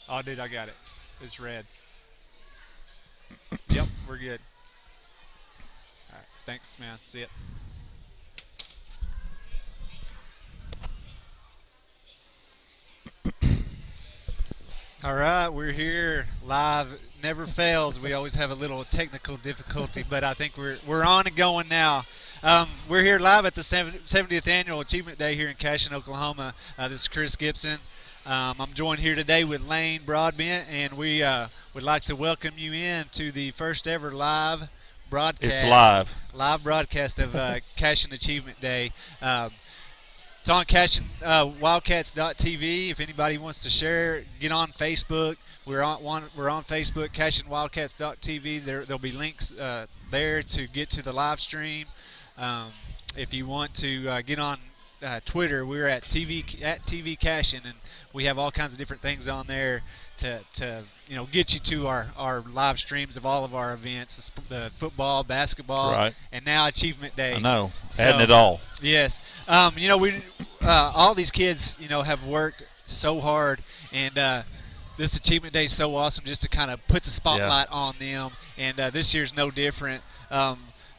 Oh, dude, I got it. It's red. Yep, we're good. All right, thanks, man. See it. All right, we're here live. Never fails. We always have a little technical difficulty, but I think we're on and going now. We're here live at the 70th annual Achievement Day here in Cashion, Oklahoma. This is Chris Gibson. I'm joined here today with Lane Broadbent, and we would like to welcome you in to the first ever live broadcast. It's live. Live broadcast of Cashion Achievement Day. It's on Cashion Wildcats.tv. If anybody wants to share, get on Facebook. We're on Facebook, Cashion Wildcats.tv. There'll be links there to get to the live stream. If you want to get on Twitter, we're at TV Cashion, and we have all kinds of different things on there to get you to our live streams of all of our events, the football, basketball, right, and now Achievement Day. I know, adding it all. Yes, we all these kids have worked so hard, and this Achievement Day is so awesome just to kind of put the spotlight on them, and this year's no different.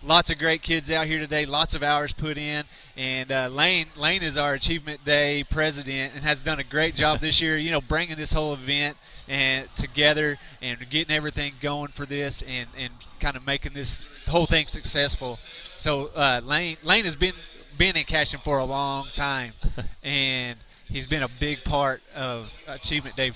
Lots of great kids out here today, lots of hours put in, and Lane is our Achievement Day president and has done a great job this year, bringing this whole event and together and getting everything going for this and kind of making this whole thing successful. So Lane has been in Cashion for a long time, and he's been a big part of Achievement Day.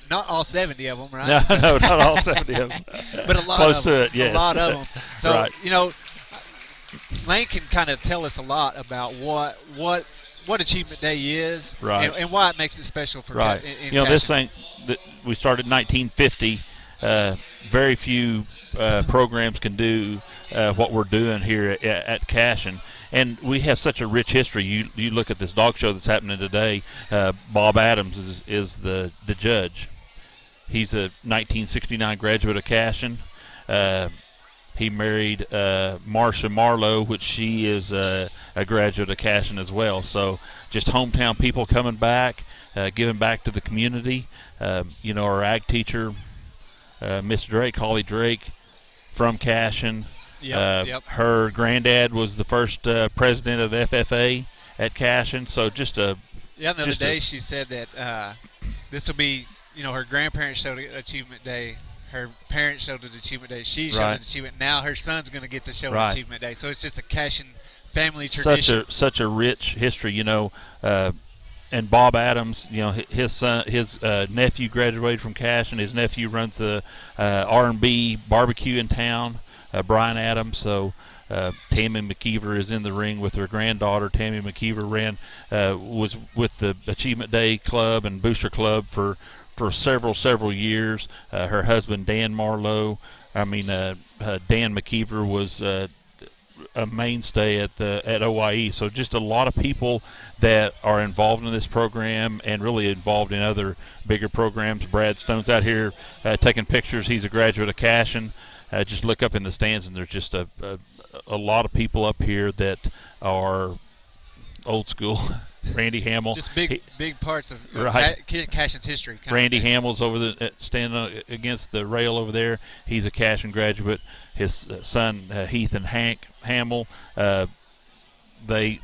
Not all 70 of them, right? No, not all 70 of them. But a lot Close of them. to it, yes. A lot of them. So, right. Lane can kind of tell us a lot about what Achievement Day is, right, and why it makes it special for right. This thing that we started in 1950. Very few programs can do what we're doing here at Cashion. And we have such a rich history. You look at this dog show that's happening today. Bob Adams is the judge. He's a 1969 graduate of Cashion. He married Marcia Marlowe, which she is a graduate of Cashion as well. So just hometown people coming back, giving back to the community. Our ag teacher, Miss Drake, Holly Drake, from Cashion. Yep. Her granddad was the first president of the FFA at Cashion. So just a the other day she said that this will be, her grandparents showed Achievement Day, her parents showed it Achievement Day, she showed it Achievement. Now her son's going to get to show it Achievement Day. So it's just a Cashion family tradition. Such a rich history, And Bob Adams, his son, his nephew graduated from Cashion. His nephew runs the R&B barbecue in town. Brian Adams. So Tammy McKeever is in the ring with her granddaughter. Tammy McKeever was with the Achievement Day Club and Booster Club for several years. Her husband Dan Marlowe, Dan McKeever was a mainstay at OIE. So just a lot of people that are involved in this program and really involved in other bigger programs. Brad Stone's out here taking pictures. He's a graduate of Cashion. Just look up in the stands, and there's just a lot of people up here that are old school. Randy Hamill. Just big parts of Cashion's history. Randy Hamill's over standing against the rail over there. He's a Cashion graduate. His son Heath and Hank Hamill. They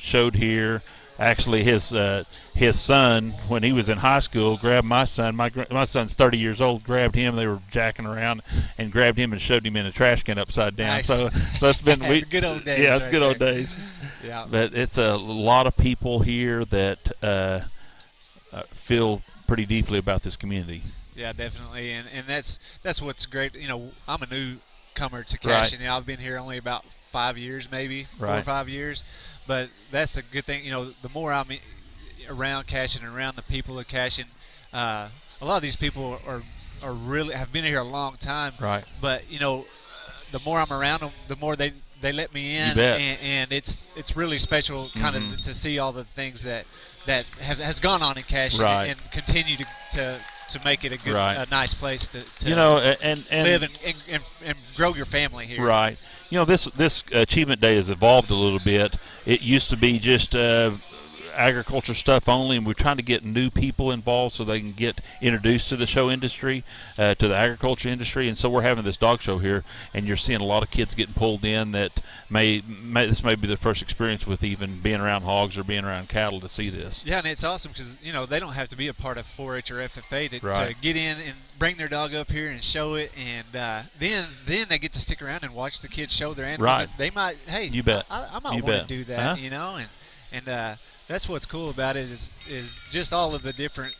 showed here. Actually, his son, when he was in high school, grabbed my son. My son's 30 years old. Grabbed him. They were jacking around and grabbed him and shoved him in a trash can upside down. Nice. So it's been good old days. Yeah, it's good old days. Yeah. But it's a lot of people here that feel pretty deeply about this community. Yeah, definitely, and that's what's great. I'm a newcomer to Cashion. Right. I've been here only about 5 years, maybe 4 Right. or 5 years. But that's the good thing. The more I'm around Cashion and around the people of Cashion, a lot of these people are really have been here a long time. Right. But the more I'm around them, the more they let me in, You bet. and it's really special, kind of to see all the things that has gone on in Cashion Right. and continue to make it a good, Right. a nice place to and live and grow your family here. Right. This Achievement Day has evolved a little bit. It used to be just agriculture stuff only, and we're trying to get new people involved so they can get introduced to the show industry, to the agriculture industry. And so we're having this dog show here, and you're seeing a lot of kids getting pulled in that this may be their first experience with even being around hogs or being around cattle to see this. Yeah, and it's awesome because they don't have to be a part of 4-H or FFA to get in and bring their dog up here and show it, and then they get to stick around and watch the kids show their animals. Right. They might, hey, you bet. I might want to do that, and that's what's cool about it is just all of the different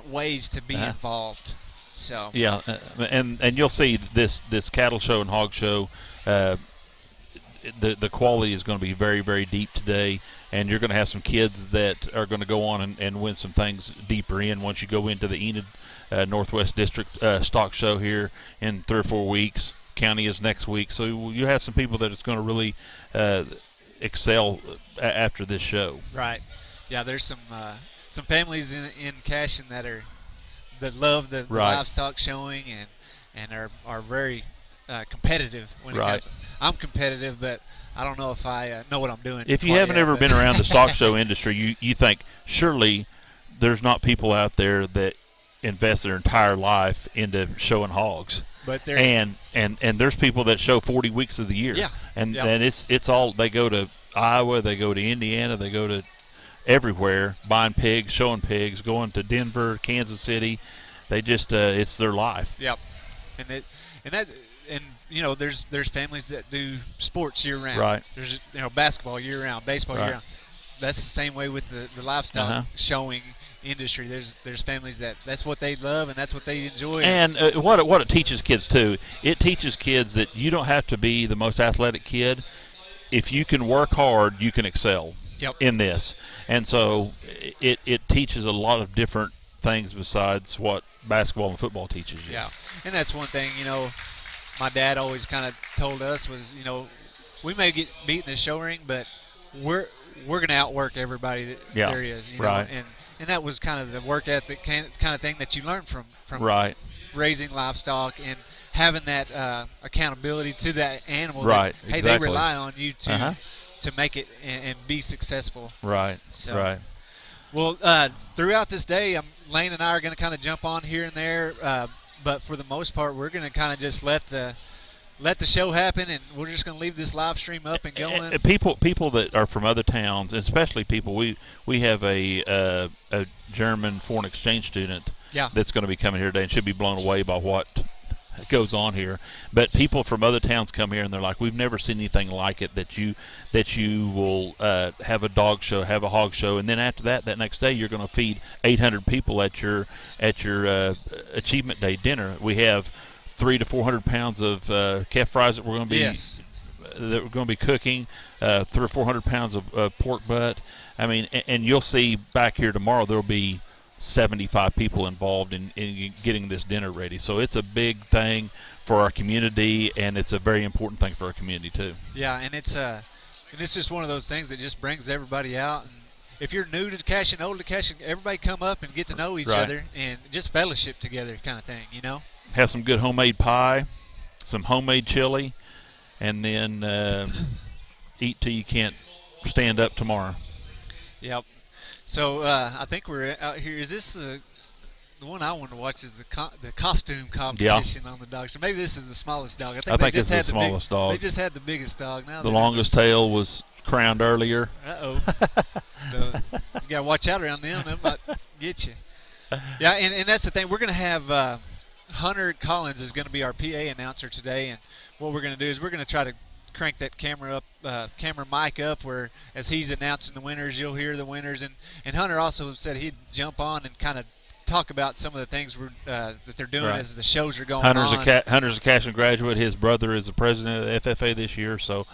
ways to be involved. So yeah, and you'll see this cattle show and hog show. The quality is going to be very, very deep today, and you're going to have some kids that are going to go on and win some things deeper in once you go into the Enid Northwest District stock show here in 3 or 4 weeks. County is next week, so you have some people that it's going to really excel after this show. Right. Yeah, there's some families in Cashion that love the livestock showing and are very competitive when it comes. I'm competitive, but I don't know if I know what I'm doing. If you haven't ever been around the stock show industry, you think surely there's not people out there that invest their entire life into showing hogs. But and there's people that show 40 weeks of the year. Yeah. And it's all, they go to Iowa, they go to Indiana, they go to everywhere buying pigs, showing pigs, going to Denver, Kansas City. They just it's their life. Yep. And there's families that do sports year round. Right. There's basketball year round, baseball year round. That's the same way with the livestock showing industry. There's families that's what they love and that's what they enjoy. And what it teaches kids too, it teaches kids that you don't have to be the most athletic kid. If you can work hard, you can excel in this. And so it teaches a lot of different things besides what basketball and football teaches you. Yeah, and that's one thing my dad always kind of told us was we may get beat in the show ring, but we're going to outwork everybody that there is. And that was kind of the work ethic kind of thing that you learn from raising livestock and having that accountability to that animal. Right. That, hey, they rely on you to make it and be successful. Right. So, right. Well, throughout this day, Lane and I are going to kind of jump on here and there, but for the most part, we're going to kind of just let the show happen, and we're just going to leave this live stream up and going. People that are from other towns, especially people we have a German foreign exchange student that's going to be coming here today and should be blown away by what goes on here. But people from other towns come here and they're like, we've never seen anything like it, that you will have a dog show, have a hog show, and then after that next day you're going to feed 800 people at your Achievement Day dinner. We have 300 to 400 pounds of calf fries that we're going to be cooking, 300 or 400 pounds of pork butt. I mean, and you'll see back here tomorrow there'll be 75 people involved in getting this dinner ready. So it's a big thing for our community, and it's a very important thing for our community too. Yeah, and it's just one of those things that just brings everybody out. And if you're new to Cashion, old to Cashion, everybody come up and get to know each other and just fellowship together, kind of thing, Have some good homemade pie, some homemade chili, and then eat till you can't stand up tomorrow. Yep. So I think we're out here. Is this the one I want to watch? Is the costume competition on the dog? So maybe this is the smallest dog. I think it's the smallest dog. They just had the biggest dog. Now the longest tail was crowned earlier. You gotta watch out around them. They might get you. Yeah, and that's the thing. We're gonna have Hunter Collins is going to be our PA announcer today, and what we're going to do is we're going to try to crank that camera mic up, where as he's announcing the winners, you'll hear the winners. And Hunter also said he'd jump on and kind of talk about some of the things that they're doing as the shows are going on. Hunter's a Cashion graduate. His brother is the president of the FFA this year, so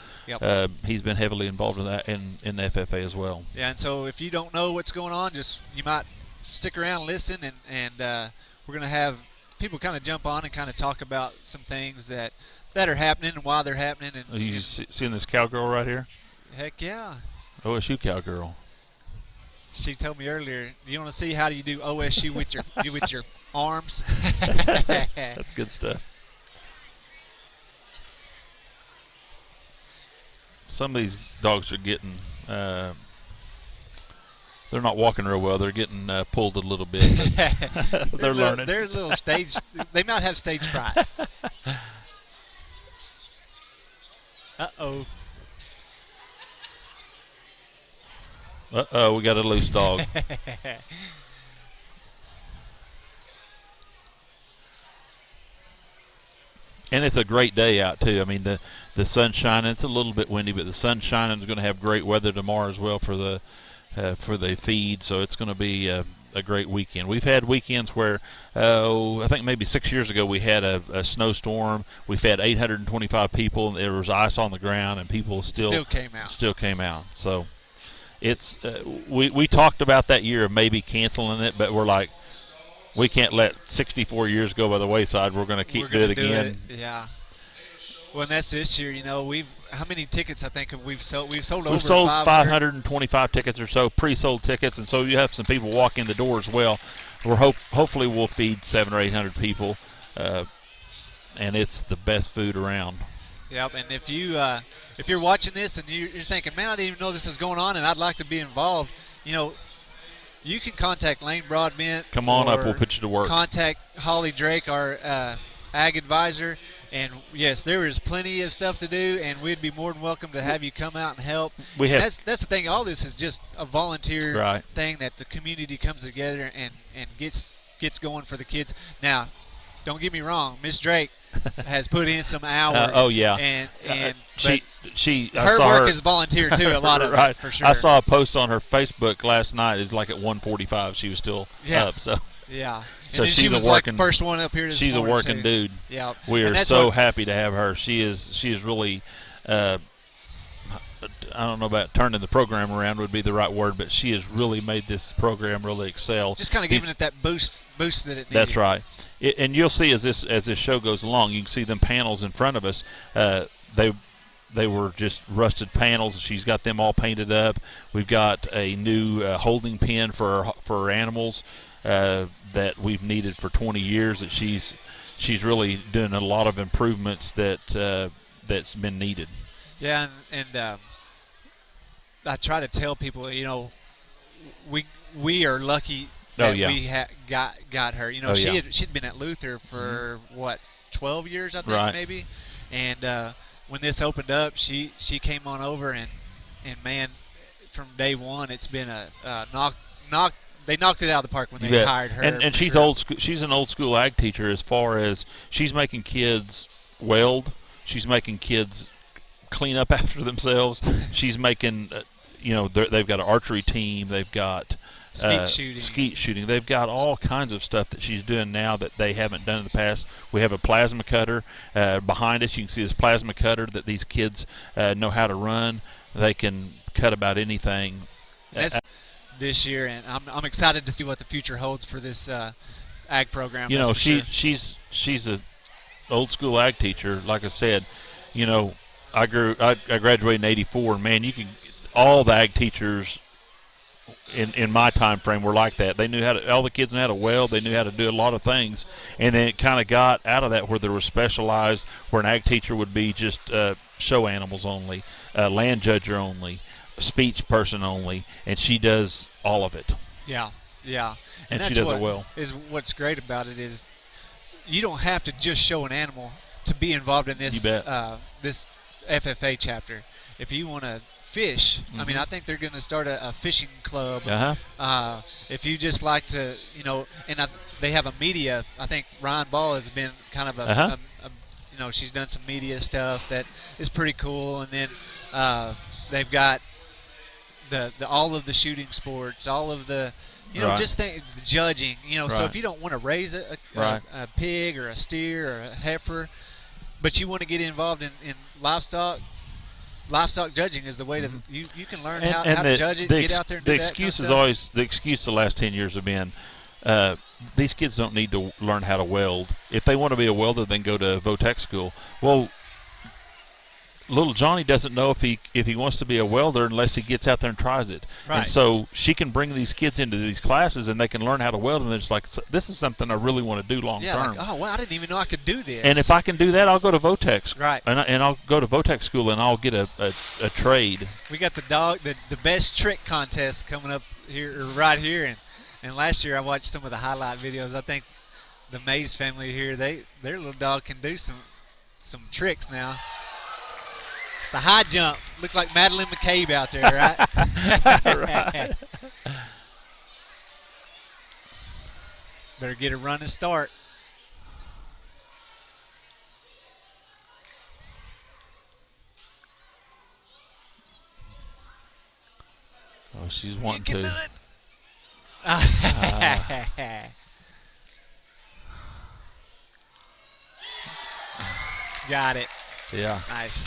he's been heavily involved in that in the FFA as well. Yeah, and so if you don't know what's going on, you might stick around and listen, and we're going to have people kind of jump on and kind of talk about some things that are happening and why they're happening. And are you seeing this cowgirl right here? Heck yeah. OSU cowgirl. She told me earlier, you want to see how you do OSU with your arms? That's good stuff. Some of these dogs are getting they're not walking real well. They're getting pulled a little bit. But they're learning. They're a little stage. They might have stage fright. Uh-oh. Uh-oh, we got a loose dog. And it's a great day out, too. I mean, the sun's shining. It's a little bit windy, but the sun's shining. Is going to have great weather tomorrow as well for the feed, so it's going to be a great weekend. We've had weekends where, I think maybe 6 years ago, we had a snowstorm. We fed 825 people, and there was ice on the ground, and people still came out. So it's we talked about that year of maybe canceling it, but we're like, we can't let 64 years go by the wayside. We're going to keep doing it again. Yeah. Well, and that's this year. How many tickets I think we've sold? We've sold 525 tickets or so, pre-sold tickets, and so you have some people walk in the door as well. Hopefully we'll feed 700 or 800 people, and it's the best food around. Yep, and if you're watching this and you're thinking, man, I didn't even know this is going on, and I'd like to be involved, you can contact Lane Broadbent. Come on up, we'll put you to work. Contact Holly Drake, our ag advisor. And, yes, there is plenty of stuff to do, and we'd be more than welcome to have you come out and help. That's the thing. All this is just a volunteer thing that the community comes together and gets going for the kids. Now, don't get me wrong. Miss Drake has put in some hours. Oh, yeah. And her work is volunteer, too, a lot of it, for sure. I saw a post on her Facebook last night. It's like at 1:45 she was still up, so. Yeah. So and she's like first one up here this She's morning a working too. dude. Yeah. We are so happy to have her. She is really I don't know about turning the program around would be the right word, but she has really made this program really excel. Just kind of giving it that boost that it needed. That's right. And you'll see as this show goes along, you can see them panels in front of us. They were just rusted panels. She's got them all painted up. We've got a new holding pen for her animals that we've needed for 20 years. That she's really doing a lot of improvements that's been needed. Yeah, and I try to tell people, we are lucky that we got her. She'd been at Luther for 12 years, I think, maybe, and when this opened up, she came on over, and man, from day one, it's been a knock. They knocked it out of the park when they hired her. And she's old. She's an old school ag teacher as far as she's making kids weld. She's making kids clean up after themselves. She's making, they've got an archery team. They've got skeet shooting. They've got all kinds of stuff that she's doing now that they haven't done in the past. We have a plasma cutter behind us. You can see this plasma cutter that these kids know how to run. They can cut about anything. This year, and I'm excited to see what the future holds for this ag program. She's a old school ag teacher. Like I said, I graduated in '84, and man, all the ag teachers in my time frame were like that. They knew all the kids knew how to weld. They knew how to do a lot of things, and then it kind of got out of that where there was specialized, where an ag teacher would be just show animals only, land judger only, speech person only, and she does all of it. Yeah. And she does it well. What's great about it is you don't have to just show an animal to be involved in this this FFA chapter. If you want to fish, I mean, I think they're going to start a fishing club. If you just like to, they have a media. I think Ryan Ball has been kind of she's done some media stuff that is pretty cool, and then they've got the all of the shooting sports, all of the just the judging, so if you don't want to raise a pig or a steer or a heifer, but you want to get involved in livestock judging is the way to you can learn how to judge it, get out there and do that. The excuse the last 10 years have been these kids don't need to learn how to weld. If they want to be a welder, then go to Votech school. Well, little Johnny doesn't know if he wants to be a welder unless he gets out there and tries it. Right. And so she can bring these kids into these classes and they can learn how to weld, and it's like, this is something I really want to do long term. Like, oh, well, I didn't even know I could do this. And if I can do that, I'll go to Votex. Right. And I'll go to Votex school and I'll get a trade. We got the best trick contest coming up here, right here, and last year I watched some of the highlight videos. I think the Mays family here, their little dog can do some tricks now. The high jump looked like Madeline McCabe out there, right? Right. Better get a running start. Oh, she's wanting to. Got it. Yeah. Nice.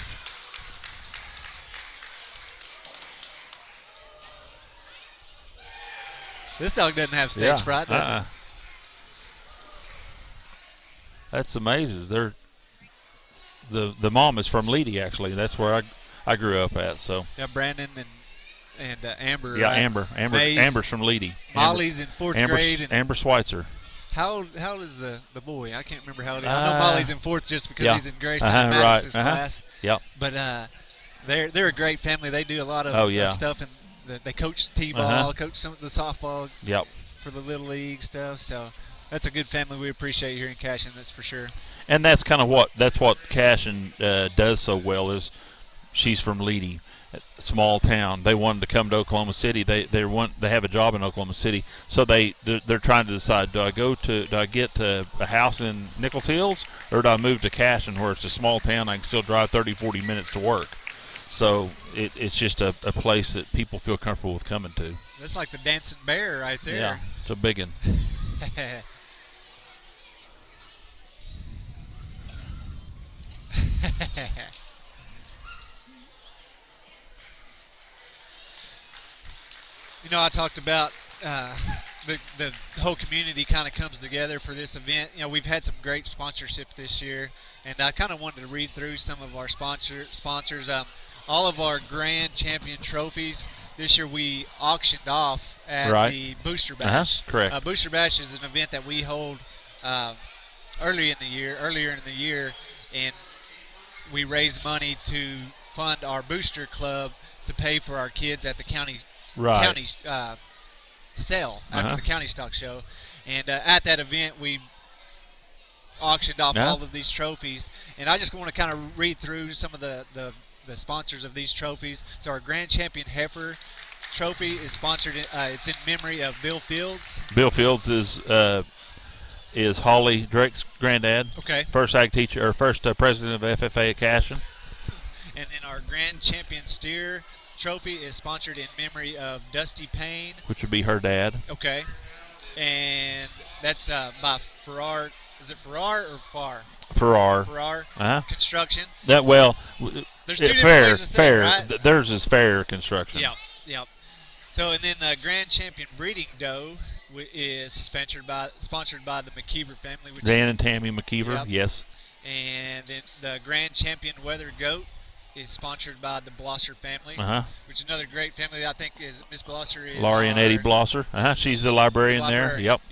This dog doesn't have stage fright, does it? That's amazing. The mom is from Leedy, actually. That's where I grew up at. So. Yeah, Brandon and Amber. Yeah, right? Amber's from Leedy. Molly's in fourth grade. And Amber Schweitzer. How old is the boy? I can't remember how old he is. I know Molly's in fourth just because he's in Grace Maddox's class. Yep. But they're a great family. They do a lot of stuff, and they coach t-ball, coach some of the softball for the little league stuff. So that's a good family we appreciate here in Cashion, that's for sure. And that's kind of what Cashion does so well is she's from Leedy. Small town. They wanted to come to Oklahoma City. They have a job in Oklahoma City, so they're trying to decide: do I get a house in Nichols Hills, or do I move to Cashion, where it's a small town? I can still drive 30-40 minutes to work. So it's just a place that people feel comfortable with coming to. That's like the dancing bear right there. Yeah, it's a big one. You know, I talked about the whole community kind of comes together for this event. You know, we've had some great sponsorship this year, and I kind of wanted to read through some of our sponsors. All of our grand champion trophies this year we auctioned off at the Booster Bash. Correct. Booster Bash is an event that we hold earlier in the year, and we raise money to fund our booster club to pay for our kids at the county sale after the county stock show. And at that event, we auctioned off all of these trophies. And I just want to kind of read through some of the sponsors of these trophies. So our Grand Champion Heifer trophy is sponsored. It's in memory of Bill Fields. Bill Fields is Holly Drake's granddad. Okay. First ag teacher or first president of FFA at Cashion. And then our Grand Champion Steer trophy is sponsored in memory of Dusty Payne, which would be her dad. Okay. And that's by Farrar. Is it Farrar or Farr? Farrar. Farrar Construction. That well. There's two different ways to say it, right? Theirs is Fair Construction. Yep. So and then the Grand Champion Breeding Doe is sponsored by the McKeever family, which Dan and Tammy McKeever. Yes. And then the Grand Champion Weather Goat is sponsored by the Blosser family, which is another great family. I think is Miss Blosser is Laurie and Eddie Blosser. She's the librarian there. Yep.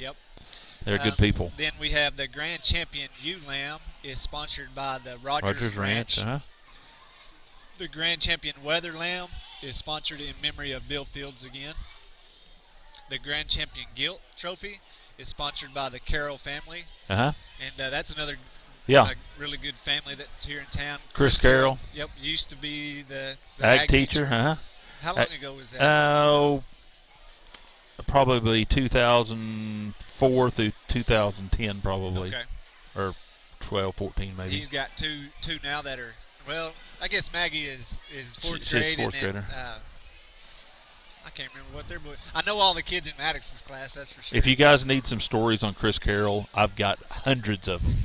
They're good people. Then we have the Grand Champion Ewe Lamb is sponsored by the Rogers Ranch. The Grand Champion Weather Lamb is sponsored in memory of Bill Fields again. The Grand Champion Gilt Trophy is sponsored by the Carroll family. And that's another really good family that's here in town. Chris Carroll. Yep, used to be the ag teacher. How long ago was that? Probably 2004 through 2010, probably. Okay. Or 12, 14 maybe. He's got two now that are, well, I guess Maggie is fourth She's grade. Fourth and then, grader. I can't remember what they're, but I know all the kids in Maddox's class, that's for sure. If you guys need some stories on Chris Carroll, I've got hundreds of them,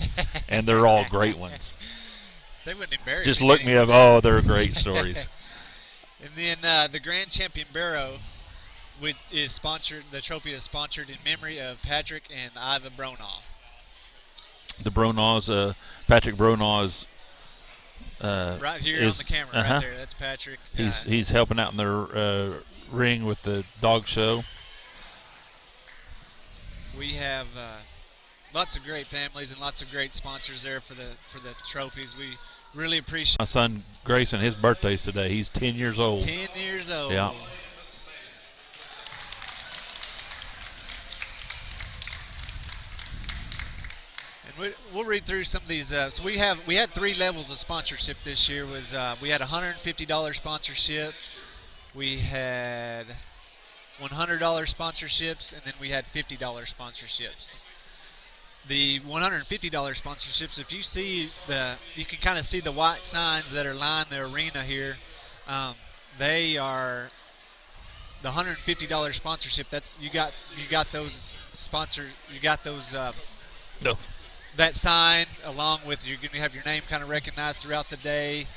and they're all great ones. They wouldn't embarrass Just you. look me up. Oh, they're great stories. And then the Grand Champion Barrow, which is sponsored. The trophy is sponsored in memory of Patrick and Iva Bronaugh. The Bronaghs, Patrick Bronagh's right here on the camera, right there. That's Patrick. He's helping out in their ring with the dog show. We have lots of great families and lots of great sponsors there for the trophies. We really appreciate. My son Grayson, his birthday's today. He's 10 years old. 10 years old. Yeah. We'll read through some of these. So we had 3 levels of sponsorship this year. We had $150 sponsorship, we had $100 sponsorships, and then we had $50 sponsorships. The $150 sponsorships, if you see you can kind of see the white signs that are lining the arena here. They are the $150 sponsorship. That's you got those sponsors. You got those. No. That sign, along with you're going to have your name kind of recognized throughout the day.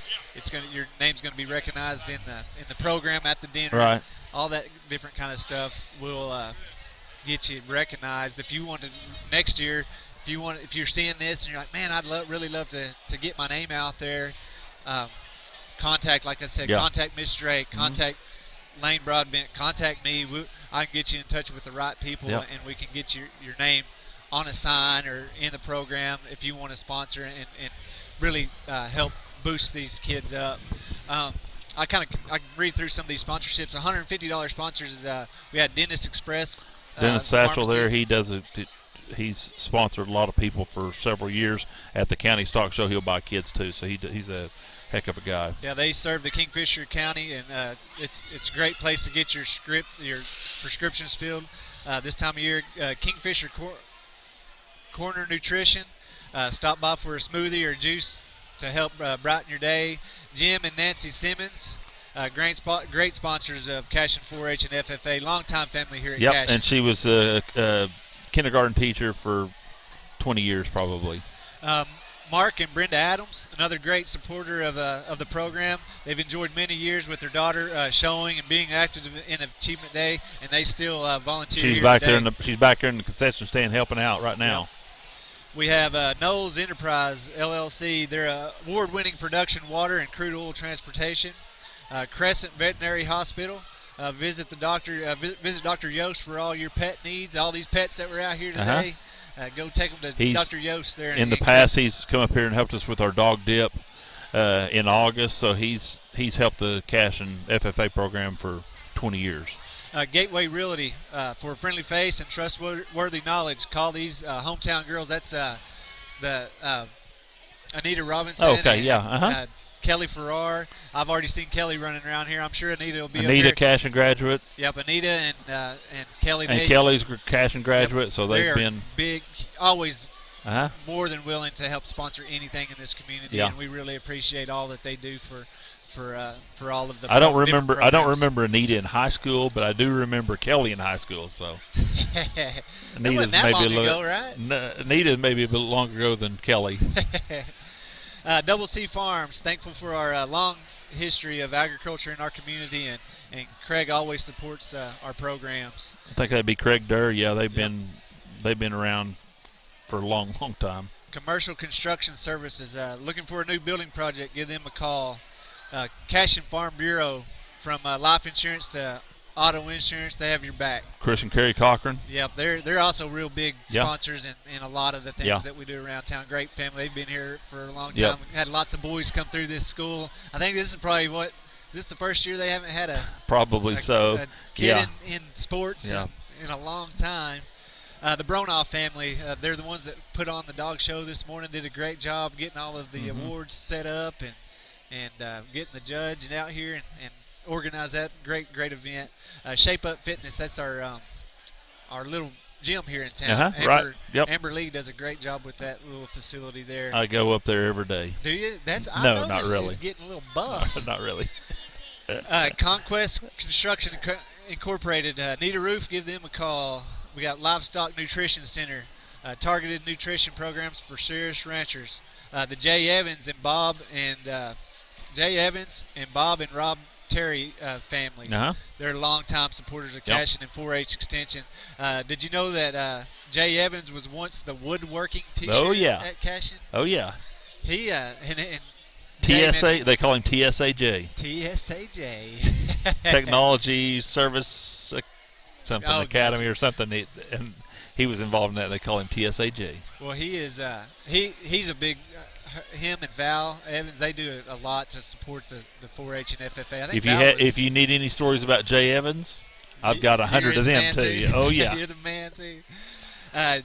Your name's going to be recognized in the program at the dinner. Right. All that different kind of stuff will get you recognized. If you want to next year, if you're seeing this and you're like, man, I'd really love to get my name out there. Contact, like I said, contact Miss Drake, contact Lane Broadbent, contact me. I can get you in touch with the right people, and we can get your name on a sign or in the program if you want to sponsor and really help boost these kids up. I read through some of these sponsorships. $150 sponsors is we had Dentist Express. Dennis Satchel Pharmacy. there, he's sponsored a lot of people for several years at the county stock show. He'll buy kids too, so he's a heck of a guy. Yeah, they serve the Kingfisher County, and it's a great place to get your prescriptions filled this time of year. Kingfisher Corner Nutrition, stop by for a smoothie or juice to help brighten your day. Jim and Nancy Simmons, great sponsors of Cashion 4-H and FFA, longtime family here at Cashion. And she was a kindergarten teacher for 20 years probably. Mark and Brenda Adams, another great supporter of the program. They've enjoyed many years with their daughter showing and being active in Achievement Day, and they still volunteer. She's here back today. there. She's back there in the concession stand helping out right now. Yep. We have Knowles Enterprise LLC. They're a award-winning production water and crude oil transportation. Crescent Veterinary Hospital. Visit the doctor. Visit Dr. Yost for all your pet needs. All these pets that were out here today. Go take them to Dr. Yost there. In the past, he's come up here and helped us with our dog dip in August. So he's helped the Cashion FFA program for 20 years. Gateway Realty for a friendly face and trustworthy knowledge. Call these hometown girls. That's the Anita Robinson. Oh, okay, Kelly Farrar. I've already seen Kelly running around here. I'm sure Anita will be Anita, up there. Cashion graduate. Yep, Anita and Kelly. And Kelly's Cashion graduate, so they've been big, always more than willing to help sponsor anything in this community, and we really appreciate all that they do for all of the. I don't remember Anita in high school, but I do remember Kelly in high school. So Anita's maybe a little ago, right? Anita maybe a bit longer ago than Kelly. Double C Farms, thankful for our long history of agriculture in our community, and Craig always supports our programs. I think that'd be Craig Durr. Yeah, they've been around for a long time. Commercial Construction Services, looking for a new building project, give them a call. Cashion Farm Bureau, from life insurance to auto insurance, they have your back. Chris and Carrie Cochran. Yep, they're also real big sponsors in a lot of the things that we do around town. Great family. They've been here for a long time. We've had lots of boys come through this school. I think this is probably is this the first year they haven't had a kid in sports in a long time. The Bronoff family, they're the ones that put on the dog show this morning, did a great job getting all of the awards set up and getting the judge and out here and organize that great event. Shape Up Fitness, that's our little gym here in town. Amber Lee does a great job with that little facility there. I go up there every day. Do you? No, not really. She's getting a little buff. Not really. Conquest Construction Incorporated, need a roof, give them a call. We got Livestock Nutrition Center, targeted nutrition programs for serious ranchers. The Jay Evans and Bob and Rob Terry families. They're longtime supporters of Cashion and 4-H Extension. Did you know that Jay Evans was once the woodworking teacher at Cashion? Oh, yeah. He and TSA, they call him TSAJ. TSAJ. Technology Service something Academy gotcha. or something. And he was involved in that. They call him TSAJ. Well, he is. He's a big. Him and Val Evans, they do a lot to support the 4-H and FFA. I think if you need any stories about Jay Evans, I've got 100 of them too. Oh yeah, you're the man too.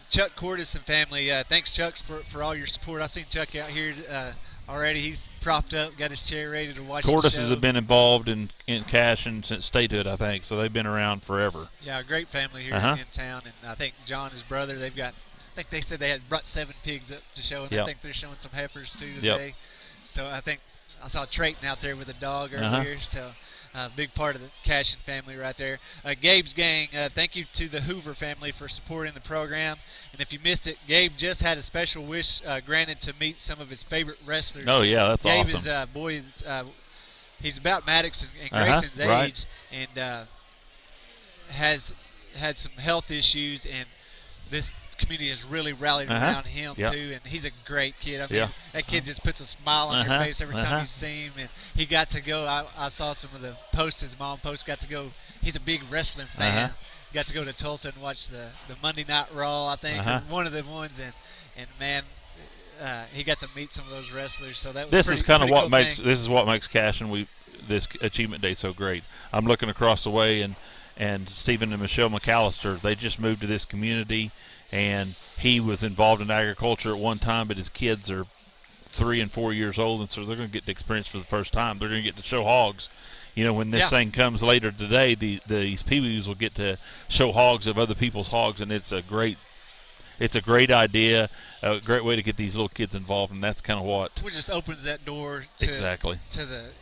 Chuck Cordes and family. Thanks, Chuck, for all your support. I seen Chuck out here already. He's propped up, got his chair ready to watch. Cordes have been involved in Cashion since statehood, I think, so they've been around forever. Yeah, a great family here in town, and I think John, his brother, they've got. I think they said they had brought 7 pigs up to show, and I think they're showing some heifers too today. Yep. So I think I saw Trayton out there with a dog earlier. So big part of the Cashion family right there. Gabe's gang, thank you to the Hoover family for supporting the program. And if you missed it, Gabe just had a special wish granted to meet some of his favorite wrestlers. Oh yeah, that's Gabe awesome. is he's about Maddox and Grayson's age, and has had some health issues, and this community has really rallied around him too, and he's a great kid. I mean, that kid just puts a smile on your face every time you see him, and he got to go. I saw some of the posts his mom posted. Got to go. He's a big wrestling fan. Got to go to Tulsa and watch the Monday Night Raw, I think, one of the ones, and man, he got to meet some of those wrestlers. So that was this is kind of what cool makes Cashion this Achievement Day so great. I'm looking across the way, and Stephen and Michelle McAllister, they just moved to this community. And he was involved in agriculture at one time, but his kids are 3 and 4 years old, and so they're going to get the experience for the first time. They're going to get to show hogs. You know, when this thing comes later today, these peewees will get to show hogs of other people's hogs, and it's a great idea, a great way to get these little kids involved, and that's kind of what. It just opens that door to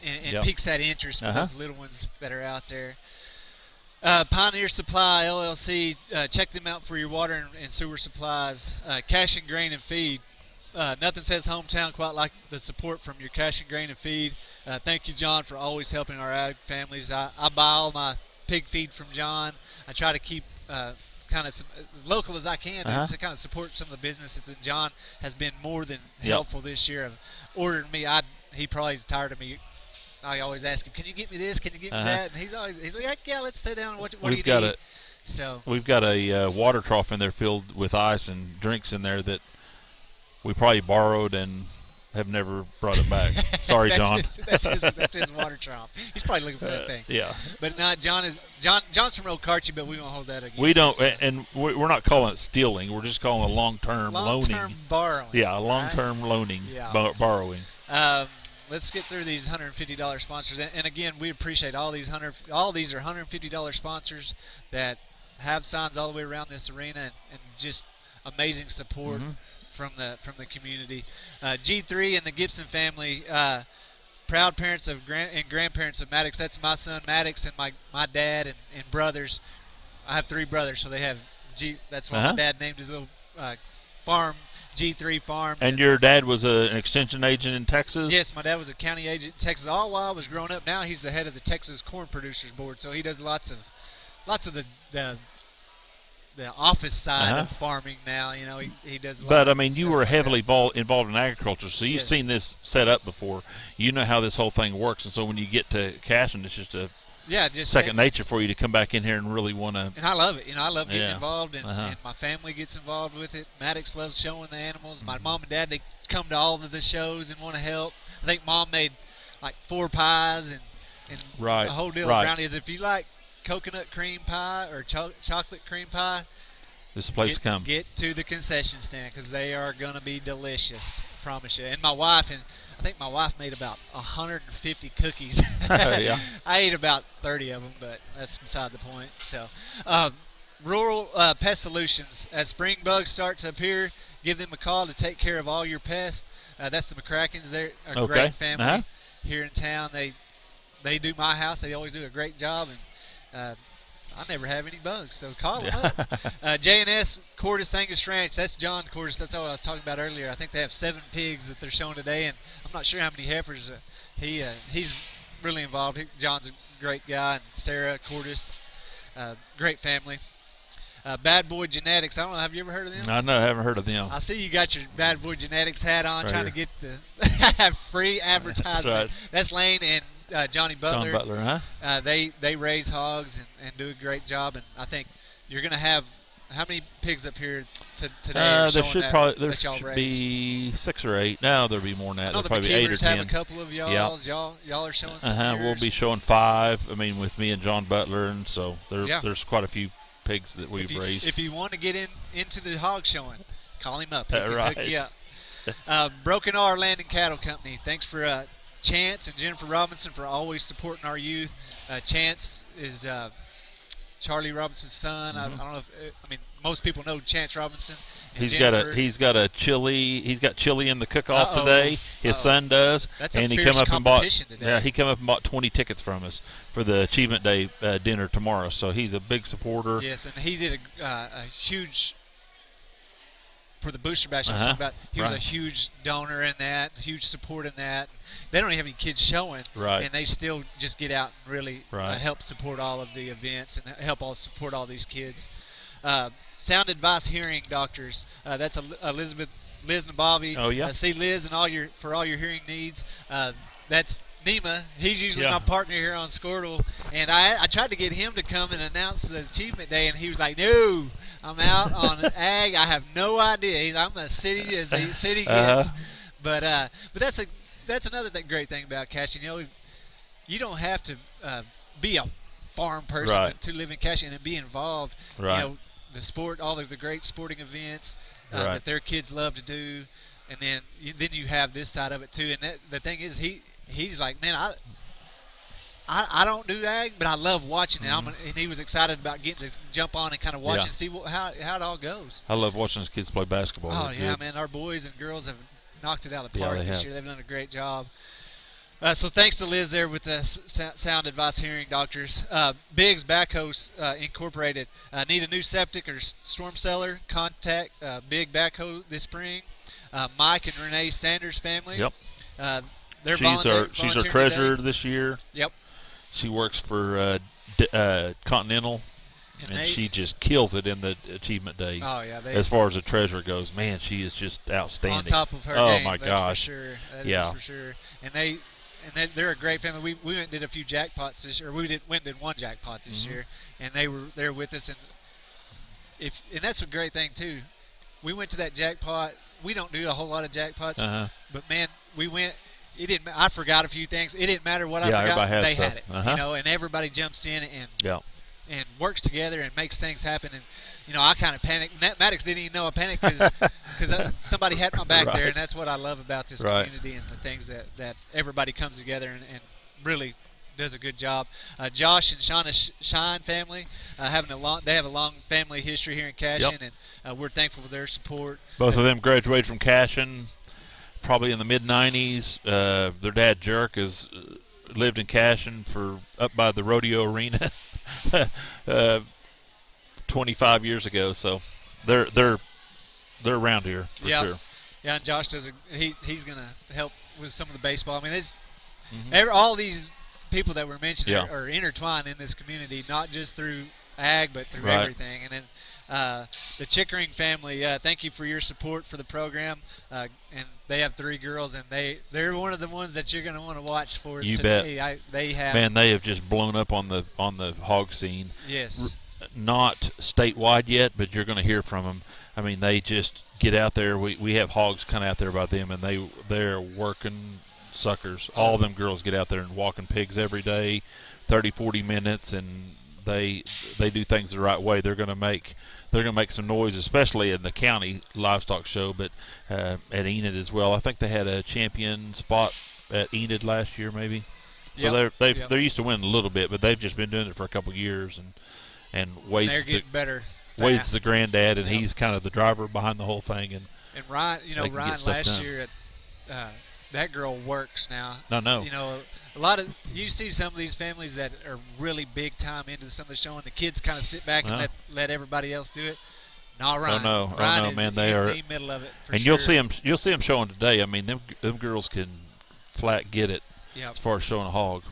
and piques that interest for those little ones that are out there. Pioneer Supply LLC, check them out for your water and sewer supplies. Cashion Grain and Feed. Nothing says hometown quite like the support from your Cashion Grain and Feed. Thank you, John, for always helping our ag families. I buy all my pig feed from John. I try to keep kind of as local as I can to kind of support some of the businesses. And John has been more than helpful this year of ordering me. He probably is tired of me. I always ask him, "Can you get me this? Can you get me that?" And he's like, "Yeah, let's sit down. What do you need?" We've got a water trough in there filled with ice and drinks in there that we probably borrowed and have never brought it back. Sorry, John. That's his water trough. He's probably looking for that thing. Yeah. But not John's from Old Carchy, but we won't hold that against We don't, him, and we're not calling it stealing. We're just calling it long-term loaning. Long-term borrowing. Yeah, long-term loaning, borrowing. Let's get through these $150 sponsors, and again, we appreciate all these all these are $150 sponsors that have signs all the way around this arena, and just amazing support from the community. G3 and the Gibson family, proud parents of and grandparents of Maddox. That's my son Maddox and my dad and brothers. I have 3 brothers, so they have that's why my dad named his little farm G3 Farms. And your dad was an extension agent in Texas? Yes, my dad was a county agent in Texas all while I was growing up. Now he's the head of the Texas Corn Producers Board, so he does lots of the office side of farming now. You know, he does a lot. But I mean, you were heavily involved in agriculture, so you've seen this set up before. You know how this whole thing works, and so when you get to Cashion, it's just second nature for you to come back in here and really want to. And I love it. You know, I love getting involved, and my family gets involved with it. Maddox loves showing the animals. My mom and dad, they come to all of the shows and want to help. I think Mom made like 4 pies and a whole deal of brownies. If you like coconut cream pie or chocolate cream pie, this is the place to come. Get to the concession stand because they are going to be delicious. I promise you. And I think my wife made about 150 cookies. I ate about 30 of them, but that's beside the point. So, Rural Pest Solutions. As spring bugs start to appear, give them a call to take care of all your pests. That's the McCrackens. They're a great family here in town. They do my house. They always do a great job, and I never have any bugs, so call them up. J&S Cordes Angus Ranch, that's John Cordes. That's what I was talking about earlier. I think they have 7 pigs that they're showing today, and I'm not sure how many heifers. He's really involved. John's a great guy, and Sarah Cordes, great family. Bad Boy Genetics. I don't know. Have you ever heard of them? I know. I haven't heard of them. I see you got your Bad Boy Genetics hat on, Right trying here. to get the free advertisement. That's right. That's Lane and Johnny Butler. John Butler, huh? They raise hogs and do a great job, and I think you're going to have how many pigs up here today? There should y'all should raise? be 6 or 8. No, there'll be more than that. I know There'll the probably 8 or McKeevers 10. have a couple of y'all's. Y'all are showing some. We'll be showing 5. I mean, with me and John Butler, and so there's quite a few pigs that we've raised. If you want to get into the hog showing, call him up. He can Right. hook you up. Broken R Land and Cattle Company. Thanks for Chance and Jennifer Robinson for always supporting our youth. Chance is Charlie Robinson's son. I don't know if most people know Chance Robinson. He's got chili in the cook-off today. His son does. That's and a he fierce come up and bought competition today. he come up and bought 20 tickets from us for the Achievement Day dinner tomorrow. So he's a big supporter. Yes, and he did a huge for the booster bash I was talking about. He was a huge donor in that, huge support in that. They don't even have any kids showing, and they still just get out and really help support all of the events and help support all these kids. Sound Advice Hearing Doctors. That's Liz and Bobby. Oh yeah. See Liz and all your hearing needs. That's Nima. He's usually my partner here on Squirtle, and I tried to get him to come and announce the Achievement Day, and he was like, "No, I'm out on ag. I have no idea. I'm a city as the city gets." But that's another great thing about Cashion. You know, you don't have to be a farm person to live in Cashion and be involved. Right. You know, the sport, all of the great sporting events that their kids love to do, and then you have this side of it too. And the thing is, he's like, man, I don't do ag, but I love watching it. And he was excited about getting to jump on and kind of watch and see how it all goes. I love watching those kids play basketball. Oh yeah, man, our boys and girls have knocked it out of the park this year. They've done a great job. So thanks to Liz there with the Sound Advice Hearing Doctors. Biggs Backhoe Incorporated. Need a new septic or storm cellar? Contact Big Backhoe this spring. Mike and Renee Sanders family. Yep. She's our treasurer this year. Yep. She works for Continental, and she just kills it in the Achievement Day. Oh yeah. As far as the treasurer goes, man, she is just outstanding. On top of her game. My gosh. For sure. That is for sure. And they're a great family. We went and did a few jackpots this year. Or went and did one jackpot this year, and they were there with us. And that's a great thing too. We went to that jackpot. We don't do a whole lot of jackpots, but man, we went. It didn't. I forgot a few things. It didn't matter what I forgot. They had it, you know, and everybody jumps in and works together and makes things happen. And you know, I kind of panicked. Maddox didn't even know I panicked because somebody had my back there, and that's what I love about this community and the things that everybody comes together and really does a good job. Josh and Shauna Shine family they have a long family history here in Cashion, and we're thankful for their support. Both of them graduated from Cashion probably in the mid-'90s. Their dad Jerk has lived in Cashion for up by the rodeo arena 25 years ago, so they're around here for sure. Yeah, and Josh he's gonna help with some of the baseball. I mean, it's all these people that were mentioned are intertwined in this community, not just through ag, but through everything. And then the Chickering family, thank you for your support for the program. And they have 3 girls, and they're one of the ones that you're going to want to watch for today. Bet. They have. Man, they have just blown up on the hog scene. Yes. Not statewide yet, but you're going to hear from them. I mean, they just get out there. We have hogs kind of out there by them, and they're working suckers. All of them girls get out there and walking pigs every day, 30, 40 minutes, and they do things the right way. They're going to make some noise, especially in the county livestock show, but at Enid as well. I think they had a champion spot at Enid last year, maybe. So they're used to winning a little bit, but they've just been doing it for a couple of years, and they're getting better. Wade's the granddad, and he's kind of the driver behind the whole thing. And Ryan, Ryan last year that girl works now. No. You know, you see some of these families that are really big time into some of the showing. The kids kind of sit back and let everybody else do it. No, Ryan. Ryan is man, they are in the middle of it. And sure. you'll see them showing today. I mean, them girls can flat get it as far as showing a hog.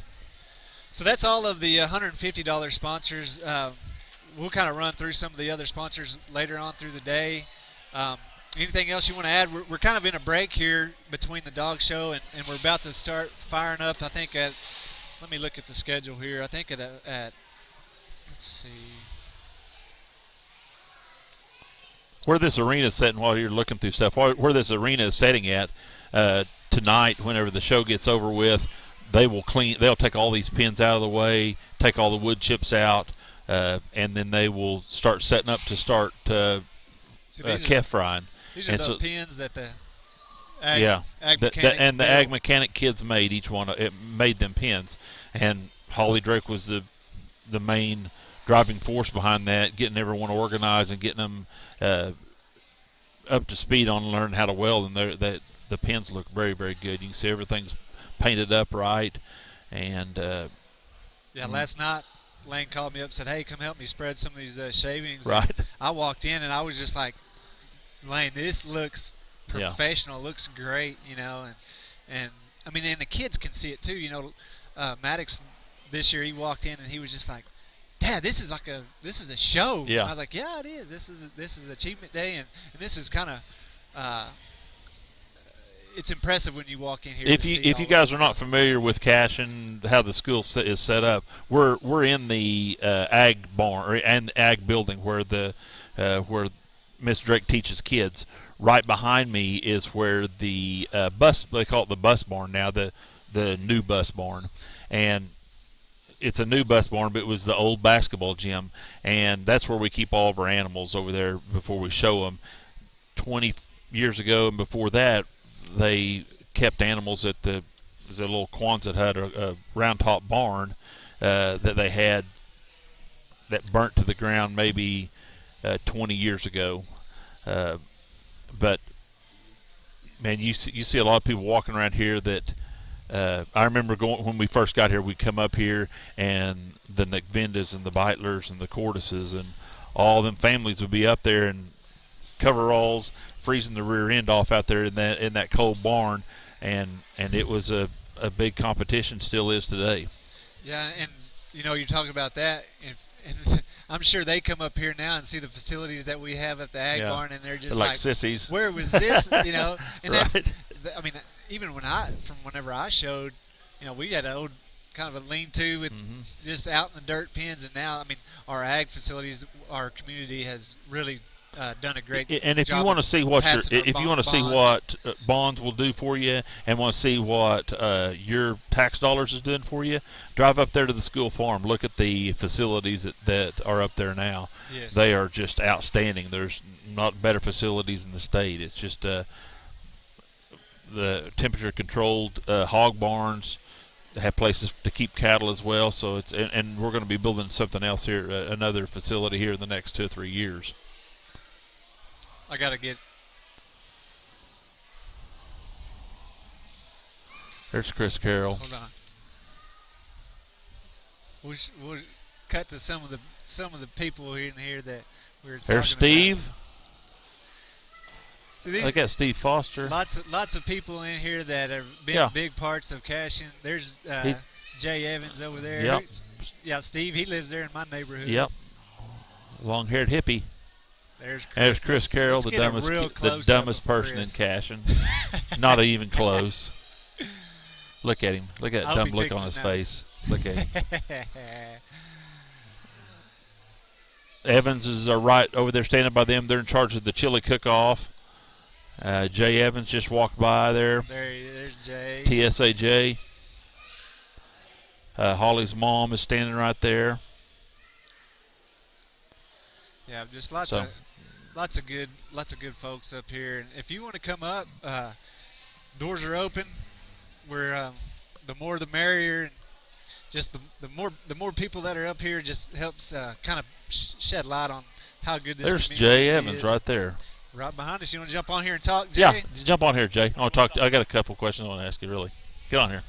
So that's all of the $150 sponsors. we'll kind of run through some of the other sponsors later on through the day. Anything else you want to add? We're kind of in a break here between the dog show and we're about to start firing up. I think let me look at the schedule here. I think at let's see. Where this arena is setting, while you're looking through stuff, where this arena is setting at tonight, whenever the show gets over with, they'll take all these pins out of the way, take all the wood chips out, and then they will start setting up to start calf frying. These are the pins that the ag the ag mechanic kids made. Each one it made them pins, and Holly Drake was the main driving force behind that, getting everyone organized and getting them up to speed on learning how to weld. And the pins look very, very good. You can see everything's painted up right. And last night Lane called me up and said, "Hey, come help me spread some of these shavings." Right. And I walked in and I was just like, "Lane, this looks professional. Looks great, and I mean, and the kids can see it too. Maddox this year, he walked in and he was just like, "Dad, this is a show." Yeah. And I was like, "Yeah, it is. This is Achievement Day, and this is kind of it's impressive when you walk in here." If you guys are not familiar with Cashion, how the school is set up, we're in the ag barn and ag building where Miss Drake teaches kids. Right behind me is where the bus, they call it the bus barn now, the new bus barn, and it's a new bus barn, but it was the old basketball gym, and that's where we keep all of our animals over there before we show them. 20 years ago and before that, they kept animals at the little Quonset hut or a round top barn that they had that burnt to the ground maybe 20 years ago. But man, you see a lot of people walking around here that I remember going when we first got here. We'd come up here and the McVindas and the Beitlers and the Cordises and all them families would be up there in coveralls, freezing the rear end off out there in that cold barn, and it was a big competition, still is today. Yeah, and you're talking about that, and I'm sure they come up here now and see the facilities that we have at the ag barn, and they're just like sissies. Where was this? And right. that's, I mean, even whenever I showed, we had an old kind of a lean-to with just out in the dirt pens, and now, I mean, our ag facilities, our community has really done a great job. And if you want to see what bonds. bonds will do for you, and want to see what your tax dollars is doing for you, drive up there to the school farm. Look at the facilities that are up there now. Yes. They are just outstanding. There's not better facilities in the state. It's just the temperature-controlled hog barns. They have places to keep cattle as well. So and we're going to be building something else here, another facility here in the next 2 or 3 years. I got to get. There's Chris Carroll. Hold on. We'll cut to some of the people in here that we were talking There's Steve. See, I got Steve Foster. Lots of people in here that have been big parts of Cashion. There's Jay Evans over there. Yep. Yeah, Steve. He lives there in my neighborhood. Yep. Long-haired hippie. There's Chris Carroll, the dumbest person in Cashion. Not even close. Look at him. Look at that dumb look on his face. Look at him. Evans is right over there standing by them. They're in charge of the chili cook-off. Jay Evans just walked by there. There's Jay. TSAJ. Holly's mom is standing right there. Yeah, just lots of good folks up here. And if you want to come up, doors are open. We're the more the merrier. And just the more people that are up here just helps kind of shed light on how good this There's community Jay Evans is. right there. Right behind us. You want to jump on here and talk, Jay? Yeah, jump on here, Jay. I want to talk. I got a couple questions I want to ask you. Really, get on here.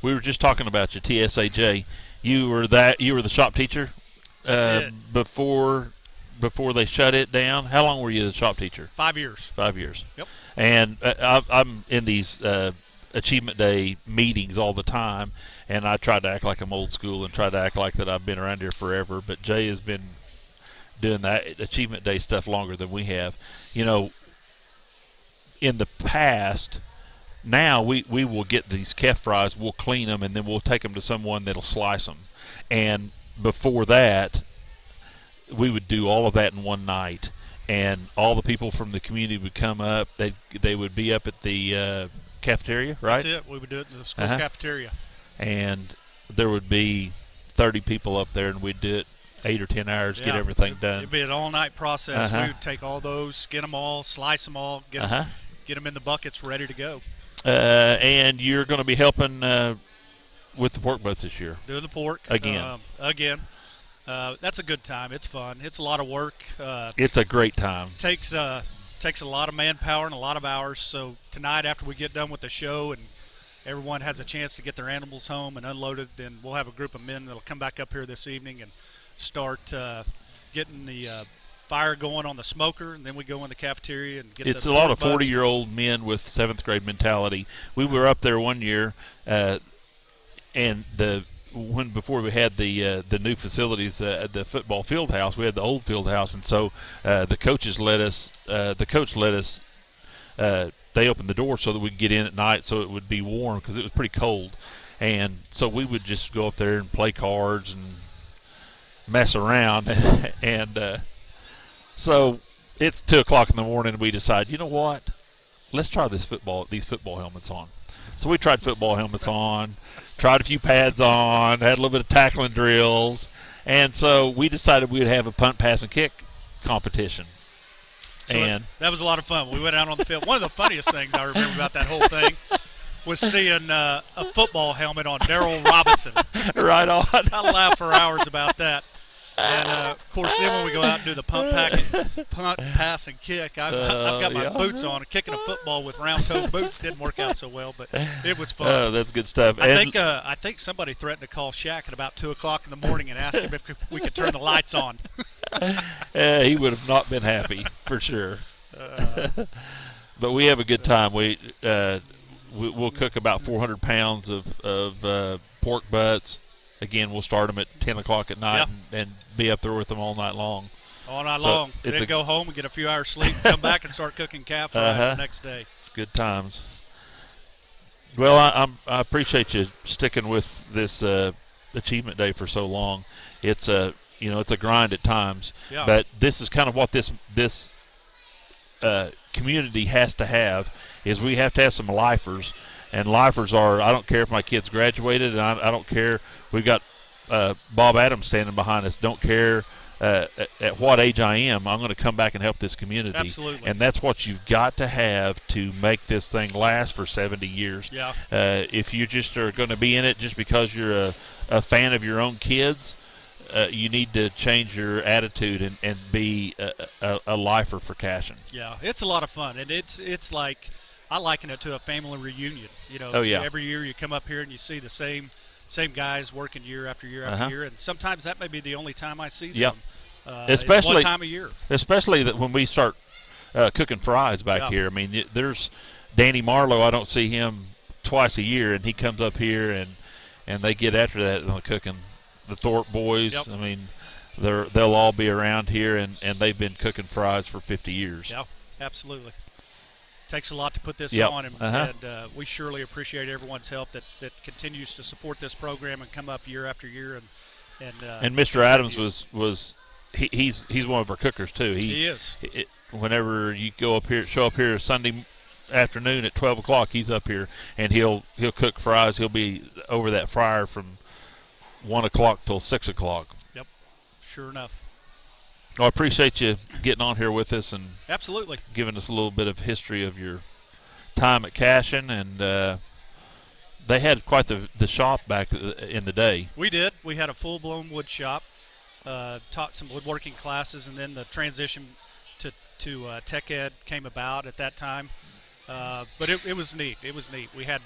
We were just talking about you, TSAJ. You were the shop teacher before they shut it down. How long were you the shop teacher? 5 years. 5 years. Yep. And I'm in these Achievement Day meetings all the time, and I tried to act like I'm old school and try to act like that I've been around here forever. But Jay has been doing that Achievement Day stuff longer than we have. You know, in the past, now we will get these kef fries, we'll clean them, and then we'll take them to someone that'll slice them. And before that, we would do all of that in one night, and all the people from the community would come up. They would be up at the cafeteria, right? That's it. We would do it in the school cafeteria. And there would be 30 people up there, and we'd do it 8 or 10 hours, get everything done. It'd be an all-night process. We would take all those, skin them all, slice them all, get them in the buckets ready to go. And you're going to be helping with the pork butts this year. Doing the pork. Again. That's a good time. It's fun. It's a lot of work. It's a great time. Takes a lot of manpower and a lot of hours. So tonight, after we get done with the show and everyone has a chance to get their animals home and unloaded, then we'll have a group of men that'll come back up here this evening and start getting the fire going on the smoker, and then we go in the cafeteria and get it's a lot of 40-year-old men with 7th grade mentality. We were up there one year, and before we had the new facilities, the football field house, we had the old field house, and so the coaches let us. The coach let us. They opened the door so that we could get in at night, so it would be warm because it was pretty cold, and so we would just go up there and play cards and mess around, and so it's 2 o'clock in the morning, and we decide, you know what? Let's try these football helmets on. So we tried football helmets on, tried a few pads on, had a little bit of tackling drills, and so we decided we would have a punt, pass, and kick competition. So that was a lot of fun. We went out on the field. One of the funniest things I remember about that whole thing was seeing a football helmet on Darryl Robinson. Right on. I laughed for hours about that. And, of course, then when we go out and do the punt, pass, and kick, I've got my boots on. Kicking a football with round-toed boots didn't work out so well, but it was fun. Oh, that's good stuff. I think somebody threatened to call Shaq at about 2 o'clock in the morning and ask him if we could turn the lights on. He would have not been happy, for sure. But we have a good time. We'll cook about 400 pounds of pork butts. Again, we'll start them at 10 o'clock at night and be up there with them all night long. All night long. Then go home and get a few hours sleep, come back and start cooking calf fries the next day. It's good times. Well, I appreciate you sticking with this Achievement Day for so long. It's a grind at times, but this is kind of what this community has to have. Is we have to have some lifers. And lifers are, I don't care if my kids graduated, and I don't care. We've got Bob Adams standing behind us. Don't care at what age I am. I'm going to come back and help this community. Absolutely. And that's what you've got to have to make this thing last for 70 years. Yeah. If you just are going to be in it just because you're a fan of your own kids, you need to change your attitude and be a lifer for Cashion. Yeah, it's a lot of fun. And it's like, I liken it to a family reunion. Every year you come up here and you see the same guys working year after year after year, and sometimes that may be the only time I see them. Especially one time a year. Especially that when we start cooking fries back here. I mean, there's Danny Marlowe. I don't see him twice a year, and he comes up here and they get after that and cooking. The Thorpe boys. I mean, they'll all be around here, and they've been cooking fries for 50 years. Yeah, absolutely. Takes a lot to put this on, and we surely appreciate everyone's help that continues to support this program and come up year after year. And Mr. Adams was he's one of our cookers too. He is. Whenever you show up here Sunday afternoon at 12 o'clock, he's up here and he'll cook fries. He'll be over that fryer from 1 o'clock till 6 o'clock. Yep, sure enough. Well, I appreciate you getting on here with us and absolutely giving us a little bit of history of your time at Cashion. And they had quite the shop back in the day. We did. We had a full-blown wood shop, taught some woodworking classes, and then the transition to tech ed came about at that time. But it was neat. It was neat. We had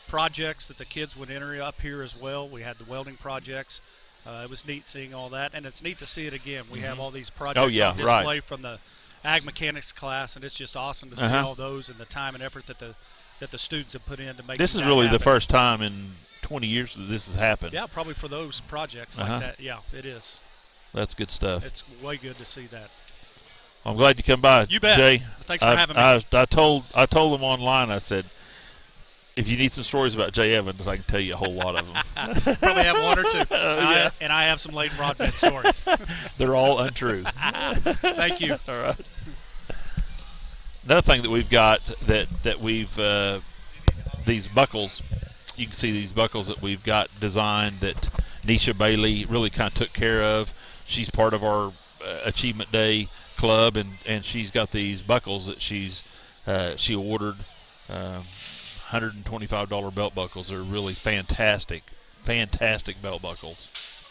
projects that the kids would enter up here as well. We had the welding projects. It was neat seeing all that, and it's neat to see it again. We have all these projects on display from the ag mechanics class, and it's just awesome to see all those and the time and effort that the that the students have put in to make this is that really the happen. first time in 20 years that this has happened. Yeah, probably for those projects like that. Yeah, it is. That's good stuff. It's way good to see that. I'm glad you come by. You bet. Jay. Thanks for having me. I told them online. I said, if you need some stories about Jay Evans, I can tell you a whole lot of them. Probably have one or two. Yeah. And I have some late Broadbent stories. They're all untrue. Thank you. All right. Another thing that we've got that we've these buckles. You can see these buckles that we've got designed that Nisha Bailey really kind of took care of. She's part of our Achievement Day club, and she's got these buckles that she ordered. $125 belt buckles. They're really fantastic belt buckles.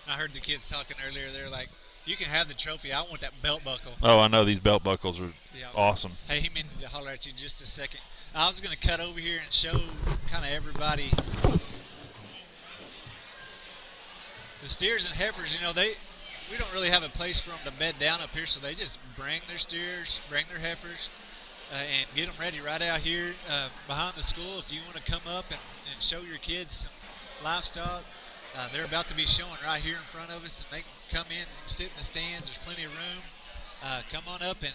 I heard the kids talking earlier. They're like, you can have the trophy. I want that belt buckle. Oh, I know these belt buckles are awesome. Hey, he meant to holler at you just a second. I was going to cut over here and show kind of everybody the steers and heifers. You know, we don't really have a place for them to bed down up here, so they just bring their steers, bring their heifers, and get them ready right out here behind the school. If you want to come up and show your kids some livestock, they're about to be showing right here in front of us, and they can come in and sit in the stands. There's plenty of room. Come on up and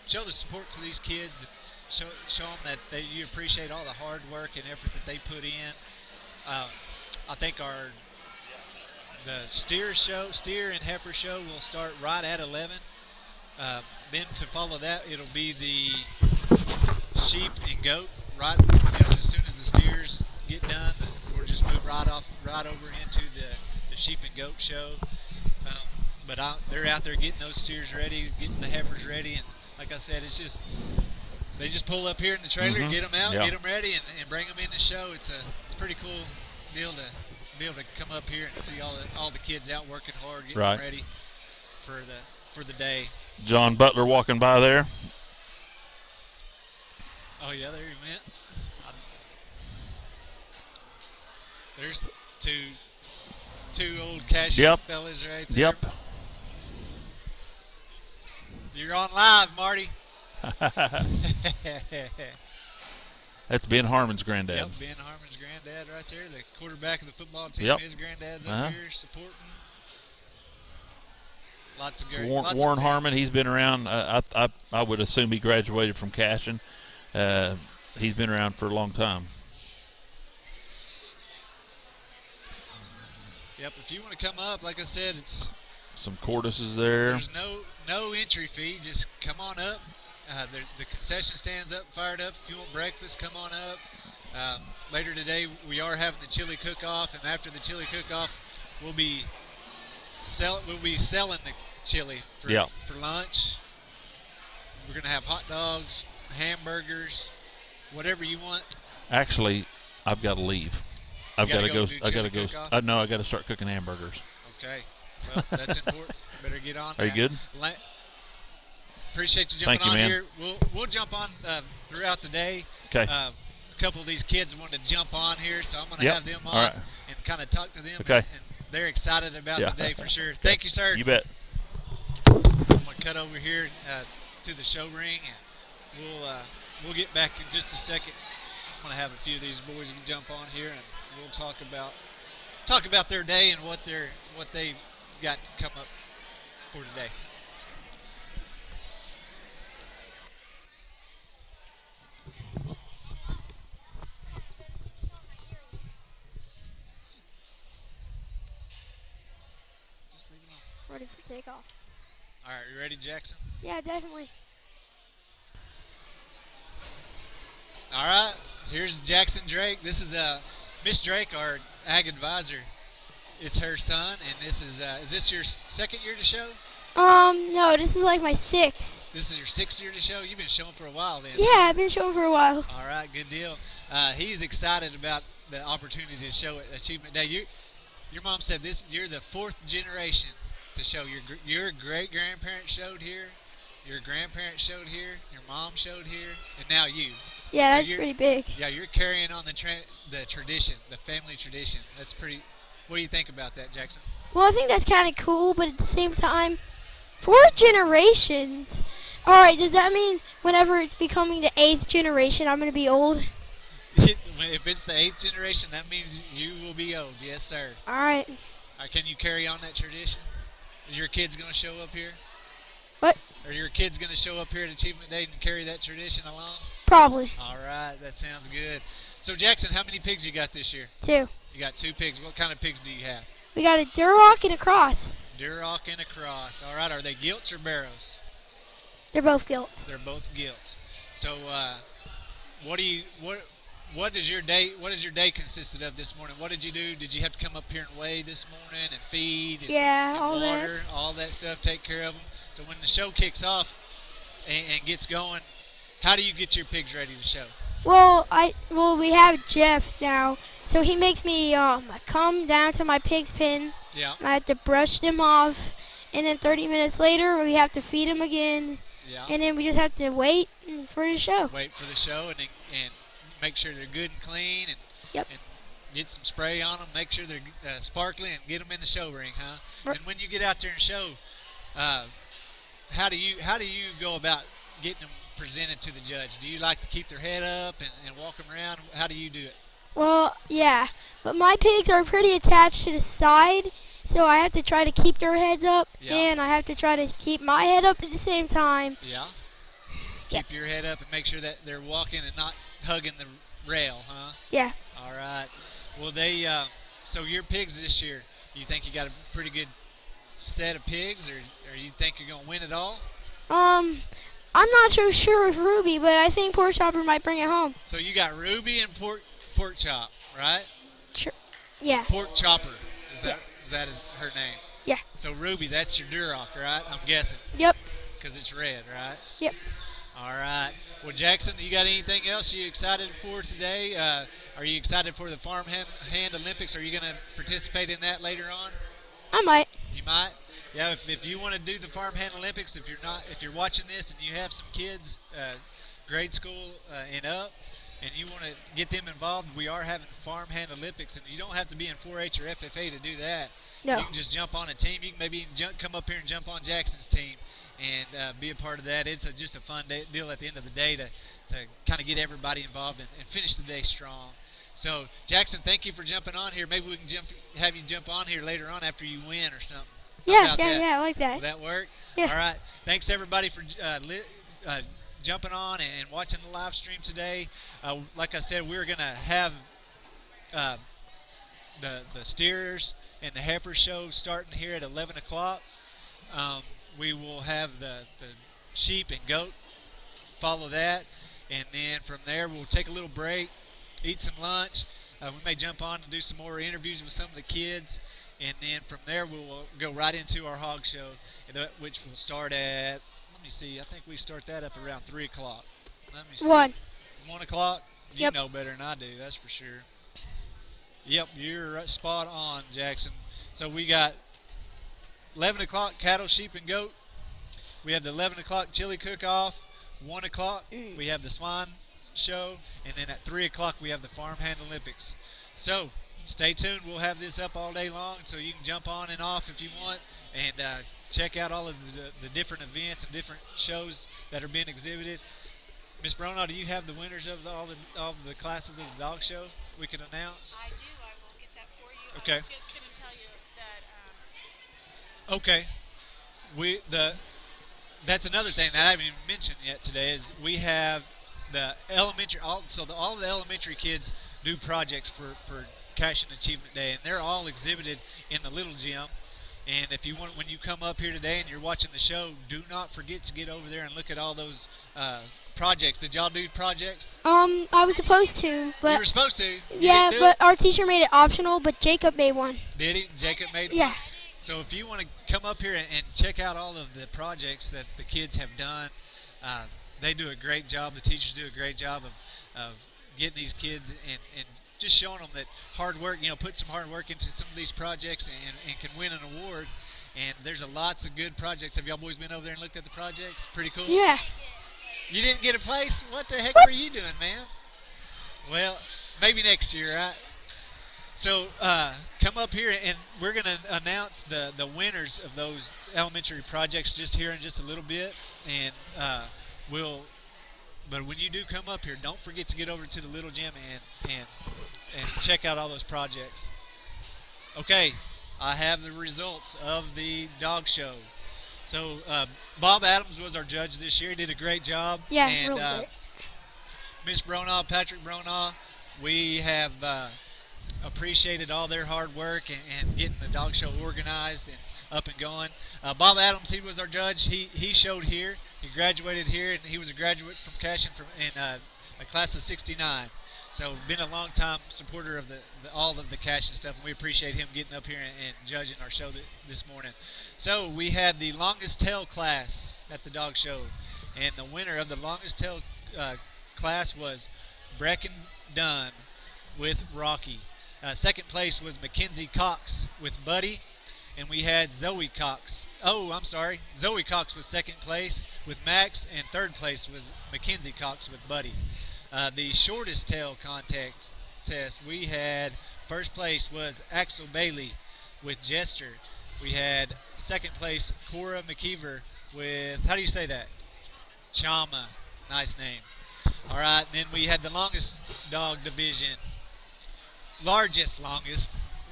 show the support to these kids. And show them that you appreciate all the hard work and effort that they put in. I think the steer and heifer show will start right at 11. Then to follow that, it'll be the sheep and goat. Right, as soon as the steers get done, we'll just move right over into the sheep and goat show. But they're out there getting those steers ready, getting the heifers ready, and like I said, they just pull up here in the trailer, get them out, get them ready, and bring them in the show. It's a pretty cool deal to be able to come up here and see all the kids out working hard, getting ready for the day. John Butler walking by there. Oh yeah, there he went. There's two old Cashion fellas right there. Yep. You're on live, Marty. That's Ben Harmon's granddad. Yep, Ben Harmon's granddad right there, the quarterback of the football team. His granddad's up here supporting. Lots of great. Warren Harmon, he's been around. I would assume he graduated from Cashion. He's been around for a long time. Yep, if you want to come up, like I said, it's some Corduses there. There's no entry fee. Just come on up. The concession stand's up, fired up. If you want breakfast, come on up. Later today, we are having the chili cook-off, and after the chili cook-off, we'll be selling the chili for lunch. We're gonna have hot dogs, hamburgers, whatever you want. Actually, I've got to leave. I got to go. No, I got to start cooking hamburgers. Okay. Well, that's important. Better get on. Are you good? Appreciate you jumping on here. We'll jump on throughout the day. Okay. A couple of these kids wanted to jump on here, so I'm going to have them on and kind of talk to them. Okay. And they're excited about the day for sure. Okay. Thank you, sir. You bet. I'm going to cut over here to the show ring, and we'll get back in just a second. I'm going to have a few of these boys jump on here, and we'll talk about their day and what they got to come up for today. Ready for takeoff. All right, you ready, Jackson? Yeah, definitely. All right, here's Jackson Drake. This is Miss Drake, our ag advisor. It's her son, and this is this your second year to show? No, this is like my sixth. This is your sixth year to show? You've been showing for a while then. Yeah, I've been showing for a while. All right, good deal. He's excited about the opportunity to show at Achievement Day. Your mom said you're the fourth generation to show. Your great-grandparents showed here, your grandparents showed here, your mom showed here, and now you. Yeah, so that's pretty big. Yeah, you're carrying on the tradition, the family tradition. That's pretty. What do you think about that, Jackson? Well, I think that's kind of cool, but at the same time, 4 generations. All right. Does that mean whenever it's becoming the 8th generation, I'm gonna be old? If it's the 8th generation, that means you will be old. Yes, sir. All right. Can you carry on that tradition? Is your kids going to show up here? What? Are your kids going to show up here at Achievement Day and carry that tradition along? Probably. All right, that sounds good. So, Jackson, how many pigs you got this year? 2. You got 2 pigs. What kind of pigs do you have? We got a Duroc and a Cross. Duroc and a Cross. All right, are they gilts or barrows? They're both gilts. They're both gilts. So, what does your day consisted of this morning? What did you do? Did you have to come up here and weigh this morning and feed and, Yeah, and all that. water, all that stuff, take care of them? So when the show kicks off and gets going, how do you get your pigs ready to show? Well, we have Jeff now, so he makes me come down to my pig's pen. Yeah. I have to brush them off, and then 30 minutes later we have to feed them again, Yeah. and then we just have to wait for the show. Wait for the show and make sure they're good and clean and Yep. and get some spray on them. Make sure they're sparkly and get them in the show ring, huh? Right. And when you get out there and show, how do you go about getting them presented to the judge? Do you like to keep their head up and walk them around? How do you do it? Well, yeah, but my pigs are pretty attached to the side, so I have to try to keep their heads up, Yeah. and I have to try to keep my head up at the same time. Yeah. Keep your head up and make sure that they're walking and not hugging the rail, huh? Yeah. All right. Well, so your pigs this year, you think you got a pretty good set of pigs, or you think you're gonna win it all? I'm not so sure with Ruby, but I think Pork Chopper might bring it home. So you got Ruby and Pork Chop, right? Sure. Yeah. Pork Chopper. Is that her name? Yeah. So Ruby, that's your Duroc, right? I'm guessing. Yep. Because it's red, right? Yep. All right. Well, Jackson, you got anything else you excited for today? Are you excited for the Farm Hand Olympics? Are you going to participate in that later on? I might. You might. Yeah. If you want to do the Farm Hand Olympics, if you're watching this and you have some kids, grade school and up, and you want to get them involved, we are having Farm Hand Olympics, and you don't have to be in 4-H or FFA to do that. No. You can just jump on a team. You can maybe come up here and jump on Jackson's team and be a part of that. It's just a fun deal at the end of the day to kind of get everybody involved and finish the day strong. So, Jackson, thank you for jumping on here. Maybe we can have you jump on here later on after you win or something. Yeah, I like that. Will that work? Yeah. All right. Thanks, everybody, for jumping on and watching the live stream today. Like I said, we're going to have the steers and the heifer show starting here at 11 o'clock. We will have the sheep and goat follow that, and then from there we'll take a little break, eat some lunch. We may jump on and do some more interviews with some of the kids, and then from there we'll go right into our hog show, which will start at, let me see, I think we start that up around 3 o'clock. Let me see. 1. 1 o'clock? You Yep. know better than I do, that's for sure. Yep, you're spot on, Jackson. So we got 11 o'clock cattle, sheep, and goat. We have the 11 o'clock chili cook-off. 1 o'clock we have the swine show, and then at 3 o'clock we have the Farm Hand Olympics. So stay tuned. We'll have this up all day long, so you can jump on and off if you want and check out all of the different events and different shows that are being exhibited. Miss Bronaugh, do you have the winners of all the classes of the dog show we can announce? I do. I will get that for you. Okay. I was just going to tell you that. Okay. That's another thing that I haven't even mentioned yet today is we have the elementary. All of the elementary kids do projects for Cashion Achievement Day, and they're all exhibited in the little gym. And if you want, when you come up here today and you're watching the show, do not forget to get over there and look at all those projects. Did y'all do projects? I was supposed to, You but were supposed to. You yeah, didn't do but our teacher made it optional, but Jacob made one. it? Did he? Jacob made one? Yeah. So if you want to come up here and check out all of the projects that the kids have done, they do a great job. The teachers do a great job of getting these kids and just showing them that hard work, put some hard work into some of these projects and can win an award. And there's lots of good projects. Have y'all boys been over there and looked at the projects? Pretty cool? Yeah. You didn't get a place? What the heck were you doing, man? Well, maybe next year, right? So come up here, and we're going to announce the winners of those elementary projects just here in just a little bit. And but when you do come up here, don't forget to get over to the little gym and check out all those projects. Okay, I have the results of the dog show. So Bob Adams was our judge this year. He did a great job. Yeah, and real good. Miss Bronaugh, Patrick Bronaugh, we have appreciated all their hard work and getting the dog show organized and up and going. Bob Adams, he was our judge. He showed here. He graduated here, and he was a graduate from Cashion in a class of '69. So been a long time supporter of all of the Cashion stuff, and we appreciate him getting up here and judging our show this morning. So we had the longest tail class at the dog show, and the winner of the longest tail class was Brecken Dunn with Rocky. Second place was Mackenzie Cox with Buddy, and we had Zoe Cox. Zoe Cox was second place with Max, and third place was Mackenzie Cox with Buddy. The shortest tail test, we had first place was Axel Bailey with Jester. We had second place Cora McKeever with, how do you say that? Chama. Nice name. All right, and then we had the longest dog division. Longest.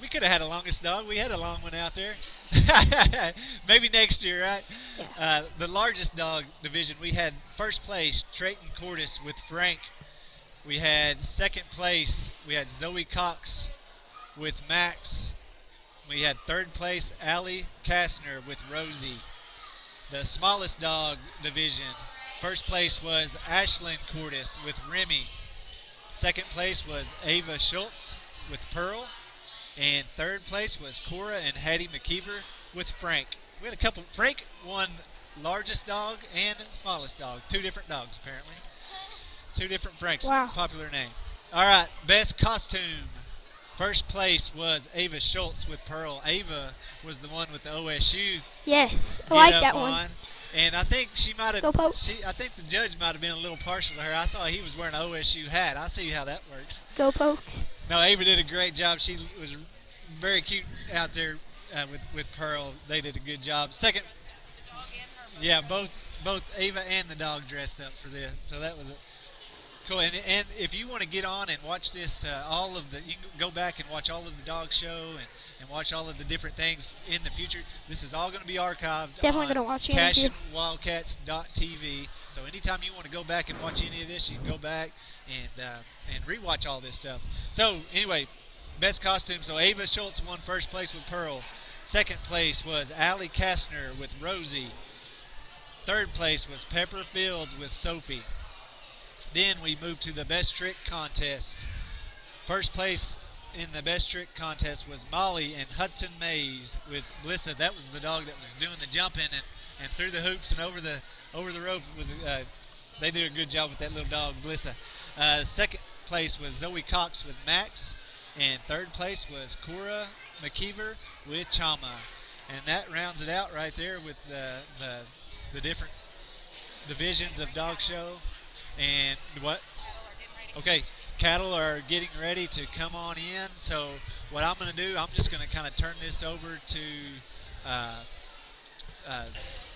We could have had a longest dog. We had a long one out there. Maybe next year, right? Yeah. The largest dog division, we had first place Trayton Cordis with Frank. We had second place, we had Zoe Cox with Max. We had third place Allie Kastner with Rosie. The smallest dog division, first place was Ashlyn Cordis with Remy. Second place was Ava Schultz with Pearl. And third place was Cora and Hattie McKeever with Frank. We had a couple. Frank won largest dog and smallest dog. Two different dogs, apparently. Two different Franks. Wow. Popular name. All right, best costume. First place was Ava Schultz with Pearl. Ava was the one with the OSU. Yes, I like that on. one. And I think she might have. Go Pokes. I think the judge might have been a little partial to her. I saw he was wearing an OSU hat. I see how that works. Go Pokes. No, Ava did a great job. She was very cute out there with Pearl. They did a good job. Second, yeah, both Ava and the dog dressed up for this, so that was cool. And if you want to get on and watch this, you can go back and watch all of the dog show and watch all of the different things in the future. This is all going to be archived. Definitely going to watch the interview. CashionWildcats.tv. So anytime you want to go back and watch any of this, you can go back and rewatch all this stuff. So anyway, best costume. So Ava Schultz won first place with Pearl. Second place was Allie Kastner with Rosie. Third place was Pepper Fields with Sophie. Then we moved to the best trick contest. First place in the best trick contest was Molly and Hudson Mays with Blissa. That was the dog that was doing the jumping and through the hoops and over the rope. They did a good job with that little dog, Blissa. Second place was Zoe Cox with Max, and third place was Cora McKeever with Chama. And that rounds it out right there with the different divisions of dog show. And what? Okay, cattle are getting ready to come on in. So what I'm going to do, I'm just going to kind of turn this over to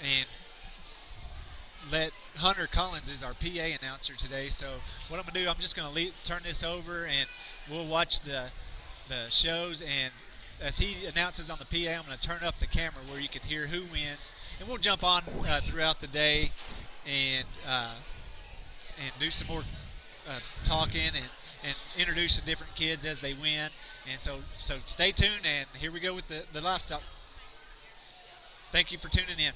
and let Hunter Collins is our PA announcer today. So what I'm going to do, I'm just going to turn this over, and we'll watch the shows. And as he announces on the PA, I'm going to turn up the camera where you can hear who wins, and we'll jump on throughout the day and do some more talking and introduce the different kids as they win. And so stay tuned, and here we go with the livestock. Thank you for tuning in.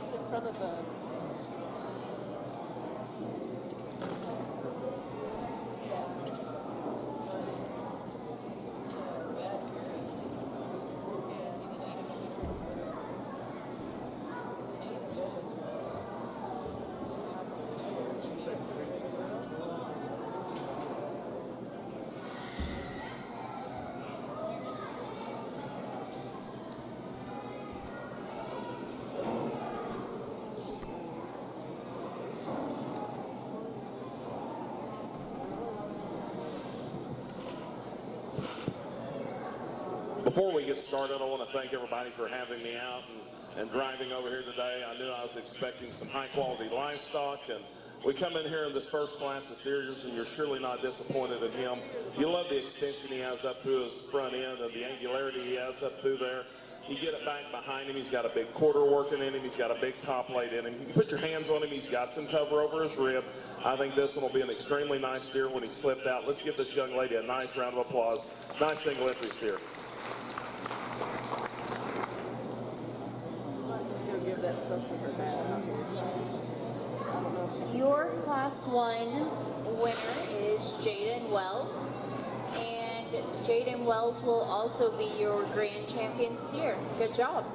He's in front of the. Before we get started, I want to thank everybody for having me out and driving over here today. I knew I was expecting some high-quality livestock, and we come in here in this first class of steers, and you're surely not disappointed in him. You love the extension he has up through his front end and the angularity he has up through there. You get it back behind him, he's got a big quarter working in him, he's got a big top plate in him. You put your hands on him, he's got some cover over his rib. I think this one will be an extremely nice steer when he's clipped out. Let's give this young lady a nice round of applause. Nice single entry steer. Give that stuff to her dad. Your Class 1 winner is Jaden Wells, and Jaden Wells will also be your grand champion steer. Good job.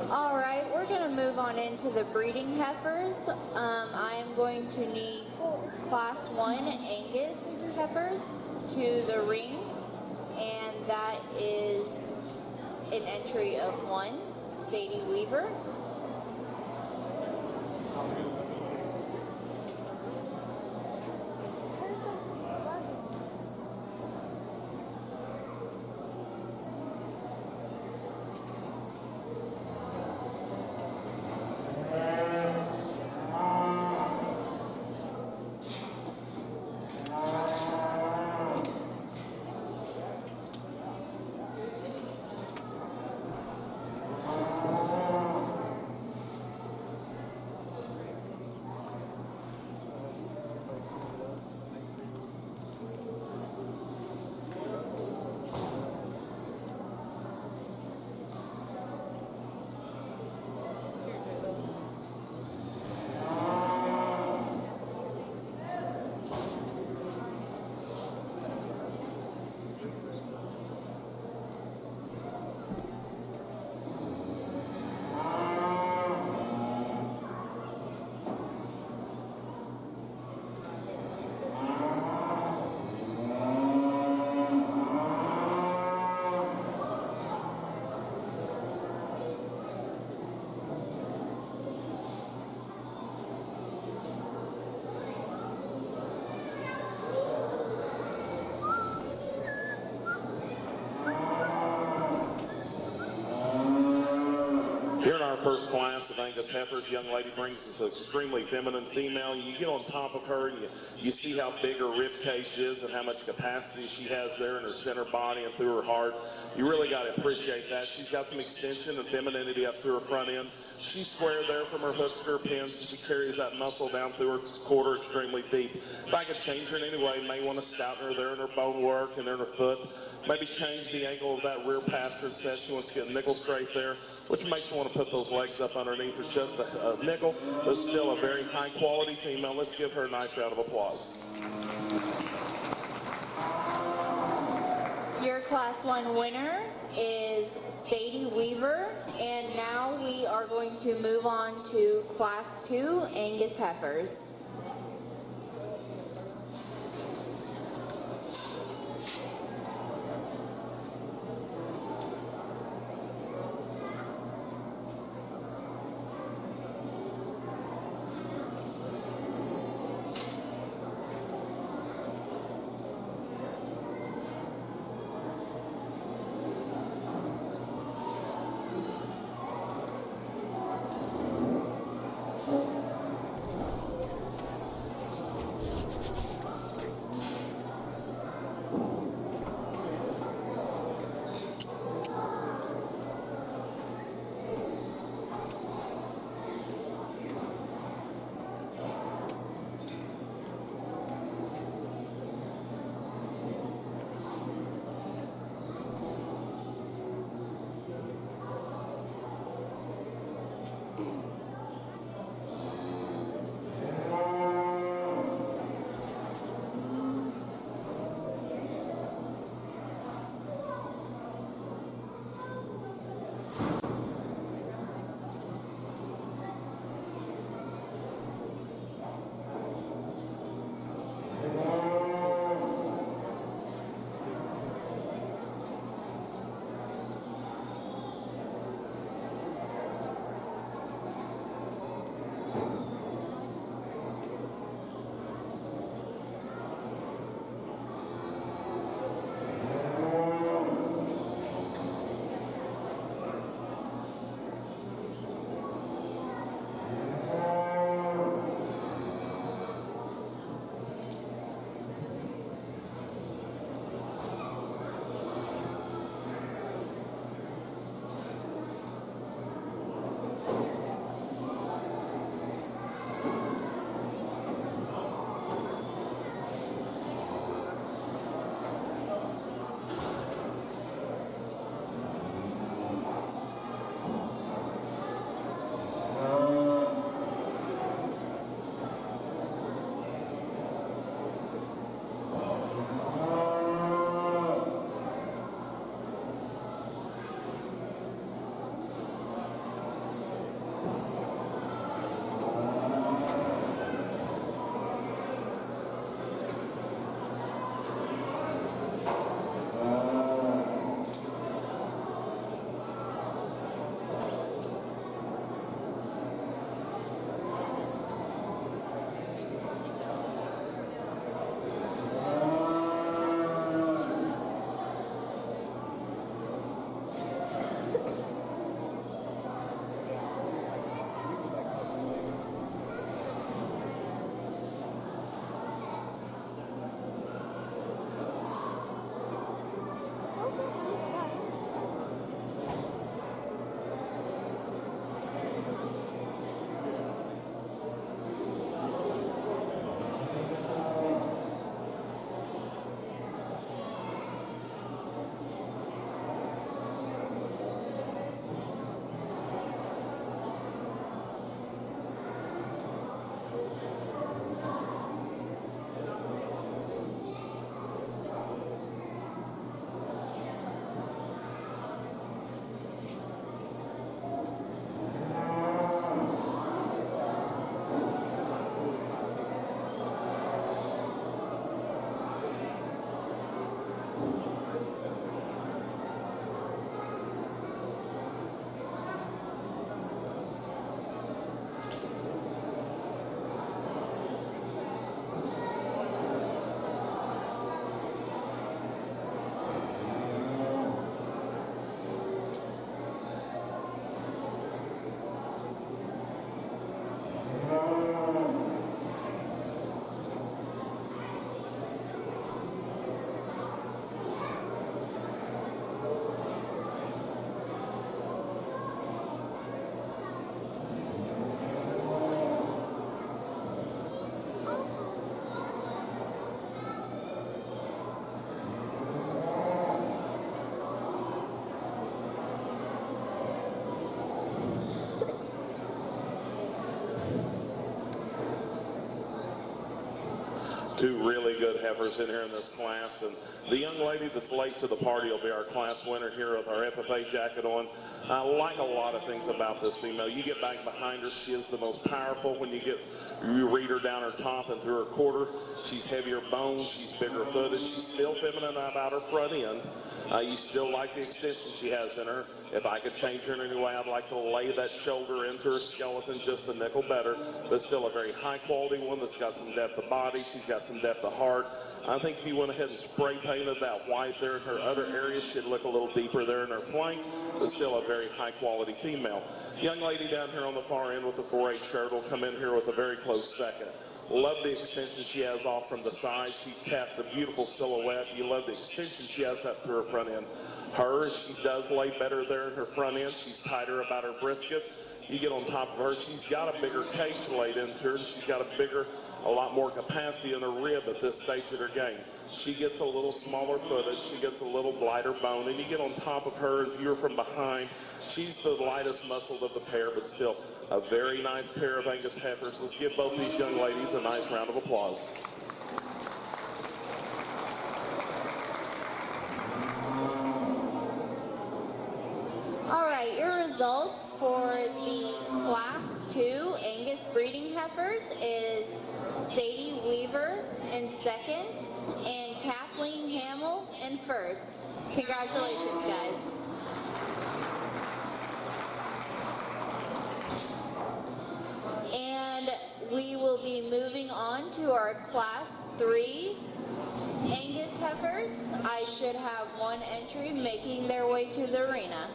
All right, we're going to move on into the breeding heifers. I am going to need Class 1 Angus heifers to the ring, and that is an entry of 1, Sadie Weaver. First class of Angus heifers. Young lady brings us an extremely feminine female. You get on top of her and you see how big her rib cage is and how much capacity she has there in her center body and through her heart. You really got to appreciate that. She's got some extension and femininity up through her front end. She's square there from her hooks to her pins, and she carries that muscle down through her quarter extremely deep. If I could change her in any way, may want to stouten her there in her bone work and in her foot. Maybe change the angle of that rear pastern set. She wants to get nickel straight there, which makes her want to put those legs up underneath her just a nickel, but still a very high quality female. Let's give her a nice round of applause. Your Class 1 winner is Sadie Weaver, and now we are going to move on to Class 2 Angus heifers. Two really good heifers in here in this class, and the young lady that's late to the party will be our class winner here with our FFA jacket on. I like a lot of things about this female. You get back behind her, she is the most powerful. When you read her down her top and through her quarter, she's heavier bones, she's bigger footed, she's still feminine about her front end. You still like the extension she has in her. If I could change her in any way, I'd like to lay that shoulder into her skeleton just a nickel better, but still a very high quality one that's got some depth of body, she's got some depth of heart. I think if you went ahead and spray painted that white there in her other areas, she'd look a little deeper there in her flank, but still a very high quality female. Young lady down here on the far end with the 4-8 shirt will come in here with a very close second. Love the extension she has off from the side. She casts a beautiful silhouette. You love the extension she has up to her front end. She does lay better there in her front end. She's tighter about her brisket. You get on top of her, she's got a bigger cage laid into her, and she's got a lot more capacity in her rib at this stage of her game. She gets a little smaller footed, she gets a little lighter bone, and you get on top of her and view her from behind. She's the lightest muscled of the pair, but still a very nice pair of Angus heifers. Let's give both these young ladies a nice round of applause. All right, your results for the Class 2 Angus breeding heifers is Sadie Weaver in second and Kathleen Hamill in first. Congratulations, guys. And we will be moving on to our Class 3 Angus heifers. I should have one entry making their way to the arena.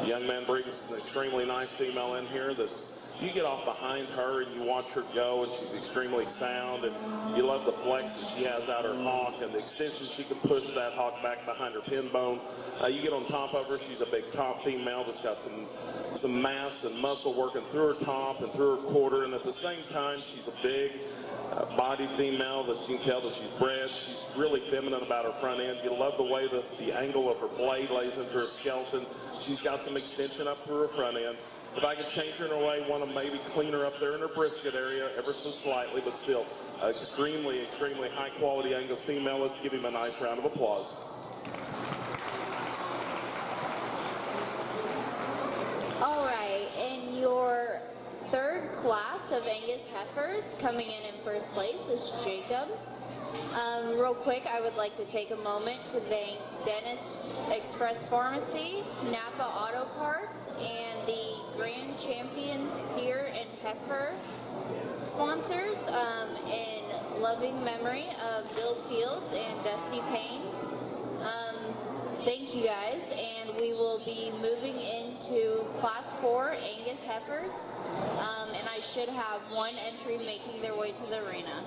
Young man brings an extremely nice female in here that's, you get off behind her and you watch her go, and she's extremely sound, and you love the flex that she has out her hock and the extension she can push that hock back behind her pin bone. You get on top of her, she's a big top female that's got some mass and muscle working through her top and through her quarter, and at the same time she's a big bodied female that you can tell that she's bred. She's really feminine about her front end. You love the way the angle of her blade lays into her skeleton. She's got some extension up through her front end. If I could change her in a way, want to maybe clean her up there in her brisket area ever so slightly, but still extremely, extremely high quality Angus female. Let's give him a nice round of applause. All right, and your third class of Angus heifers coming in first place is Jacob. Real quick, I would like to take a moment to thank Dennis Express Pharmacy, Napa Auto Parts, and the Grand Champion Steer and Heifer sponsors in loving memory of Bill Fields and Dusty Payne. Thank you guys, and we will be moving into Class 4 Angus heifers, and I should have one entry making their way to the arena.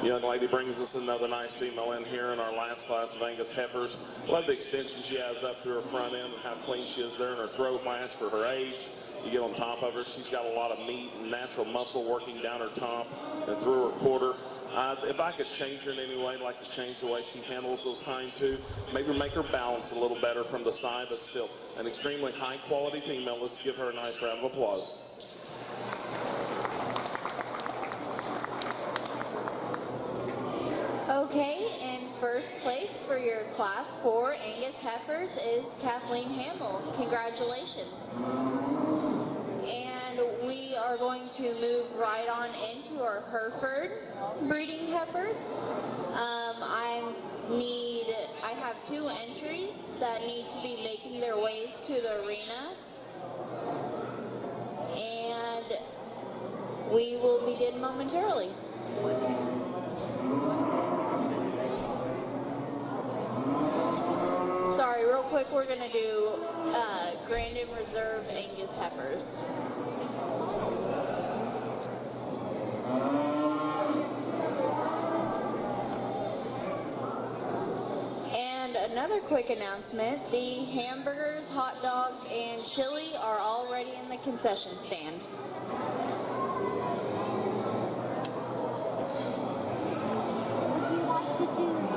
Young lady brings us another nice female in here in our last class of Angus heifers. Love the extension she has up through her front end and how clean she is there in her throat match for her age. You get on top of her, she's got a lot of meat and natural muscle working down her top and through her quarter. If I could change her in any way, I'd like to change the way she handles those hind two. Maybe make her balance a little better from the side, but still an extremely high quality female. Let's give her a nice round of applause. Okay, in first place for your Class 4 Angus heifers is Kathleen Hamill. Congratulations. And we are going to move right on into our Hereford breeding heifers. I have 2 entries that need to be making their ways to the arena. And we will begin momentarily. Sorry, real quick, we're going to do Grand and Reserve Angus heifers. And another quick announcement, the hamburgers, hot dogs, and chili are already in the concession stand. Would you like to do this?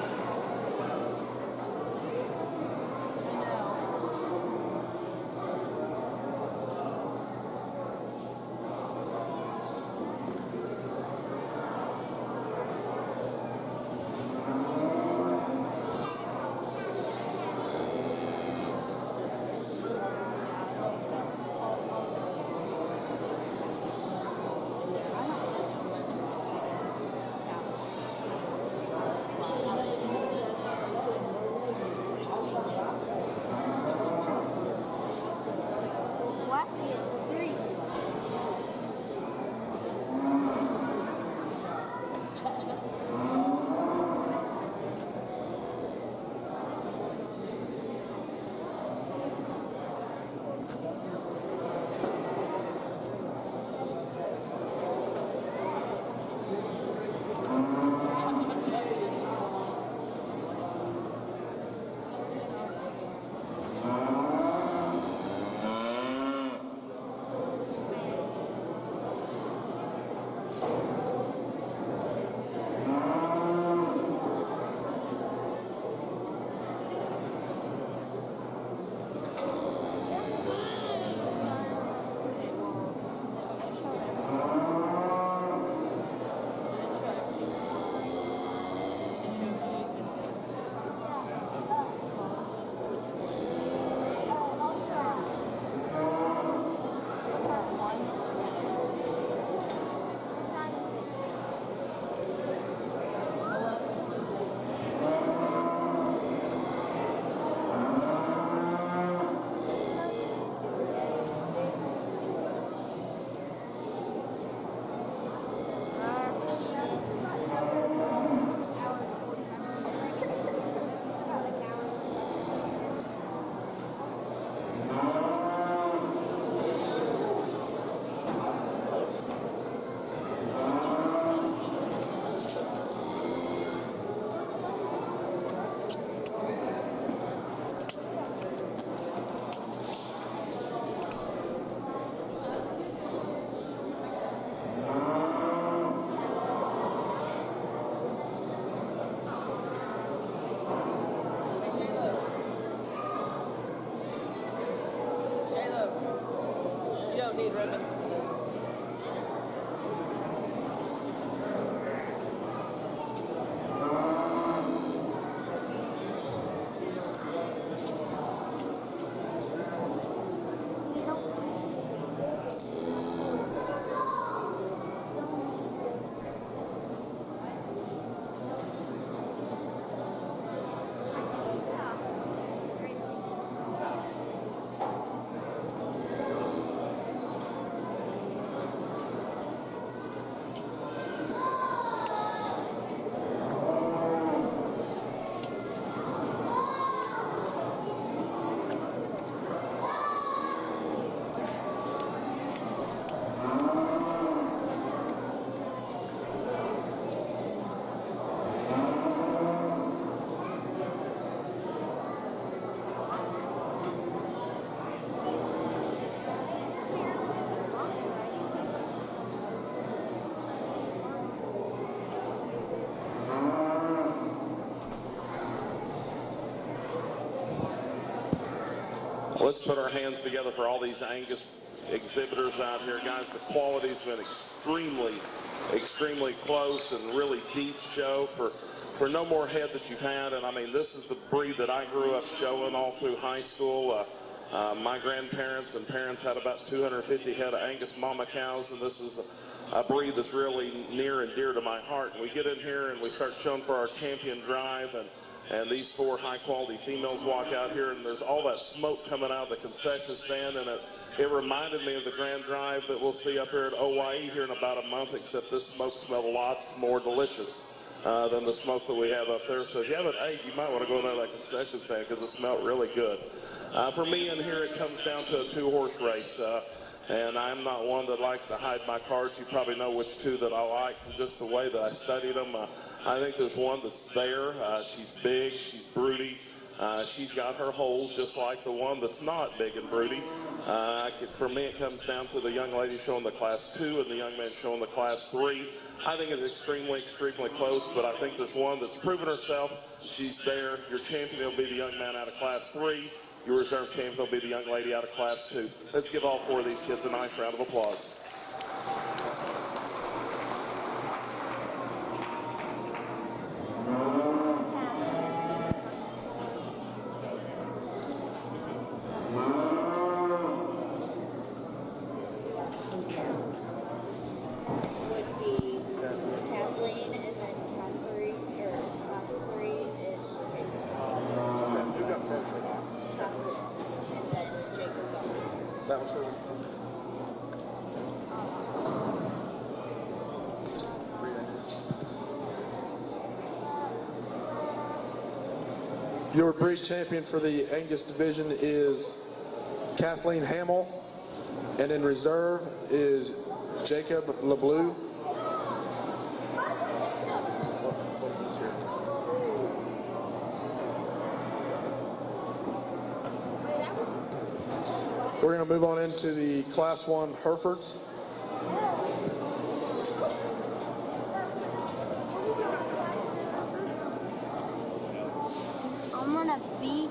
let's put our hands together for all these Angus exhibitors out here. Guys, the quality's been extremely close and really deep show for no more head that you've had. And I mean, this is the breed that I grew up showing all through high school. My grandparents and parents had about 250 head of Angus mama cows, and this is a breed that's really near and dear to my heart. And we get in here and we start showing for our champion drive, and these 4 high-quality females walk out here, and there's all that smoke coming out of the concession stand, and it reminded me of the Grand Drive that we'll see up here at OYE here in about a month, except this smoke smelled lots more delicious than the smoke that we have up there. So if you haven't ate, you might want to go down to that concession stand because it smelled really good. For me in here, it comes down to a 2-horse race. And I'm not one that likes to hide my cards. You probably know which 2 that I like from just the way that I studied them. I think there's one that's there. She's big, she's broody. She's got her holes just like the one that's not big and broody. For me, it comes down to the young lady showing the Class 2 and the young man showing the Class 3. I think it's extremely close, but I think there's one that's proven herself. She's there. Your champion will be the young man out of Class 3. Your reserve champion will be the young lady out of Class 2. Let's give all 4 of these kids a nice round of applause. Would be Kathleen, and then Catherine, or Class 3 is Jacob. Who got first? Kathleen, and then Jacob Gomez. That was her. Your breed champion for the Angus division is Kathleen Hamill, and in reserve is Jacob LeBleu. What is this here? We're going to move on into the Class 1 Herefords. I'm gonna be here.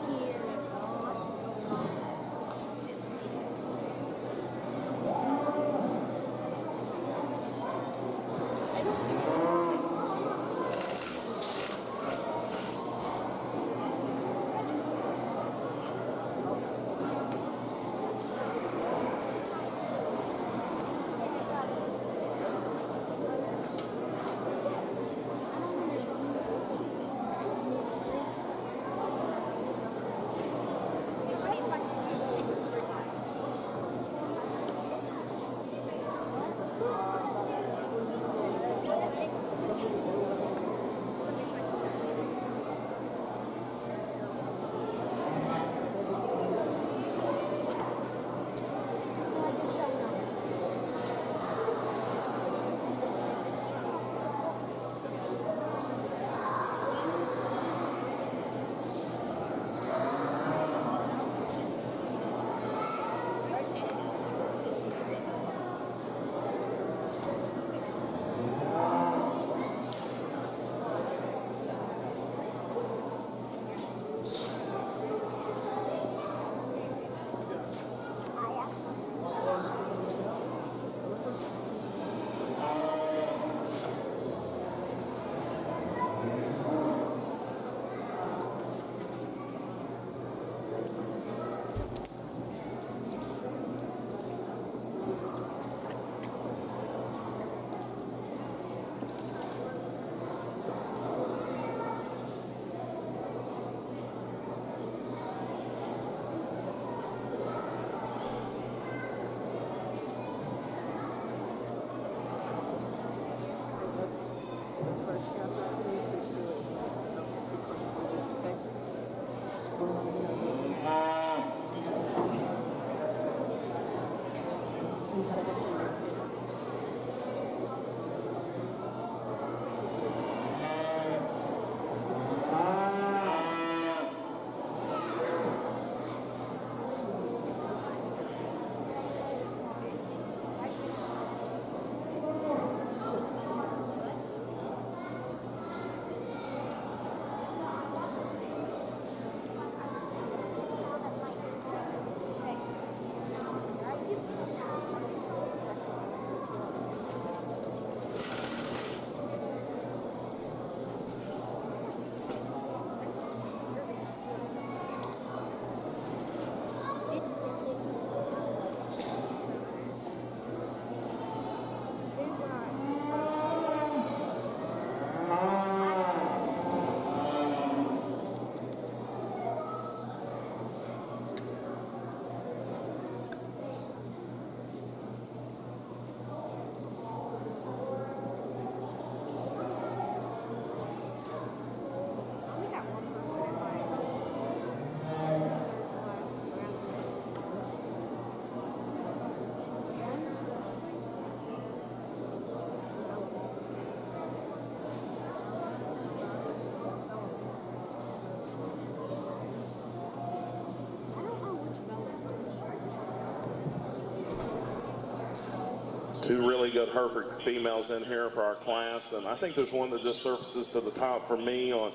really good Hereford females in here for our class, and I think there's one that just surfaces to the top for me on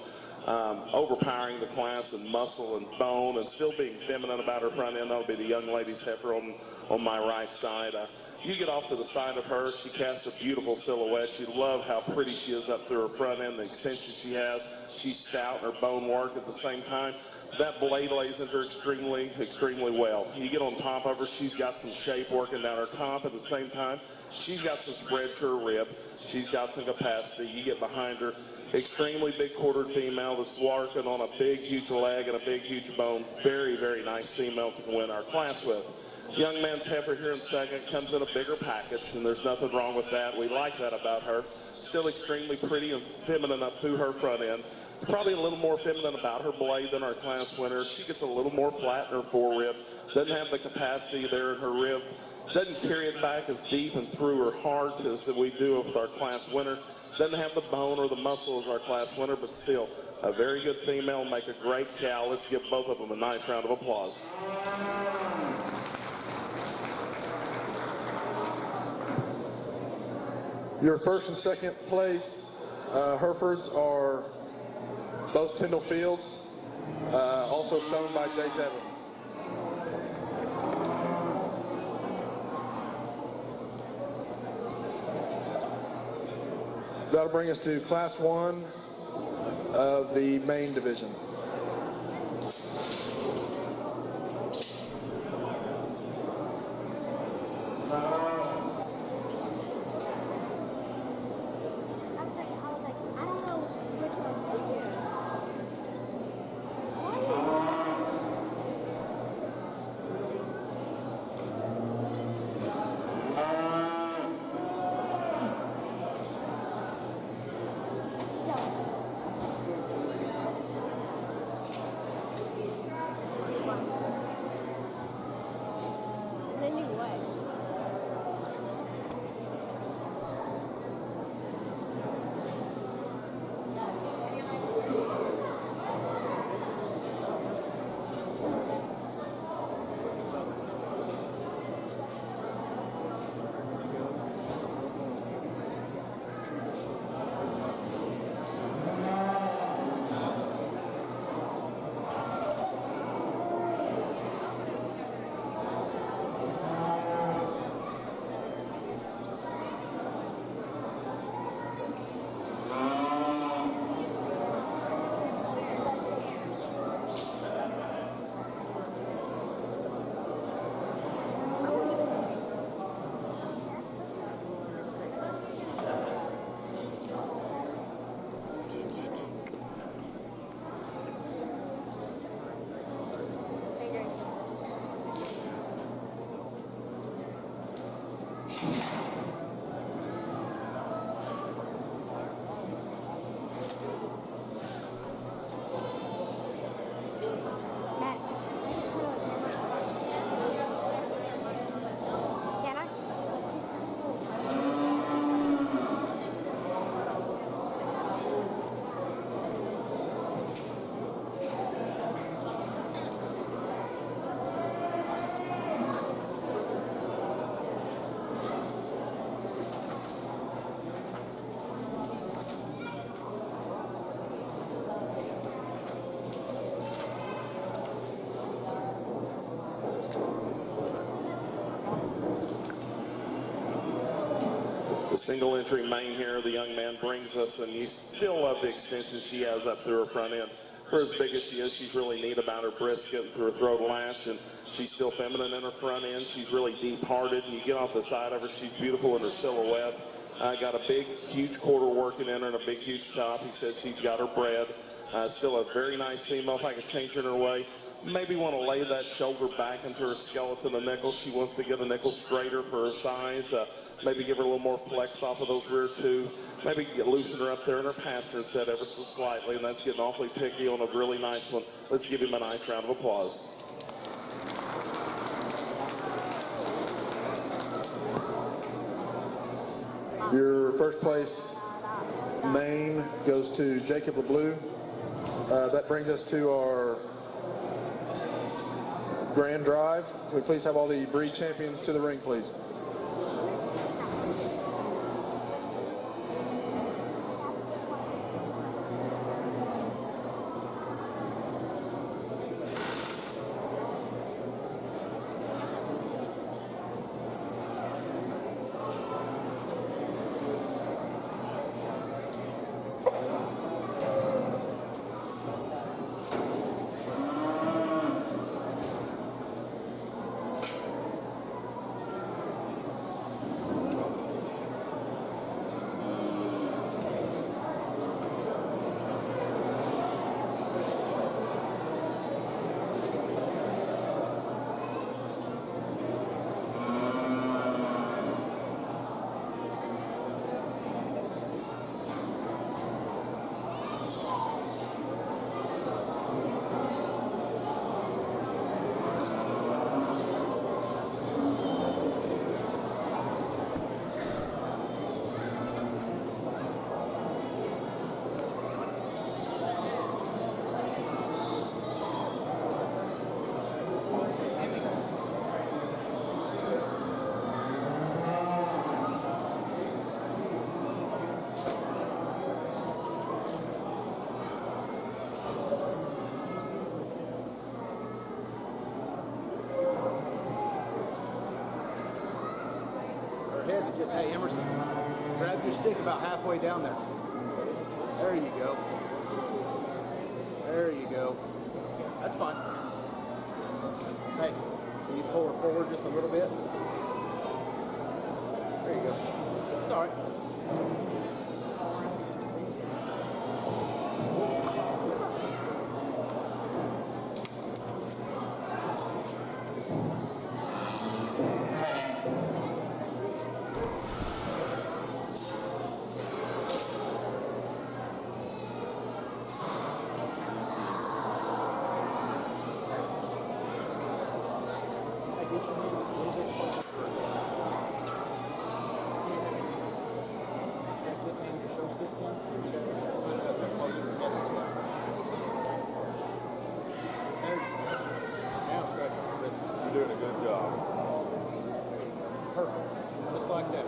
overpowering the class in muscle and bone and still being feminine about her front end. That'll be the young lady's heifer on my right side. You get off to the side of her, she casts a beautiful silhouette. You love how pretty she is up through her front end, the extension she has. She's stout in her bone work at the same time. That blade lays into her extremely, extremely well. You get on top of her, she's got some shape working down her top at the same time. She's got some spread to her rib. She's got some capacity. You get behind her, extremely big quartered female that's working on a big, huge leg and a big, huge bone. Very, very nice female to win our class with. Young man's heifer here in second comes in a bigger package, and there's nothing wrong with that. We like that about her. Still extremely pretty and feminine up through her front end. Probably a little more feminine about her blade than our class winner. She gets a little more flat in her forerib. Doesn't have the capacity there in her rib. Doesn't carry it back as deep and through her heart as we do with our class winner. Doesn't have the bone or the muscle as our class winner, but still a very good female, make a great cow. Let's give both of them a nice round of applause. Your first and second place Herefords are both Tyndall Fields, also shown by Jace Evans. That'll bring us to Class 1 of the main division. Single entry main here, the young man brings us, and you still love the extension she has up through her front end. For as big as she is, she's really neat about her brisket and through her throat latch, and she's still feminine in her front end. She's really deep-hearted, and you get off the side of her, she's beautiful in her silhouette. Got a big, huge quarter working in her and a big, huge top. He said she's got her bred. Still a very nice female. If I could change her in her way, maybe want to lay that shoulder back into her skeleton of nickel. She wants to get a nickel straighter for her size. Maybe give her a little more flex off of those rear two. Maybe loosen her up there in her pastern set ever so slightly, and that's getting awfully picky on a really nice one. Let's give him a nice round of applause. Your first place main goes to Jacob LeBlue. That brings us to our grand drive. Can we please have all the breed champions to the ring, please? stick about halfway down there. There you go. There you go. That's fine. Hey, can you pull her forward just a little bit? There you go. It's all right. You're doing a good job. Perfect. Just like that.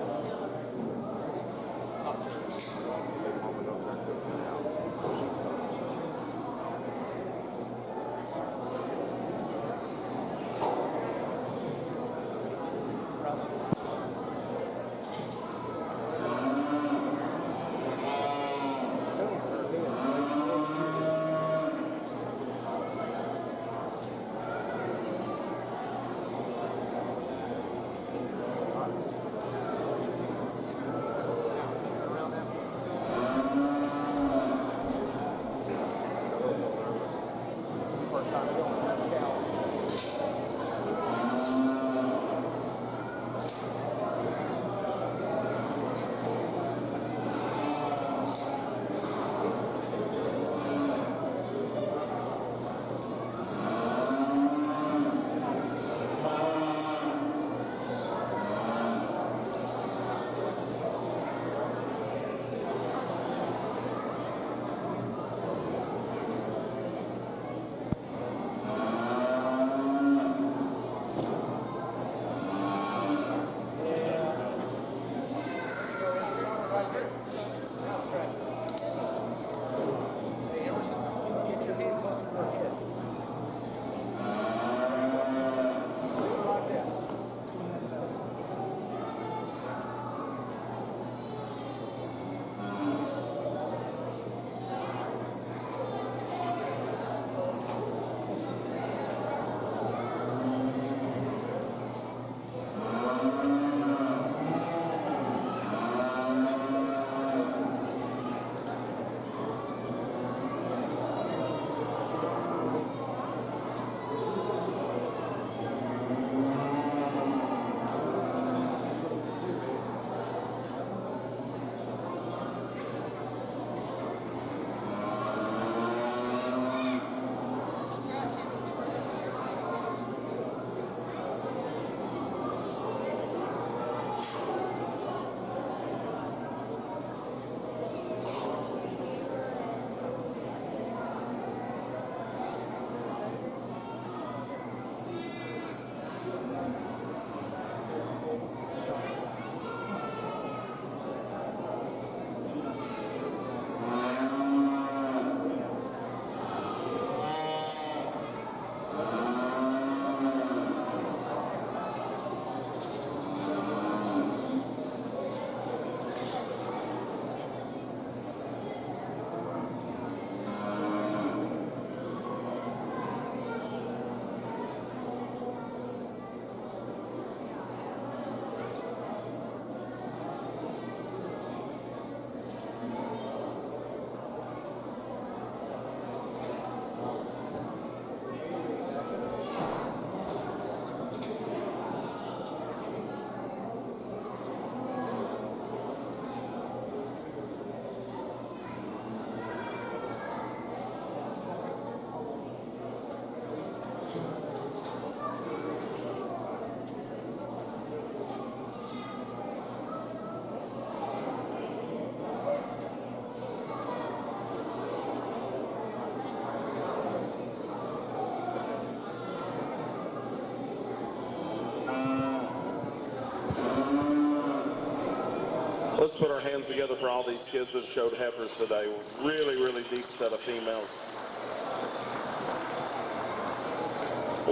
Let's put our hands together for all these kids that showed heifers today. Really, really deep set of females.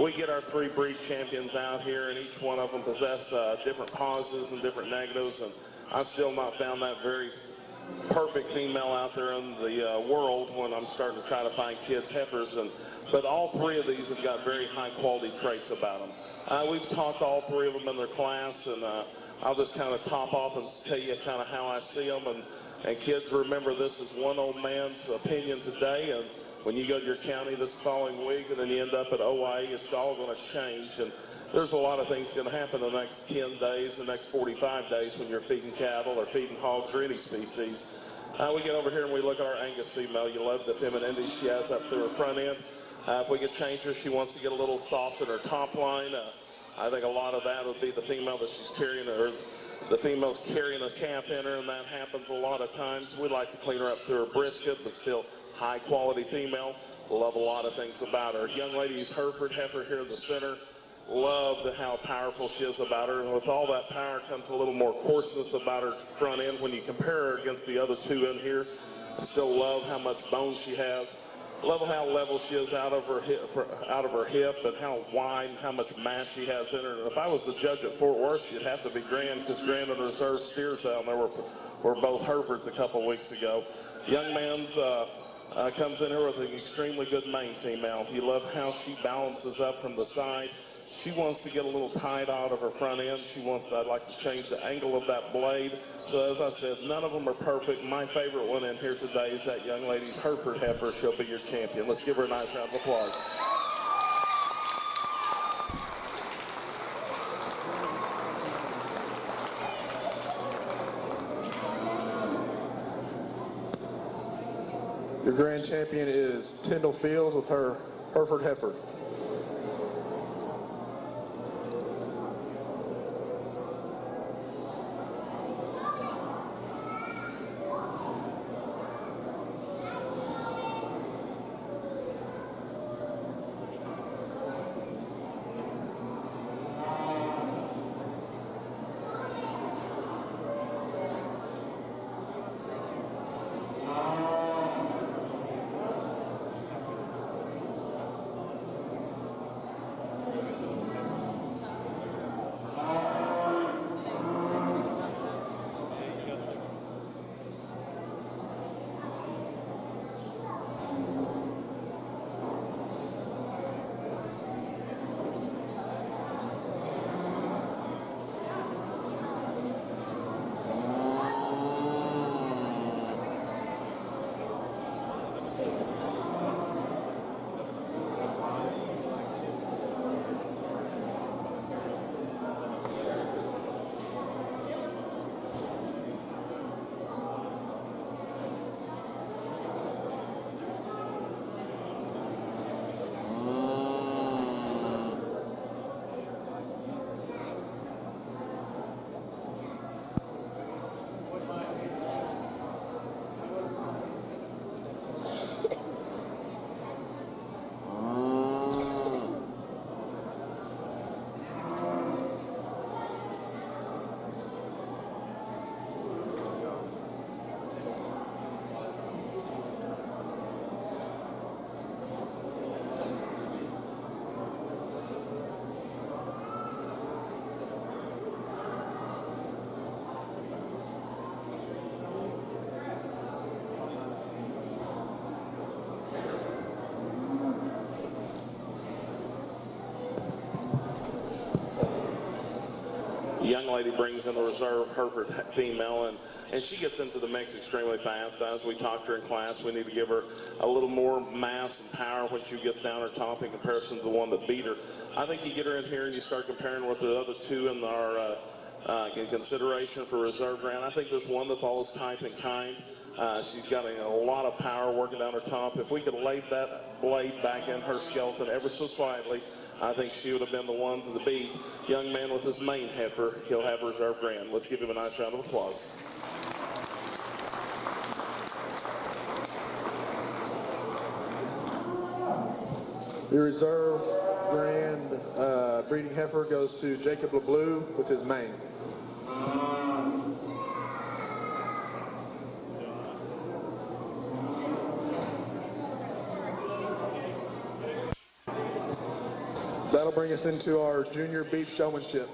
We get our 3 breed champions out here, and each one of them possess different positives and different negatives, and I've still not found that very perfect female out there in the world when I'm starting to try to find kids heifers. But all three of these have got very high quality traits about them. We've talked to all three of them in their class, and I'll just kind of top off and tell you kind of how I see them. And kids, remember, this is one old man's opinion today, and when you go to your county this following week and then you end up at OIE, it's all going to change. And there's a lot of things going to happen in the next 10 days, the next 45 days when you're feeding cattle or feeding hogs or any species. We get over here and we look at our Angus female. You love the femininity she has up through her front end. If we could change her, she wants to get a little soft in her top line. I think a lot of that would be the female that she's carrying, or the female's carrying a calf in her, and that happens a lot of times. We like to clean her up through her brisket, but still high quality female. Love a lot of things about her. Young lady's Hereford heifer here in the center. Love how powerful she is about her, and with all that power comes a little more coarseness about her front end when you compare her against the other two in here. I still love how much bone she has. Love how level she is out of her hip, and how wide and how much mass she has in her. And if I was the judge at Fort Worth, she'd have to be Grand, because Grand and Reserve steers down there were both Herefords a couple weeks ago. Young man's comes in here with an extremely good mane female. You love how she balances up from the side. She wants to get a little tight out of her front end. I'd like to change the angle of that blade. So as I said, none of them are perfect. My favorite one in here today is that young lady's Hereford heifer. She'll be your champion. Let's give her a nice round of applause. Your grand champion is Tyndall Fields with her Hereford heifer. Young lady brings in the reserve Hereford female, and she gets into the mix extremely fast. As we talked to her in class, we need to give her a little more mass and power when she gets down her top in comparison to the one that beat her. I think you get her in here and you start comparing with the other two in our in consideration for reserve ground. I think there's one that follows type and kind. She's got a lot of power working down her top. If we could lay that blade back in her skeleton ever so slightly, I think she would have been the one to the beat. Young man with his main heifer, he'll have reserve grand. Let's give him a nice round of applause. The reserve grand breeding heifer goes to Jacob LeBlue with his mane. That'll bring us into our junior beef showmanship.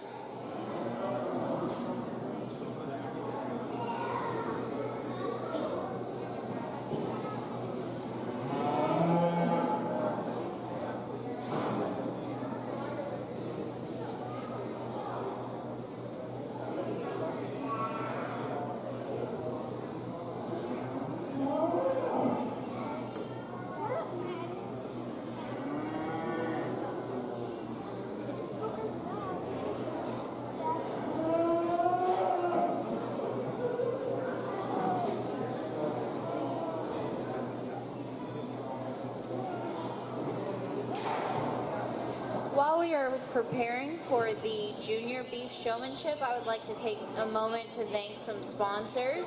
we are preparing for the Junior Beef Showmanship, I would like to take a moment to thank some sponsors.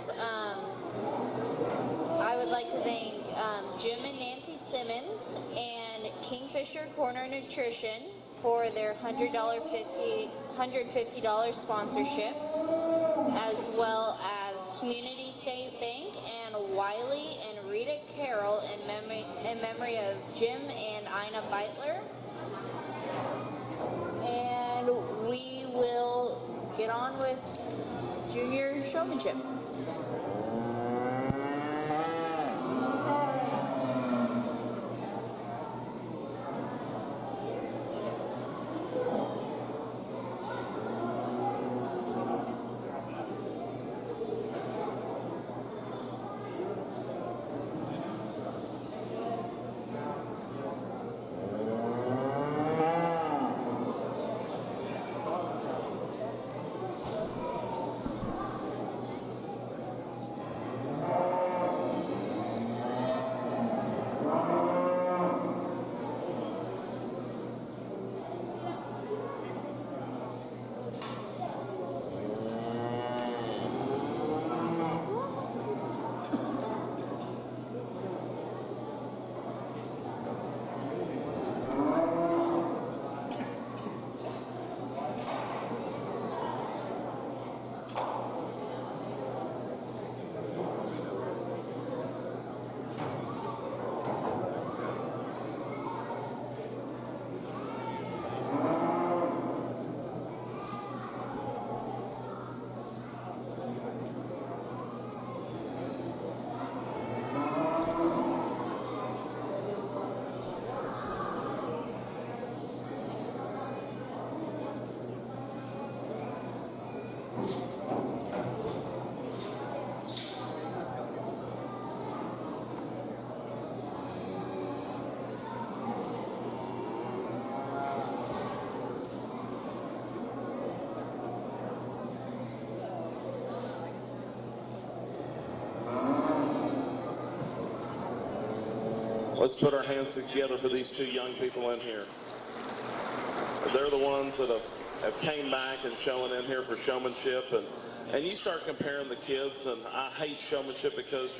I would like to thank Jim and Nancy Simmons and Kingfisher Corner Nutrition for their $150 sponsorships, as well as Community State Bank and Wiley and Rita Carroll in memory of Jim and Ina Beitler. And we will get on with Junior Showmanship. Let's put our hands together for these two young people in here. They're the ones that have came back and showing in here for showmanship, and you start comparing the kids, and I hate showmanship because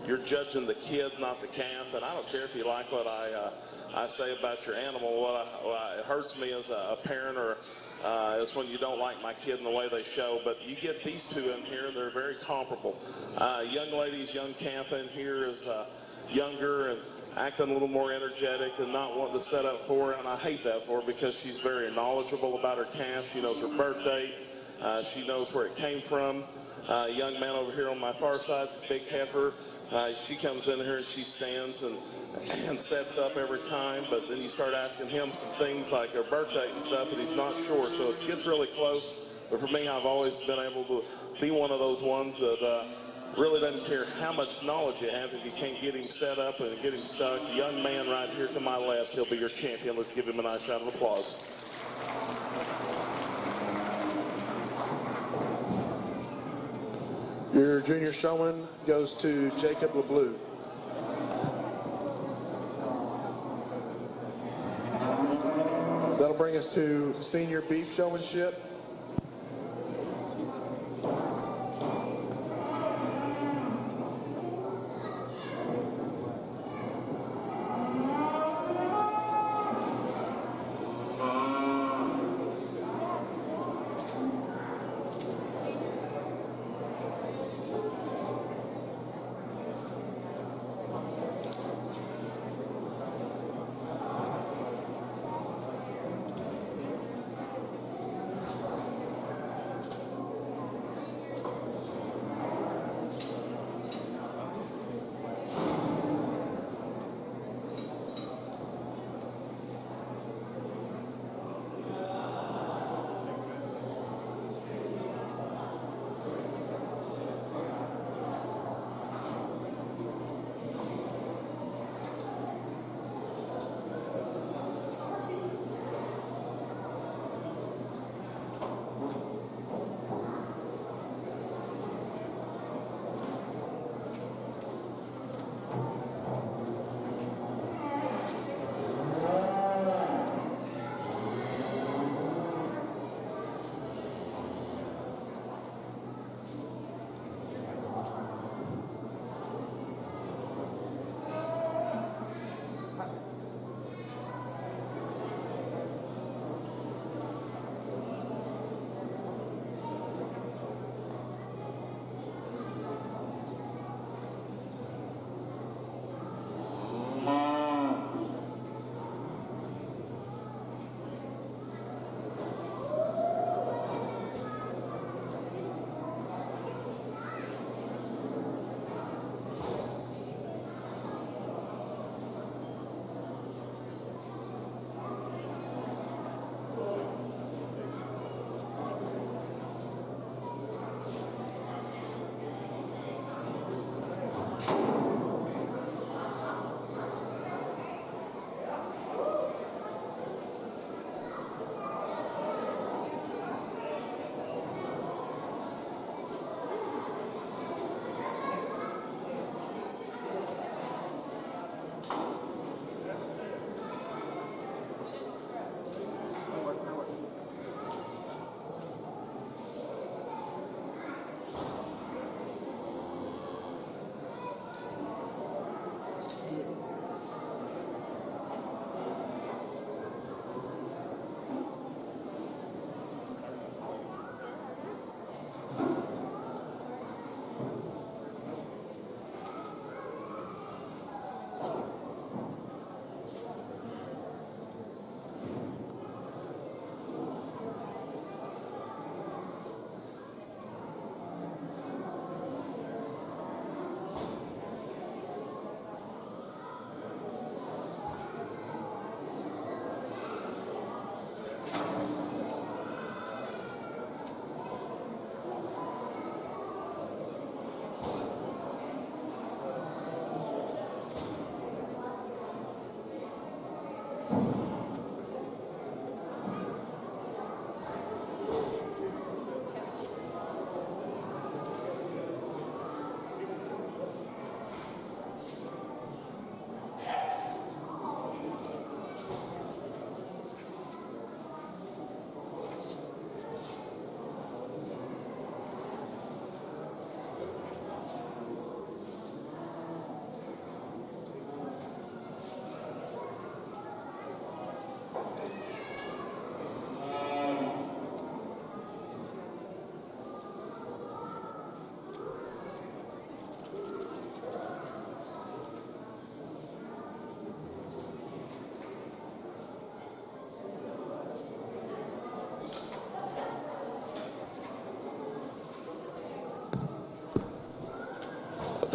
you're judging the kid, not the calf, and I don't care if you like what I say about your animal. What it hurts me as a parent or is when you don't like my kid and the way they show, but you get these two in here, they're very comparable. Young lady's young calf in here is younger and acting a little more energetic and not wanting to set up for her, and I hate that for her because she's very knowledgeable about her calf. She knows her birth date. She knows where it came from. Young man over here on my far side, big heifer. She comes in here and she stands and sets up every time, but then you start asking him some things like her birth date and stuff, and he's not sure, so it gets really close. But for me, I've always been able to be one of those ones that really doesn't care how much knowledge you have if you can't get him set up and get him stuck. Young man right here to my left, he'll be your champion. Let's give him a nice round of applause. Your junior showman goes to Jacob LeBlue. That'll bring us to senior beef showmanship.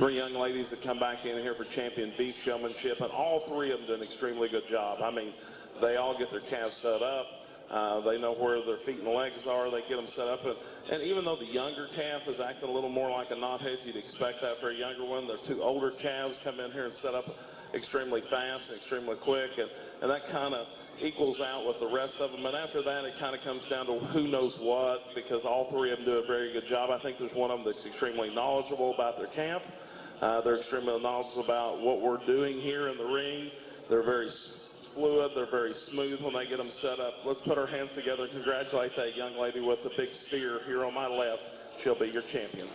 three young ladies that come back in here for champion beef showmanship, and all three of them do an extremely good job. I mean, they all get their calves set up. They know where their feet and legs are. They get them set up. And even though the younger calf is acting a little more like a knothead, you'd expect that for a younger one. Their two older calves come in here and set up extremely fast and extremely quick. And that kind of equals out with the rest of them. And after that, it kind of comes down to who knows what, because all three of them do a very good job. I think there's one of them that's extremely knowledgeable about their calf. They're extremely knowledgeable about what we're doing here in the ring. They're very fluid, they're very smooth when they get them set up. Let's put our hands together and congratulate that young lady with the big steer here on my left. She'll be your champion.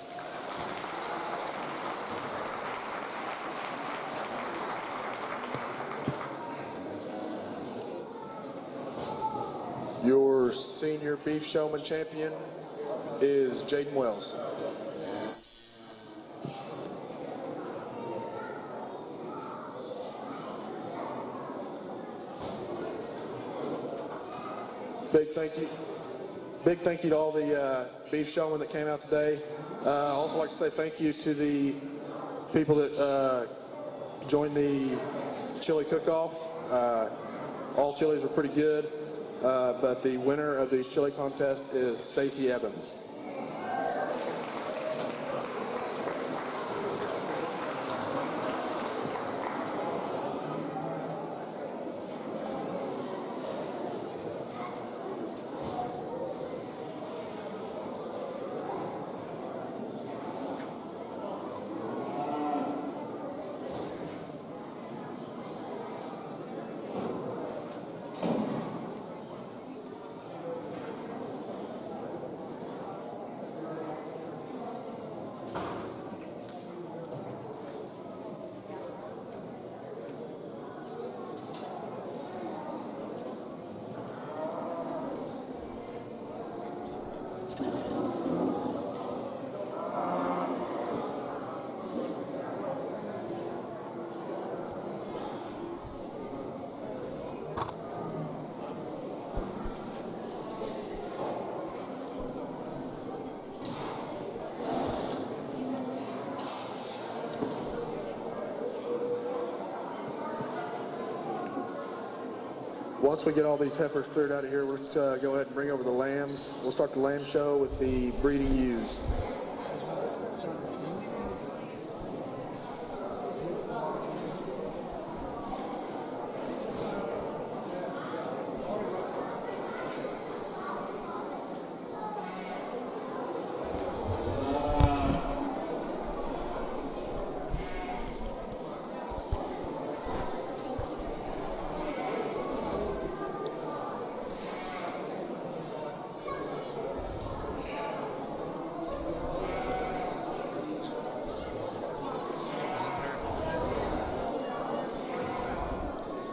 Your senior beef showman champion is Jaden Wells. Big thank you to all the beef showmen that came out today. I also like to say thank you to the people that joined the chili cook-off. All chilies are pretty good, but the winner of the chili contest is Stacy Evans. Once we get all these heifers cleared out of here, let's go ahead and bring over the lambs. We'll start the lamb show with the breeding ewes.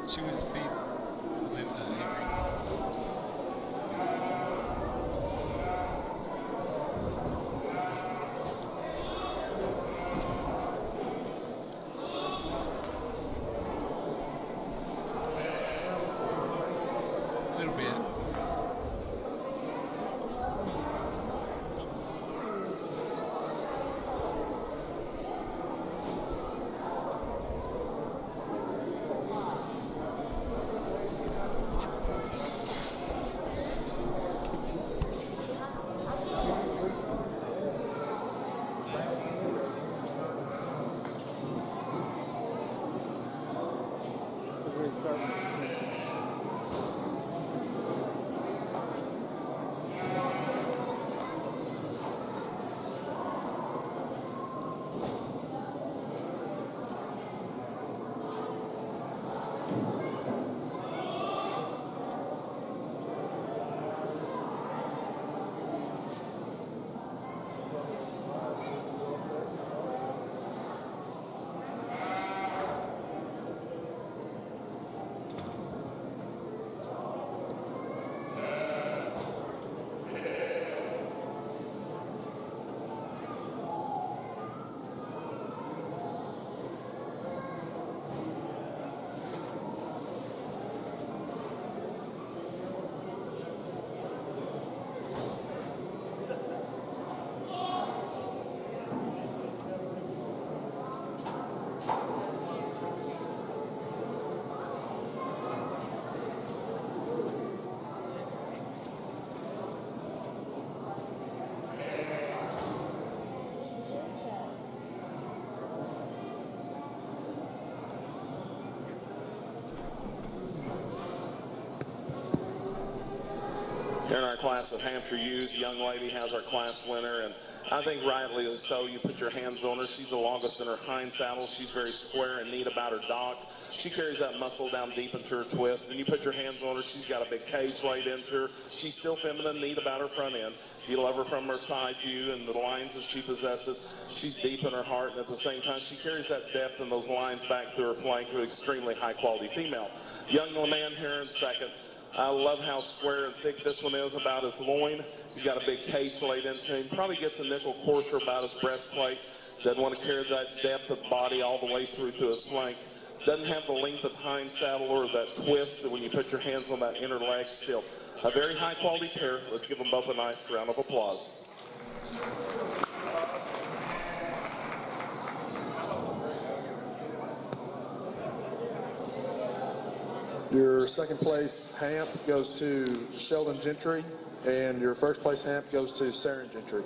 She was beat with Avery. A little bit. Here in our class of Hampshire Ewes, young lady has our class winner, and I think rightly so. You put your hands on her. She's the longest in her hind saddle. She's very square and neat about her dock. She carries that muscle down deep into her twist, and you put your hands on her. She's got a big cage laid into her. She's still feminine, neat about her front end. You love her from her side view and the lines that she possesses. She's deep in her heart, and at the same time, she carries that depth and those lines back through her flank to an extremely high-quality female. Young man here in second. I love how square and thick this one is about his loin. He's got a big cage laid into him. Probably gets a nickel courser about his breastplate. Doesn't want to carry that depth of body all the way through to his flank. Doesn't have the length of hind saddle or that twist that when you put your hands on that inner leg still. A very high quality pair. Let's give them both a nice round of applause. Your second place hamp goes to Sheldon Gentry, and your first place hamp goes to Saren Gentry.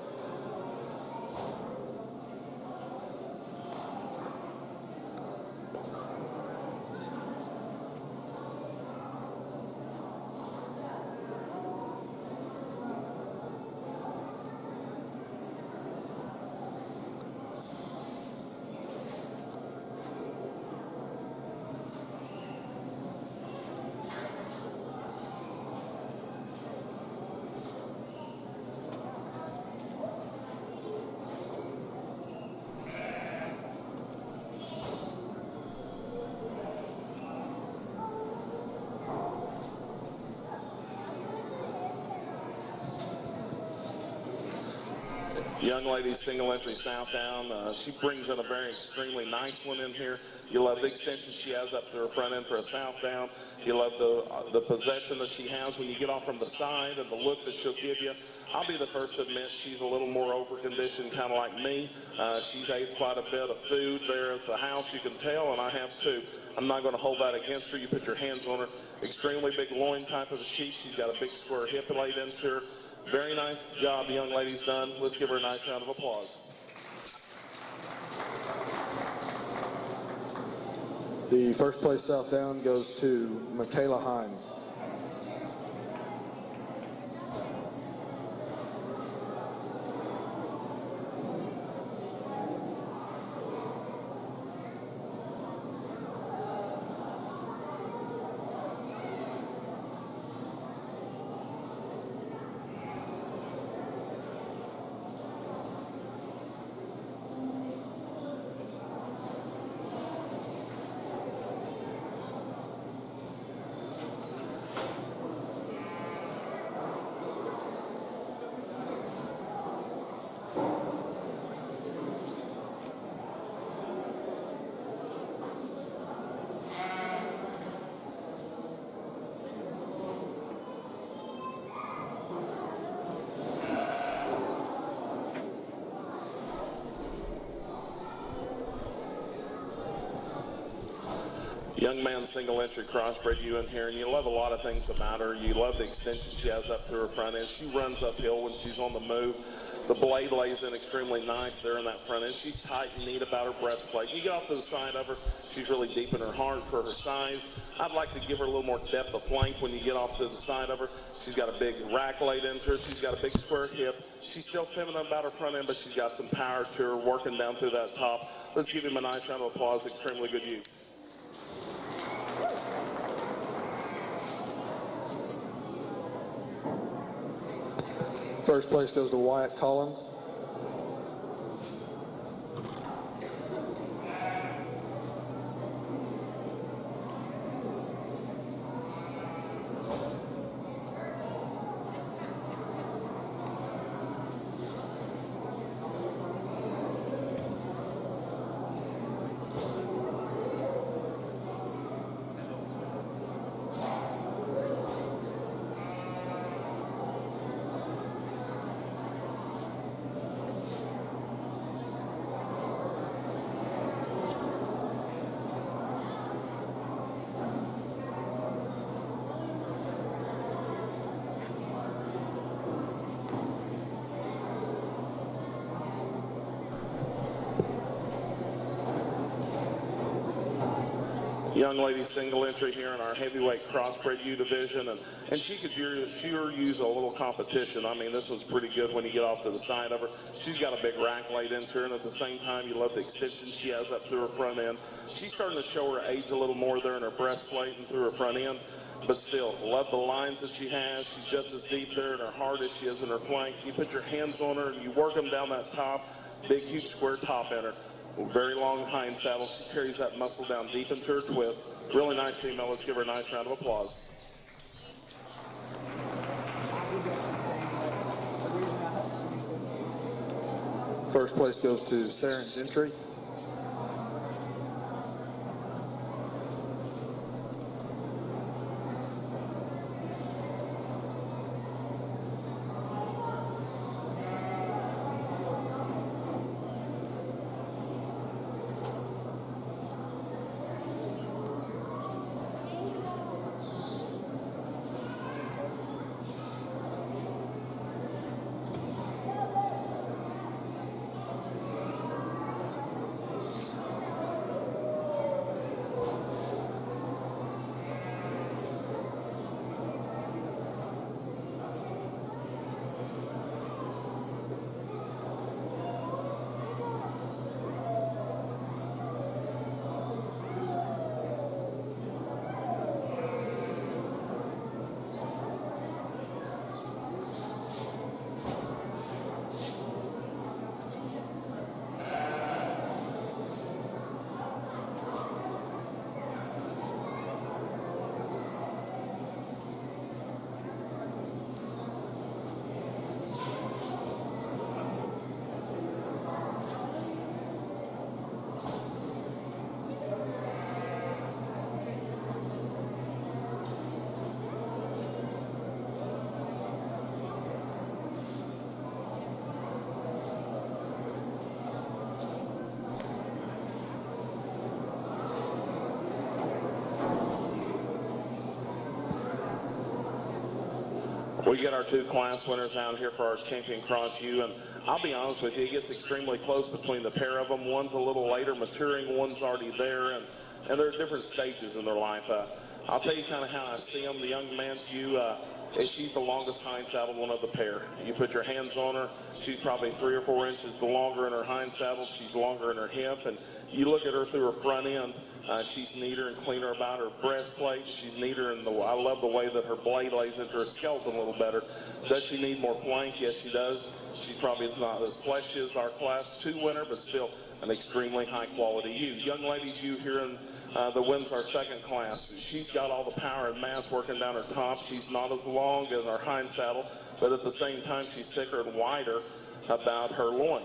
Young lady, single entry Southdown. She brings in a very extremely nice one in here. You love the extension she has up to her front end for a Southdown. You love the possession that she has when you get off from the side and the look that she'll give you. I'll be the first to admit she's a little more over-conditioned, kind of like me. She's ate quite a bit of food there at the house, you can tell, and I have too. I'm not going to hold that against her. You put your hands on her. Extremely big loin type of a sheep. She's got a big square hip laid into her. Very nice job the young lady's done. Let's give her a nice round of applause. The first place Southdown goes to Michaela Hines. Young man, single entry crossbred you in here, and you love a lot of things about her. You love the extension she has up to her front end. She runs uphill when she's on the move. The blade lays in extremely nice there in that front end. She's tight and neat about her breastplate. You get off to the side of her, she's really deep in her heart for her size. I'd like to give her a little more depth of flank when you get off to the side of her. She's got a big rack laid into her. She's got a big square hip. She's still feminine about her front end, but she's got some power to her working down through that top. Let's give him a nice round of applause. Extremely good youth. First place goes to Wyatt Collins. young lady single entry here in our heavyweight crossbred U division, and she could sure use a little competition. I mean, this one's pretty good when you get off to the side of her. She's got a big rack laid into her, and at the same time, you love the extension she has up through her front end. She's starting to show her age a little more there in her breastplate and through her front end, but still, love the lines that she has. She's just as deep there in her heart as she is in her flank. You put your hands on her and you work them down that top, big, huge square top in her. Very long hind saddle. She carries that muscle down deep into her twist. Really nice female. Let's give her a nice round of applause. First place goes to Sarah Gentry. We get our two class winners out here for our Champion Cross U, and I'll be honest with you, it gets extremely close between the pair of them. One's a little later maturing, one's already there, and they're at different stages in their life. I'll tell you kind of how I see them. The young man's U, she's the longest hind saddled one of the pair. You put your hands on her, she's probably 3 or 4 inches longer in her hind saddle, she's longer in her hip, and you look at her through her front end, she's neater and cleaner about her breastplate. She's neater, and I love the way that her blade lays into her skeleton a little better. Does she need more flank? Yes, she does. She's probably not as fleshy as our Class 2 winner, but still an extremely high-quality ewe. Young ladies ewe here in the wins our second class. She's got all the power and mass working down her top. She's not as long as our hind saddle, but at the same time, she's thicker and wider about her loin.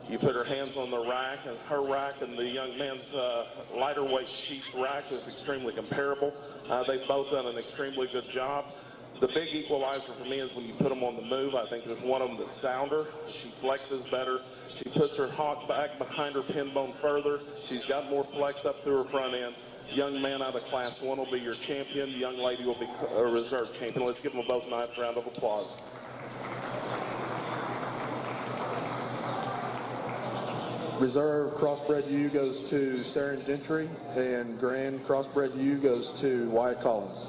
You put her hands on the rack, and her rack and the young man's lighter weight sheep's rack is extremely comparable. They've both done an extremely good job. The big equalizer for me is when you put them on the move. I think there's one of them that's sounder. She flexes better. She puts her hawk back behind her pin bone further. She's got more flex up through her front end. Young man out of Class 1 will be your champion. The young lady will be a reserve champion. Let's give them both a nice round of applause. Reserve Crossbred U goes to Sarah Gentry, and Grand Crossbred U goes to Wyatt Collins.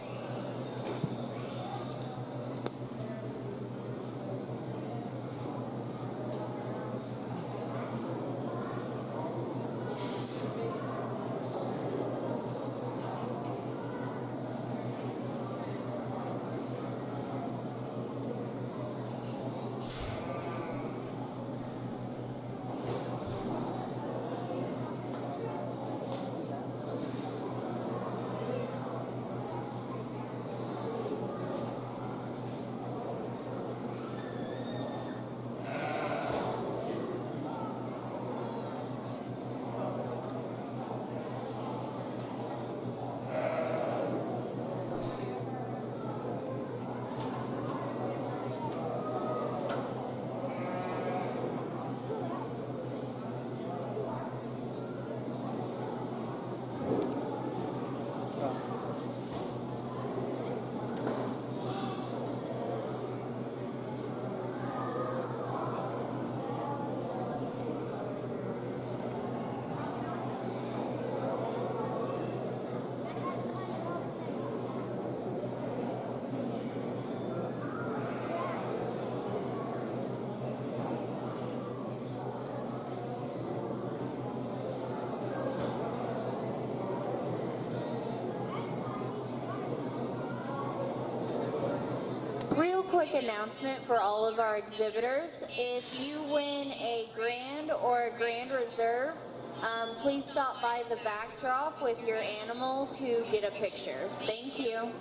quick announcement for all of our exhibitors. If you win a grand or a grand reserve, please stop by the backdrop with your animal to get a picture. Thank you.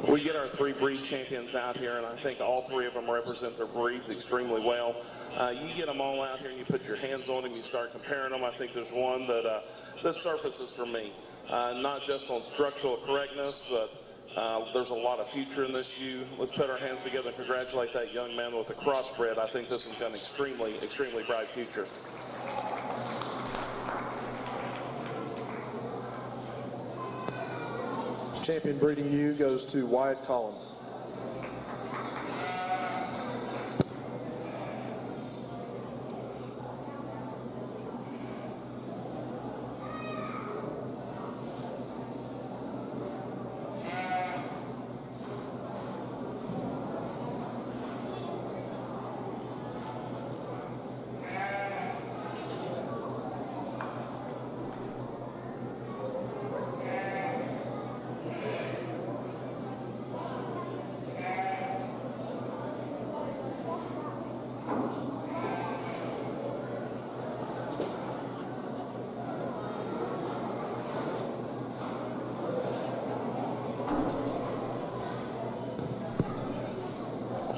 We get our 3 breed champions out here, and I think all 3 of them represent their breeds extremely well. You get them all out here and you put your hands on them, you start comparing them. I think there's one that surfaces for me, not just on structural correctness, but there's a lot of future in this ewe. Let's put our hands together and congratulate that young man with the crossbred. I think this has got an extremely, extremely bright future. Champion breeding ewe goes to Wyatt Collins.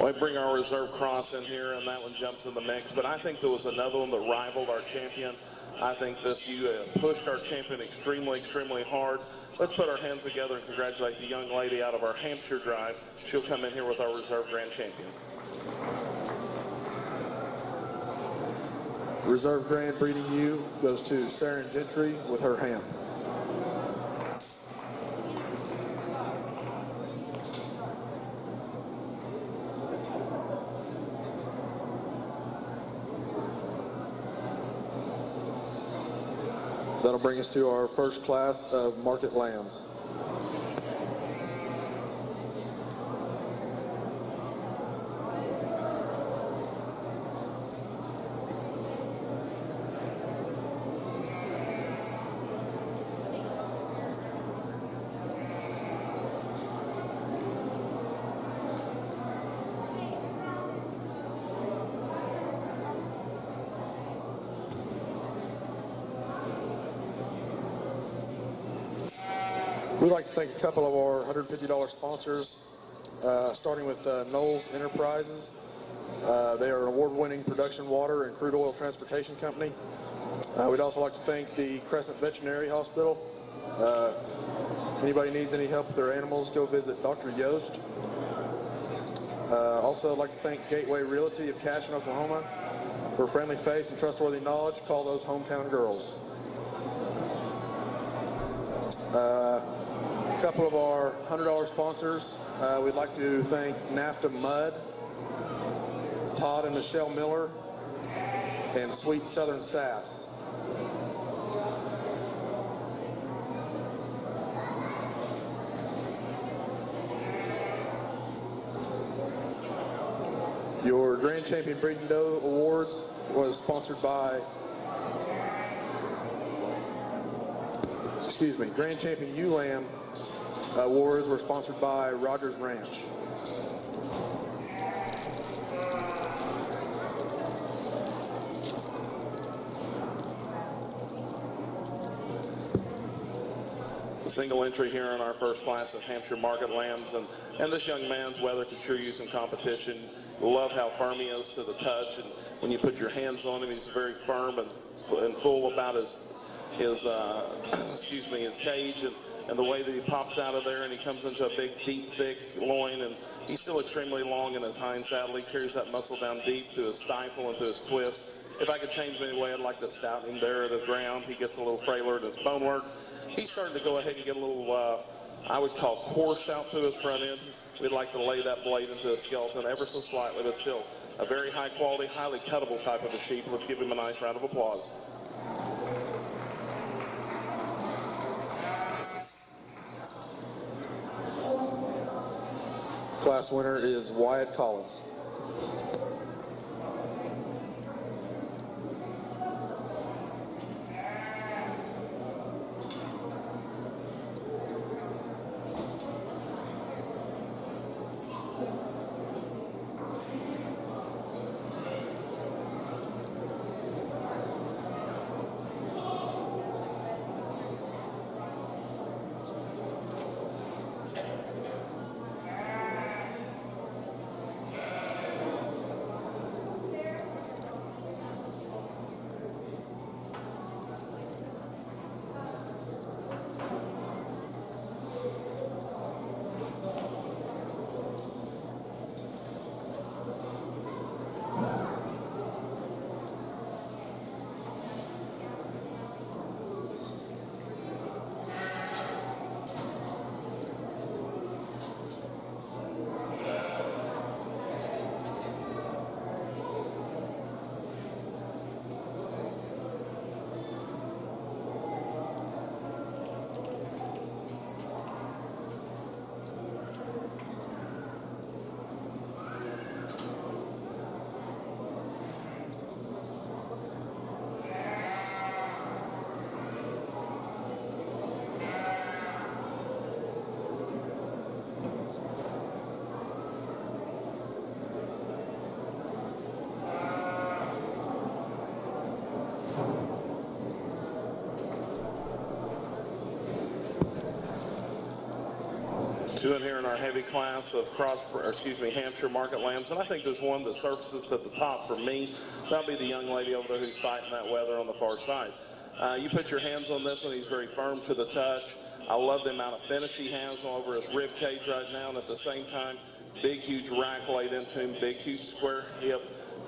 We bring our reserve cross in here, and that one jumps in the mix. But I think there was another one that rivaled our champion. I think this ewe pushed our champion extremely, extremely hard. Let's put our hands together and congratulate the young lady out of our Hampshire drive. She'll come in here with our reserve grand champion. Reserve grand breeding ewe goes to Sarah Gentry with her ham. That'll bring us to our first class of market lambs. We'd like to thank a couple of our $150 sponsors, starting with Knowles Enterprises. They are an award-winning production water and crude oil transportation company. We'd also like to thank the Crescent Veterinary Hospital. Anybody needs any help with their animals, go visit Dr. Yost. Also, I'd like to thank Gateway Realty of Cashion, Oklahoma. For a friendly face and trustworthy knowledge, call those hometown girls. A couple of our $100 sponsors. We'd like to thank NAFTA Mud, Todd and Michelle Miller, and Sweet Southern Sass. Your Grand Champion Breeding Doe Awards was sponsored by, Grand Champion Ewe Lamb Awards were sponsored by Rogers Ranch. single entry here in our first class of Hampshire Market Lambs, and this young man's weather could sure use some competition. Love how firm he is to the touch, and when you put your hands on him, he's very firm and full about his his cage, and the way that he pops out of there and he comes into a big, deep, thick loin, and he's still extremely long in his hind saddle. He carries that muscle down deep to his stifle and to his twist. If I could change him any way, I'd like to stout him there at the ground. He gets a little frailer in his bone work. He's starting to go ahead and get a little, I would call coarse out to his front end. We'd like to lay that blade into his skeleton ever so slightly, but still a very high quality, highly cuttable type of a sheep. Let's give him a nice round of applause. Class winner is Wyatt Collins. Two in here in our heavy class of Hampshire Market Lambs, and I think there's one that surfaces at the top for me. That'll be the young lady over there who's fighting that weather on the far side. You put your hands on this one, he's very firm to the touch. I love the amount of finish he has over his rib cage right now, and at the same time, big, huge rack laid into him, big, huge square hip,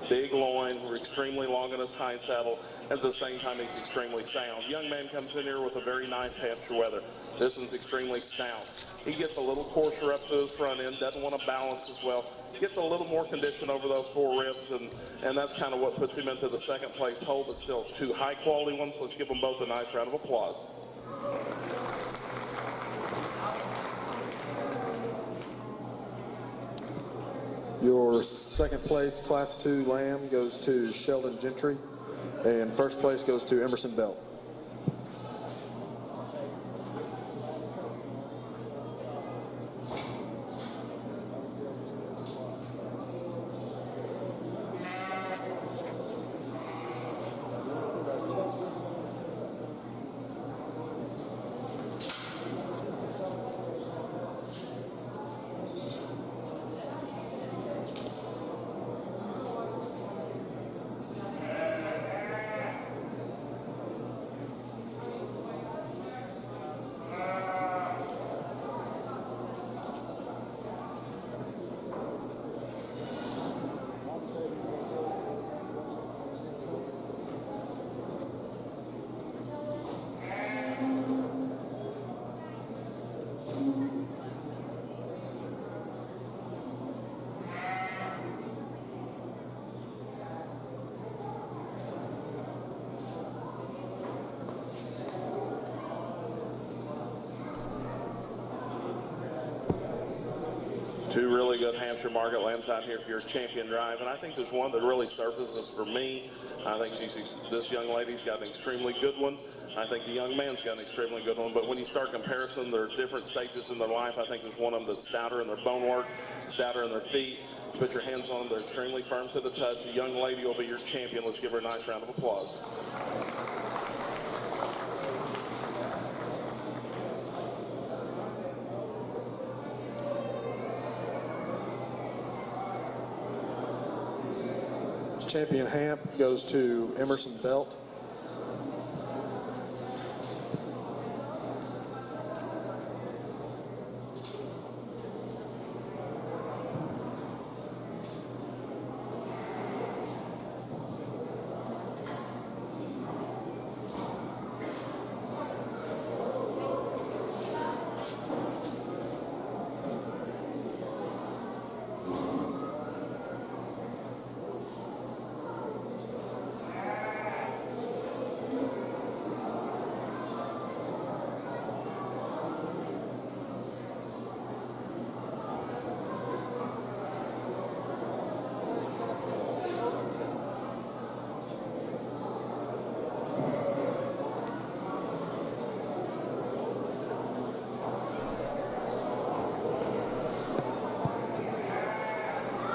big loin, extremely long in his hind saddle. At the same time, he's extremely sound. Young man comes in here with a very nice Hampshire weather. This one's extremely stout. He gets a little coarser up to his front end, doesn't want to balance as well. Gets a little more condition over those four ribs, and that's kind of what puts him into the second place hold, but still two high quality ones. Let's give them both a nice round of applause. Your second place Class 2 lamb goes to Sheldon Gentry, and first place goes to Emerson Belt. Two really good Hampshire Market Lambs out here for your champion drive, and I think there's one that really surfaces for me. I think this young lady's got an extremely good one. I think the young man's got an extremely good one, but when you start comparison, there are different stages in their life. I think there's one of them that's stouter in their bone work, stouter in their feet. You put your hands on them, they're extremely firm to the touch. A young lady will be your champion. Let's give her a nice round of applause. champion Hamp goes to Emerson Belt.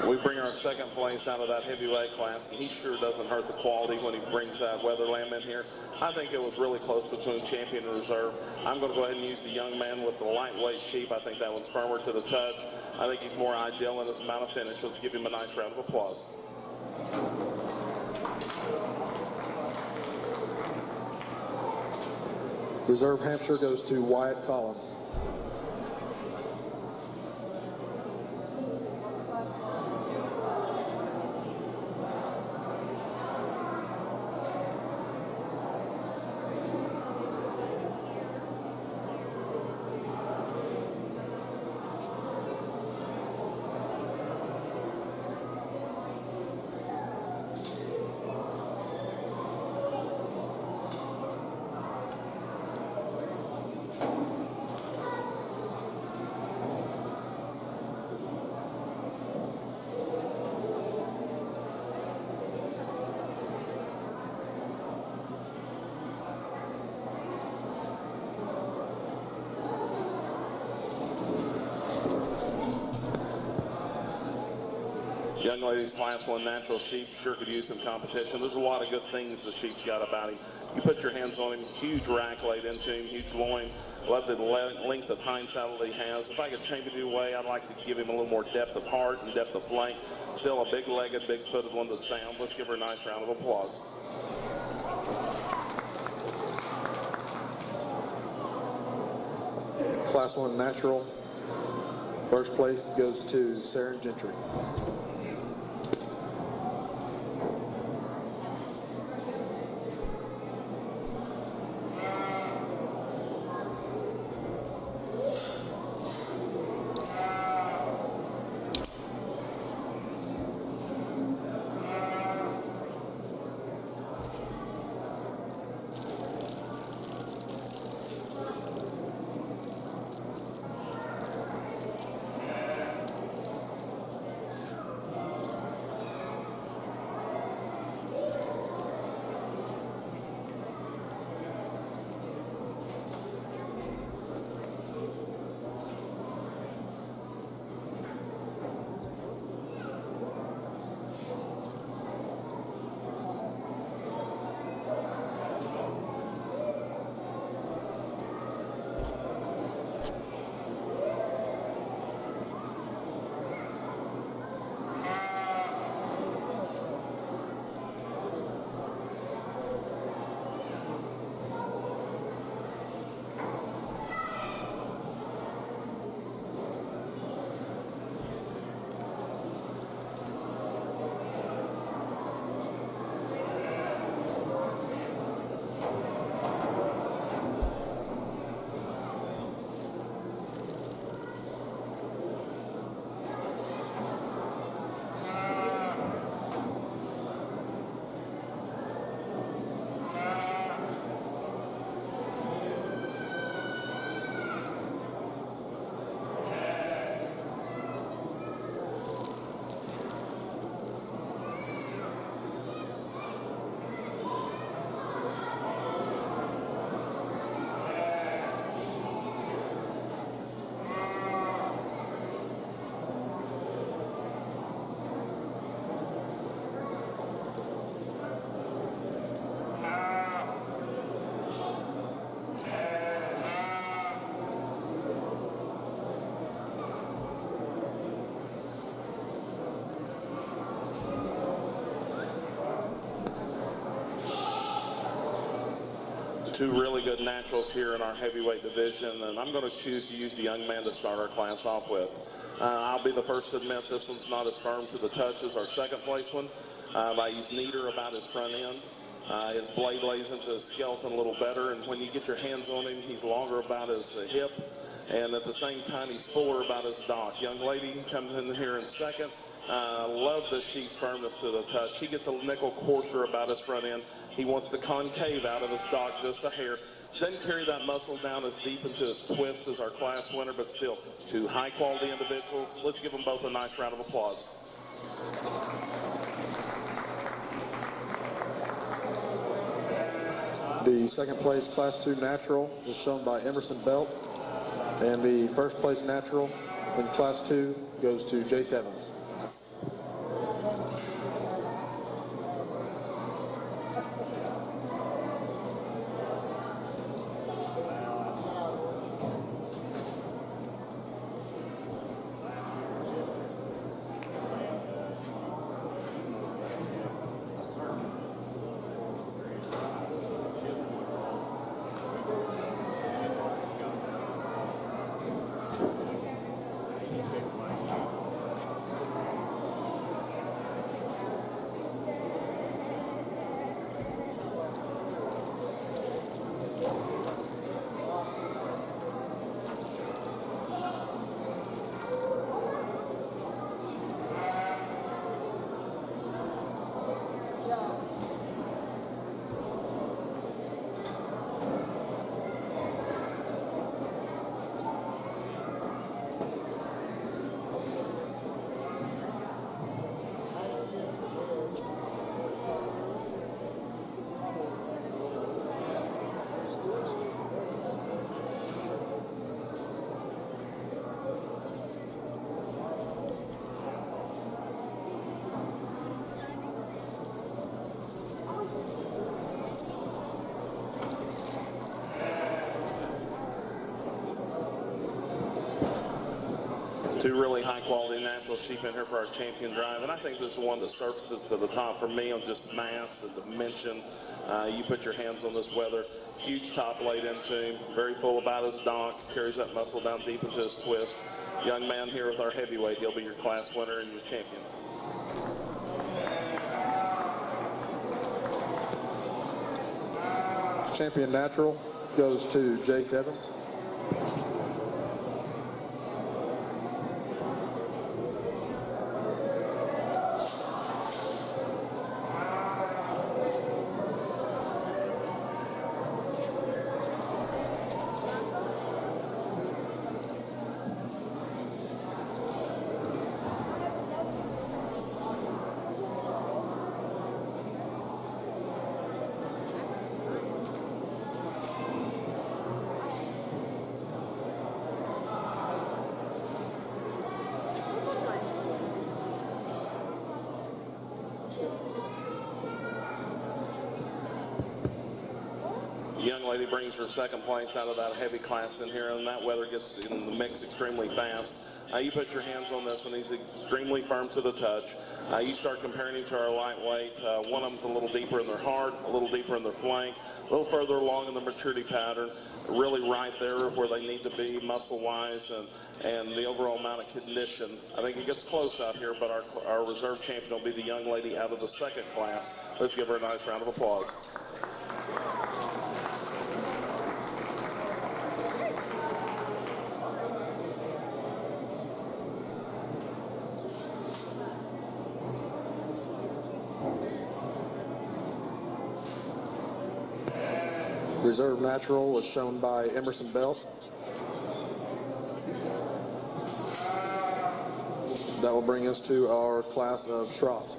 We bring our second place out of that heavyweight class, and he sure doesn't hurt the quality when he brings that Weatherlamb in here. I think it was really close between champion and reserve. I'm going to go ahead and use the young man with the lightweight sheep. I think that one's firmer to the touch. I think he's more ideal in his amount of finish. Let's give him a nice round of applause. Reserve Hampshire goes to Wyatt Collins. Young ladies class 1 natural sheep sure could use some competition. There's a lot of good things the sheep's got about him. You put your hands on him, huge rack laid into him, huge loin. Love the length of hind saddle that he has. If I could change it away, I'd like to give him a little more depth of heart and depth of flank. Still a big-legged, big-footed one that's sound. Let's give her a nice round of applause. Class 1 natural. First place goes to Sarah Gentry. Two really good naturals here in our heavyweight division, and I'm going to choose to use the young man to start our class off with. I'll be the first to admit this one's not as firm to the touch as our second place one, but he's neater about his front end. His blade lays into his skeleton a little better, and when you get your hands on him, he's longer about his hip, and at the same time, he's fuller about his dock. Young lady comes in here in second. Love the sheep's firmness to the touch. He gets a nickel coarser about his front end. He wants the concave out of his dock just a hair. Doesn't carry that muscle down as deep into his twist as our class winner, but still two high-quality individuals. Let's give them both a nice round of applause. The second place Class 2 natural is shown by Emerson Belt, and the first place natural in Class 2 goes to Jace Evans. Two really high-quality natural sheep in here for our champion drive, and I think this is one that surfaces to the top for me on just mass and dimension. You put your hands on this wether, huge top laid into him, very full about his dock, carries that muscle down deep into his twist. Young man here with our heavyweight, he'll be your class winner and your champion. Champion natural goes to Jace Evans. Young lady brings her second place out of that heavy class in here, and that weather gets in the mix extremely fast. You put your hands on this one, he's extremely firm to the touch. You start comparing him to our lightweight. One of them's a little deeper in their heart, a little deeper in their flank, a little further along in the maturity pattern, really right there where they need to be muscle-wise and the overall amount of condition. I think it gets close out here, but our reserve champion will be the young lady out of the second class. Let's give her a nice round of applause. Reserve natural was shown by Emerson Belt. That will bring us to our class of Schrott's.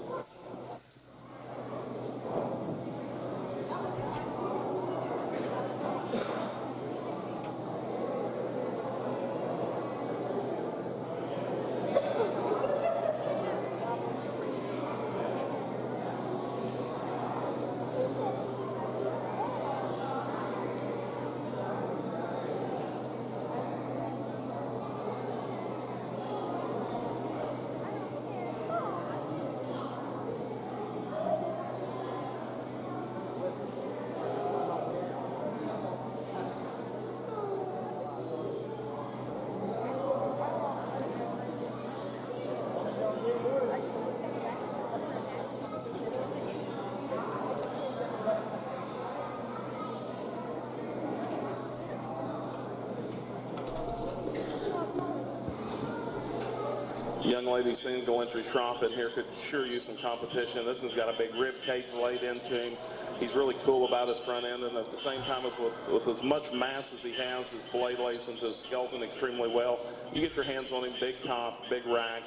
Young lady single entry Schropp in here could sure use some competition. This one's got a big rib cage laid into him. He's really cool about his front end, and at the same time, with as much mass as he has, his blade lays into his skeleton extremely well. You get your hands on him, big top, big rack,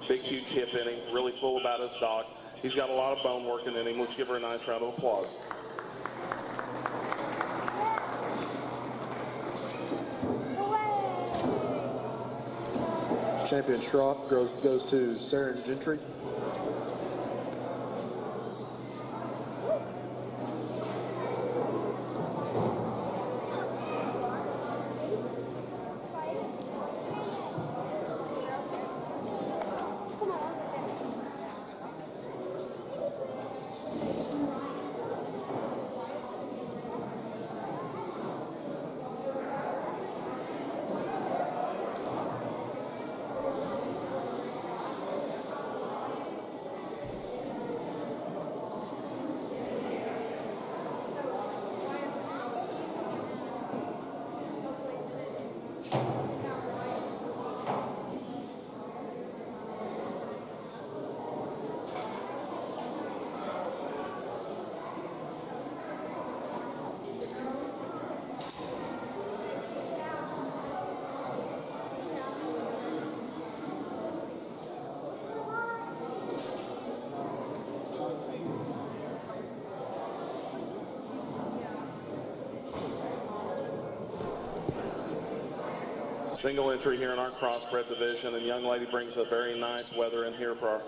big huge hip in him, really full about his dog. He's got a lot of bone working in him. Let's give her a nice round of applause. Champion Schropp goes to Saren Gentry. Single entry here in our crossbred division, and young lady brings a very nice weather in here for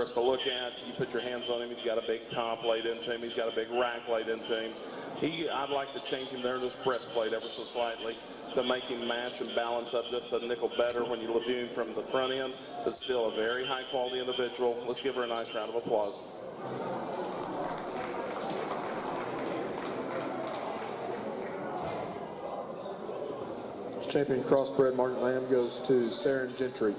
us to look at. You put your hands on him. He's got a big top laid into him. He's got a big rack laid into him. I'd like to change him there, this breastplate ever so slightly to make him match and balance up just a nickel better when you view him from the front end, but still a very high quality individual. Let's give her a nice round of applause. Champion crossbred Margaret Lamb goes to Saren Gentry.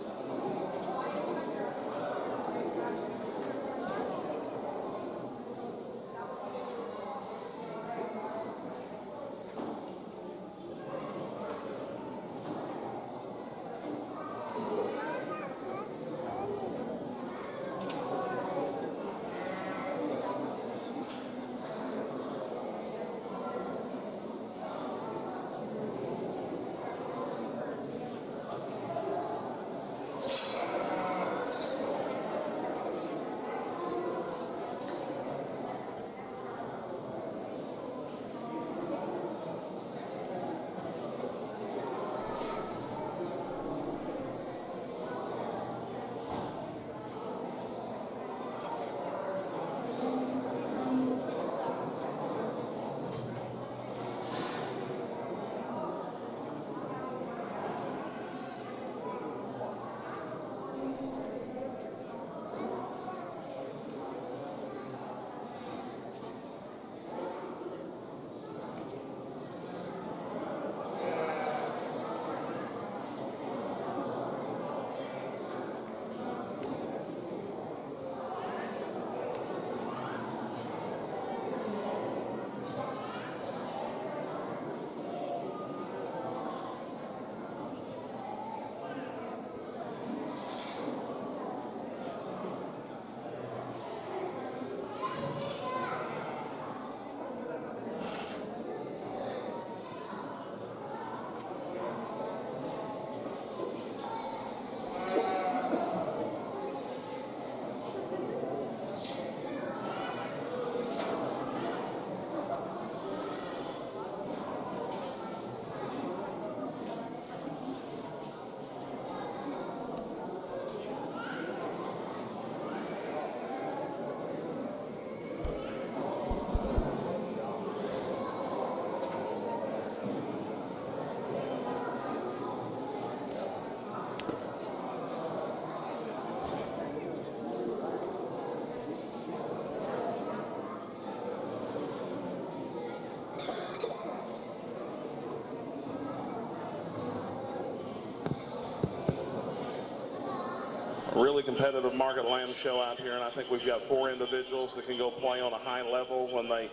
Really competitive Margaret Lamb show out here, and I think we've got 4 individuals that can go play on a high level when they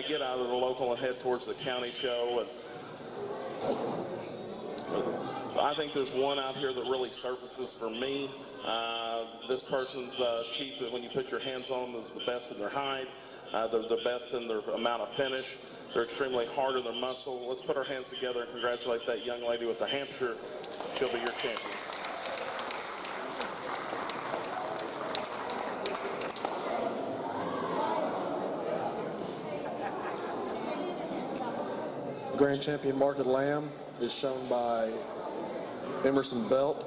get out of the local and head towards the county show. And I think there's one out here that really surfaces for me. This person's sheep, when you put your hands on them, is the best in their hide. They're the best in their amount of finish. They're extremely hard in their muscle. Let's put our hands together and congratulate that young lady with the Hampshire. She'll be your champion. Grand champion Market Lamb is shown by Emerson Belt.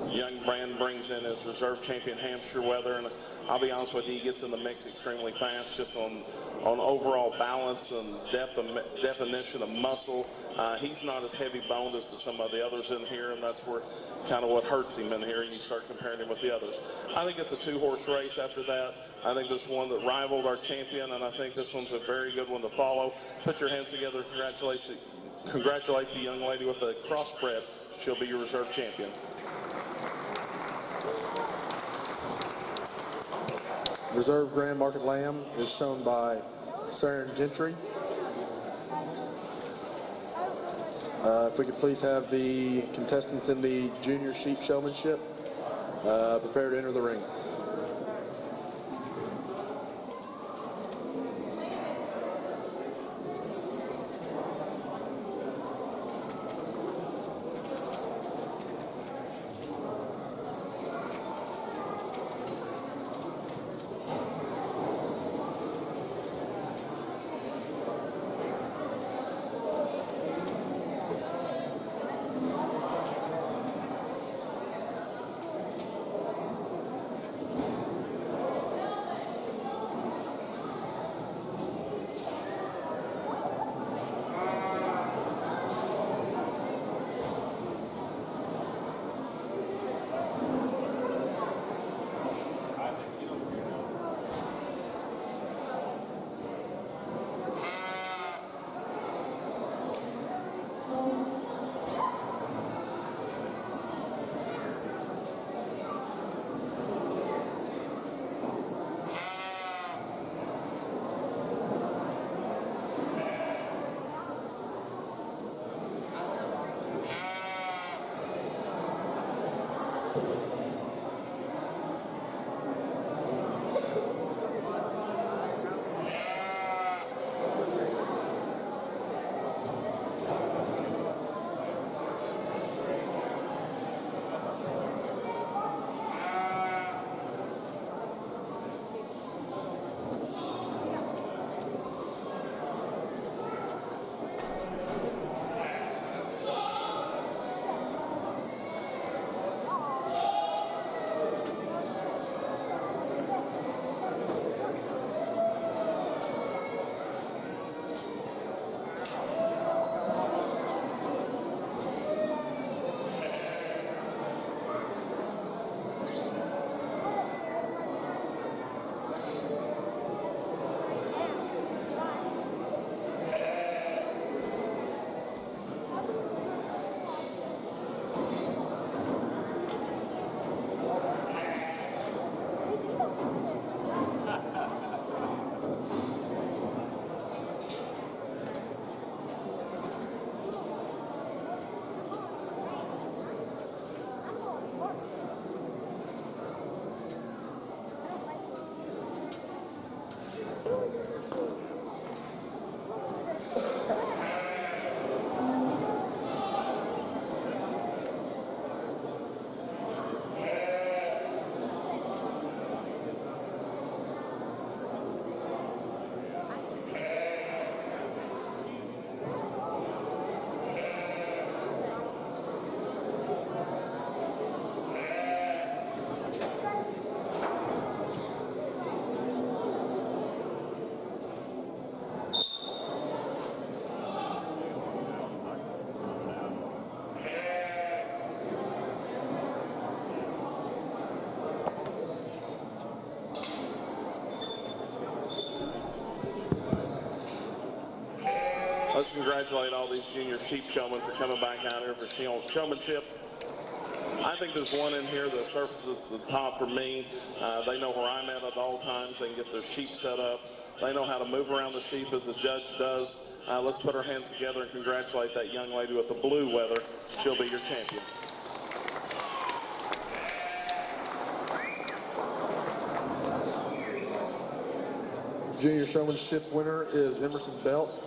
Young Brand brings in his reserve champion Hampshire Weather, and I'll be honest with you, he gets in the mix extremely fast, just on overall balance and definition of muscle. He's not as heavy boned as some of the others in here, and that's where kind of what hurts him in here, and you start comparing him with the others. I think it's a two-horse race after that. I think there's one that rivaled our champion, and I think this one's a very good one to follow. Put your hands together. Congratulate the young lady with the crossbred. She'll be your reserve champion. Reserve Grand Market Lamb is shown by Saren Gentry. If we could please have the contestants in the junior sheep showmanship prepare to enter the ring. let's congratulate all these junior sheep showmen for coming back out here for showmanship. I think there's one in here that surfaces the top for me. They know where I'm at all times. They can get their sheep set up. They know how to move around the sheep as the judge does. Let's put our hands together and congratulate that young lady with the blue weather. She'll be your champion. Junior showmanship winner is Emerson Belt.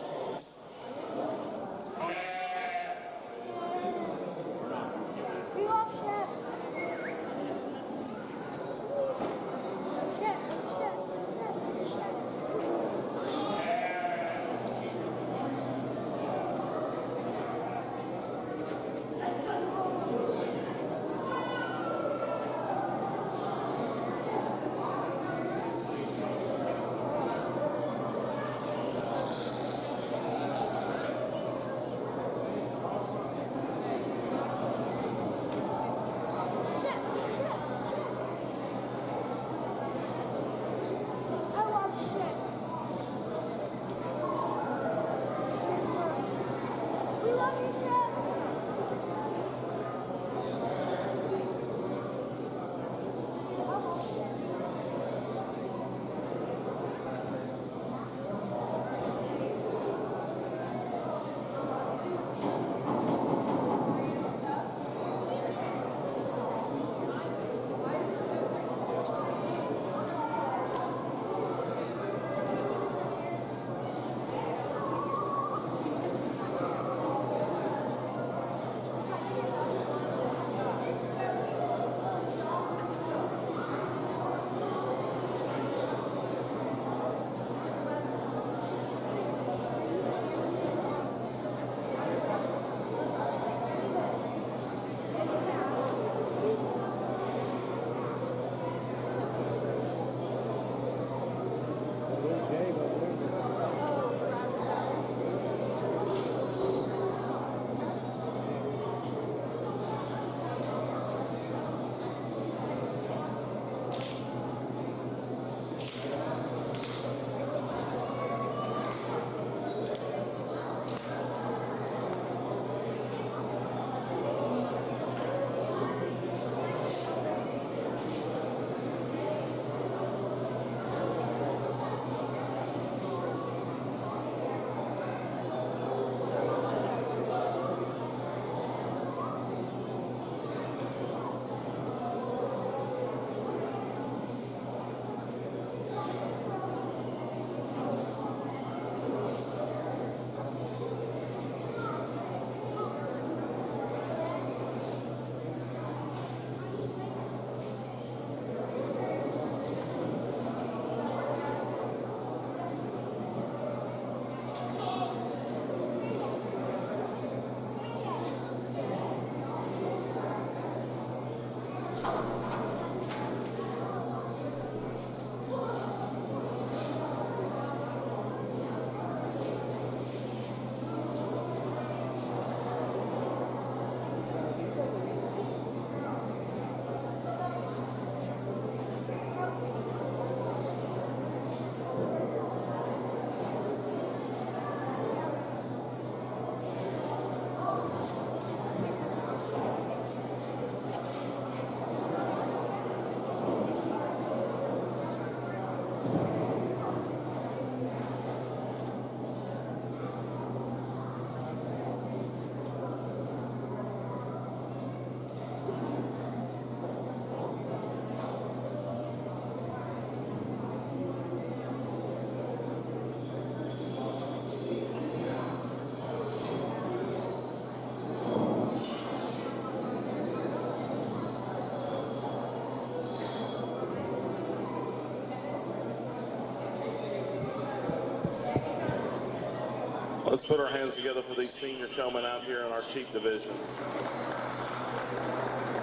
Let's put our hands together for these senior showmen out here in our sheep division.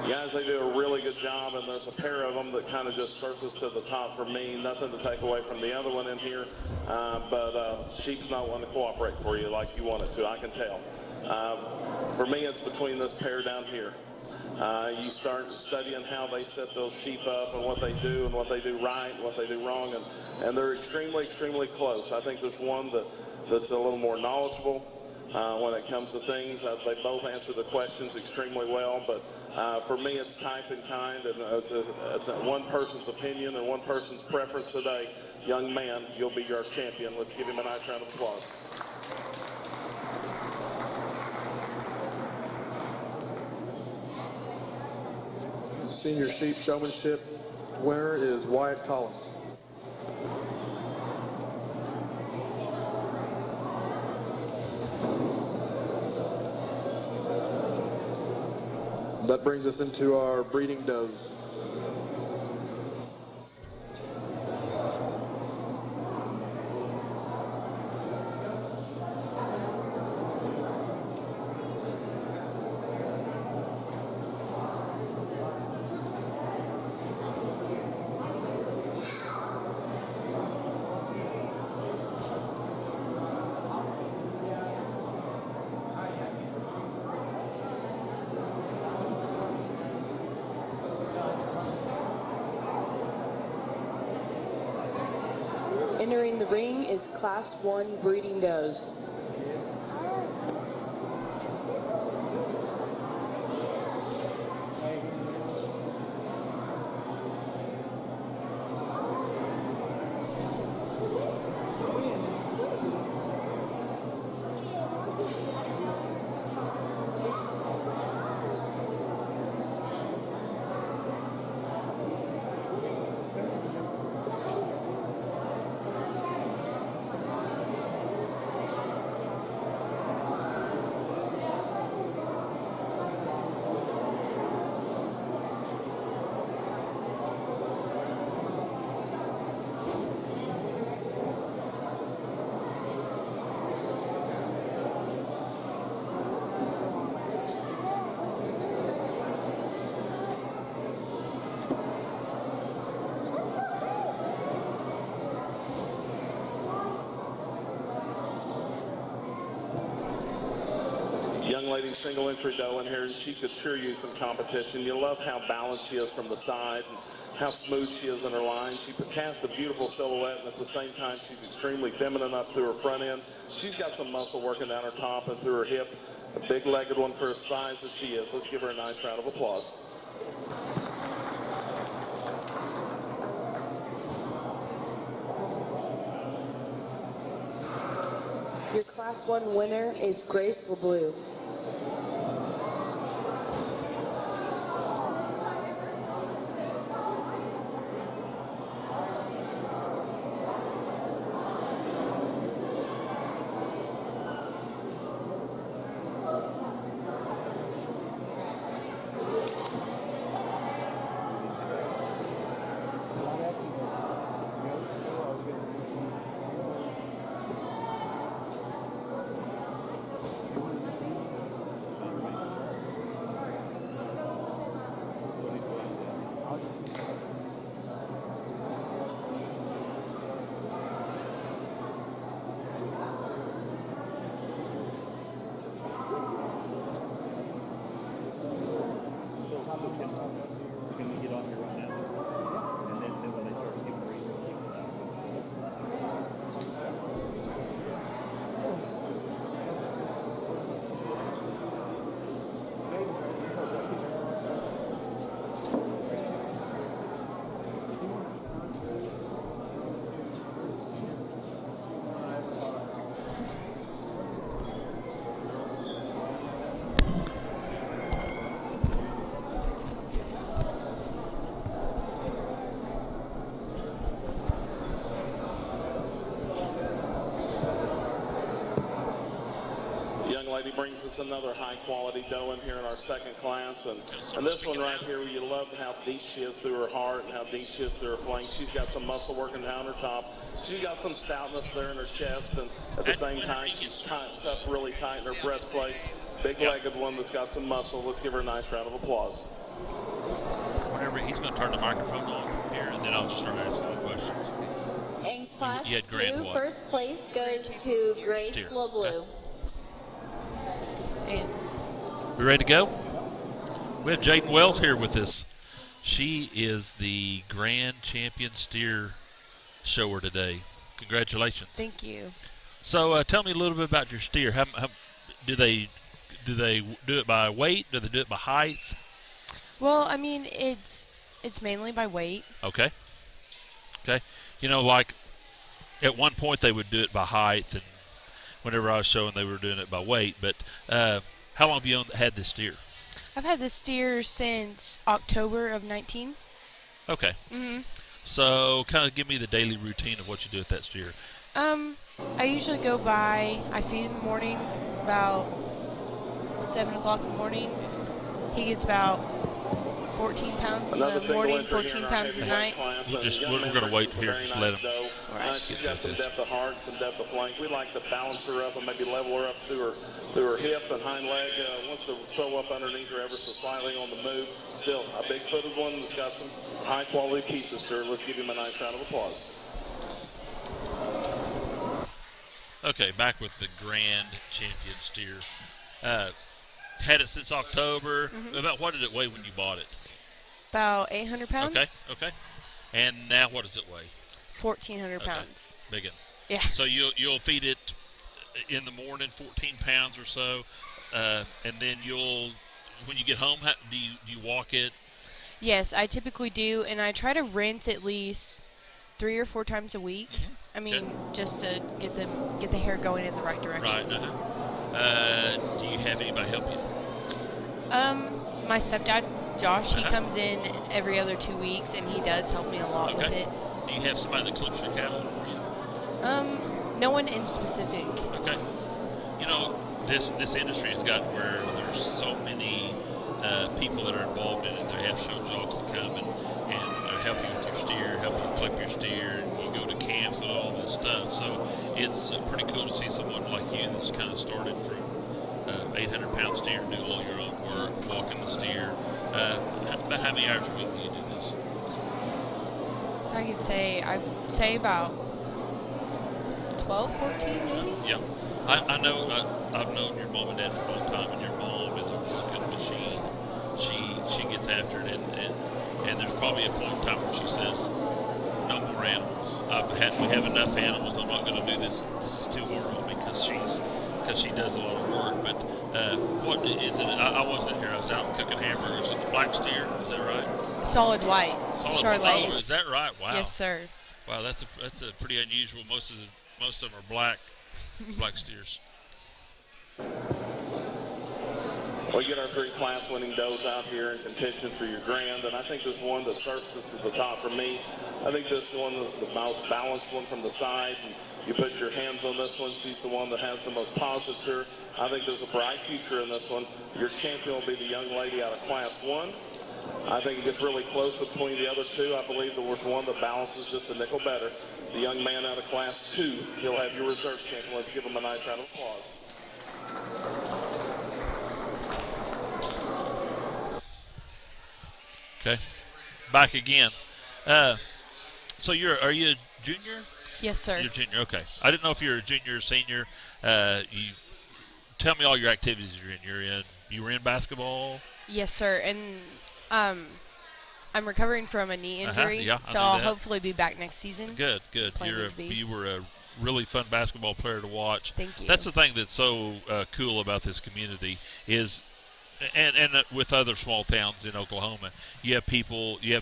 Guys, they do a really good job, and there's a pair of them that kind of just surface to the top for me. Nothing to take away from the other one in here, but sheep's not wanting to cooperate for you like you want it to, I can tell. For me, it's between this pair down here. You start studying how they set those sheep up and what they do right and what they do wrong, and they're extremely, extremely close. I think there's one that's a little more knowledgeable. when it comes to things. They both answer the questions extremely well, but for me it's type and kind, and it's one person's opinion and one person's preference today. Young man, you'll be your champion. Let's give him a nice round of applause. Senior sheep showmanship winner is Wyatt Collins. That brings us into our breeding does. Entering the ring is Class 1 breeding does. Young lady single entry doe in here, and she could sure use some competition. You love how balanced she is from the side and how smooth she is in her line. She casts a beautiful silhouette, and at the same time, she's extremely feminine up through her front end. She's got some muscle working down her top and through her hip. A big-legged one for the size that she is. Let's give her a nice round of applause. Your Class 1 winner is Grace LeBlue. Lady brings us another high-quality doe in here in our second class, and this one right here, you love how deep she is through her heart and how deep she is through her flank. She's got some muscle working down her top. She's got some stoutness there in her chest, and at the same time, she's tightened up really tight in her breastplate. Big-legged one that's got some muscle. Let's give her a nice round of applause. Whenever he's going to turn the microphone on here, and then I'll just start asking the questions. In Class You had 2, first place goes to Grace LeBlue. We ready to go? We have Jaden Wells here with us. She is the grand champion steer shower today. Congratulations. Thank you. So tell me a little bit about your steer. do they do it by weight? Do they do it by height? Well, I mean, it's mainly by weight. Okay. Okay. You know, like at one point they would do it by height, and whenever I was showing, they were doing it by weight. But how long have you had this steer? I've had this steer since October of 19. Okay. Mhm. So, kind of give me the daily routine of what you do with that steer. I usually go by. I feed in the morning about 7 o'clock in the morning. He gets about 14 pounds in the morning, 14 pounds at night. We're going to wait here. Just let him. She's got some depth of heart, some depth of flank. We like to balance her up and maybe level her up through her hip and hind leg. Wants to throw up underneath her ever so slightly on the move. Still, a big-footed one that's got some high-quality pieces to her. Let's give him a nice round of applause. Okay, back with the Grand Champion steer. Had it since October. About what did it weigh when you bought it? About 800 pounds. Okay. And now what does it weigh? 1,400 pounds. Big one. Yeah. So you'll feed it in the morning, 14 pounds or so, and then when you get home, do you walk it? Yes, I typically do, and I try to rinse at least 3 or 4 times a week. I mean, just to get the hair going in the right direction. Right. Do you have anybody help you? My stepdad, Josh, he comes in every other 2 weeks, and he does help me a lot with it. Do you have somebody that clips your cattle for you? No one in specific. Okay. You know, this industry has gotten where there's so many people that are involved in it. They have show jocks that come and help you with your steer, help you clip your steer, and you go to camps and all this stuff. So it's pretty cool to see someone like you that's kind of started from 800-pound steer, do all your own work, walking the steer. About how many hours a week do you do this? I'd say about 12, 14 maybe. Yeah. I know, I've known your mom and dad for a long time, and your mom is a working machine. She gets after it, and there's probably a point in time where she says, no more animals. We have enough animals. I'm not going to do this. This is too hard on me because she does a lot of work. But what is it? I wasn't here. I was out cooking hamburgers. It's a black steer. Is that right? Solid white. Charlotte. Oh, is that right? Wow. Yes, sir. Wow, that's a pretty unusual. Most of them are black steers. We get our 3 class-winning does out here in contention for your grand, and I think there's one that surfaces to the top for me. I think this one is the most balanced one from the side. You put your hands on this one, she's the one that has the most positive to her. I think there's a bright future in this one. Your champion will be the young lady out of Class 1. I think it gets really close between the other two. I believe there was one that balances just a nickel better. The young man out of Class 2, he'll have your reserve champion. Let's give him a nice round of applause. Okay, back again. So are you a junior? Yes, sir. You're a junior. Okay. I didn't know if you're a junior or senior. You tell me all your activities you're in. You were in basketball. Yes, sir. And I'm recovering from a knee injury, yeah, so I'll hopefully be back next season. Good. You were a really fun basketball player to watch. Thank you. That's the thing that's so cool about this community is, and with other small towns in Oklahoma, you have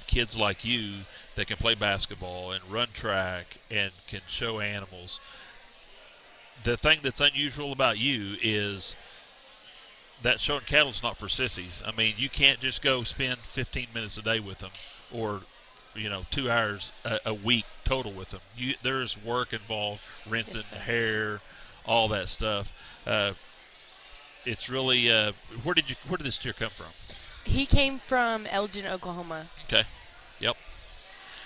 kids like you that can play basketball and run track and can show animals. The thing that's unusual about you is that showing cattle is not for sissies. I mean, you can't just go spend 15 minutes a day with them or 2 hours a week total with them. There's work involved, rinsing hair, all that stuff. It's really where did this steer come from? He came from Elgin, Oklahoma. Okay. Yep.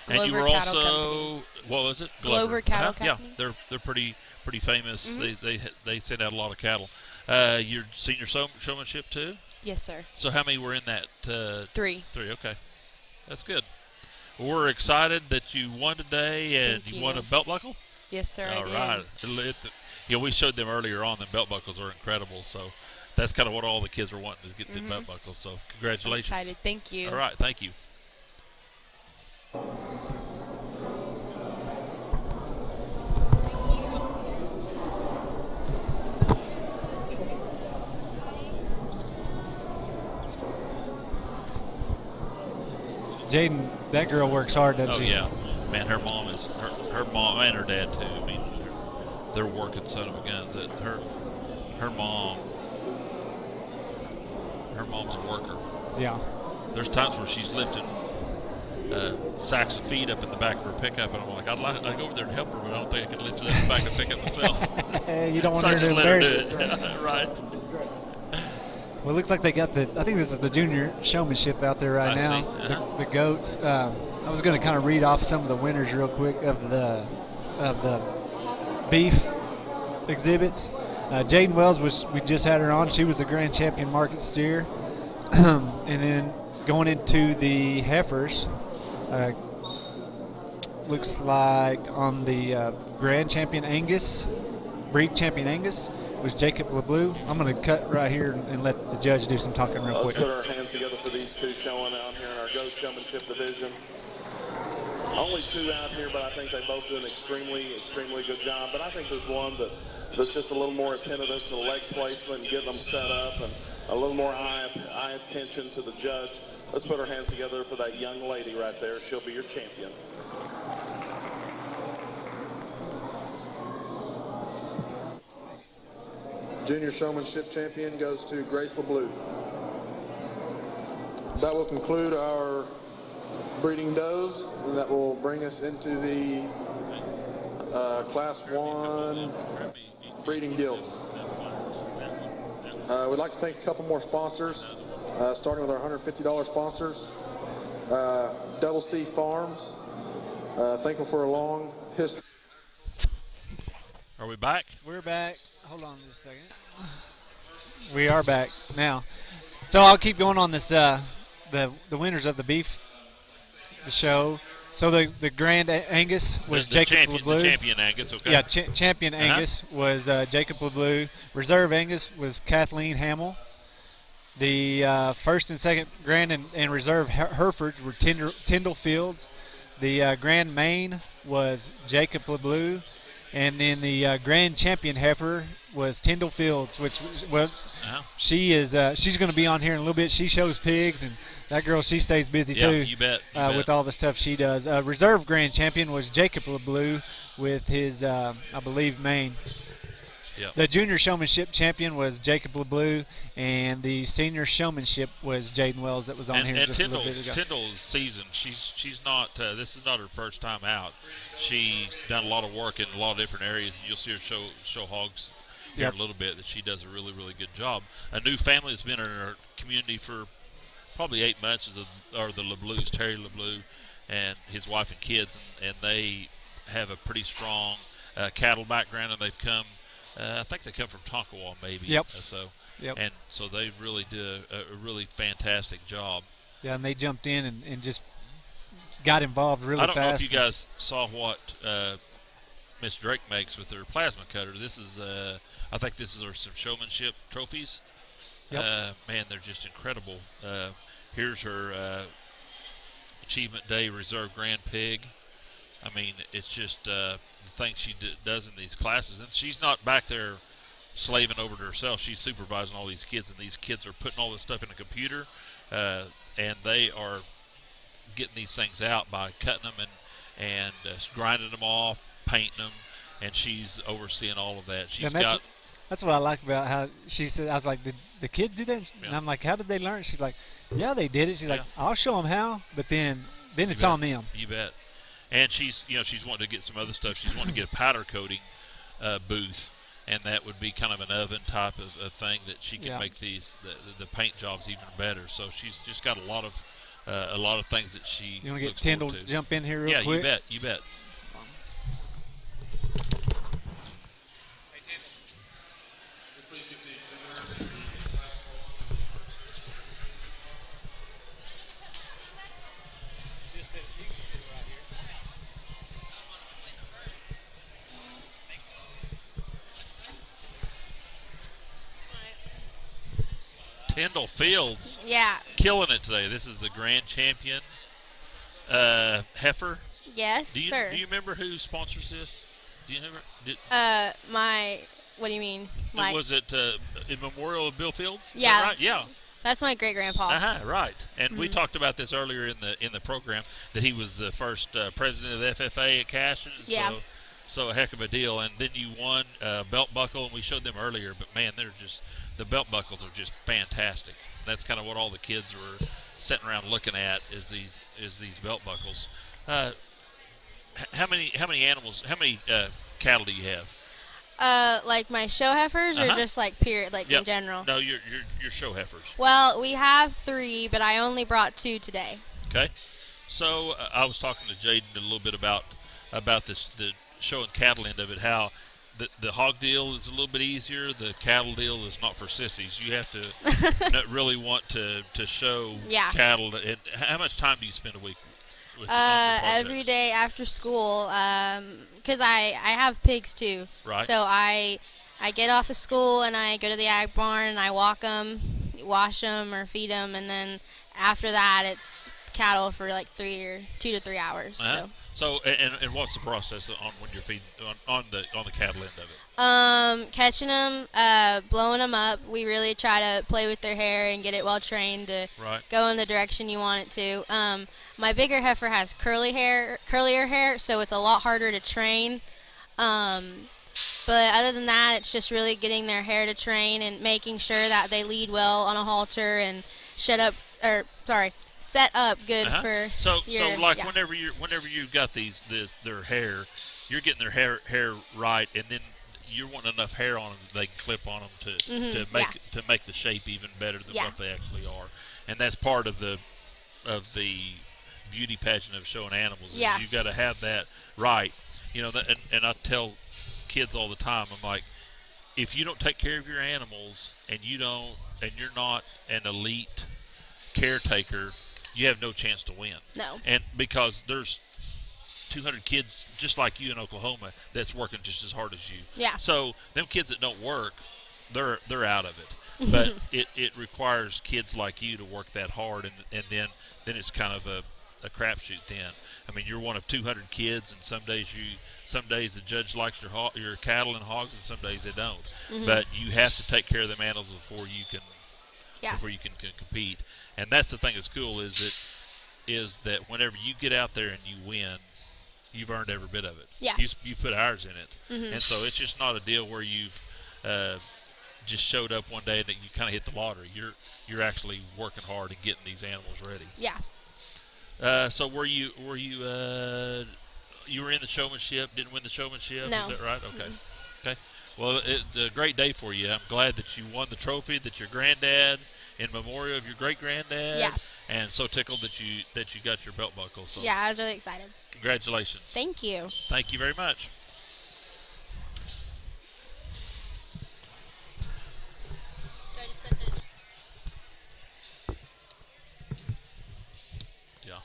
Glover and you were Cattle also Company. What was it? Glover Cattle Company. Yeah, they're pretty famous. Mm-hmm. They send out a lot of cattle. Your senior showmanship too? Yes, sir. So how many were in that? 3. 3. Okay, that's good. Well, we're excited that you won today, and Thank you. Won a belt buckle. Yes, sir. All right. We showed them earlier on. The belt buckles are incredible. So that's kind of what all the kids are wanting is get the belt buckles. So congratulations. I'm excited. Thank you. All right. Thank you. Jaden, that girl works hard, doesn't she? Oh, yeah. Man, her mom and her dad, too. I mean, they're working son of a guns. Her mom's a worker. Yeah. There's times where she's lifting sacks of feed up in the back of her pickup, and I'm like, I'd go over there and help her, but I don't think I could lift it up in the back of the pickup myself. You don't want So I her to just let her embarrass do it. Right. Well, it looks like they got I think this is the junior showmanship out there right I now. see. Uh-huh. The goats. I was going to kind of read off some of the winners real quick of the beef exhibits. Jaden Wells we just had her on. She was the grand champion market steer. And then going into the heifers, looks like on the grand champion Angus, breed champion Angus, was Jacob LeBlue. I'm going to cut right here and let the judge do some talking real quick. Let's put our hands together for these two showing out here in our goat showmanship division. Only two out here, but I think they both do an extremely, extremely good job. But I think there's one that's just a little more attentive to leg placement and getting them set up, and a little more eye attention to the judge. Let's put our hands together for that young lady right there. She'll be your champion. Junior showmanship champion goes to Grace LeBlue. That will conclude our breeding does, and that will bring us into the Class 1 breeding gilts. We'd like to thank a couple more sponsors, starting with our $150 sponsors. Double C Farms, thankful for a long history. Are we back? We're back. Hold on just a second. We are back now. So I'll keep going on this. The winners of the beef show. So the Grand Angus was Jacob LeBlue. The champion Angus, okay. Yeah, champion Angus was Jacob LeBlue. Reserve Angus was Kathleen Hamill. The first and second Grand and Reserve Herefords were Tyndall Fields. The Grand Main was Jacob LeBlue. And then the Grand Champion Heifer was Tyndall Fields, which she is. She's going to be on here in a little bit. She shows pigs, and that girl, she stays busy too. You bet. With all the stuff she does. Reserve Grand Champion was Jacob LeBlue with his, I believe, mane. Yep. The Junior Showmanship Champion was Jacob LeBlue, and the Senior Showmanship was Jaden Wells that was on here just a little bit ago. Tyndall's season, she's not. This is not her first time out. She's done a lot of work in a lot of different areas. You'll see her show hogs here in a little bit. That she does a really, really good job. A new family that's been in our community for probably 8 months are the LeBlues, Terry LeBlue, and his wife and kids, and they have a pretty strong cattle background, and they've come. I think they come from Tonkawa, maybe. Yep. And so they really do a really fantastic job. Yeah, and they jumped in and just got involved really fast. I don't know if you guys saw what Miss Drake makes with her plasma cutter. This is, I think this is some showmanship trophies. Yep. Man, they're just incredible. Here's her Achievement Day Reserve Grand Pig. I mean, it's just the things she does in these classes. And she's not back there slaving over to herself. She's supervising all these kids, and these kids are putting all this stuff in a computer, and they are getting these things out by cutting them and grinding them off, painting them, and she's overseeing all of that. That's what I like about how she said. I was like, did the kids do that? And I'm like, how did they learn? She's like, yeah, they did it. She's like, I'll show them how, but then it's on them. You bet. And she's wanting to get some other stuff. She's wanting to get a powder coating booth, and that would be kind of an oven type of thing that she can make these the paint jobs even better. So she's just got a lot of things that she. You want to get Tyndall to jump in here real quick? Yeah, you bet. Tyndall Fields, killing it today. This is the grand champion heifer. Yes, do you, sir. Do you remember who sponsors this? Do you remember? What do you mean? Like, was it in memorial of Bill Fields? Is yeah. that right? Yeah. That's my great grandpa. Right. And we talked about this earlier in the program that he was the first president of the FFA at Cashion. Yeah. So a heck of a deal. And then you won belt buckle, and we showed them earlier. But man, the belt buckles are just fantastic. That's kind of what all the kids were sitting around looking at is these belt buckles. How many animals? How many cattle do you have? Like my show heifers, or just like period, like in general? No, your show heifers. Well, we have 3, but I only brought 2 today. Okay. So I was talking to Jaden a little bit about this, the show and cattle end of it. How the hog deal is a little bit easier. The cattle deal is not for sissies. You have to not really want to show cattle. And how much time do you spend a week? Every day after school, because I have pigs too. Right. So I get off of school and I go to the ag barn and I walk them, wash them or feed them, and then after that it's cattle for like 2 to 3 hours. So and what's the process on when you're feeding on the cattle end of it? Catching them, blowing them up. We really try to play with their hair and get it well trained to go in the direction you want it to. My bigger heifer has curlier hair, so it's a lot harder to train. But other than that, it's just really getting their hair to train and making sure that they lead well on a halter and set up good for. So whenever you've got their hair, you're getting their hair right, and then you're wanting enough hair on them that they can clip on them to make the shape even better than what they actually are, and that's part of the beauty pageant of showing animals. You've got to have that right, and I tell kids all the time, I'm like, if you don't take care of your animals and you're not an elite caretaker, you have no chance to win. No. And because there's 200 kids just like you in Oklahoma that's working just as hard as you. Yeah. So them kids that don't work, they're out of it. But it requires kids like you to work that hard, and then it's kind of a crapshoot. Then I mean, you're one of 200 kids, and some days the judge likes your cattle and hogs, and some days they don't. But you have to take care of them animals before you can compete. And that's the thing that's cool is that whenever you get out there and you win, you've earned every bit of it. Yeah. You put hours in it. And so it's just not a deal where you've just showed up one day and you kind of hit the lottery. You're actually working hard and getting these animals ready. Yeah. So were you you were in the showmanship, didn't win the showmanship? No. Is that right? Okay. Okay. Well, it's a great day for you. I'm glad that you won the trophy, that your granddad, in memorial of your great-granddad. Yeah. And so tickled that you got your belt buckle. So yeah, I was really excited. Congratulations. Thank you. Thank you very much. Do I just put this? Yeah.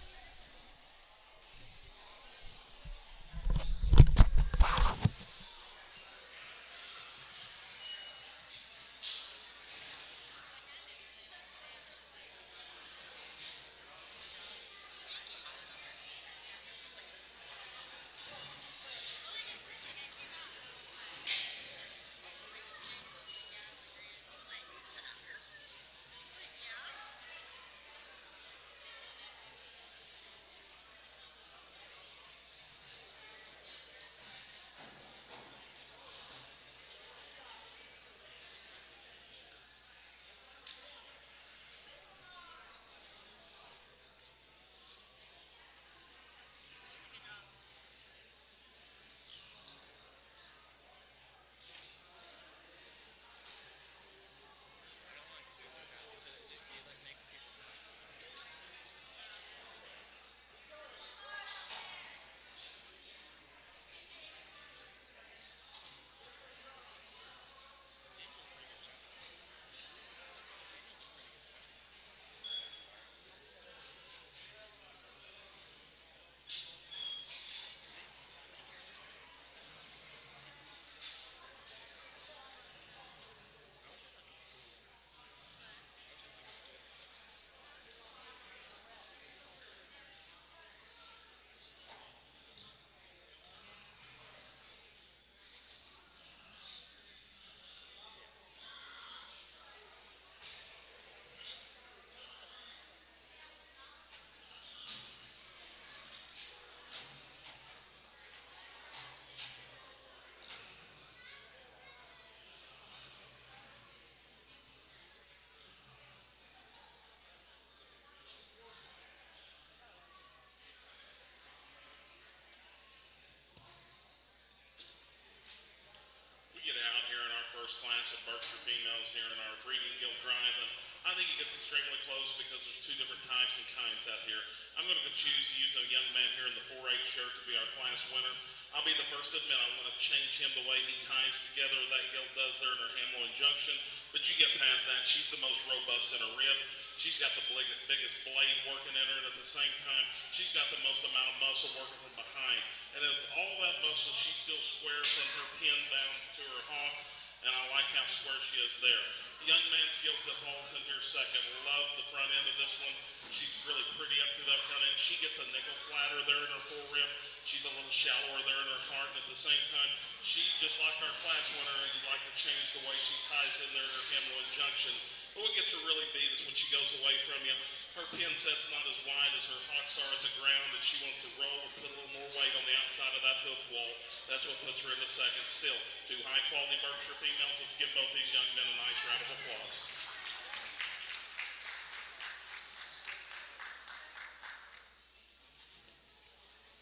first class of Berkshire females here in our breeding guild drive, and I think it gets extremely close because there's two different types and kinds out here. I'm going to choose to use a young man here in the 4-8 shirt to be our class winner. I'll be the first to admit I'm going to change him the way he ties together that guild does there in her Hamloin Junction, but you get past that, she's the most robust in her rib. She's got the biggest blade working in her, and at the same time, she's got the most amount of muscle working from behind. And with all that muscle, she's still square from her pin down to her hock, and I like how square she is there. The young man's guild that falls in here second. Love the front end of this one. She's really pretty up to that front end. She gets a nickel flatter there in her forearm. She's a little shallower there in her heart, and at the same time, she, just like our class winner, you'd like to change the way she ties in there in her Hamloin Junction. But what gets her really beat is when she goes away from you, her pin set's not as wide as her hocks are at the ground, and she wants to roll and put a little more weight on the outside of that hoof wall. That's what puts her into second. Still, two high-quality Berkshire females. Let's give both these young men a nice round of applause.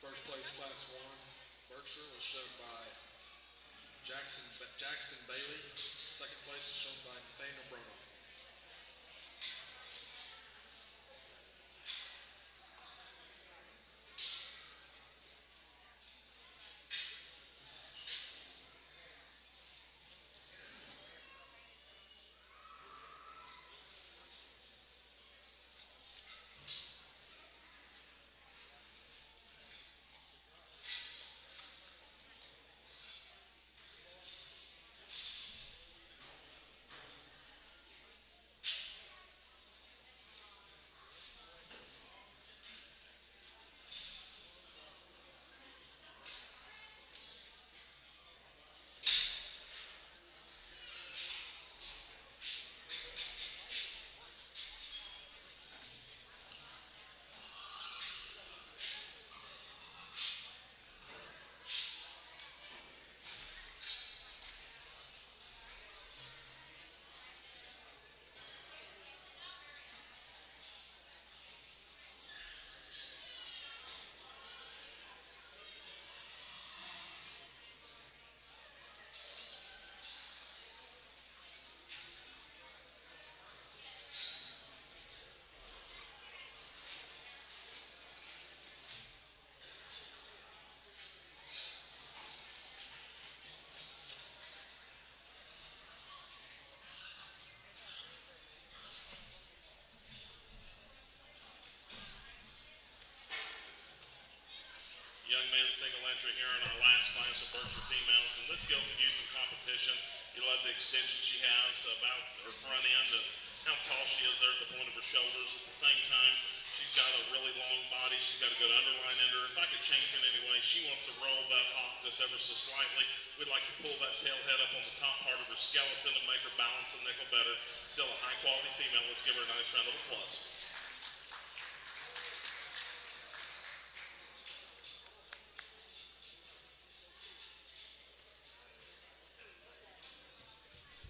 First place, Class 1, Berkshire, was shown by Jackson Bailey. Second place was shown by Nathaniel Bruno. Young man single entry here in our last class of Berkshire females, and this guild could use some competition. You love the extension she has about her front end and how tall she is there at the point of her shoulders. At the same time, she's got a really long body. She's got a good underline in her. If I could change her in any way, she wants to roll that hop just ever so slightly. We'd like to pull that tail head up on the top part of her skeleton and make her balance a nickel better. Still a high quality female. Let's give her a nice round of applause.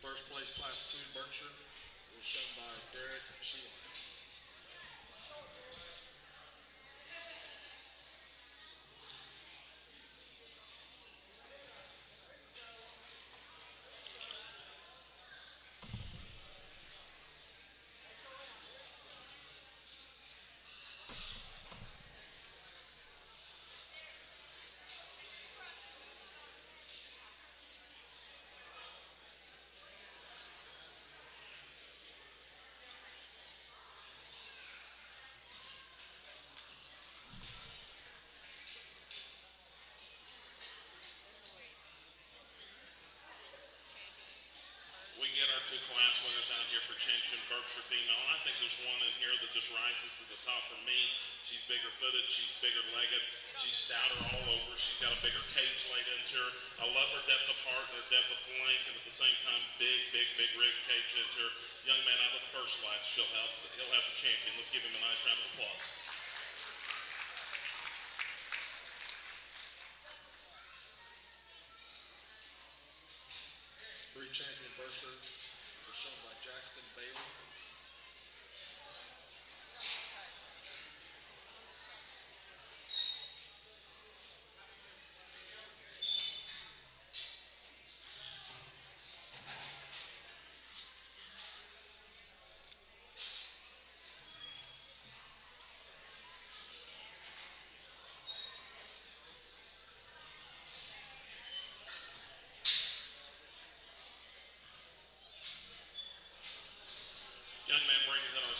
First place, Class 2, Berkshire, was shown by Derek Sheehan. We get our two class winners out here for Cashion Berkshire female, and I think there's one in here that just rises to the top for me. She's bigger footed, she's bigger legged, she's stouter all over, she's got a bigger cage laid into her. I love her depth of heart and her depth of flank, and at the same time, big rib cage into her. Young man out of the first class, he'll have the champion. Let's give him a nice round of applause. Breed champion Berkshire was shown by Jackson Bailey.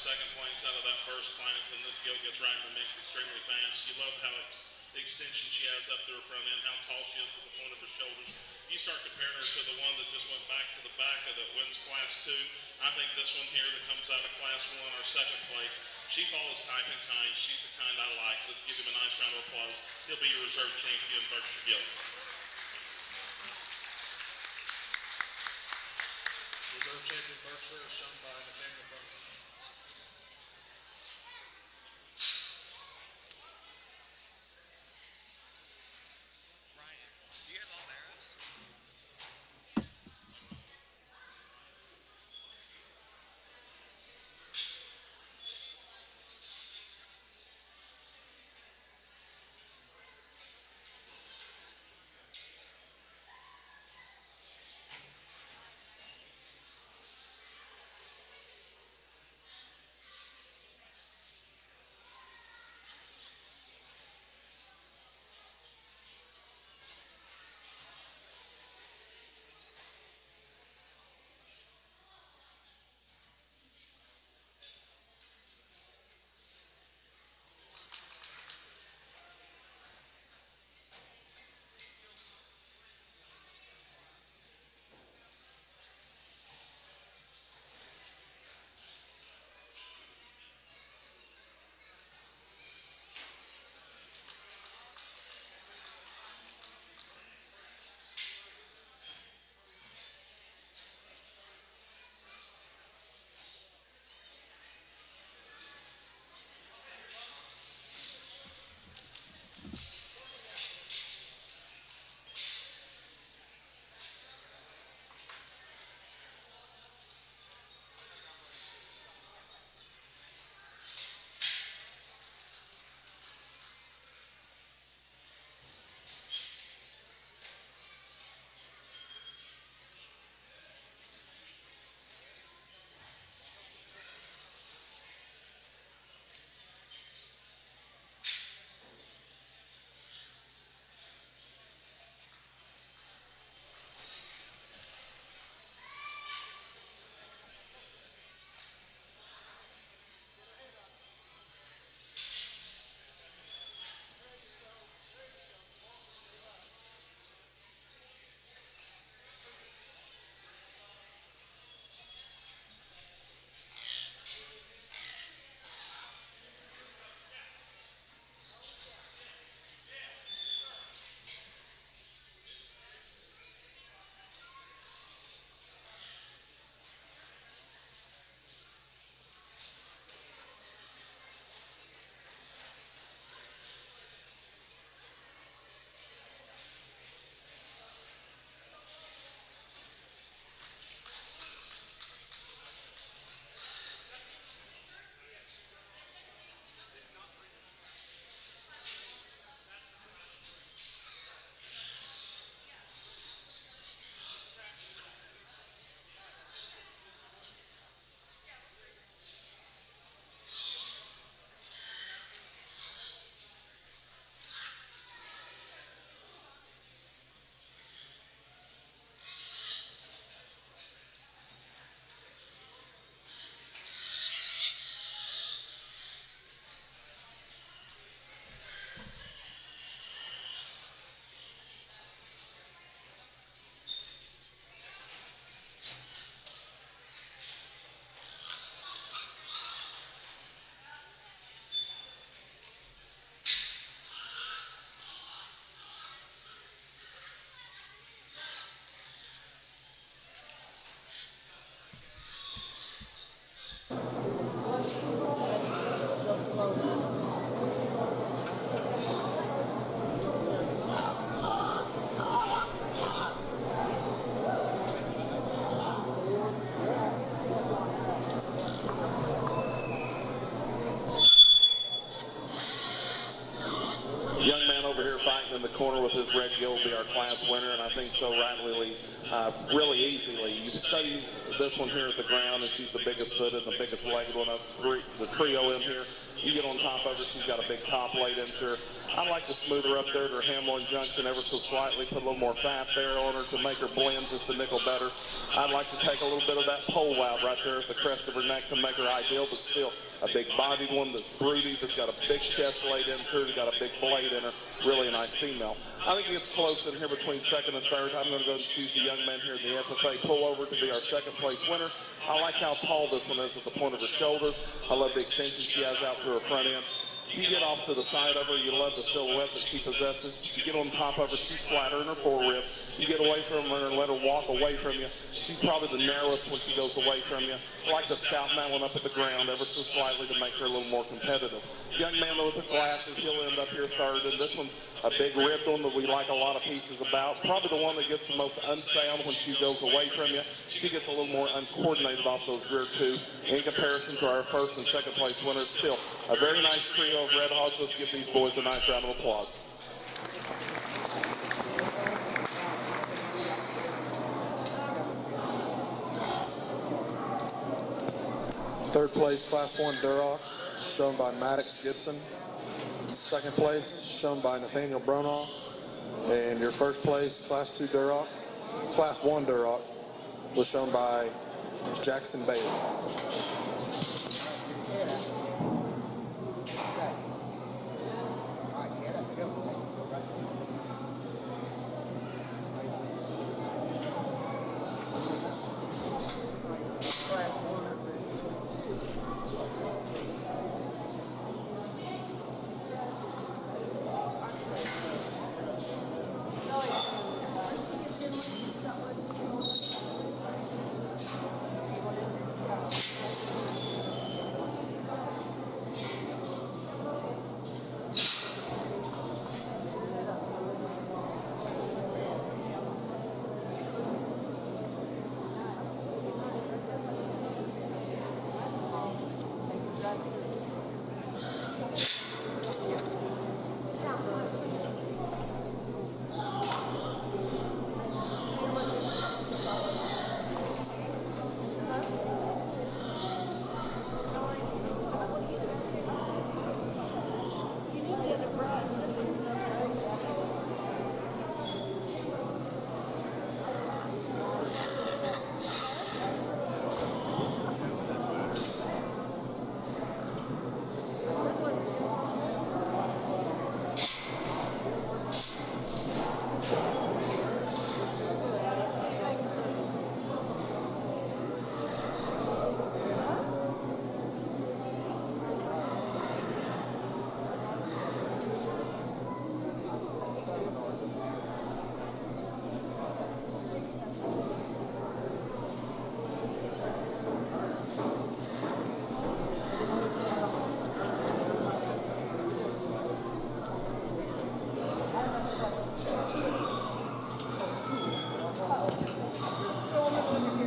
second place out of that first class, then this girl gets right in the mix extremely fast. You love how the extension she has up to her front end, how tall she is at the point of her shoulders. You start comparing her to the one that just went back to the back of that wins class 2. I think this one here that comes out of class 1, our second place, she follows type and kind. She's the kind I like. Let's give him a nice round of applause. He'll be your reserve champion, Berkshire Gill. Reserve champion Berkshire is shown by Nathaniel Burton. Ryan, do you have all arrows? in the corner with his red gill will be our class winner, and I think so rightly, really easily. You study this one here at the ground, and she's the biggest footed and the biggest legged one of the trio in here. You get on top of her, she's got a big top laid into her. I like to smooth her up there at her hamline junction ever so slightly, put a little more fat there on her to make her blend just a nickel better. I'd like to take a little bit of that pole out right there at the crest of her neck to make her ideal, but still a big bodied one that's broody, that's got a big chest laid into her, that's got a big blade in her, really a nice female. I think it gets close in here between second and third. I'm going to go and choose the young man here in the FFA pullover to be our second place winner. I like how tall this one is at the point of her shoulders. I love the extension she has out to her front end. You get off to the side of her, you love the silhouette that she possesses. But you get on top of her, she's flatter in her forerib. You get away from her and let her walk away from you. She's probably the narrowest when she goes away from you. I like to scout that one up at the ground ever so slightly to make her a little more competitive. Young man with the glasses, he'll end up here third, and this one's a big ripped one that we like a lot of pieces about. Probably the one that gets the most unsound when she goes away from you. She gets a little more uncoordinated off those rear two in comparison to our first and second place winners. Still, a very nice trio of Red Hogs. Let's give these boys a nice round of applause. Third place, Class 1 Duroc, shown by Maddox Gibson. Second place, shown by Nathaniel Bronaugh. And your first place, Class 2 Duroc, Class 1 Duroc, was shown by Jackson Bailey.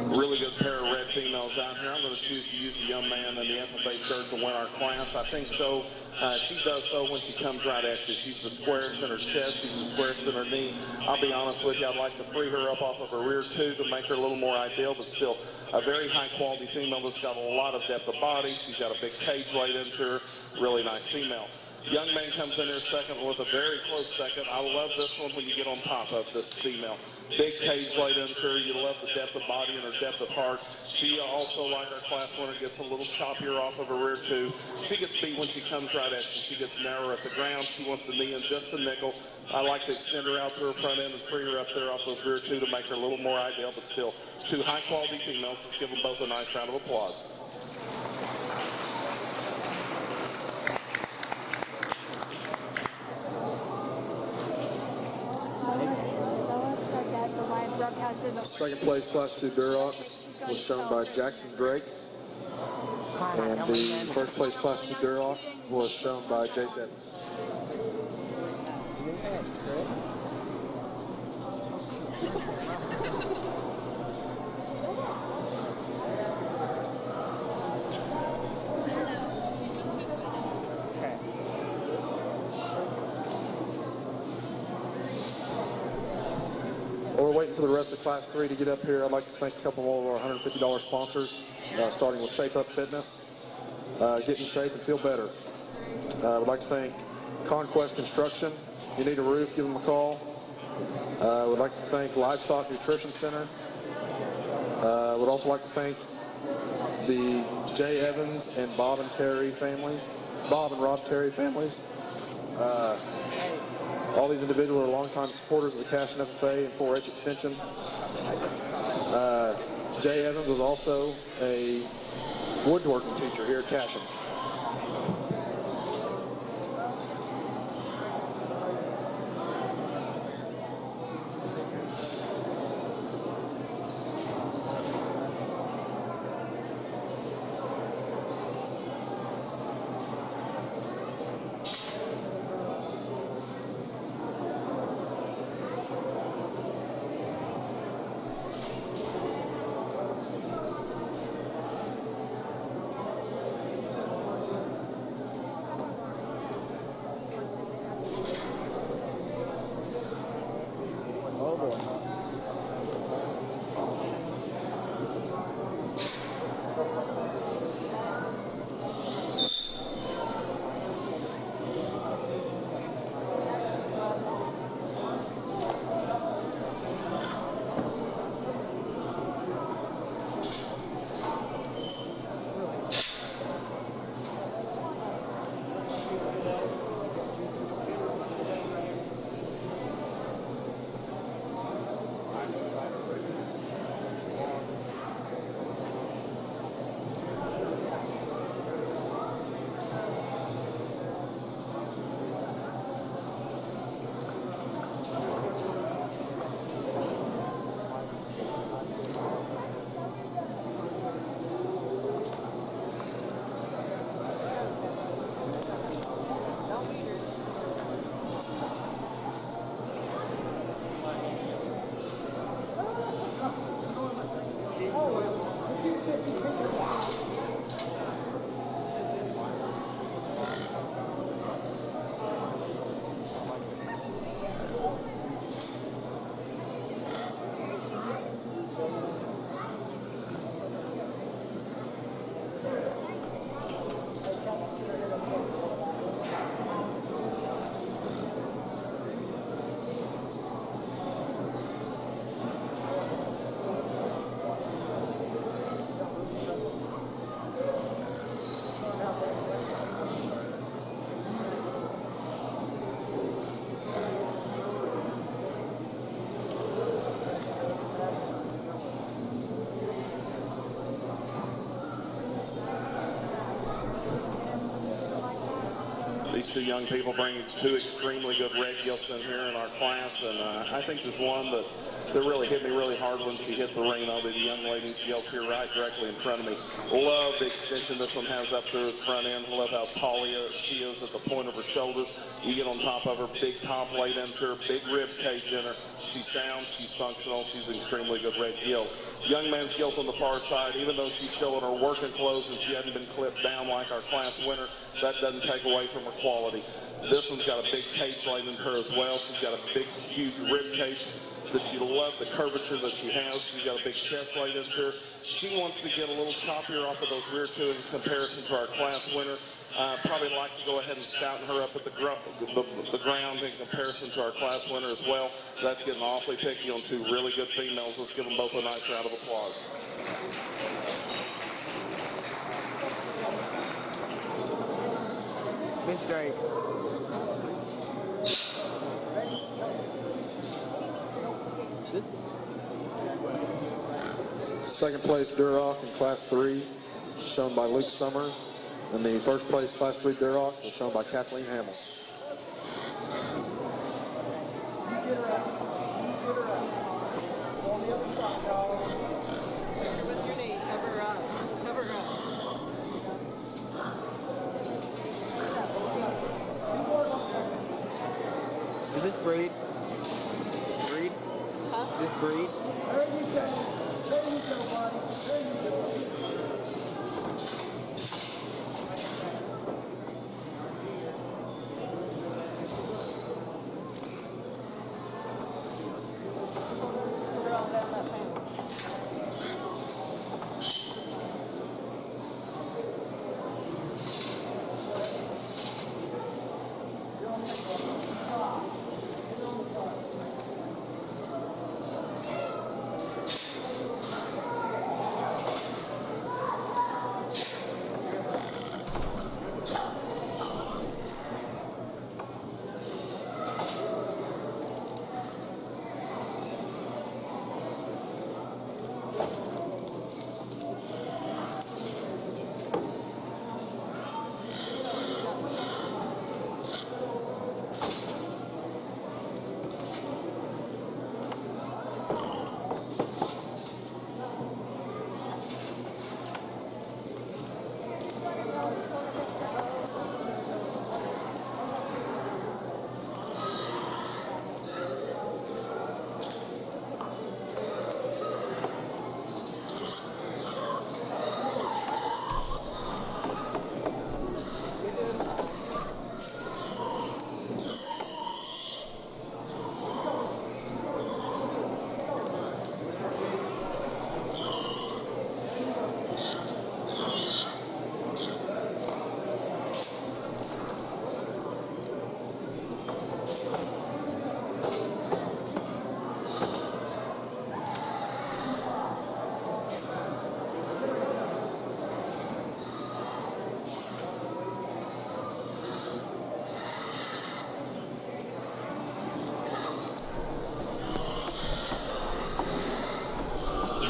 Really good pair of red females out here. I'm going to choose to use the young man in the FFA shirt to win our class. I think so. She does so when she comes right at you. She's the squarest in her chest. She's the squarest in her knee. I'll be honest with you, I'd like to free her up off of her rear two to make her a little more ideal, but still a very high quality female that's got a lot of depth of body. She's got a big cage laid into her. Really nice female. Young man comes in here second with a very close second. I love this one when you get on top of this female. Big cage laid into her. You love the depth of body and her depth of heart. She also, like our class winner, gets a little choppier off of her rear two. She gets beat when she comes right at you. She gets narrower at the ground. She wants the knee in just a nickel. I like to extend her out to her front end and free her up there off those rear two to make her a little more ideal, but still two high quality females. Let's give them both a nice round of applause. Second place, Class 2 Duroc, was shown by Jackson Drake. And the first place, Class 2 Duroc, was shown by Jace Evans. We're waiting for the rest of Class 3 to get up here, I'd like to thank a couple more of our $150 sponsors, starting with Shape Up Fitness. Get in shape and feel better. I would like to thank Conquest Construction. If you need a roof, give them a call. I would like to thank Livestock Nutrition Center. I would also like to thank the Jay Evans and Bob and Rob Terry families. All these individuals are longtime supporters of the Cashion FFA and 4-H Extension. Jay Evans was also a woodworking teacher here at Cashion. These two young people bring two extremely good red gilts in here in our class, and I think there's one that really hit me really hard when she hit the ring. That'll be the young lady's gilt here right directly in front of me. Love the extension this one has up through its front end. Love how tall she is at the point of her shoulders. You get on top of her, big top laid into her, big rib cage in her. She's sound, she's functional, she's an extremely good red gilt. Young man's gilt on the far side, even though she's still in her working clothes and she hadn't been clipped down like our class winner, that doesn't take away from her quality. This one's got a big cage laid into her as well. She's got a big, huge rib cage that you love, the curvature that she has. She's got a big chest laid into her. She wants to get a little choppier off of those rear two in comparison to our class winner. Probably like to go ahead and stouten her up at the ground in comparison to our class winner as well. That's getting awfully picky on two really good females. Let's give them both a nice round of applause. Miss Drake. Second place Duroc in Class 3, shown by Luke Summers. And the first place Class 3 Duroc was shown by Kathleen Hamill. On the other side, dog. With your knee, cover her up. Cover her up. Is this breed? Breed? Huh? This breed? There you go. There you go, buddy. There you go.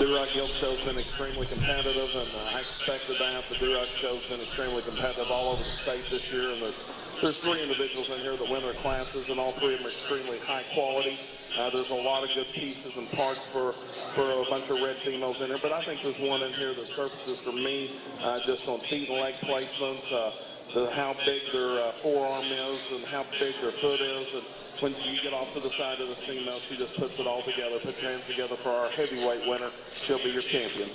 Duroc Guild Show's been extremely competitive, and I expected that. The Duroc Show's been extremely competitive all over the state this year, and there's 3 individuals in here that win their classes, and all 3 of them are extremely high quality. There's a lot of good pieces and parts for a bunch of red females in here, but I think there's one in here that surfaces for me just on feet and leg placements, how big their forearm is and how big their foot is. And when you get off to the side of this female, she just puts it all together. Put your hands together for our heavyweight winner. She'll be your champion.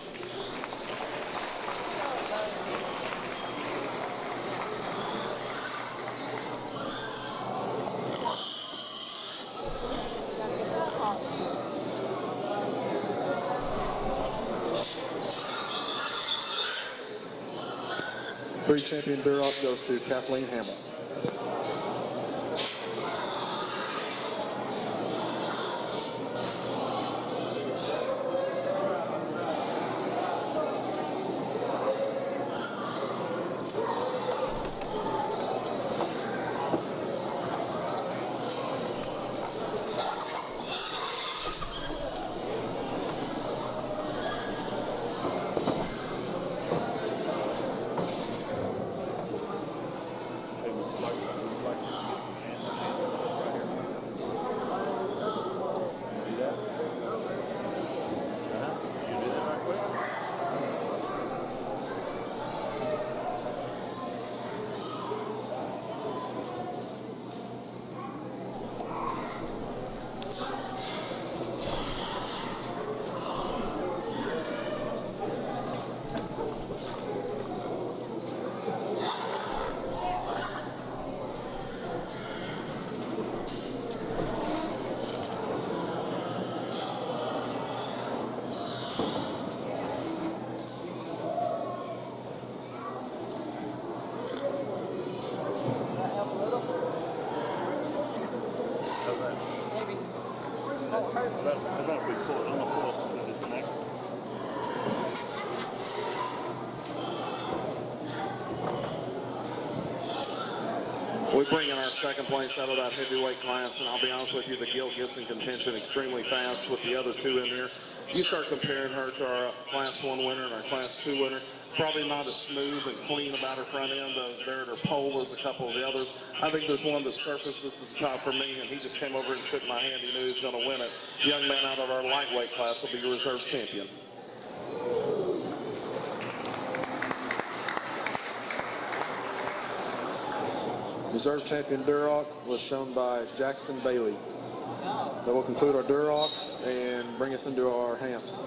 Breed champion Duroc goes to Kathleen Hamill. We bring in our second place out of that heavyweight class, and I'll be honest with you, the Guild gets in contention extremely fast with the other 2 in here. You start comparing her to our Class 1 winner and our Class 2 winner, probably not as smooth and clean about her front end there at her pole as a couple of the others. I think there's one that surfaces at the top for me, and he just came over and shook my hand. He knew he was going to win it. The young man out of our lightweight class will be your reserve champion. Reserve champion Duroc was shown by Jackson Bailey. That will conclude our Durocs and bring us into our Hamps.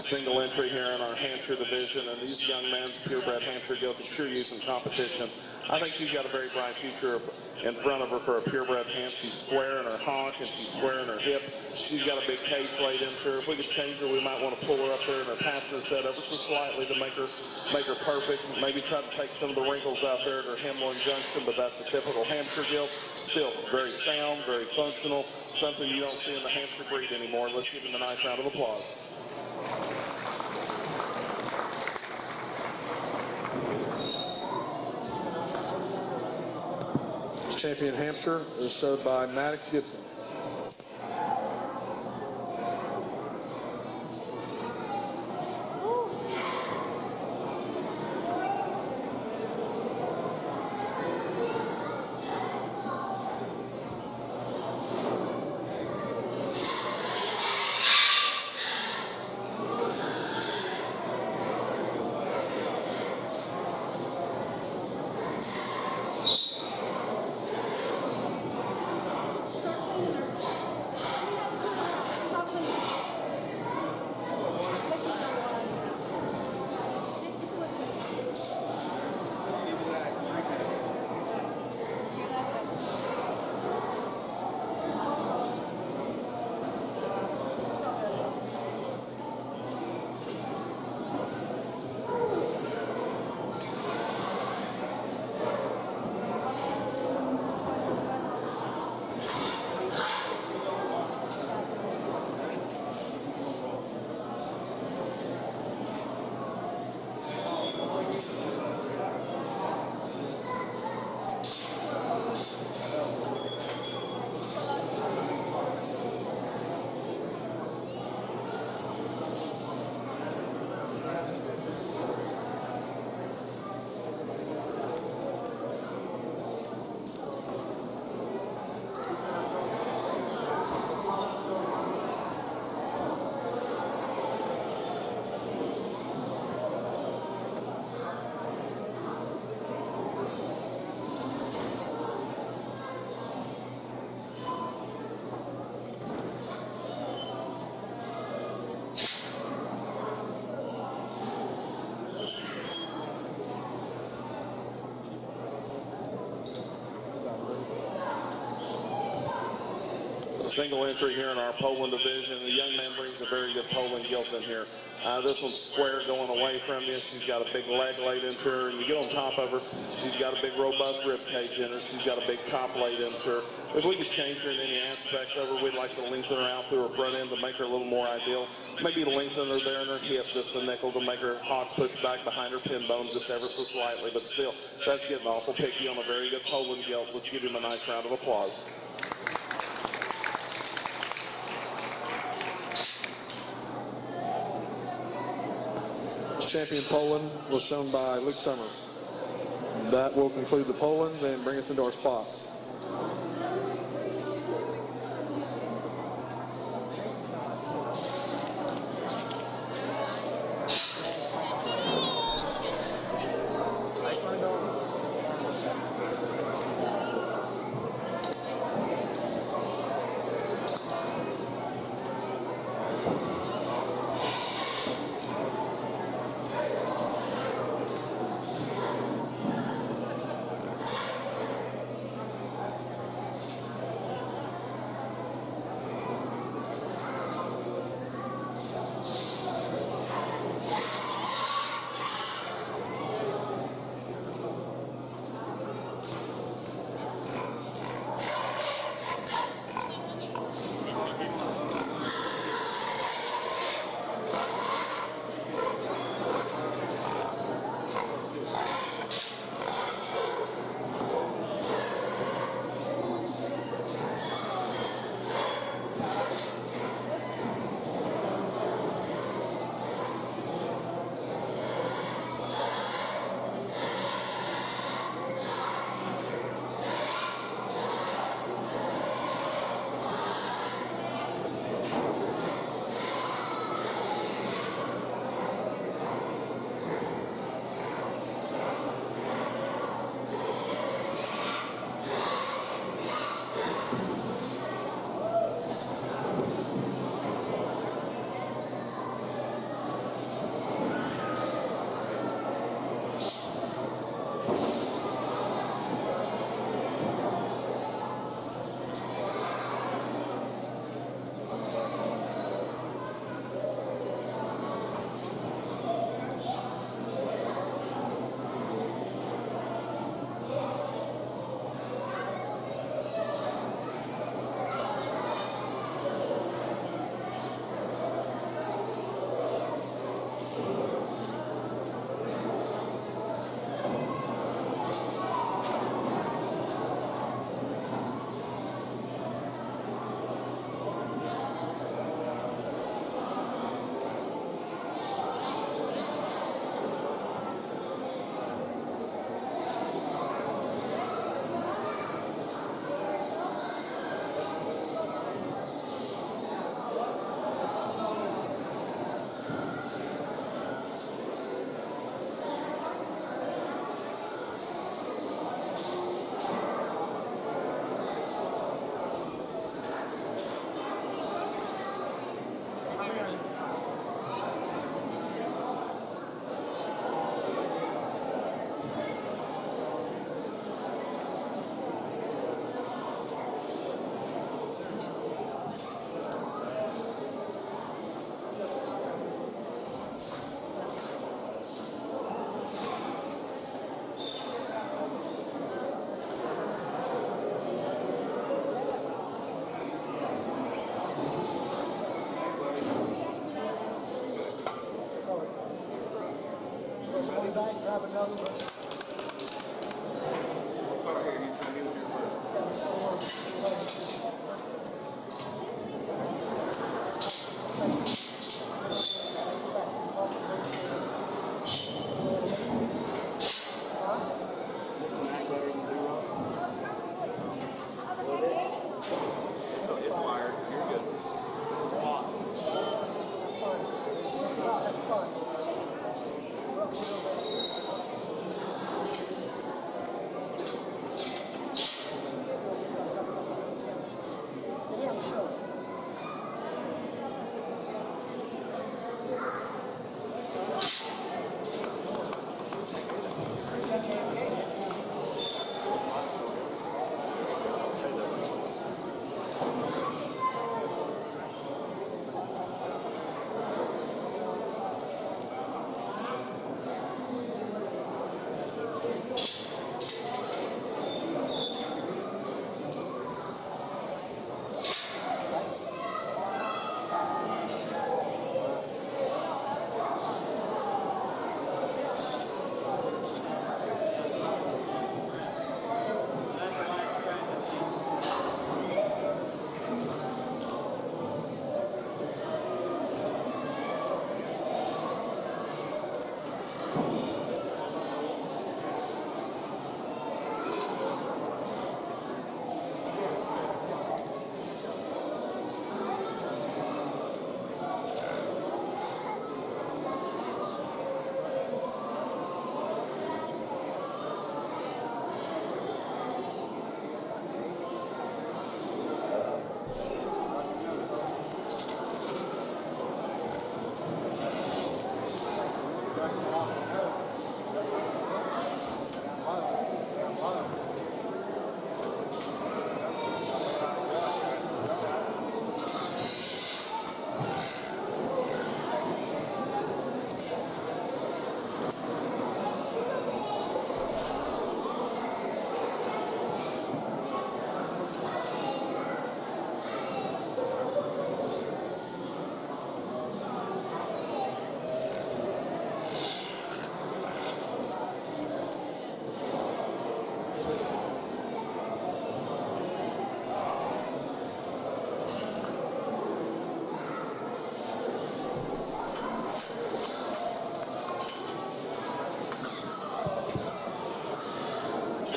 Single entry here in our Hampshire division, and these young men's purebred Hampshire Guild could sure use some competition. I think she's got a very bright future in front of her for a purebred Hamp. She's square in her honk and she's square in her hip. She's got a big cage laid into her. If we could change her, we might want to pull her up there in her passenger set ever so slightly to make her perfect. Maybe try to take some of the wrinkles out there at her hemorrhoid junction, but that's the typical Hampshire Guild. Still very sound, very functional, something you don't see in the Hampshire breed anymore. Let's give them a nice round of applause. Champion Hampshire is showed by Maddox Gibson. single entry here in our Poland division. The young man brings a very good Poland gilt in here. This one's square going away from you. She's got a big leg laid into her, and you get on top of her, she's got a big robust rib cage in her. She's got a big top laid into her. If we could change her in any aspect of her, we'd like to lengthen her out through her front end to make her a little more ideal. Maybe lengthen her there in her hip just a nickel to make her hawk push back behind her pin bone just ever so slightly. But still, that's getting awful picky on a very good Poland gilt. Let's give him a nice round of applause. Champion Poland was shown by Luke Summers. That will conclude the Polands and bring us into our spots.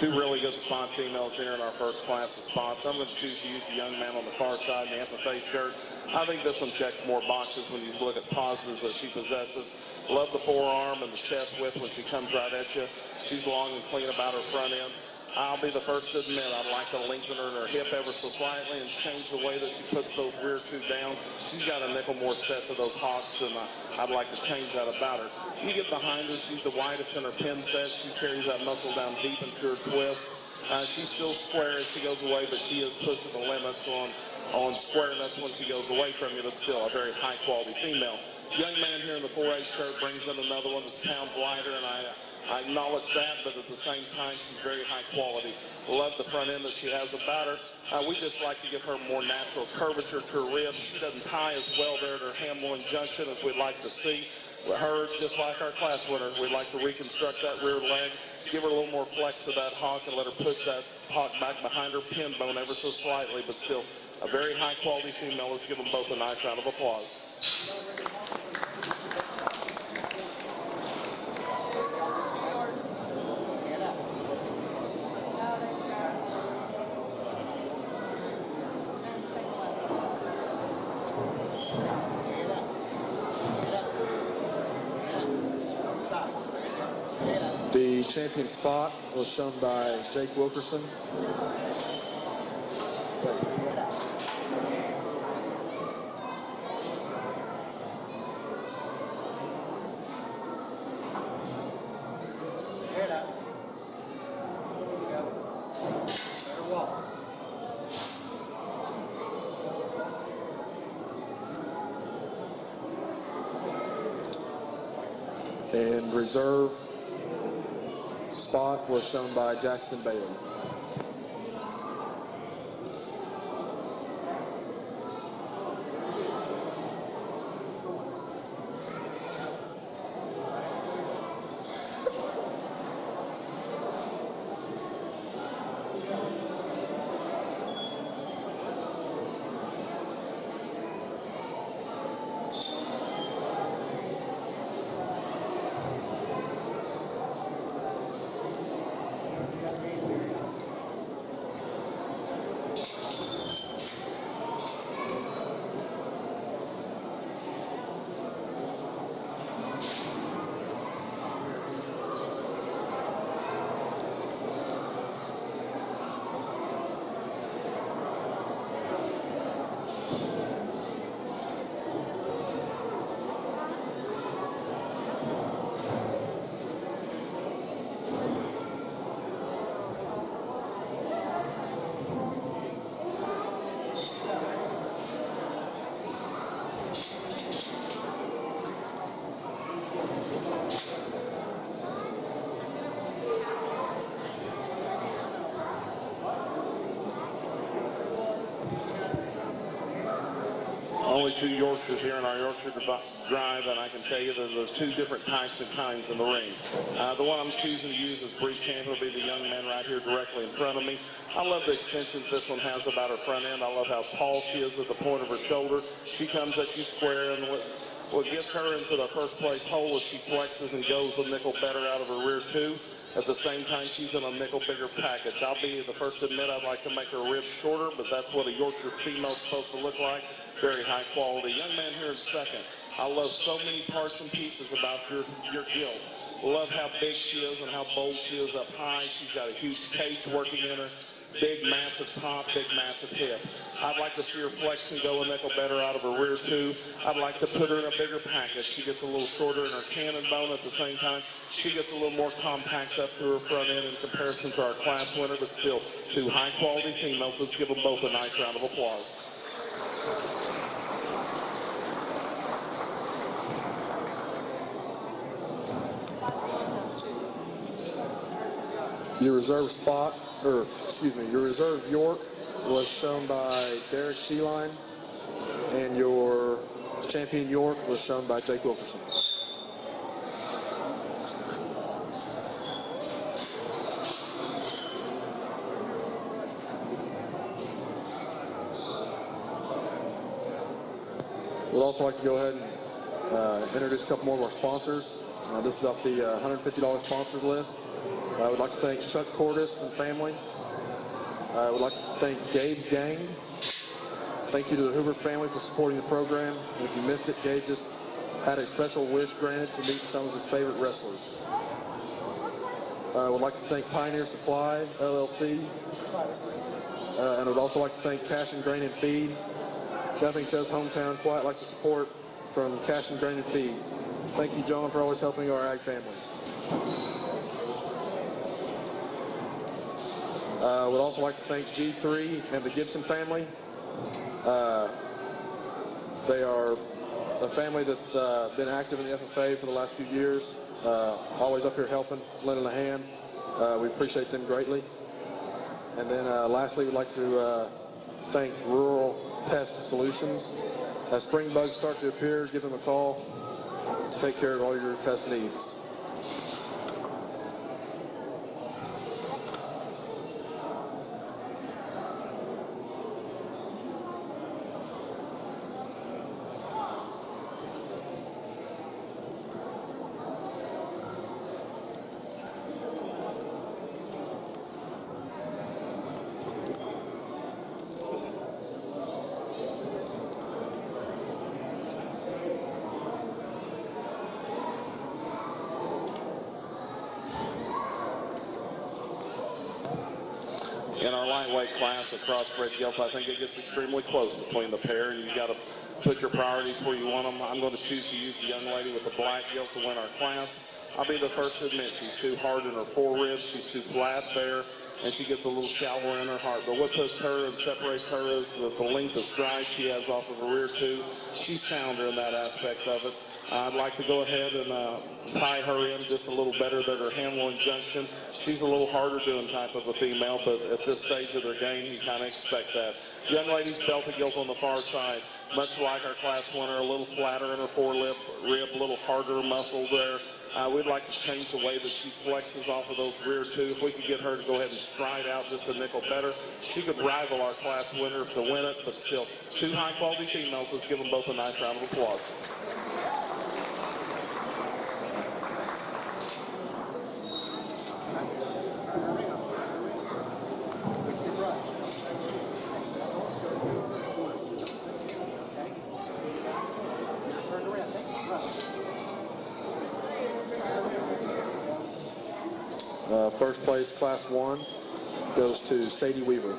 two really good spot females here in our first class of spots. I'm going to choose to use the young man on the far side in the anthem shirt. I think this one checks more boxes when you look at positives that she possesses. Love the forearm and the chest width when she comes right at you. She's long and clean about her front end. I'll be the first to admit I'd like to lengthen her in her hip ever so slightly and change the way that she puts those rear two down. She's got a nickel more set to those hocks, and I'd like to change that about her. You get behind her, she's the widest in her pin set. She carries that muscle down deep into her twist. She's still square as she goes away, but she is pushing the limits on squareness when she goes away from you. That's still a very high-quality female. Young man here in the 4A shirt brings in another one that's pounds lighter, and I acknowledge that, but at the same time, she's very high quality. Love the front end that she has about her. We just like to give her more natural curvature to her ribs. She doesn't tie as well there at her ham-loin junction as we'd like to see. With her, just like our class winner, we'd like to reconstruct that rear leg, give her a little more flex of that hawk, and let her push that hawk back behind her pin bone ever so slightly, but still a very high-quality female. Let's give them both a nice round of applause. The champion spot was shown by Jake Wilkerson. And reserve spot was shown by Jackson Bailey. Only two Yorkshires here in our Yorkshire Drive, and I can tell you that there are two different types and kinds in the ring. The one I'm choosing to use as brief champion will be the young man right here directly in front of me. I love the extensions this one has about her front end. I love how tall she is at the point of her shoulder. She comes at you square, and what gets her into the first place hole is she flexes and goes a nickel better out of her rear two. At the same time, she's in a nickel bigger package. I'll be the first to admit I'd like to make her ribs shorter, but that's what a Yorkshire female's supposed to look like. Very high quality. Young man here in second. I love so many parts and pieces about your gilt. Love how big she is and how bold she is up high. She's got a huge cage working in her. Big, massive top, big, massive hip. I'd like to see her flex and go a nickel better out of her rear two. I'd like to put her in a bigger package. She gets a little shorter in her cannon bone at the same time. She gets a little more compact up through her front end in comparison to our class winner, but still two high-quality females. Let's give them both a nice round of applause. Your reserve spot, your reserve York was shown by Derek Sheeline, and your champion York was shown by Jake Wilkerson. We'd also like to go ahead and introduce a couple more of our sponsors. This is off the $150 sponsors list. I would like to thank Chuck Cordis and family. I would like to thank Gabe's gang. Thank you to the Hoover family for supporting the program. And if you missed it, Gabe just had a special wish granted to meet some of his favorite wrestlers. I would like to thank Pioneer Supply, LLC. And I would also like to thank Cashion Grain and Feed. Nothing says hometown quite like the support from Cashion Grain and Feed. Thank you, John, for always helping our ag families. I would also like to thank G3 and the Gibson family. They are a family that's been active in the FFA for the last few years, always up here helping, lending a hand. We appreciate them greatly. And then lastly, we'd like to thank Rural Pest Solutions. As spring bugs start to appear, give them a call to take care of all your pest needs. In our lightweight class, the crossbred gilts, I think it gets extremely close between the pair. You've got to put your priorities where you want them. I'm going to choose to use the young lady with the black gilt to win our class. I'll be the first to admit she's too hard in her foreribs. She's too flat there, and she gets a little shallower in her heart. But what puts her and separates her is the length of stride she has off of her rear too. She's sounder in that aspect of it. I'd like to go ahead and tie her in just a little better than her handling junction. She's a little harder doing type of a female, but at this stage of their game, you kind of expect that. Young lady's belted gilt on the far side, much like our class winner, a little flatter in her forelip, rib, a little harder muscle there. We'd like to change the way that she flexes off of those rear two. If we could get her to go ahead and stride out just a nickel better, she could rival our class winner to win it, but still, two high-quality females. Let's give them both a nice round of applause. First place, Class 1, goes to Sadie Weaver.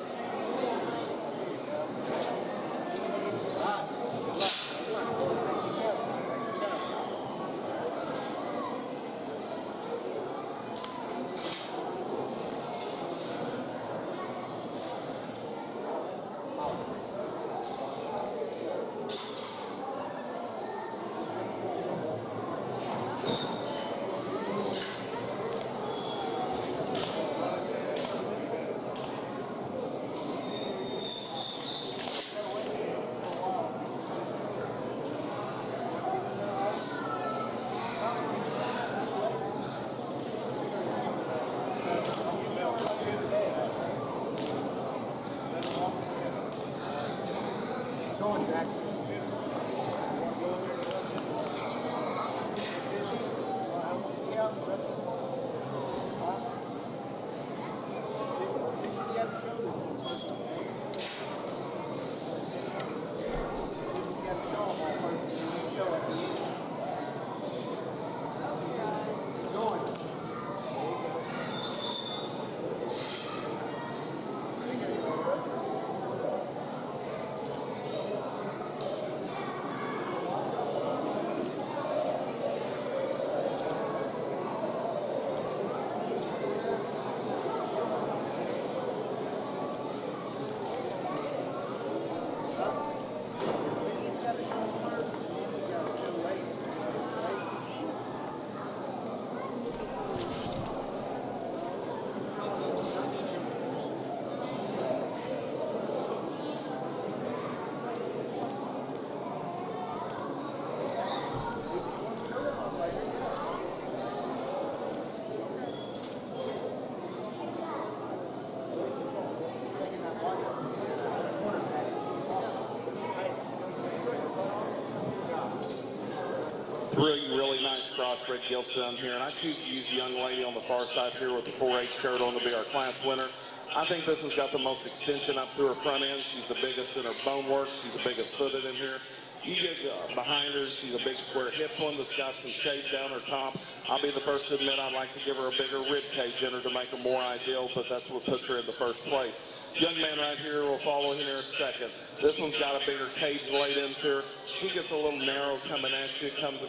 crossbred gilts down here, and I choose to use the young lady on the far side here with the 4-H shirt on to be our class winner. I think this one's got the most extension up through her front end. She's the biggest in her bone work. She's the biggest footed in here. You get behind her, she's a big square hip one that's got some shape down her top. I'll be the first to admit I'd like to give her a bigger rib cage in her to make her more ideal, but that's what puts her in the first place. Young man right here will follow in here second. This one's got a bigger cage laid into her. She gets a little narrow coming at you, comes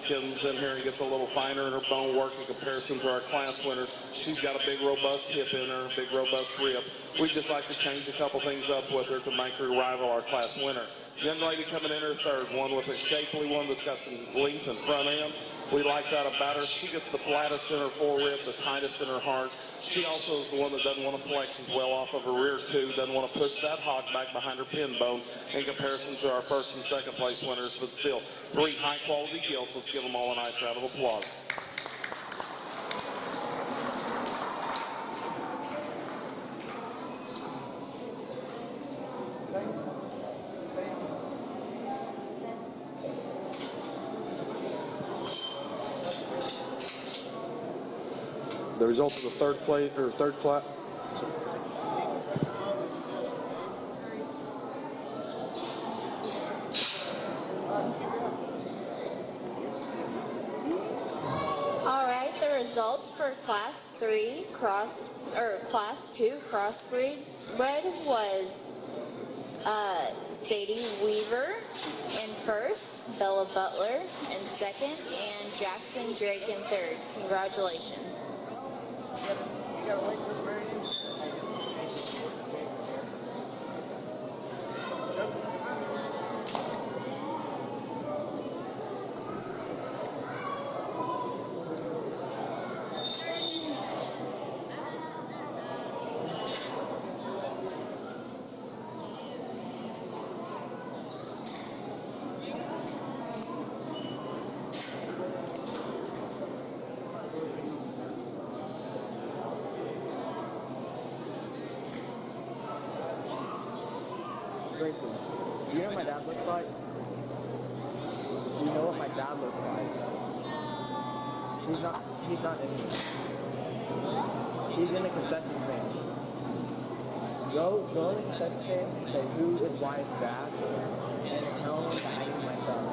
in here and gets a little finer in her bone work in comparison to our class winner. She's got a big robust hip in her, a big robust rib. We'd just like to change a couple things up with her to make her rival our class winner. Young lady coming in her third, one with a shapely one that's got some length in front end. We like that about her. She gets the flattest in her forerib, the tightest in her heart. She also is the one that doesn't want to flex as well off of her rear too, doesn't want to push that hog back behind her pin bone in comparison to our first and second place winners, but still, 3 high quality gilts. Let's give them all a nice round of applause. The results of the third class. All right, the results for Class 2 crossbreed was Sadie Weaver in first, Bella Butler in second, and Jackson Drake in third. Congratulations. Grayson, do you know what my dad looks like? Do you know what my dad looks like? He's not in here. He's in the concession stand. Go in the concession stand and say who is Wyatt's dad, and tell him that I need my son.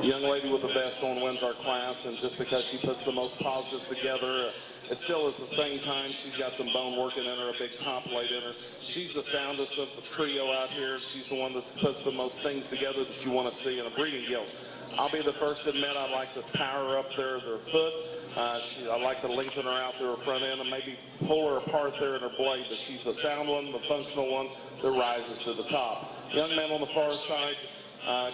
Young lady with the best on wins our class, and just because she puts the most positives together, it's still at the same time she's got some bone working in her, a big top laid in her. She's the soundest of the trio out here. She's the one that puts the most things together that you want to see in a breeding gilt. I'll be the first to admit I like to power up their foot. I like to lengthen her out through her front end and maybe pull her apart there in her blade, but she's the sound one, the functional one that rises to the top. Young man on the far side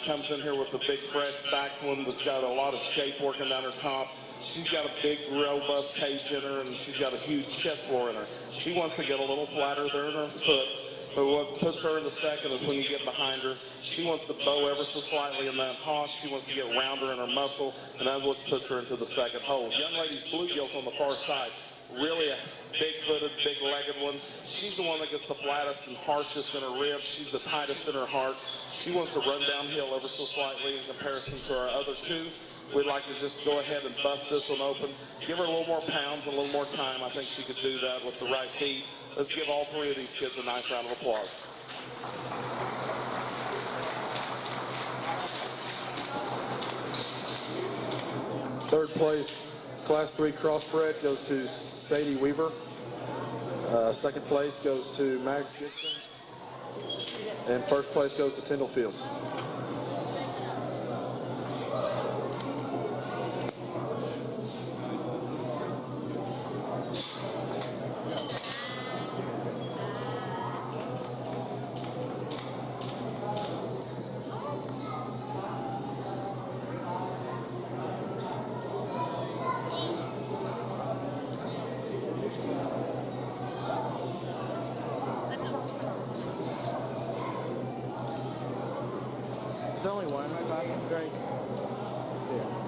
comes in here with a big fresh backed one that's got a lot of shape working down her top. She's got a big robust cage in her, and she's got a huge chest floor in her. She wants to get a little flatter there in her foot, but what puts her in the second is when you get behind her. She wants to bow ever so slightly in that hock. She wants to get rounder in her muscle, and that's what puts her into the second hole. Young lady's blue gilt on the far side. Really a big-footed, big-legged one. She's the one that gets the flattest and harshest in her ribs. She's the tightest in her heart. She wants to run downhill ever so slightly in comparison to our other two. we'd like to just go ahead and bust this one open. Give her a little more pounds, a little more time. I think she could do that with the right feet. Let's give all three of these kids a nice round of applause. Third place, Class 3 crossbred, goes to Sadie Weaver. Second place goes to Max Gibson. And first place goes to Tyndall Fields. There's only one in my class, that's great. Yeah.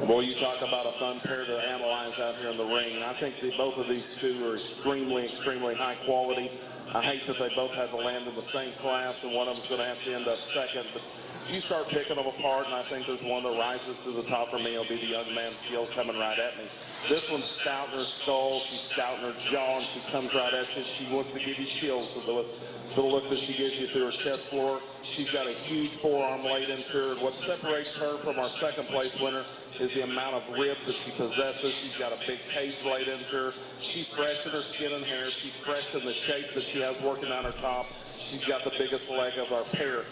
Boy, you talk about a fun pair to analyze out here in the ring. I think that both of these two are extremely, extremely high quality. I hate that they both had to land in the same class, and one of them's going to have to end up second. But you start picking them apart, and I think there's one that rises to the top for me. It'll be the young man's Gill coming right at me. This one's stout in her skull, she's stout in her jaw, and she comes right at you. She wants to give you chills with the look that she gives you through her chest floor. She's got a huge forearm laid into her. What separates her from our second place winner is the amount of rib that she possesses. She's got a big cage laid into her. She's fresh in her skin and hair. She's fresh in the shape that she has working on her top. She's got the biggest leg of our pair.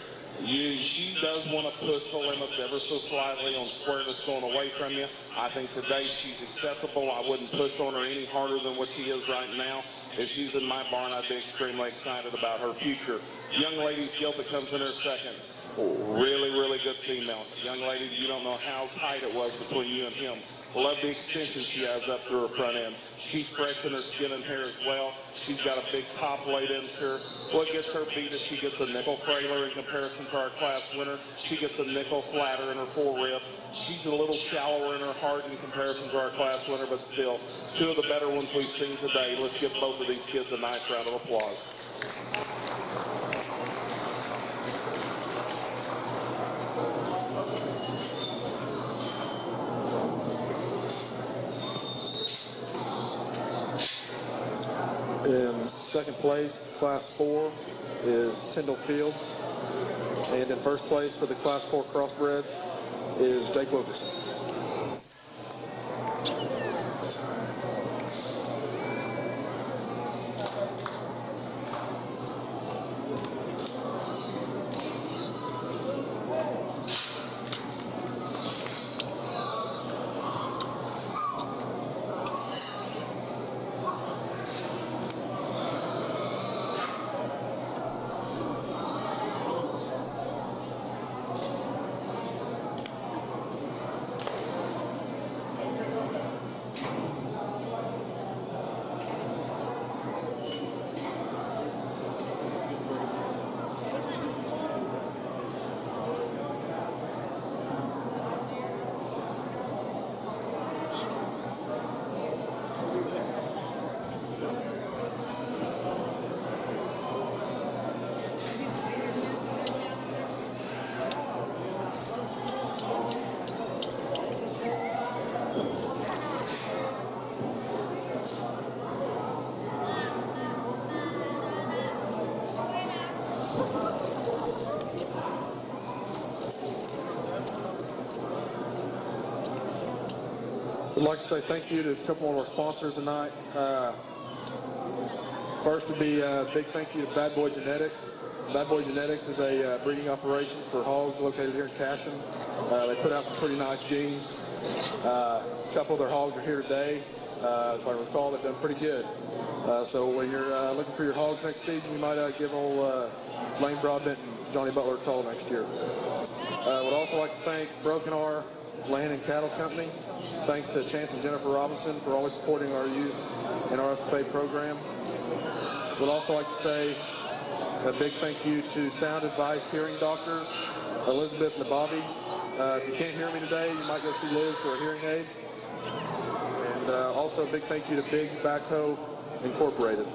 She does want to push the limits ever so slightly on squareness going away from you. I think today she's acceptable. I wouldn't push on her any harder than what she is right now. If she's in my barn, I'd be extremely excited about her future. Young lady's Gilt that comes in her second. Really, really good female. Young lady, you don't know how tight it was between you and him. Love the extension she has up through her front end. She's fresh in her skin and hair as well. She's got a big top laid into her. What gets her beat is she gets a nickel frailer in comparison to our class winner. She gets a nickel flatter in her forerib. She's a little shallower in her heart in comparison to our class winner, but still, two of the better ones we've seen today. Let's give both of these kids a nice round of applause. In second place, Class 4, is Tyndall Fields. And in first place for the Class 4 crossbreds is Jake Wilkerson. I'd like to say thank you to a couple of our sponsors tonight. First would be a big thank you to Bad Boy Genetics. Bad Boy Genetics is a breeding operation for hogs located here in Cashion. They put out some pretty nice genes. A couple of their hogs are here today. If I recall, they've done pretty good. So when you're looking for your hogs next season, you might give old Lane Broadbent and Johnny Butler a call next year. Would also like to thank Broken R Land and Cattle Company. Thanks to Chance and Jennifer Robinson for always supporting our youth in our FFA program. Would also like to say a big thank you to Sound Advice Hearing Doctors, Elizabeth and Bobby. If you can't hear me today, you might go see Liz for a hearing aid. And also a big thank you to Biggs Backhoe Incorporated.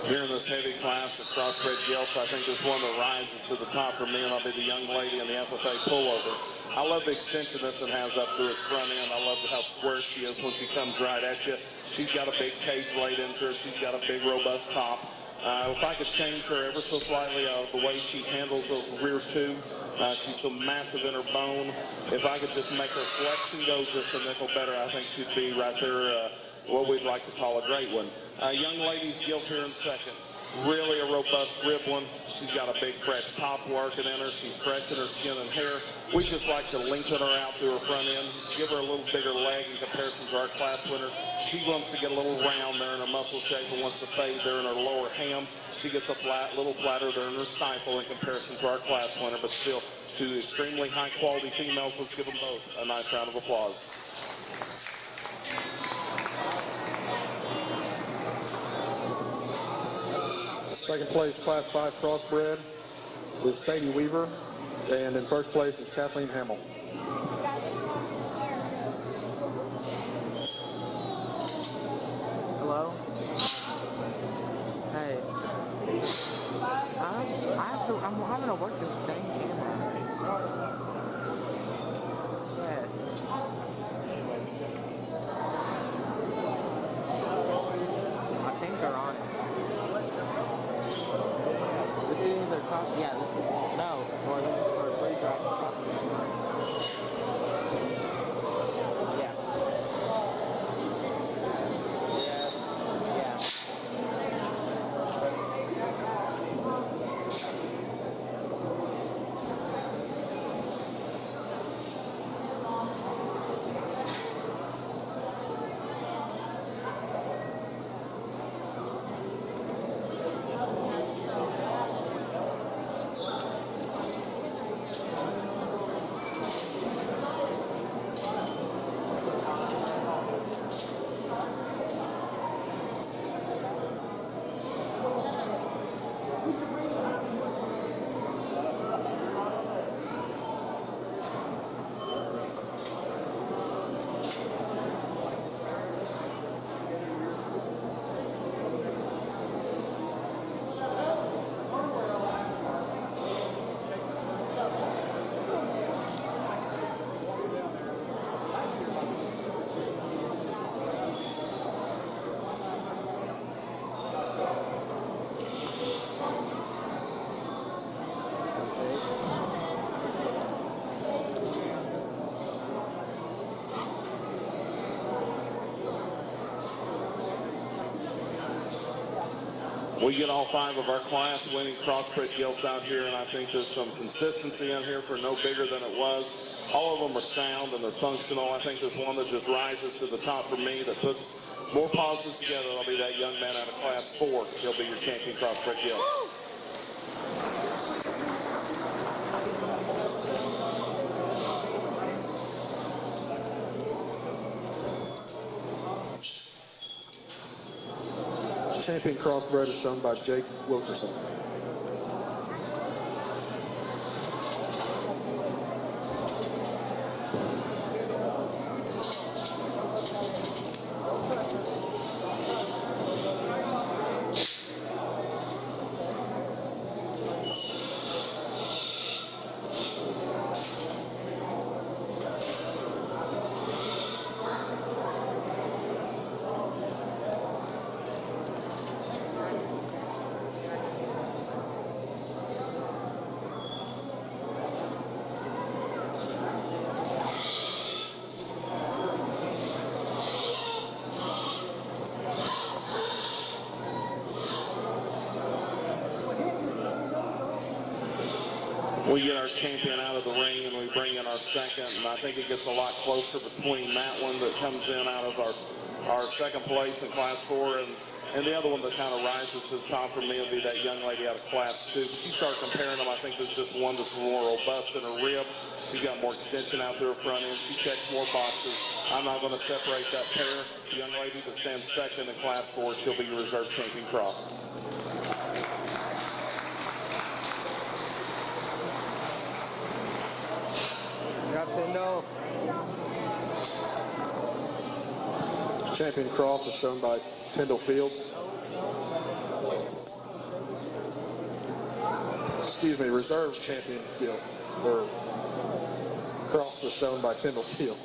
Here in this heavy class of crossbred gilts, I think this one that rises to the top for me, and I'll be the young lady in the FFA pullover. I love the extension this one has up through its front end. I love how square she is when she comes right at you. She's got a big cage laid into her. She's got a big, robust top. If I could change her ever so slightly, the way she handles those rear two, she's so massive in her bone. If I could just make her flex and go just a nickel better, I think she'd be right there, what we'd like to call a great one. Young lady's gilt here in second. Really a robust rib one. She's got a big fresh top working in her. She's fresh in her skin and hair. We just like to lengthen her out through her front end, give her a little bigger leg in comparison to our class winner. She wants to get a little round there in her muscle shape and wants to fade there in her lower ham. She gets a little flatter there in her stifle in comparison to our class winner, but still two extremely high quality females. Let's give them both a nice round of applause. Second place, Class 5 crossbred, is Sadie Weaver, and in first place is Kathleen Hamill. Hello? Hey. I'm having to work this dang camera. Yes. I think they're on it. This is either yeah, this is, no, or this is for a free drive. Yeah. Yeah. We get all 5 of our class winning crossbred gilts out here, and I think there's some consistency on here for no bigger than it was. All of them are sound and they're functional. I think there's one that just rises to the top for me that puts more pauses together. I'll be that young man out of class 4. He'll be your champion crossbred gilt. Champion crossbred is shown by Jake Wilkerson. We get our champion out of the ring and we bring in our second, and I think it gets a lot closer between that one that comes in out of our second place in class 4 and the other one that kind of rises to the top for me will be that young lady out of class 2. But you start comparing them, I think there's just one that's more robust in her rib. She's got more extension out there front end. She checks more boxes. I'm not going to separate that pair. The young lady that stands second in class 4, she'll be your reserve champion cross. Champion cross is shown by Tyndall Fields. Excuse me, reserve champion gilt or cross is shown by Tyndall Fields.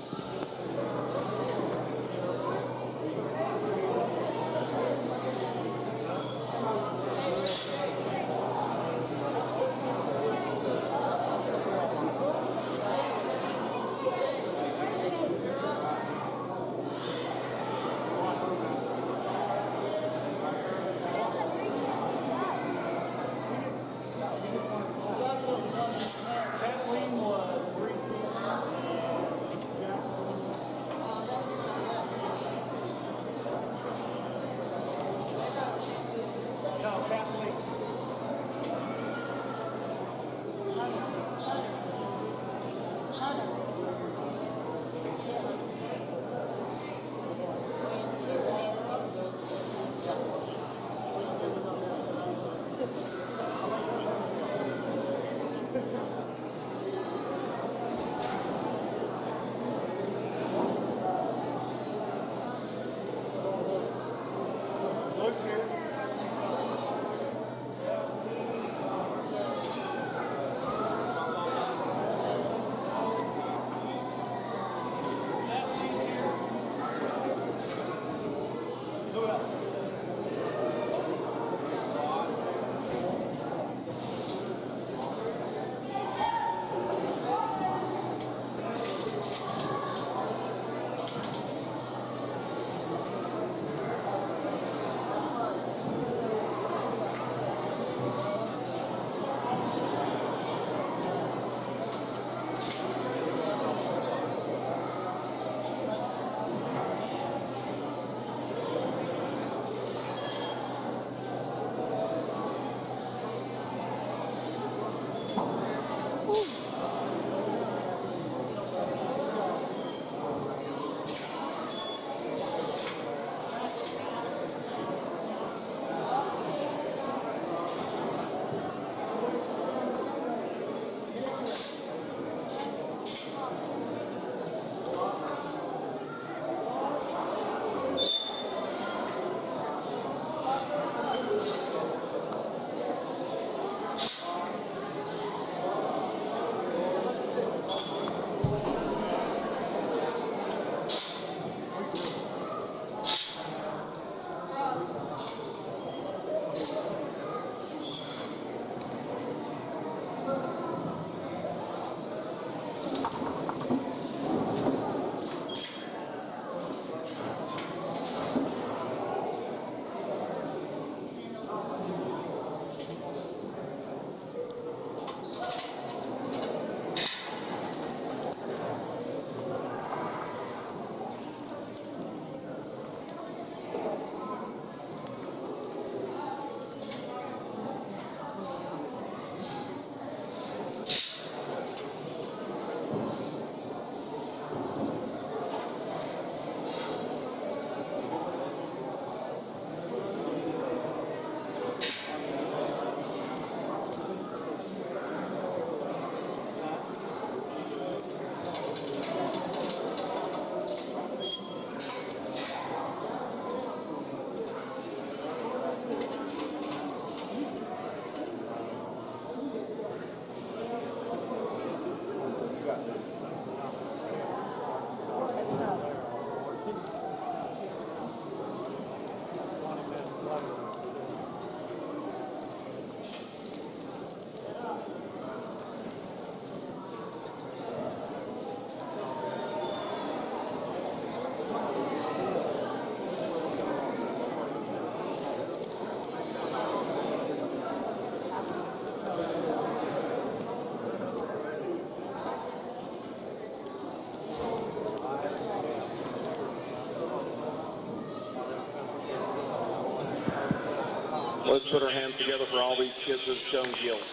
Let's put our hands together for all these kids that have shown guilt.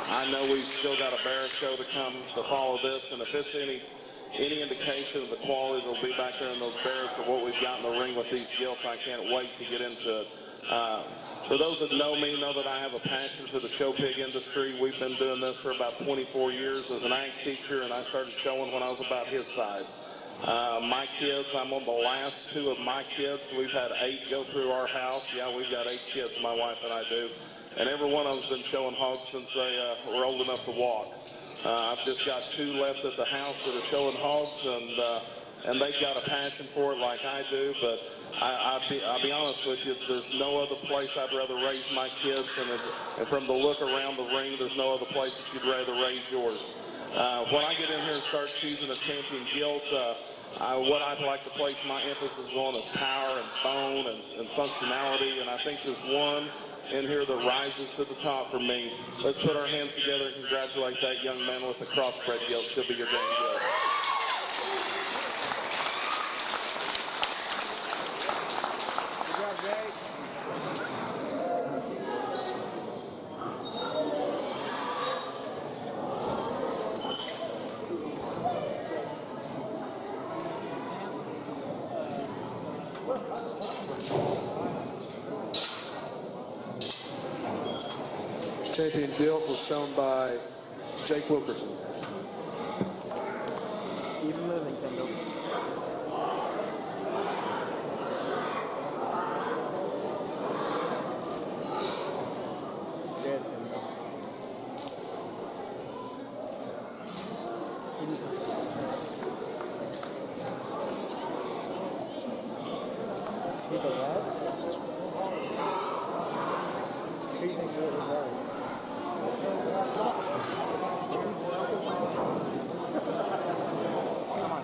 I know we've still got a bear show to come to follow this, and if it's any indication of the quality that'll be back there in those bears for what we've got in the ring with these gilts, I can't wait to get into it. For those that know me, know that I have a passion for the show pig industry. We've been doing this for about 24 years as an ag teacher, and I started showing when I was about his size. My kids, I'm on the last 2 of my kids. We've had 8 go through our house. Yeah, we've got 8 kids, my wife and I do. And every one of them's been showing hogs since they were old enough to walk. I've just got 2 left at the house that are showing hogs, and they've got a passion for it like I do. But I'll be honest with you, there's no other place I'd rather raise my kids, and from the look around the ring, there's no other place that you'd rather raise yours. When I get in here and start choosing a champion gilt, what I'd like to place my emphasis on is power and bone and functionality, and I think there's one in here that rises to the top for me. Let's put our hands together and congratulate that young man with the crossbred gilt. She'll be your grand gilt. Good job, Jake. Champion gilt was shown by Jake Wilkerson. Even moving, Kendall. Good, Kendall. He's a what? Who do you think it was right? Come on,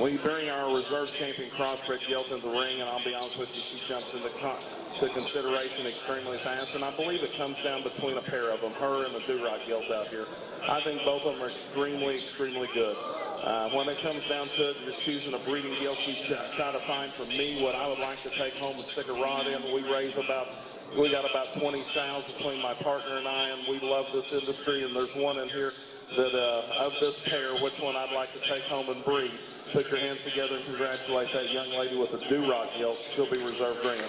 We bring our reserve champion crossbred gilt in the ring, and I'll be honest with you, she jumps into consideration extremely fast, and I believe it comes down between a pair of them, her and the Duroc gilt out here. I think both of them are extremely, extremely good. When it comes down to it, you're choosing a breeding gilt, you try to find for me what I would like to take home and stick a rod in. We got about 20 sows between my partner and I, and we love this industry, and there's one in here that of this pair, which one I'd like to take home and breed. Put your hands together and congratulate that young lady with the Duroc gilt. She'll be reserve bringing.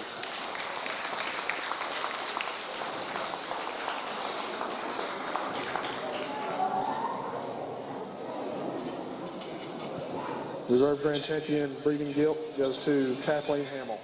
Reserve Grand Champion breeding gilt goes to Kathleen Hamill.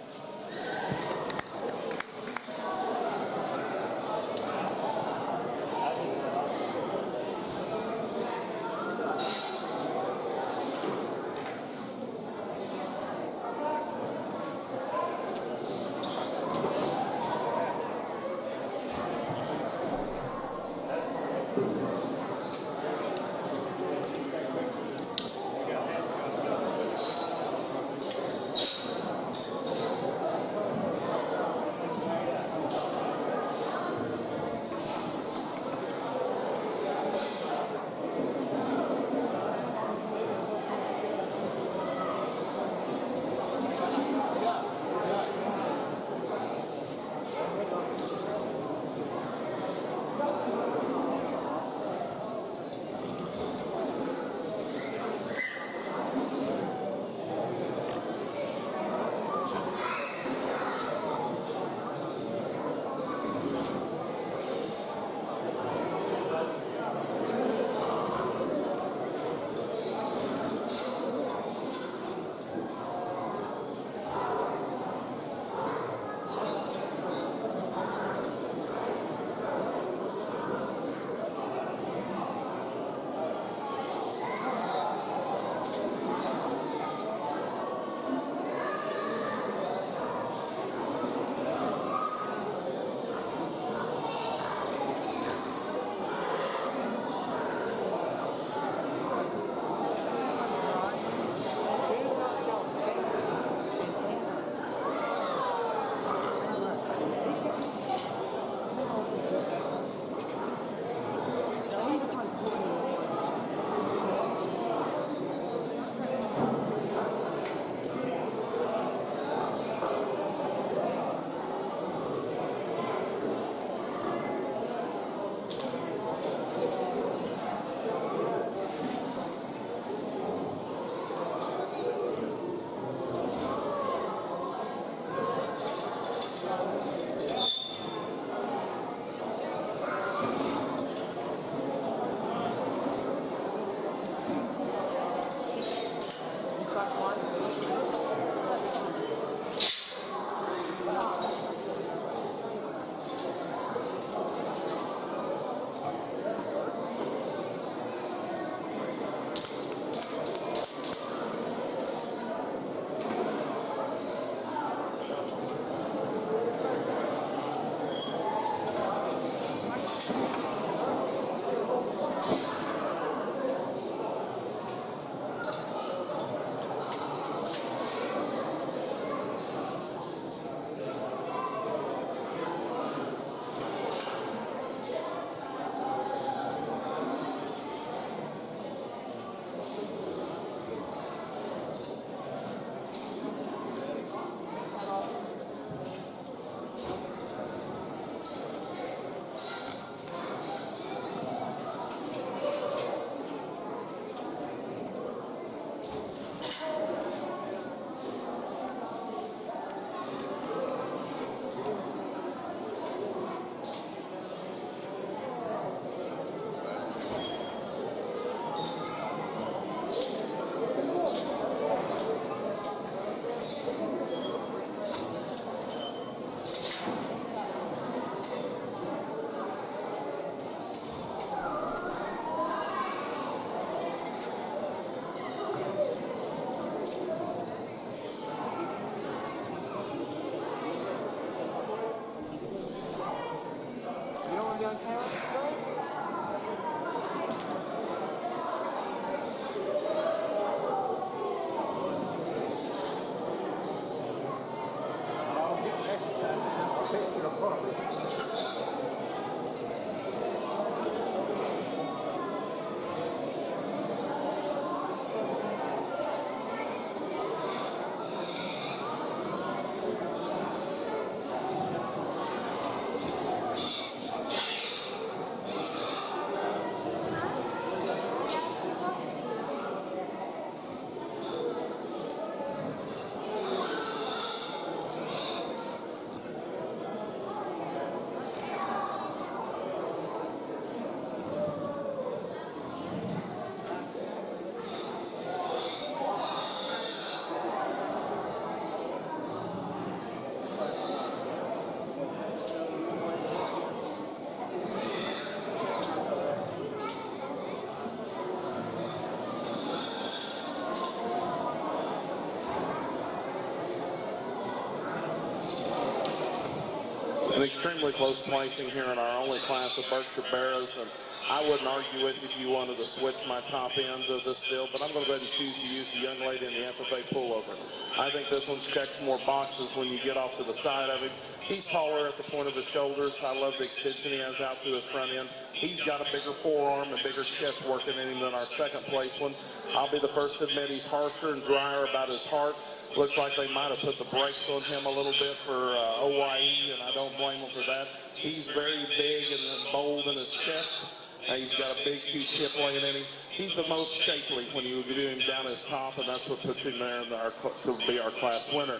An extremely close placing here in our only class of Berkshire Barrows, and I wouldn't argue with you if you wanted to switch my top end of this deal, but I'm going to go ahead and choose to use the young lady in the FFA pullover. I think this one checks more boxes when you get off to the side of him. He's taller at the point of his shoulders. I love the extension he has out to his front end. He's got a bigger forearm and bigger chest working in him than our second place one. I'll be the first to admit he's harsher and drier about his heart. Looks like they might have put the brakes on him a little bit for OYE, and I don't blame him for that. He's very big and bold in his chest. He's got a big, huge hip laying in him. He's the most shapely when you view him down his top, and that's what puts him there in to be our class winner.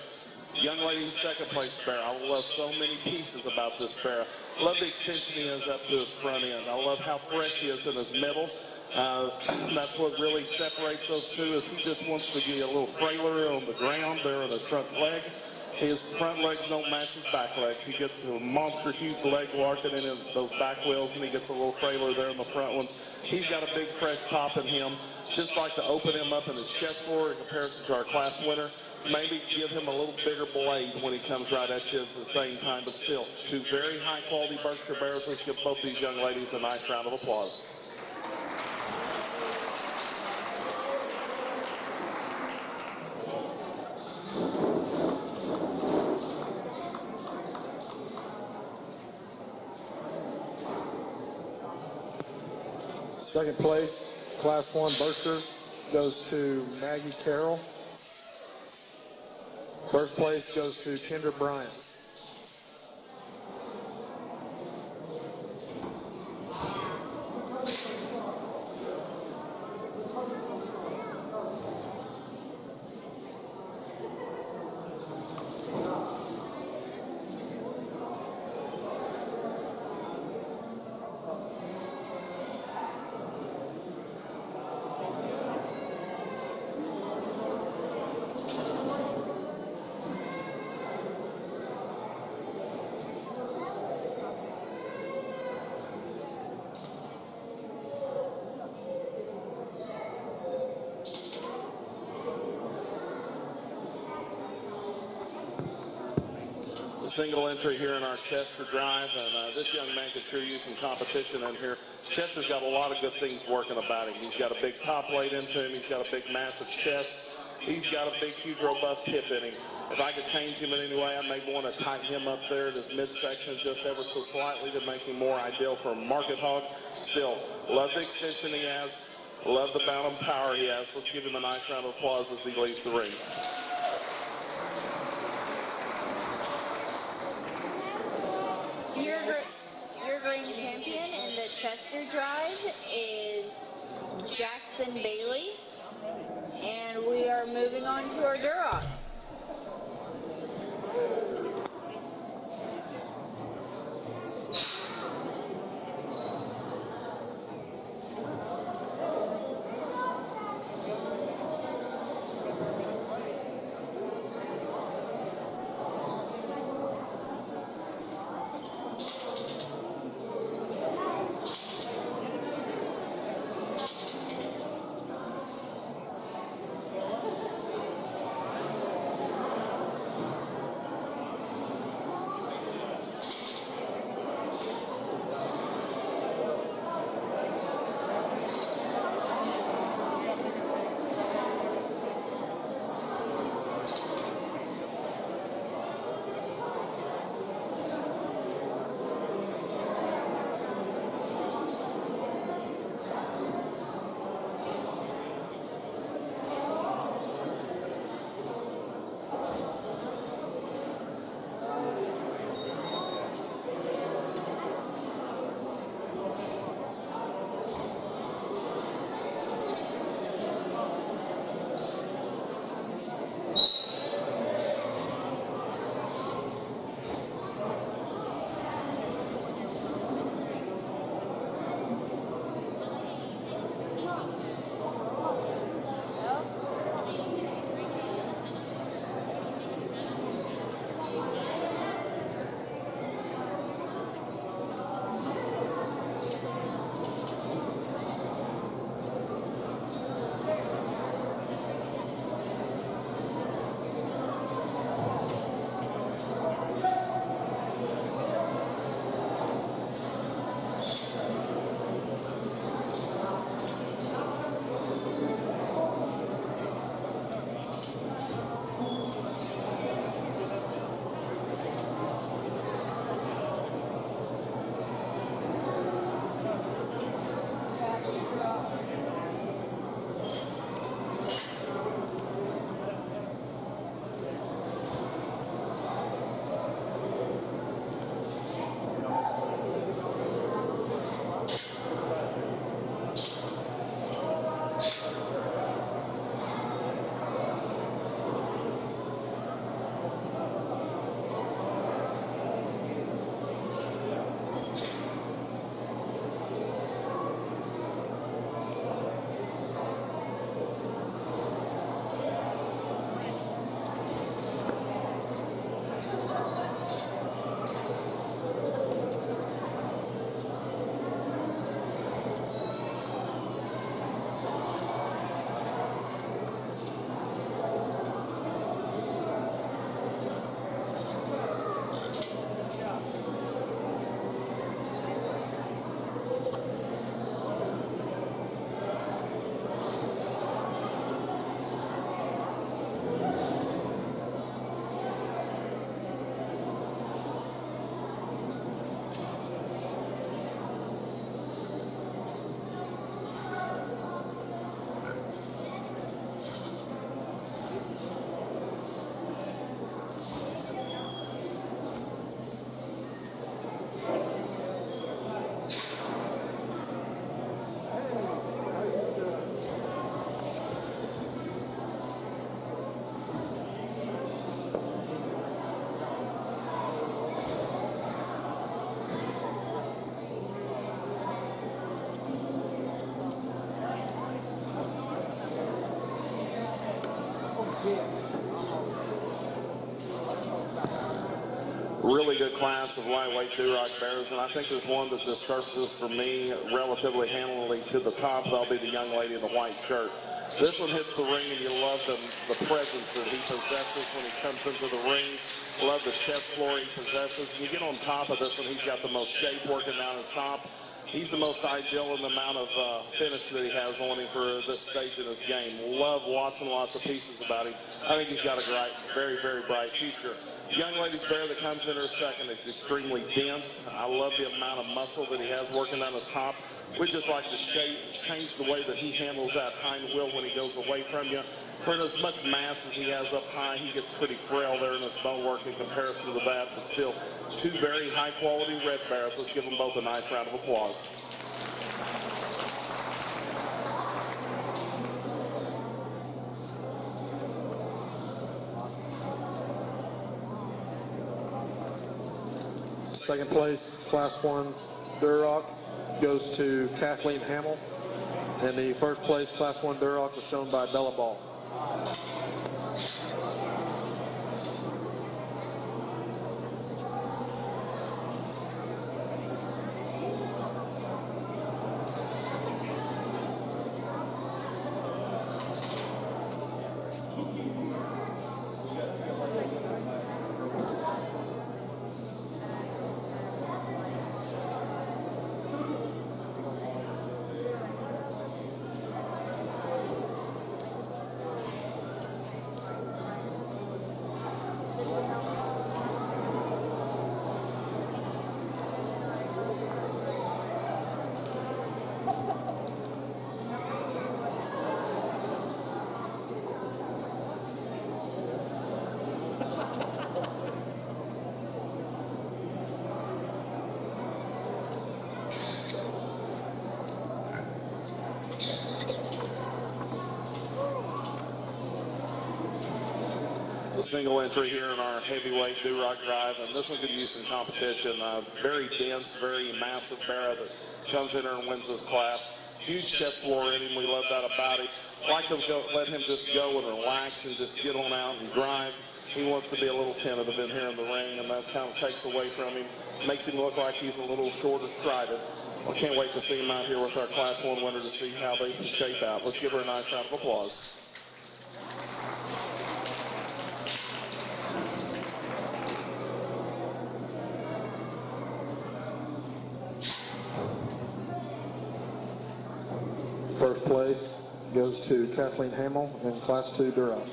Young lady's second place bear. I love so many pieces about this bear. I love the extension he has up to his front end. I love how fresh he is in his middle. That's what really separates those two, is he just wants to be a little frailer on the ground there on his front leg. His front legs don't match his back legs. He gets a monster huge leg walking in those back wheels, and he gets a little frailer there in the front ones. He's got a big fresh top in him. Just like to open him up in his chest floor in comparison to our class winner. Maybe give him a little bigger blade when he comes right at you at the same time, but still, two very high quality Berkshire Bears. Let's give both these young ladies a nice round of applause. Second place, Class 1 Berkshires, goes to Maggie Carroll. First place goes to Kendra Bryant. Single entry here in our Chester drive, and this young man could sure use some competition in here. Chester's got a lot of good things working about him. He's got a big top laid into him. He's got a big, massive chest. He's got a big, huge, robust hip in him. If I could change him in any way, I may want to tighten him up there at his midsection just ever so slightly to make him more ideal for a market hog. Still, love the extension he has. Love the bound and power he has. Let's give him a nice round of applause as he leaves the ring. Your grand champion in the Chester drive is Jackson Bailey, and we are moving on to our Durocs. really good class of lightweight Duroc bears, and I think there's one that just surfaces for me relatively handily to the top. That'll be the young lady in the white shirt. This one hits the ring, and you love the presence that he possesses when he comes into the ring. Love the chest floor he possesses. And you get on top of this one, he's got the most shape working down his top. He's the most ideal in the amount of finish that he has on him for this stage in his game. Love lots and lots of pieces about him. I think he's got a great, very, very bright future. Young lady's bear that comes in her second is extremely dense. I love the amount of muscle that he has working down his top. We just like to change the way that he handles that hind wheel when he goes away from you. For as much mass as he has up high, he gets pretty frail there in his bone work in comparison to that. But still, two very high-quality red bears. Let's give them both a nice round of applause. Second place, Class 1 Duroc, goes to Kathleen Hamill. And the first place, Class 1 Duroc, was shown by Bella Ball. Single entry here in our heavyweight Duroc drive, and this one could use some competition. Very dense, very massive bear that comes in here and wins this class. Huge chest floor in him. We love that about him. Like to let him just go and relax and just get on out and drive. He wants to be a little tentative in here in the ring, and that kind of takes away from him. Makes him look like he's a little shorter strided. I can't wait to see him out here with our Class 1 winner to see how they can shape out. Let's give her a nice round of applause. First place goes to Kathleen Hamill in Class 2 Duroc.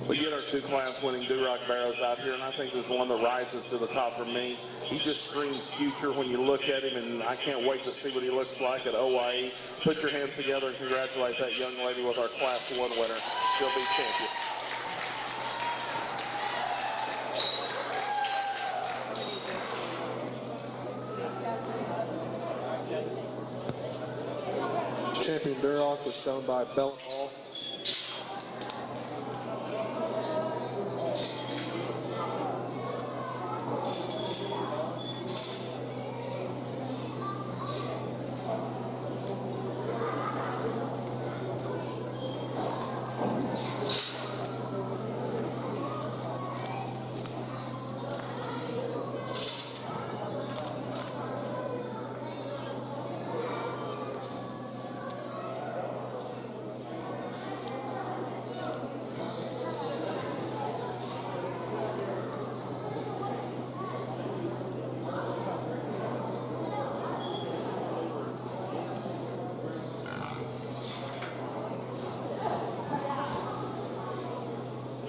We get our two class-winning Duroc barrows out here, and I think there's one that rises to the top for me. He just screams future when you look at him, and I can't wait to see what he looks like at OIE. Put your hands together and congratulate that young lady with our Class 1 winner. She'll be champion. Champion Duroc was shown by Bella Ball.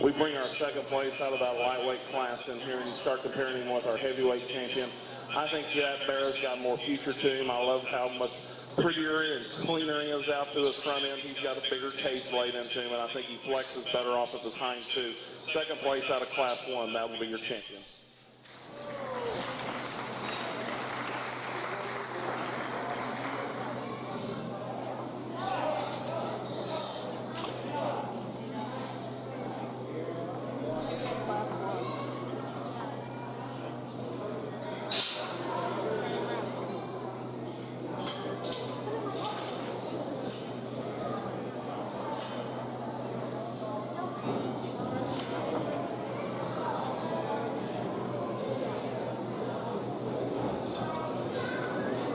We bring our second place out of that lightweight class in here and you start comparing him with our heavyweight champion. I think that bear's got more future to him. I love how much prettier and cleaner he is out through his front end. He's got a bigger cage laid into him, and I think he flexes better off of his hind too. Second place out of Class 1, that will be your champion.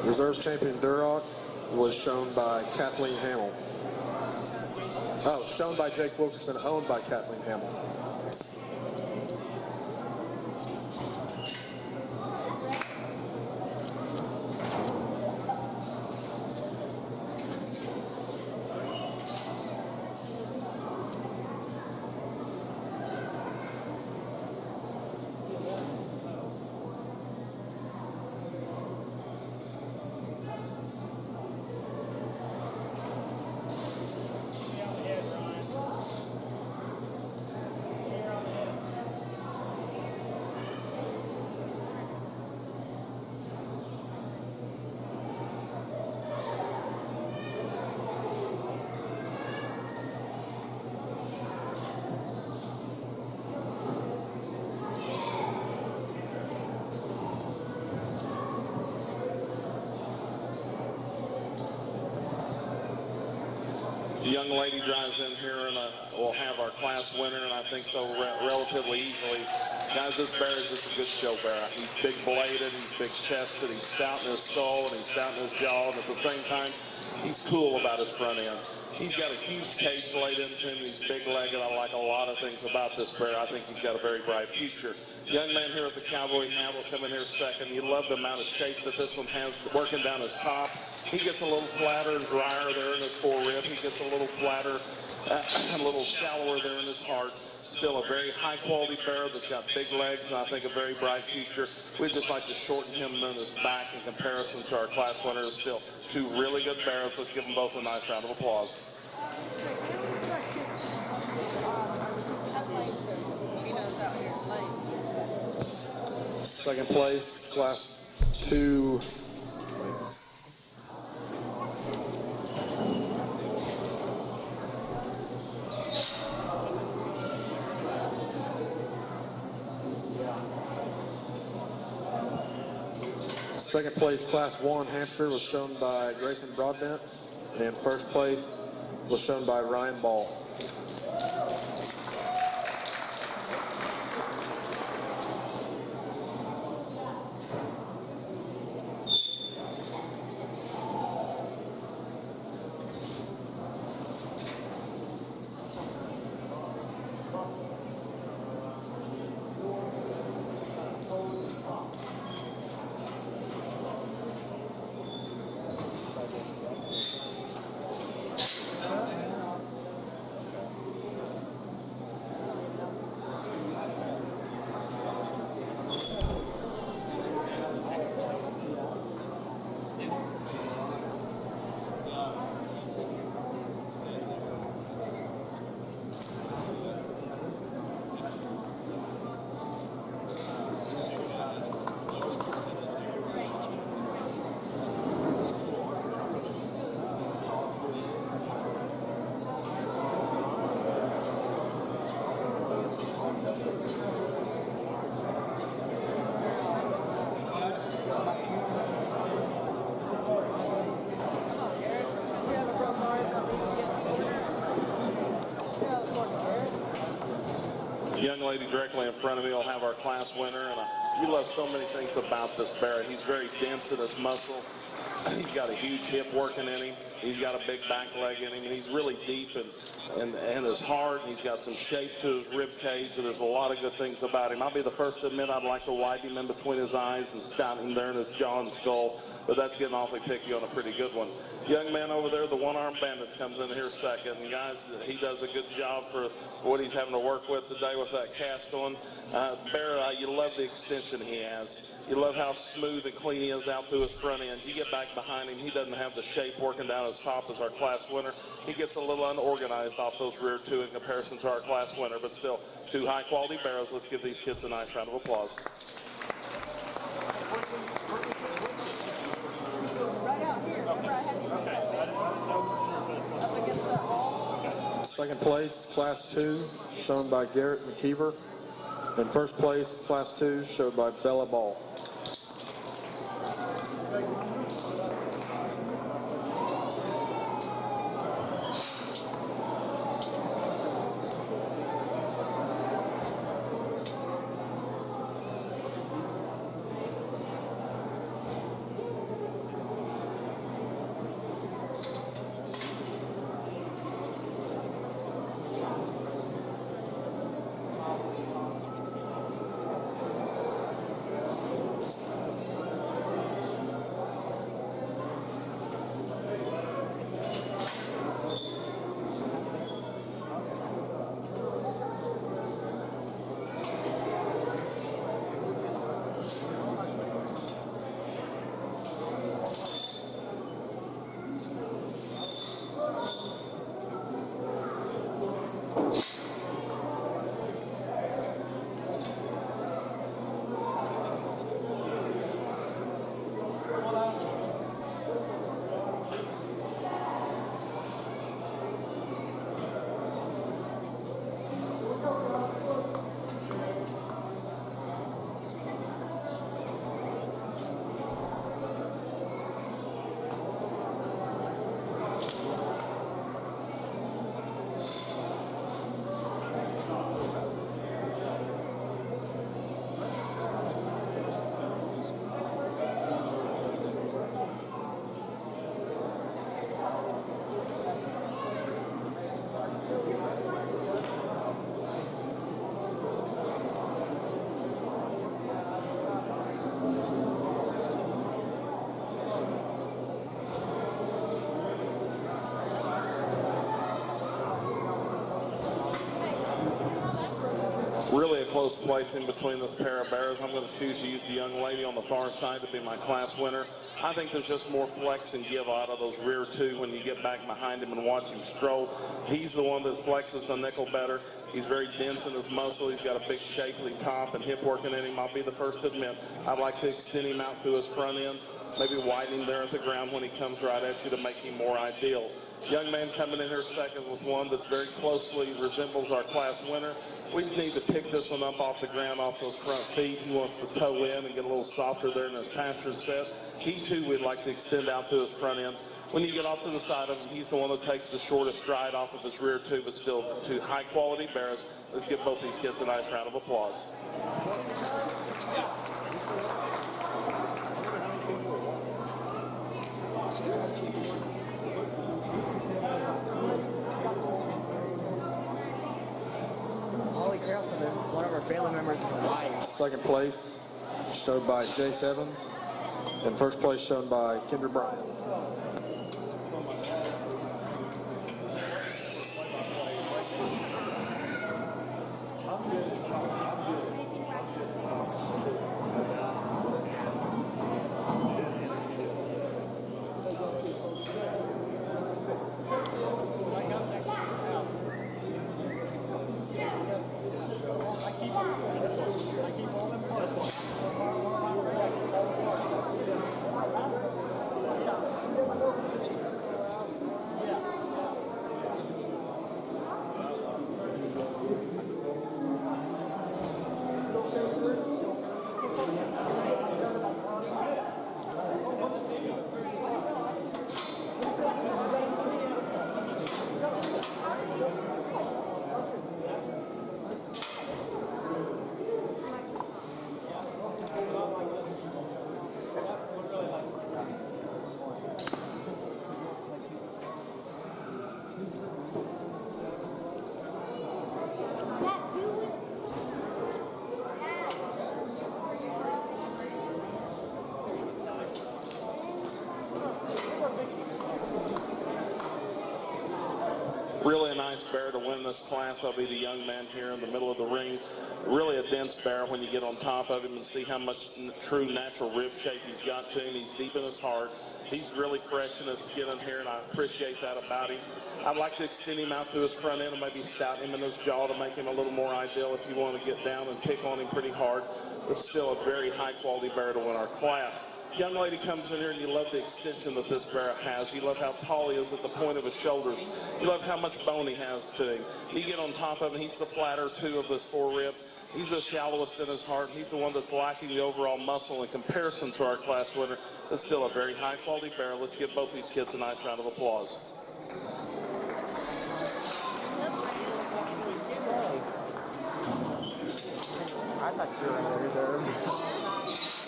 Reserve champion Duroc was shown by Kathleen Hamill. Oh, shown by Jake Wilkerson, owned by Kathleen Hamill. The young lady drives in here and we'll have our class winner, and I think so relatively easily. Guys, this bear is just a good show bear. He's big bladed, he's big chested, he's stout in his skull, and he's stout in his jaw, and at the same time, he's cool about his front end. He's got a huge cage laid into him. He's big-legged. I like a lot of things about this bear. I think he's got a very bright future. Young man here at the Cowboy Hat will come in here second. You love the amount of shape that this one has working down his top. He gets a little flatter and drier there in his forerib. He gets a little flatter, a little shallower there in his heart. Still a very high-quality bear that's got big legs and I think a very bright future. We'd just like to shorten him in his back in comparison to our class winners. Still two really good bears. Let's give them both a nice round of applause. Second place, class 2. Second place, class 1, Hampshire, was shown by Grayson Broadbent, and first place was shown by Ryan Ball. Young lady directly in front of me will have our class winner, and you love so many things about this bear. He's very dense in his muscle. He's got a huge hip working in him. He's got a big back leg in him, and he's really deep and his heart. And he's got some shape to his rib cage, and there's a lot of good things about him. I'll be the first to admit I'd like to widen him in between his eyes and stout him there in his jaw and skull, but that's getting awfully picky on a pretty good one. Young man over there, the one-armed bandit, comes in here second. And guys, he does a good job for what he's having to work with today with that cast on. Bear, you love the extension he has. You love how smooth and clean he is out through his front end. You get back behind him, he doesn't have the shape working down his top as our class winner. He gets a little unorganized off those rear two in comparison to our class winner, but still two high-quality bears. Let's give these kids a nice round of applause. Second place, class 2, shown by Garrett McKeever. And first place, class 2, showed by Bella Ball. close placing between this pair of bears. I'm going to choose to use the young lady on the far side to be my class winner. I think there's just more flex and give out of those rear two when you get back behind him and watch him stroll. He's the one that flexes the nickel better. He's very dense in his muscle. He's got a big shapely top and hip working in him. I'll be the first to admit I'd like to extend him out through his front end, maybe widen him there at the ground when he comes right at you to make him more ideal. Young man coming in here second with one that's very closely resembles our class winner. We need to pick this one up off the ground, off those front feet. He wants to toe in and get a little softer there in his pasture set. He too would like to extend out to his front end. When you get off to the side of him, he's the one that takes the shortest stride off of his rear two, but still two high quality bears. Let's give both these kids a nice round of applause. One of our family members in Hawaii. Second place showed by Jace Evans, and first place shown by Kendra Bryant. Really a nice bear to win this class. I'll be the young man here in the middle of the ring. Really a dense bear when you get on top of him and see how much true natural rib shape he's got to him. He's deep in his heart. He's really fresh in his skin in here, and I appreciate that about him. I'd like to extend him out through his front end and maybe stout him in his jaw to make him a little more ideal if you want to get down and pick on him pretty hard. But still a very high quality bear to win our class. Young lady comes in here and you love the extension that this bear has. You love how tall he is at the point of his shoulders. You love how much bone he has to him. You get on top of him, he's the flatter too of this forerib. He's the shallowest in his heart. He's the one that's lacking the overall muscle in comparison to our class winner. That's still a very high quality bear. Let's give both these kids a nice round of applause. I thought you were in reserve.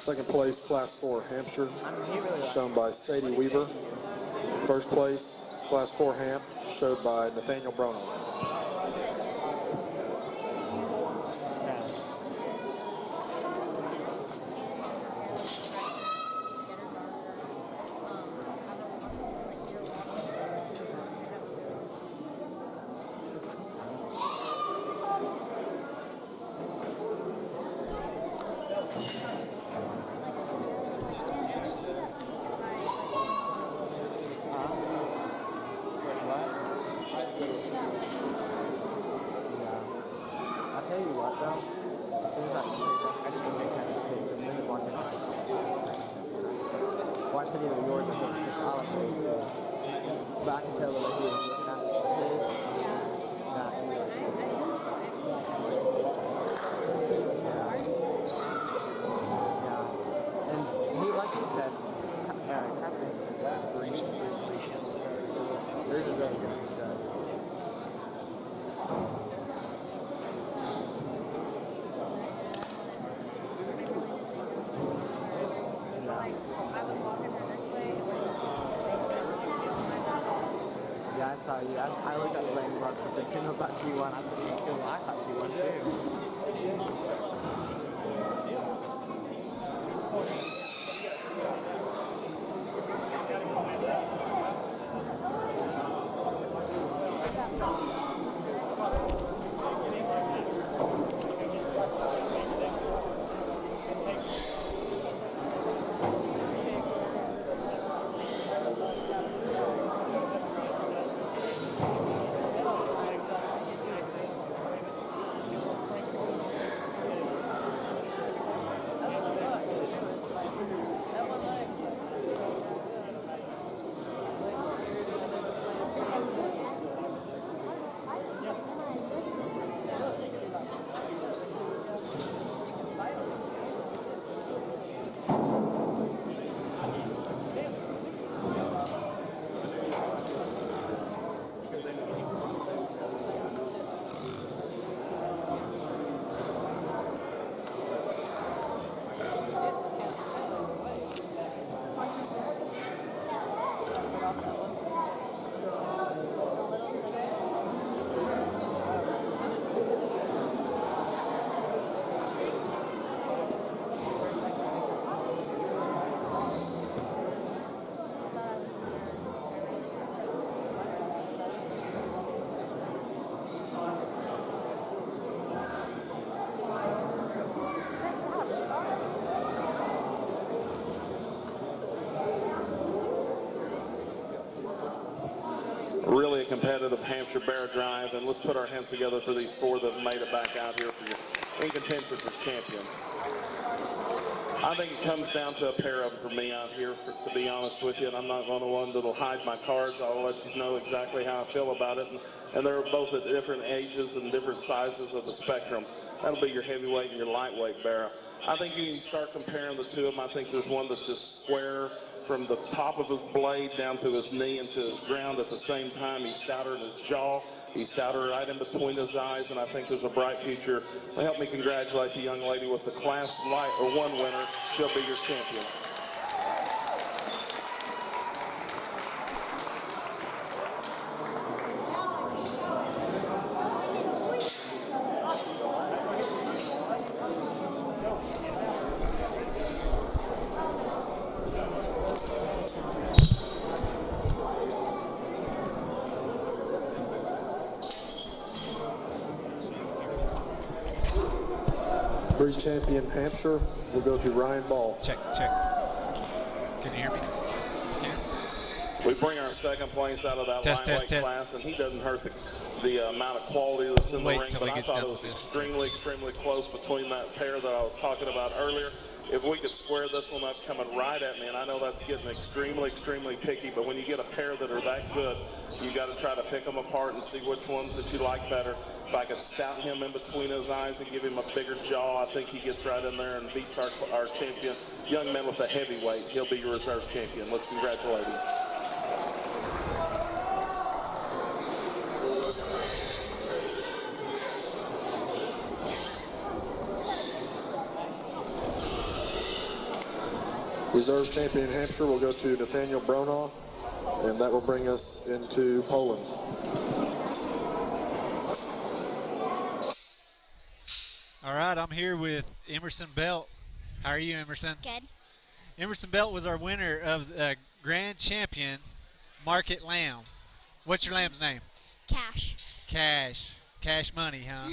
Second place, Class 4 Hampshire, shown by Sadie Weaver. First place, Class 4 Hamp, showed by Nathaniel Brono. I looked at the lane block because I couldn't thought she won. I thought she won too. really a competitive Hampshire Bear Drive, and let's put our hands together for these 4 that have made it back out here for your in contention for champion. I think it comes down to a pair of them for me out here, to be honest with you, and I'm not one of the one that'll hide my cards. I'll let you know exactly how I feel about it, and they're both at different ages and different sizes of the spectrum. That'll be your heavyweight and your lightweight bear. I think you can start comparing the 2 of them. I think there's one that's just square from the top of his blade down to his knee and to his ground at the same time. He's stouter in his jaw. He's stouter right in between his eyes, and I think there's a bright future. Help me congratulate the young lady with the Class 1 winner. She'll be your champion. Breed champion Hampshire will go to Ryan Ball. Check. Can you hear me? We bring our second place out of that lightweight class, and he doesn't hurt the amount of quality that's in the ring, but I thought it was extremely close between that pair that I was talking about earlier. If we could square this one up coming right at me, and I know that's getting extremely picky, but when you get a pair that are that good, you got to try to pick them apart and see which ones that you like better. If I could stout him in between his eyes and give him a bigger jaw, I think he gets right in there and beats our champion. Young man with a heavyweight, he'll be your reserve champion. Let's congratulate him. Reserve champion Hampshire will go to Nathaniel Bronaugh, and that will bring us into Poland. All right, I'm here with Emerson Belt. How are you, Emerson? Good. Emerson Belt was our winner of the Grand Champion Market Lamb. What's your lamb's name? Cash. Cash money, huh?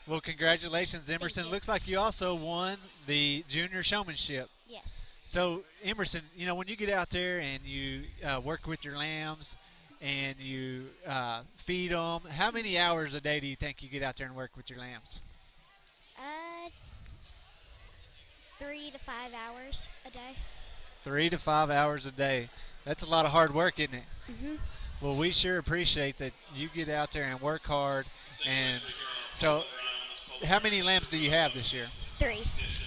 Well, congratulations, Emerson. Looks like you also won the junior showmanship. Yes. So, Emerson, you know, when you get out there and you work with your lambs and you feed them, how many hours a day do you think you get out there and work with your lambs? 3 to 5 hours a day. 3 to 5 hours a day. That's a lot of hard work, isn't it? Mm-hmm. Well, we sure appreciate that you get out there and work hard. And so, how many lambs do you have this year? 3.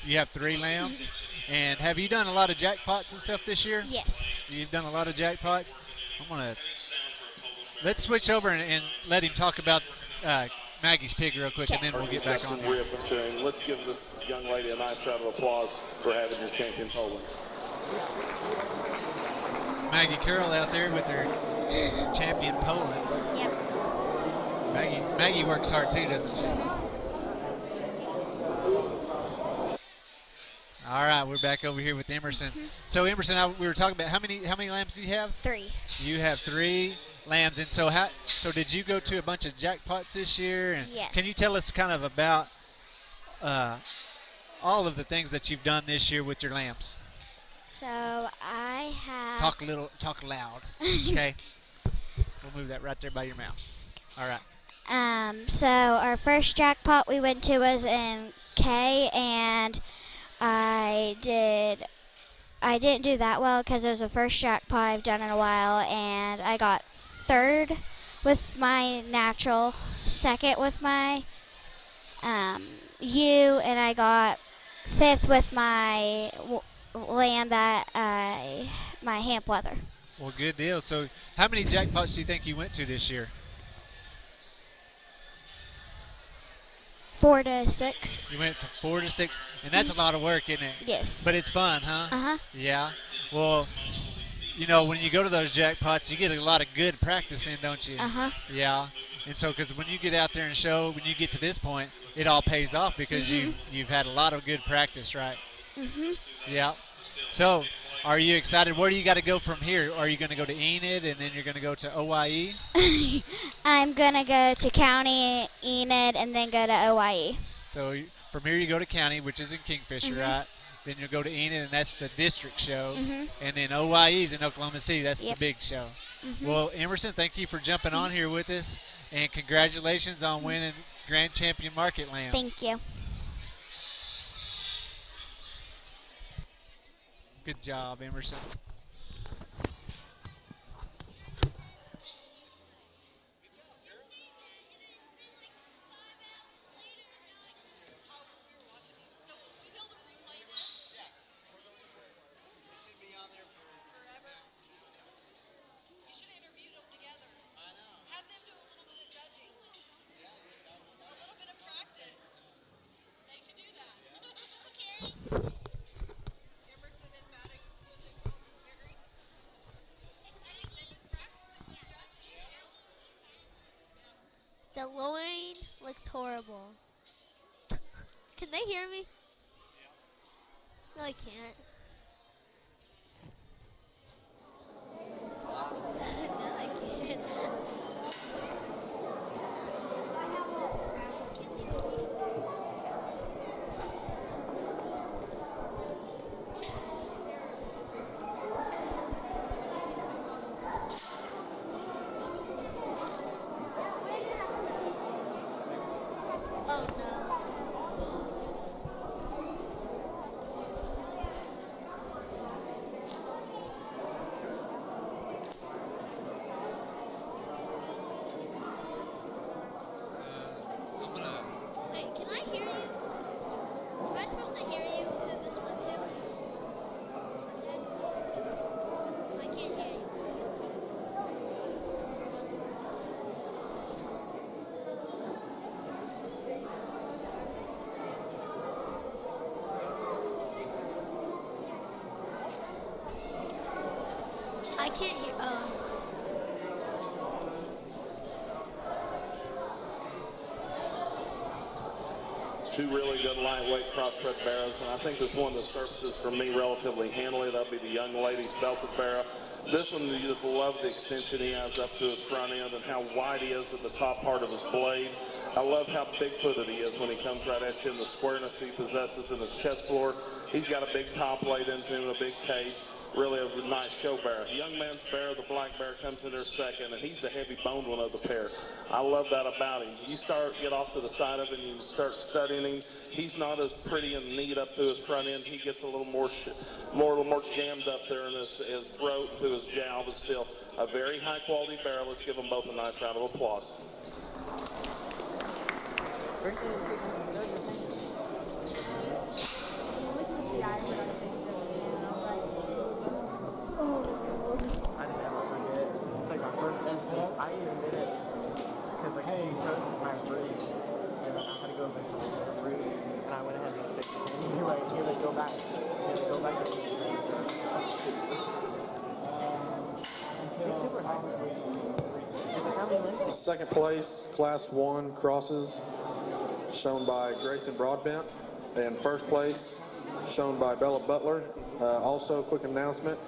You have 3 lambs? And have you done a lot of jackpots and stuff this year? Yes. You've done a lot of jackpots? Let's switch over and let him talk about Maggie's pig real quick, and then we'll get back on here. Let's give this young lady a nice round of applause for having your champion Poland. Maggie Carroll out there with her champion Poland. Yep. Maggie works hard too, doesn't she? All right, we're back over here with Emerson. So Emerson, we were talking about how many lambs do you have? 3. You have 3 lambs, and so did you go to a bunch of jackpots this year? And yes. Can you tell us kind of about all of the things that you've done this year with your lambs? So I have. Talk loud. Okay. We'll move that right there by your mouth. All right. So our first jackpot we went to was in K, and I didn't do that well because it was the first jackpot I've done in a while, and I got 3rd with my natural, 2nd with my U, and I got 5th with my lamb my Hamp Weather. Well, good deal. So how many jackpots do you think you went to this year? 4 to 6. You went from 4 to 6, and that's a lot of work, isn't it? Yes. But it's fun, huh? Uh-huh. Yeah. Well, you know, when you go to those jackpots, you get a lot of good practice in, don't you? Uh-huh. Yeah. And so, because when you get out there and show, when you get to this point, it all pays off because you've had a lot of good practice, right? Yeah. So, are you excited? Where do you got to go from here? Are you going to go to Enid, and then you're going to go to OYE? I'm going to go to County, Enid, and then go to OYE. So from here you go to County, which is in Kingfisher, right? Then you'll go to Enid, and that's the district show. Mhm. And then OYE's in Oklahoma City. That's Yep. the big show. Mhm. Well, Emerson, thank you for jumping on here with us, and congratulations on winning Grand Champion Market Lamb. Thank you. Good job, Emerson. The loin looks horrible. Can they hear me? No, I can't. No, I can't. Oh no. Wait, can I hear you? Am I supposed to hear you through this one too? I can't hear you. I can't hear. Two really good lightweight crossbred barrows, and I think this one that surfaces for me relatively handily. That'll be the young lady's belted barrow. This one, you just love the extension he has up to his front end and how wide he is at the top part of his blade. I love how big-footed he is when he comes right at you, and the squareness he possesses in his chest floor. He's got a big top laid into him, a big cage. Really a nice show bear. The young man's bear, the black bear, comes in there second, and he's the heavy-boned one of the pair. I love that about him. You get off to the side of him, and you start studying him. He's not as pretty and neat up through his front end. He gets a little more jammed up there in his throat and through his jowl, but still a very high-quality bear. Let's give them both a nice round of applause. I never forget. It's like my first instance. I even did it because like he chose my fruit, and I had to go make some fruit, and I went ahead and fixed it. And you're like, here they go back. Here they go back. He's super nice. Second place, Class 1 crosses, shown by Grayson Broadbent. And first place, shown by Bella Butler. Also, quick announcement.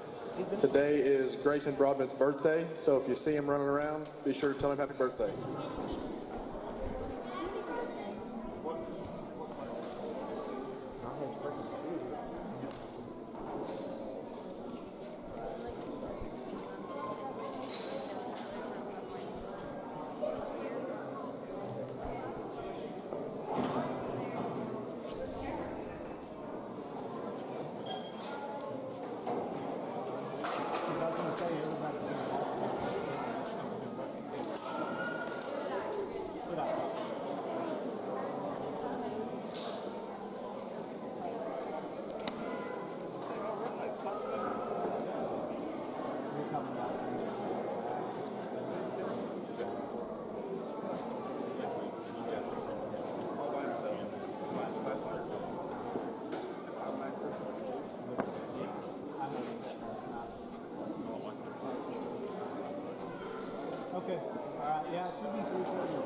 Today is Grayson Broadbent's birthday, so if you see him running around, be sure to tell him happy birthday. Okay. Yeah, it should be 3:30.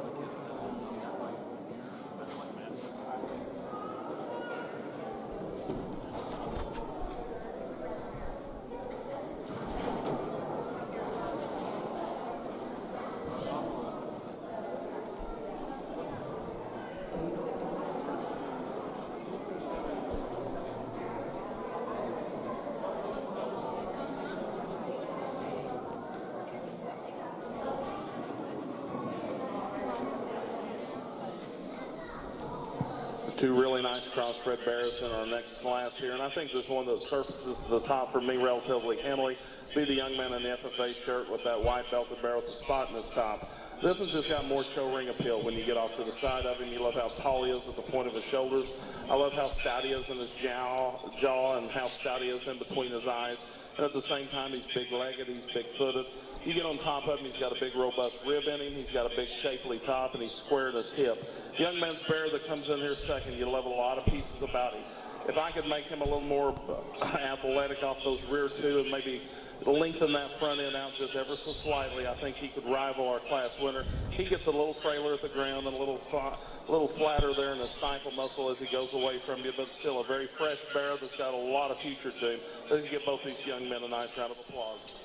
two really nice crossbred bears in our next class here. And I think there's one that surfaces to the top for me relatively handily. Be the young man in the FFA shirt with that white belted bear with the spot in his top. This one's just got more show ring appeal when you get off to the side of him. You love how tall he is at the point of his shoulders. I love how stout he is in his jaw and how stout he is in between his eyes. And at the same time, he's big-legged, he's big-footed. You get on top of him, he's got a big, robust rib in him. He's got a big, shapely top, and he's square at his hip. Young man's bear that comes in here second, you love a lot of pieces about him. If I could make him a little more athletic off those rear two and maybe lengthen that front end out just ever so slightly, I think he could rival our class winner. He gets a little frailer at the ground and a little flatter there in the stifle muscle as he goes away from you, but still a very fresh bear that's got a lot of future to him. Let's give both these young men a nice round of applause.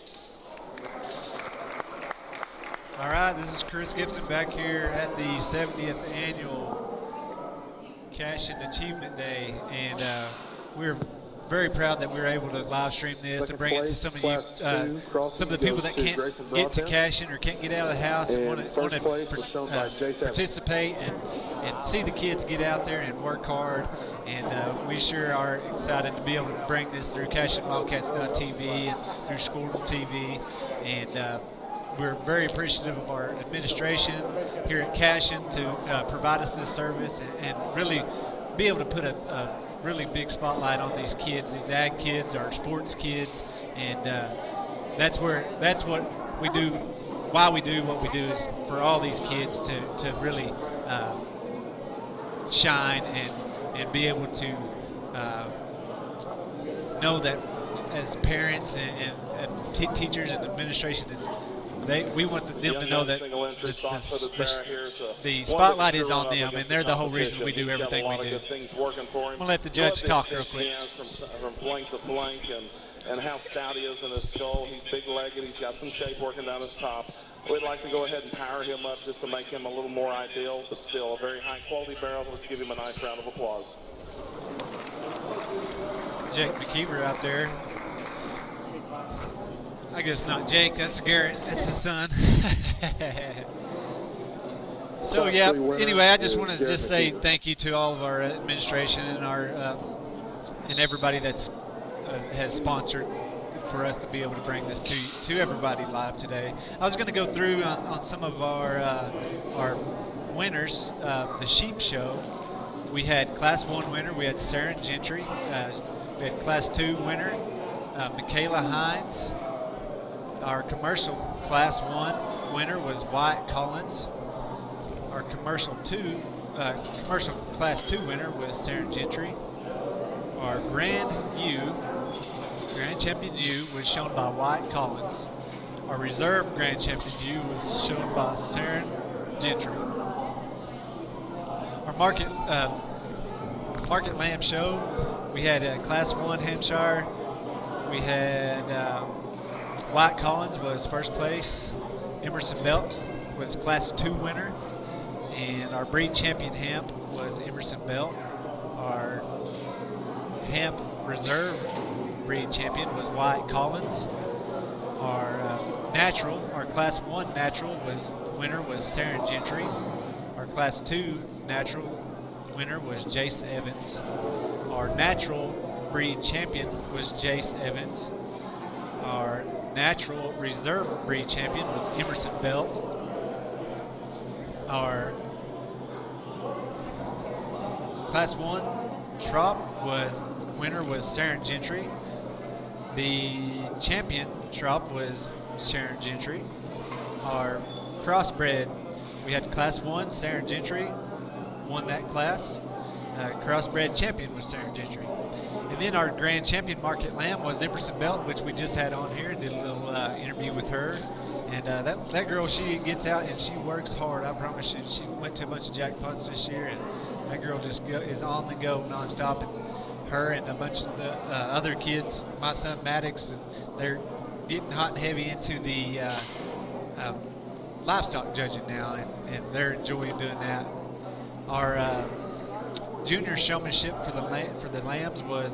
All right, this is Chris Gibson back here at the 70th annual Cashion Achievement Day, and we're very proud that we're able to live stream this and bring it to some of you, some of the people that can't get to Cashion or can't get out of the house and want to participate and see the kids get out there and work hard. And we sure are excited to be able to bring this through CashionWildcats.tv and through School TV. And we're very appreciative of our administration here at Cashion to provide us this service and really be able to put a really big spotlight on these kids, these ag kids, our sports kids, and that's what we do. Why we do what we do is for all these kids to really shine and be able to know that as parents and teachers and administration, we want them to know that the spotlight is on them, and they're the whole reason we do everything we do. I'm going to let the judge talk real quick. From flank to flank, and how stout he is in his skull. He's big-legged. He's got some shape working down his top. We'd like to go ahead and power him up just to make him a little more ideal, but still a very high-quality barrel. Let's give him a nice round of applause. Jake McKeever out there. I guess not Jake, that's Garrett, that's his son. So yeah, anyway, I just want to just say thank you to all of our administration and our and everybody that's has sponsored for us to be able to bring this to everybody live today. I was going to go through on some of our winners. The sheep show, we had Class 1 winner, we had Sarah Gentry. We had Class 2 winner, Michaela Hines. Our commercial Class 1 winner was Wyatt Collins. Our commercial Class 2 winner was Sarah Gentry. Our Grand Champion U was shown by Wyatt Collins. Our Reserve Grand Champion U was shown by Sarah Gentry. Our Market Lamb show, we had Class 1 Hampshire. We had Wyatt Collins was first place. Emerson Belt was Class 2 winner. And our breed champion Hamp was Emerson Belt. Our Hamp Reserve breed champion was Wyatt Collins. Our our Class 1 natural winner was Sarah Gentry. Our Class 2 natural winner was Jace Evans. Our natural breed champion was Jace Evans. Our natural reserve breed champion was Emerson Belt. Our Class 1 Trop winner was Sarah Gentry. The champion Trop was Sharon Gentry. Our crossbred, we had Class 1 Sarah Gentry won that class. Crossbred champion was Sarah Gentry. And then our grand champion Market Lamb was Emerson Belt, which we just had on here and did a little interview with her. And that girl, she gets out and she works hard, I promise you. She went to a bunch of jackpots this year, and that girl just is on the go nonstop. And her and a bunch of the other kids, my son Maddox, they're getting hot and heavy into the livestock judging now, and they're enjoying doing that. Our junior showmanship for the Lambs was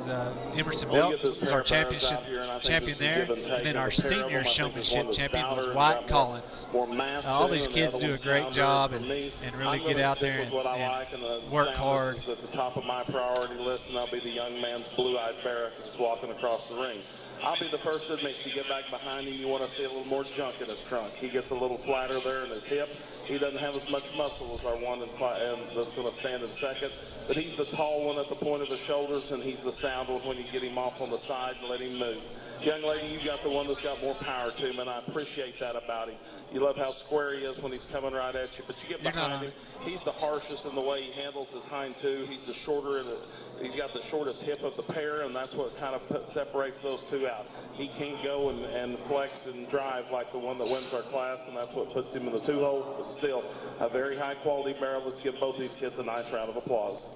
Emerson We'll Belt, get this was pair our of bears championship out here, and I think champion this is there. give and take, And then our the pair of senior them, I think, is one showmanship that's champion stouter was and White got Collins. more mass All to these them, kids the other do a one's great sounder. job For and me, really I'm get gonna out stick there with and, what I like, and the work sound hard. is at the top of my priority list, and that'll be the young man's blue-eyed bear that's walking across the ring. I'll be the first to admit, you get back behind him, you want to see a little more junk in his trunk. He gets a little flatter there in his hip. He doesn't have as much muscle as our one and that's going to stand in second. But he's the tall one at the point of his shoulders, and he's the sound one when you get him off on the side and let him move. Young lady, you got the one that's got more power to him, and I appreciate that about him. You love how square he is when he's coming right at you, but you get behind him. He's the harshest in the way he handles his hind two. He's the shorter, he's got the shortest hip of the pair, and that's what kind of separates those two out. He can't go and flex and drive like the one that wins our class, and that's what puts him in the 2-hole, but still a very high quality barrel. Let's give both these kids a nice round of applause.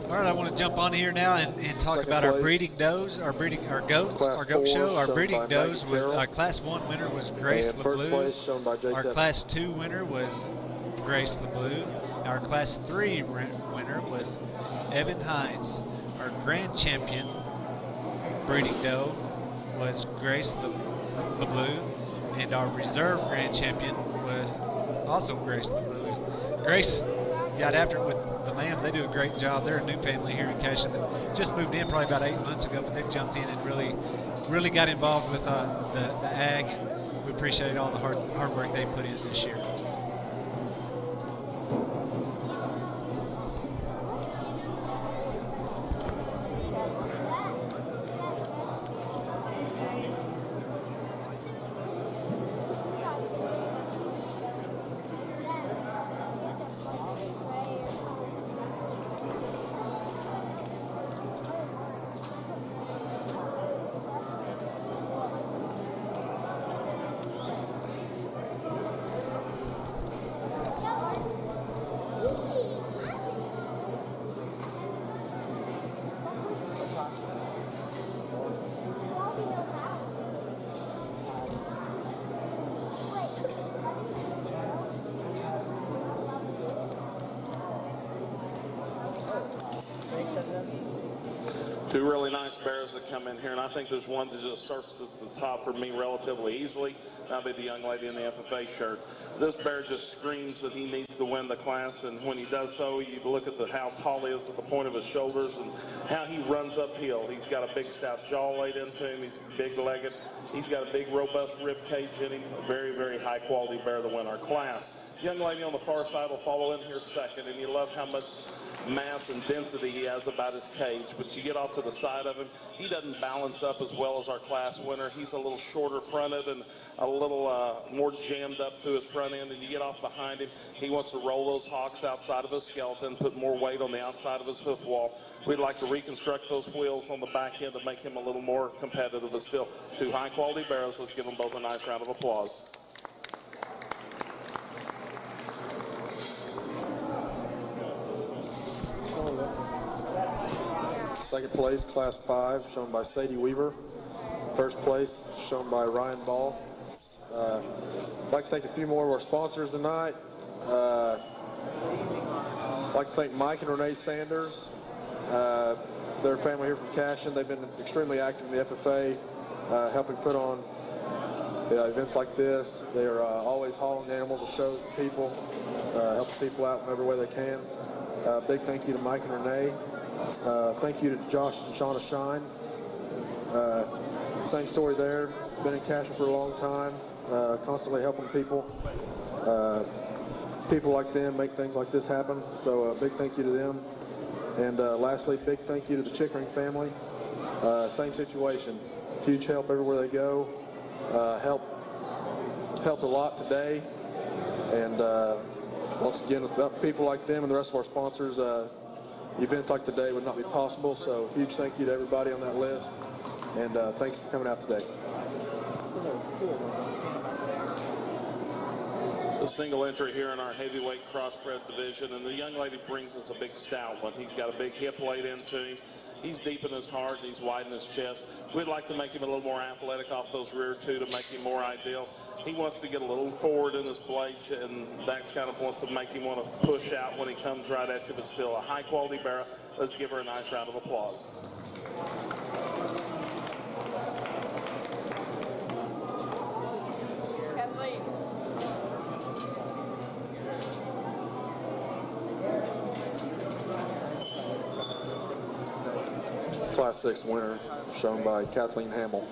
All right, I want to jump on here now and talk Second about our place. breeding does, our goats, Class our goat 4 show. Our shown breeding by does Maggie was Carroll. Class 1 winner was Grace And first LeBlue. place shown by J7. Our Class 2 winner was Grace LeBlue. Our Class 3 winner was Evan Hines. Our grand champion breeding doe was Grace LeBlue, and our reserve grand champion was also Grace LeBlue. Grace got after it with the Lambs. They do a great job. They're a new family here in Cashion that just moved in probably about 8 months ago, but they've jumped in and really got involved with the ag, and we appreciate all the hard work they put in this year. Two really nice bears that come in here, and I think there's one that just surfaces the top for me relatively easily. That'll be the young lady in the FFA shirt. This bear just screams that he needs to win the class, and when he does so, you look at how tall he is at the point of his shoulders and how he runs uphill. He's got a big stout jaw laid into him. He's big-legged. He's got a big, robust rib cage in him. A very, very high-quality bear to win our class. Young lady on the far side will follow in here second, and you love how much mass and density he has about his cage, but you get off to the side of him, he doesn't balance up as well as our class winner. He's a little shorter fronted and a little more jammed up through his front end, and you get off behind him, he wants to roll those hocks outside of his skeleton, put more weight on the outside of his hoof wall. We'd like to reconstruct those wheels on the back end to make him a little more competitive, but still two high quality bears. Let's give them both a nice round of applause. Second place, Class 5, shown by Sadie Weaver. First place, shown by Ryan Ball. I'd like to thank a few more of our sponsors tonight. I'd like to thank Mike and Renee Sanders. They're a family here from Cashion. They've been extremely active in the FFA, helping put on events like this. They're always hauling animals to shows with people, helping people out in every way they can. Big thank you to Mike and Renee. Thank you to Josh and Shauna Shine. Same story there. Been in Cashion for a long time, constantly helping people. People like them make things like this happen. So big thank you to them. And lastly, big thank you to the Chickering family. Same situation. Huge help everywhere they go. Helped a lot today. And once again, without people like them and the rest of our sponsors, events like today would not be possible. So huge thank you to everybody on that list. And thanks for coming out today. The single entry here in our heavyweight crossbred division, and the young lady brings us a big stout one. He's got a big hip laid into him. He's deep in his heart and he's wide in his chest. We'd like to make him a little more athletic off those rear two to make him more ideal. He wants to get a little forward in his blade, and that's kind of what's to make him want to push out when he comes right at you, but still a high-quality barrow. Let's give her a nice round of applause. Class 6 winner shown by Kathleen Hamill.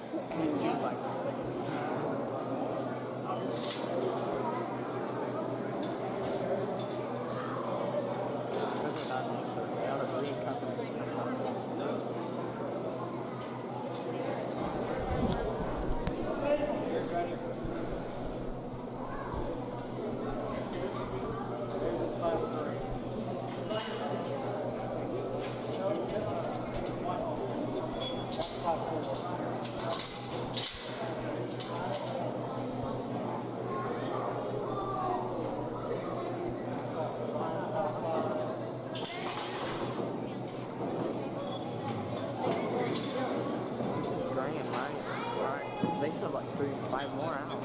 They should have like 5 more out.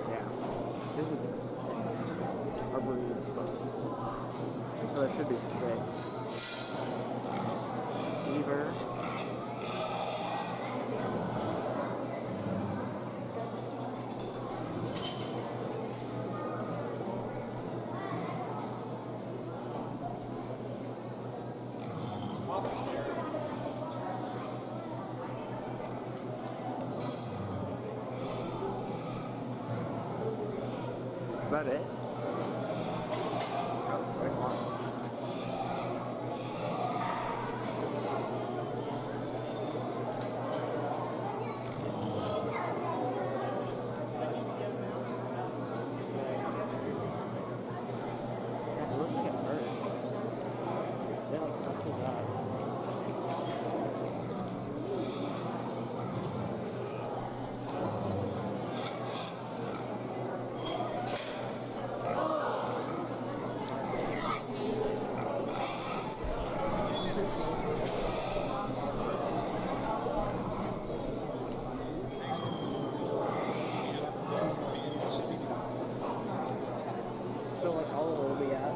Yeah. This is a breed. So there should be 6. Beaver. Is that it? It looks like it hurts. Yeah, like touches that. So like how old will be at?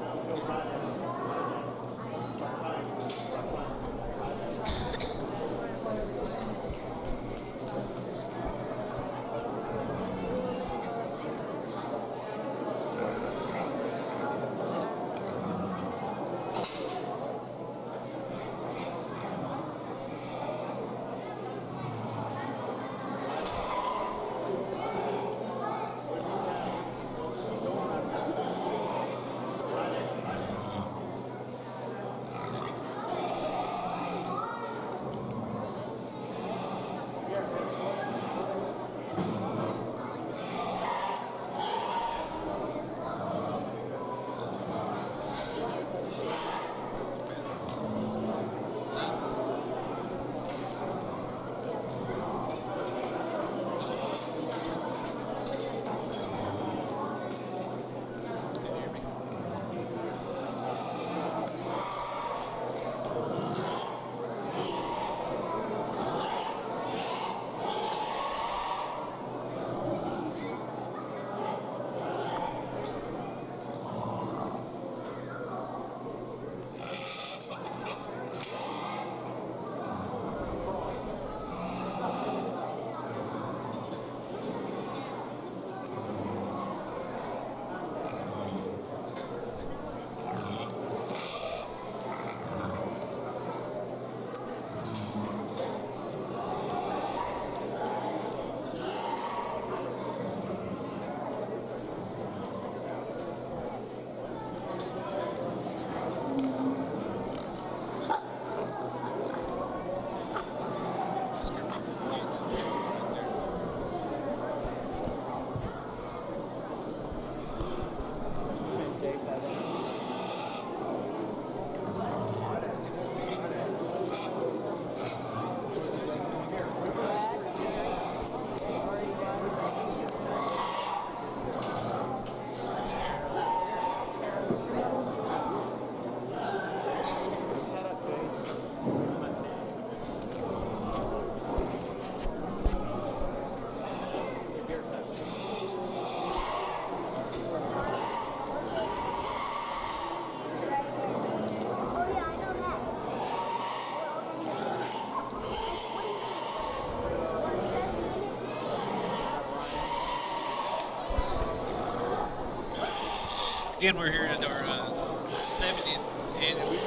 Again, we're here at our 70th annual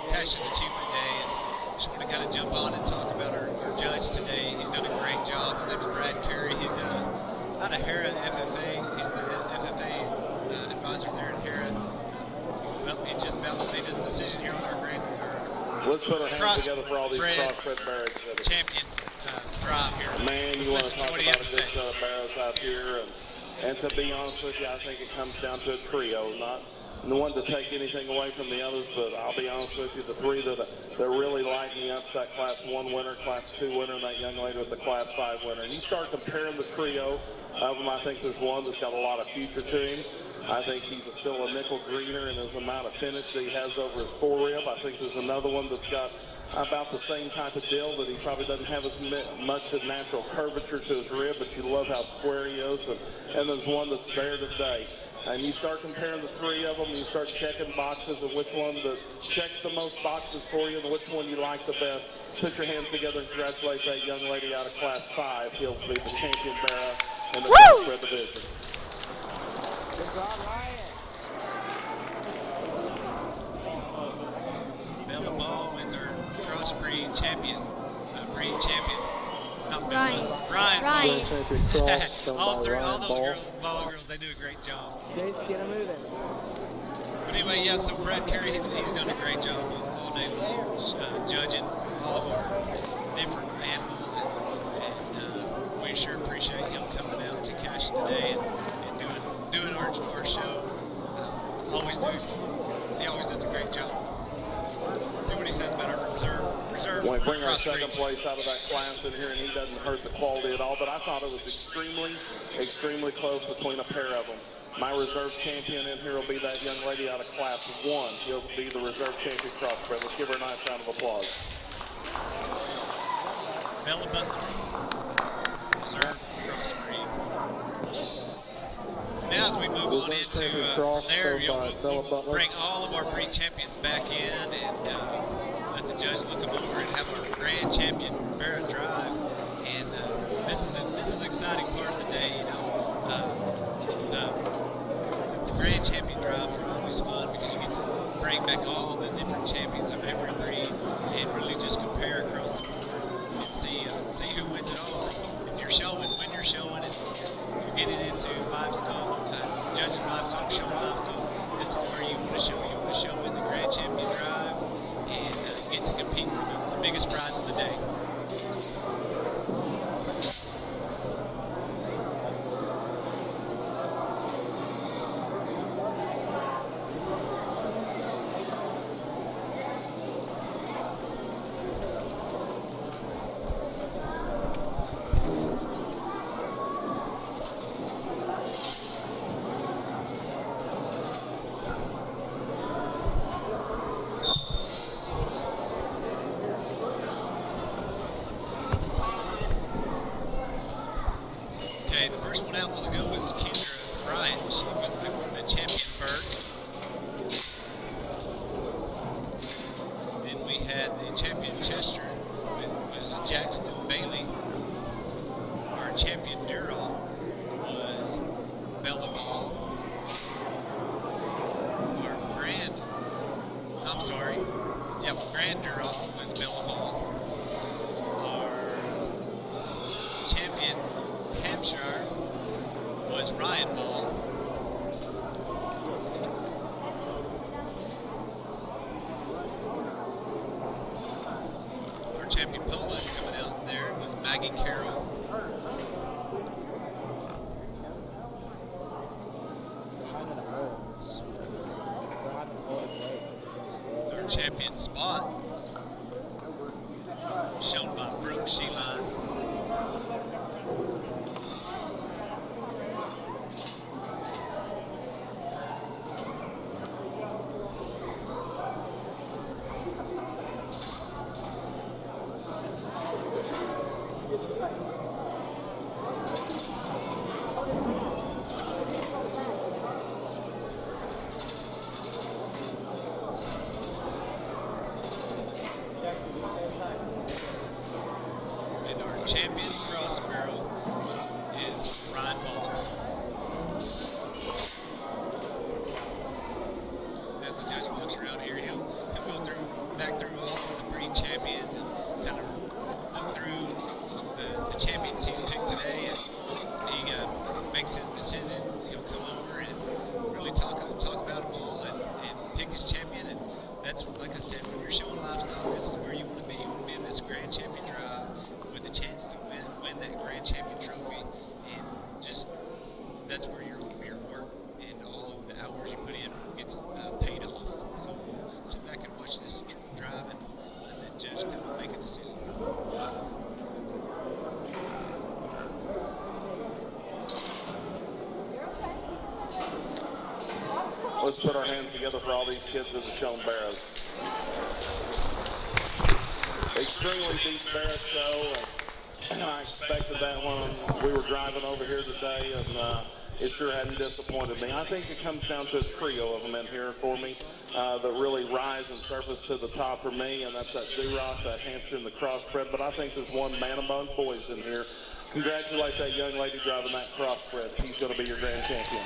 Cashion Achievement Day, and just want to kind of jump on and talk about our judge today. He's done a great job. His name is Brad Carey. He's out of Hera FFA. He's the FFA advisor there at Hera. Well, he just about made his decision here on our grand. Let's put our hands together for all these crossbred barrows. Champion drive here. Man, you want to talk about a good set of barrows out here. And to be honest with you, I think it comes down to a trio. Not the one to take anything away from the others, but I'll be honest with you, the three that really light me up is that Class 1 winner, Class 2 winner, and that young lady with the Class 5 winner. And you start comparing the trio of them, I think there's one that's got a lot of future to him. I think he's still a nickel greener in his amount of finish that he has over his forerib. I think there's another one that's got about the same type of deal, that he probably doesn't have as much of natural curvature to his rib, but you love how square he is. And there's one that's there today. And you start comparing the three of them, you start checking boxes of which one that checks the most boxes for you and which one you like the best. Put your hands together and congratulate that young lady out of Class 5. He'll be the champion barrow in the crossbred division. Good job, Ryan. Bella Ball wins our crossbreed champion. Breed champion. Not Bella. Ryan. Champion cross. all those girls, ball girls, they do a great job. Jace, get him moving. But anyway, yeah, so Brad Carey, he's done a great job all day long, judging all of our different animals, and we sure appreciate him coming out to Cashion today and doing our show. He always does a great job. See what he says about our reserve. When we bring our second place out of that class in here, and he doesn't hurt the quality at all, but I thought it was extremely close between a pair of them. My reserve champion in here will be that young lady out of Class 1. He'll be the reserve champion crossbred. Let's give her a nice round of applause. Bella Butler, reserve crossbreed. Now as we move on into there, we'll bring all of our breed champions back in and let the judge look them over and have our grand champion barrow drive. And this is an exciting part of the day, you know. The grand champion drives are always fun because you get to bring back all the different champions of every breed and really just compare across the board and see who wins it all. If you're showing, when you're showing it, you're getting into livestock, judging livestock, showing livestock, this is where you want to show. You want to show in the grand champion drive and get to compete for the biggest prize of the day. Champion spot shown by Brooke Sheeline. Let's put our hands together for all these kids at the Shown Barrows. Extremely deep Barrow show, and I expected that when we were driving over here today, and it sure hadn't disappointed me. I think it comes down to a trio of them in here for me that really rise and surface to the top for me, and that's that Do-Rock, that Hampshire, and the Crossbred. But I think there's one man among boys in here. Congratulate that young lady driving that Crossbred. He's going to be your grand champion.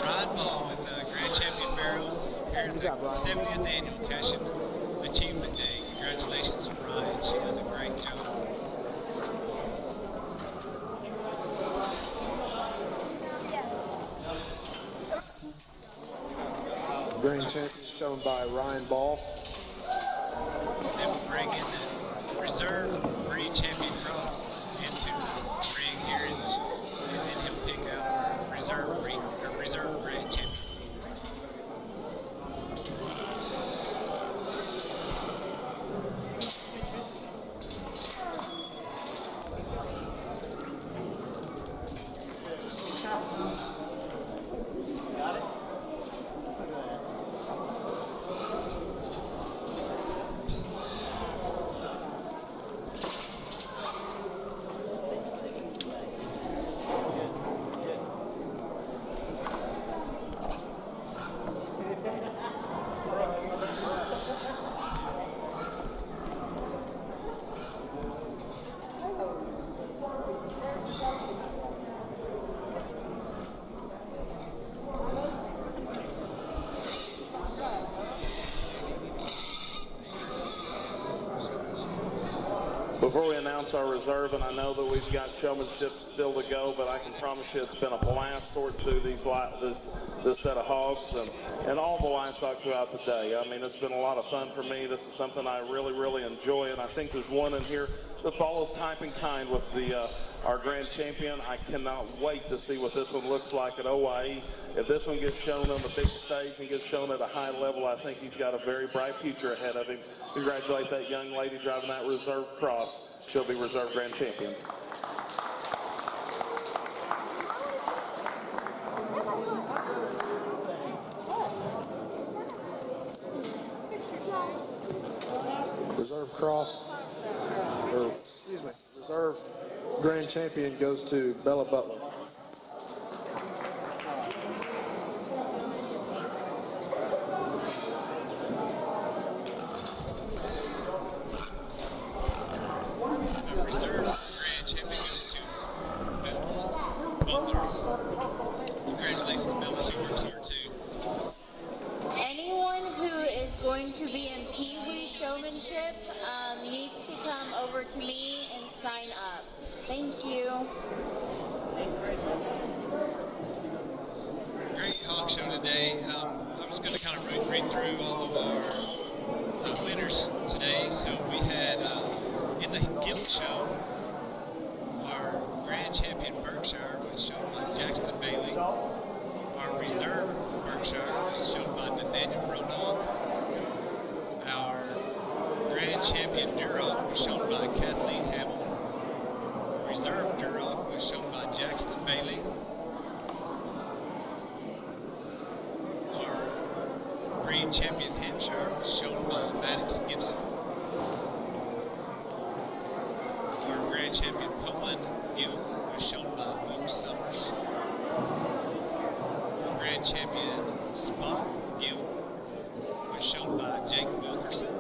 Ryan Ball with Grand Champion Barrel here at the 70th Annual Cashion Achievement Day. Congratulations to Ryan. She does a great job. Grand champion shown by Ryan Ball. Then we'll bring in the reserve breed champion cross into the ring here, and then he'll pick out our reserve breed, or reserve grand champion. Before we announce our reserve, and I know that we've got showmanship still to go, but I can promise you it's been a blast sorting through this set of hogs and all the livestock throughout the day. I mean, it's been a lot of fun for me. This is something I really, really enjoy, and I think there's one in here that follows type and kind with our grand champion. I cannot wait to see what this one looks like at OIE. If this one gets shown on the big stage and gets shown at a high level, I think he's got a very bright future ahead of him. Congratulate that young lady driving that reserve cross. She'll be reserve grand champion. Reserve cross, or excuse me, reserve grand champion goes to Bella Butler. Needs to come over to me and sign up. Thank you. Great hog show today. I'm just going to kind of read through all of our winners today. So we had in the Guild show, our grand champion Berkshire was shown by Jackson Bailey. Our reserve Berkshire was shown by Nathaniel Ronan. Our grand champion Duroc was shown by Kathleen Hamill. Reserve Duroc was shown by Jackson Bailey. Our breed champion Hampshire was shown by Maddox Gibson. Our grand champion Poland Gill was shown by Luke Summers. Our grand champion Spot Gill was shown by Jake Wilkerson.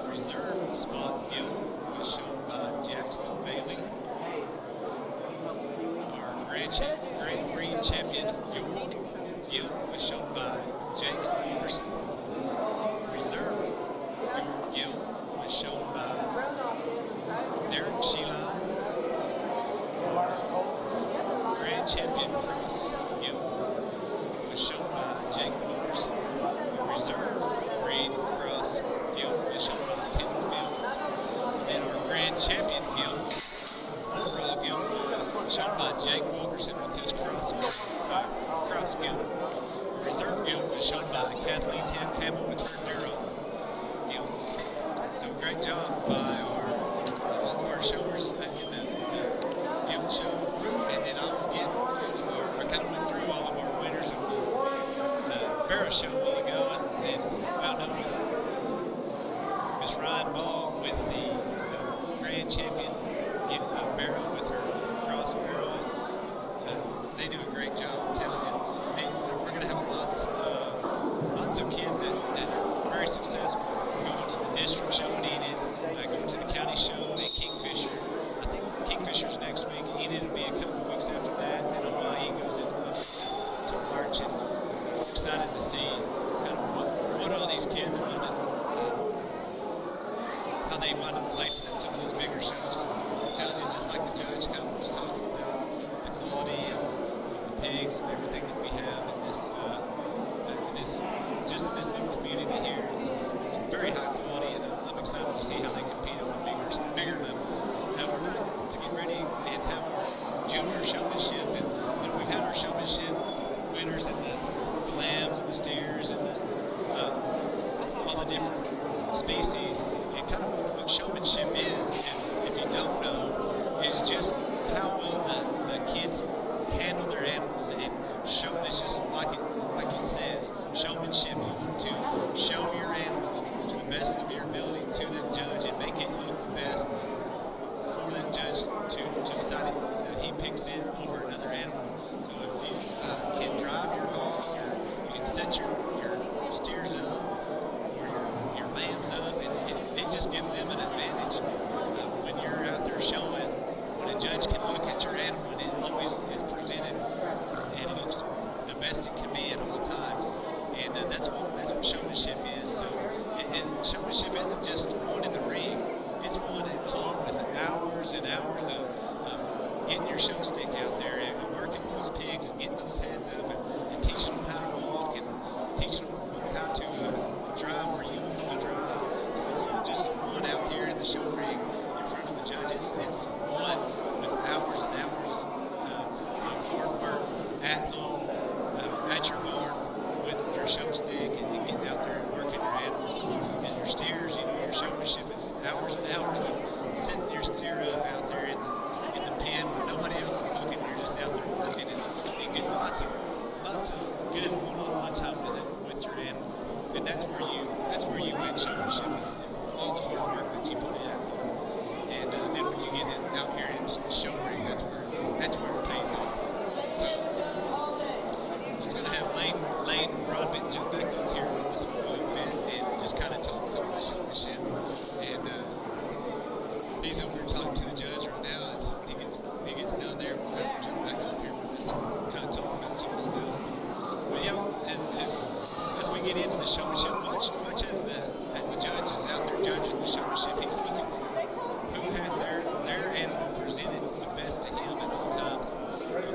Reserve Spot Gill was shown by Jackson Bailey. Our grand breed champion Gill was shown by Jake Wilkerson. Reserve Gill was shown by Derek Sheila. Our grand champion Cross Gill was shown by Jake Wilkerson. Reserve breed Cross Gill was shown by Tim Fields. Then our grand champion Gill, overall Gill, was shown by Jake Wilkerson with his cross Gill. Reserve Gill was shown by Kathleen Hamill with her Duro Gill. So great job by all of our showers in the Guild show. And then I'll get our show a while ago and wound up with Miss Ryan Ball with the grand champion, getting a barrel with her cross barrel. They do a great job, I'm telling you. We're going to have lots of kids that are very successful going to the district show in Enid, going to the county show in Kingfisher. I think Kingfisher's next week. Enid will be a couple weeks after that, and Hawaii goes to March. And I'm excited to see kind of what all these kids want to, how they wind up placing in some of those bigger shows. I'm telling you, just like the judge kind of was talking about, the quality of the pigs and everything that we have in this little community here is very high quality, and I'm excited to see how they compete on the bigger levels. Now we're going to get ready and have our junior showmanship, and we've had our showmanship winners in the lambs and the steers and all the different species. And kind of what showmanship is, if you don't know, is just how well the kids handle their animals. And it's just like it says, showmanship, to show your animal to the best of your ability to the judge and make it look the best for the judge to decide that he picks it over another animal. So if you can drive your hog, you can set your steers up or your lambs up, and it just gives them an advantage. When you're out there showing, when a judge can look at your animal and it always is presented and looks the best it can be at all times. And that's what showmanship is. So, and showmanship isn't just one in the ring; it's one at home with hours and hours of getting your show stick out there and working those pigs and getting those heads up and teaching them how to walk and teaching them how to drive where you want to drive. So it's not just one out here in the show ring in front of the judges. It's one with hours and hours of hard work at home, at your barn, with your show stick, and you get out there and working your animals and your steers. Your showmanship is hours and hours of setting your steer up out there in the pen where nobody else is looking. You're just out there working and getting lots of good one-on-one time with your animal. And that's where you win showmanship is all the hard work that you put in. And then when you get it out here in the show ring, that's where it pays off. So I was going to have Lane Broadbent jump back up here with us for a little bit and just kind of talk some of the showmanship. And he's over here talking to the judge right now, and he gets down there. We'll have him jump back up here with us, kind of talk about some of the stuff. But yeah, as we get into the showmanship, much as the judge is out there judging the showmanship, he's looking for who has their animal presented the best to him at all times. A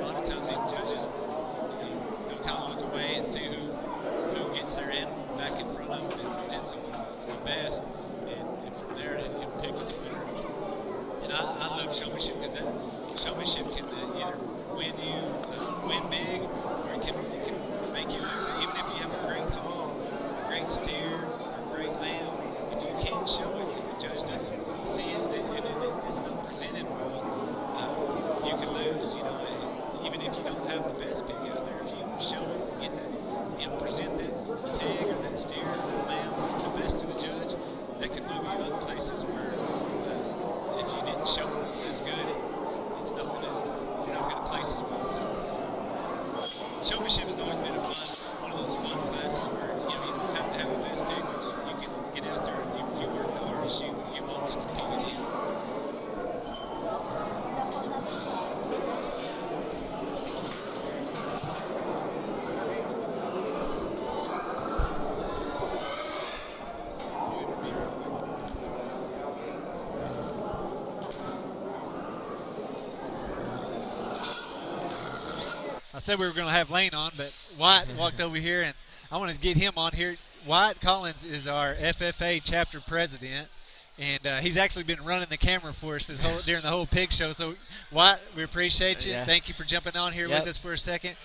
lot of times these judges, they'll kind of look away and see who gets their animal back in front of them and presents them the best, and from there they can pick his winner. And I love showmanship because that showmanship can either win big, or it can make you lose. Even if you have a great hog, a great steer, or a great lamb, if you can't show it, if the judge doesn't see it, and it's not presented well, you can lose. Even if you don't have the best pig out there, if you show it, get that, present that pig or that steer or that lamb the best to the judge, that can move you other places where if you didn't show it as good, it's not you're not going to place as well. So showmanship has always been one of those fun classes where you don't have to have the best pig, but you can get out there and if you work the hardest, you always competed in. I said we were going to have Lane on, but Wyatt walked over here, and I want to get him on here. Wyatt Collins is our FFA chapter president, and he's actually been running the camera for us during the whole pig show. So, Wyatt, we appreciate you. Yeah. Thank you for jumping on here with us for a second.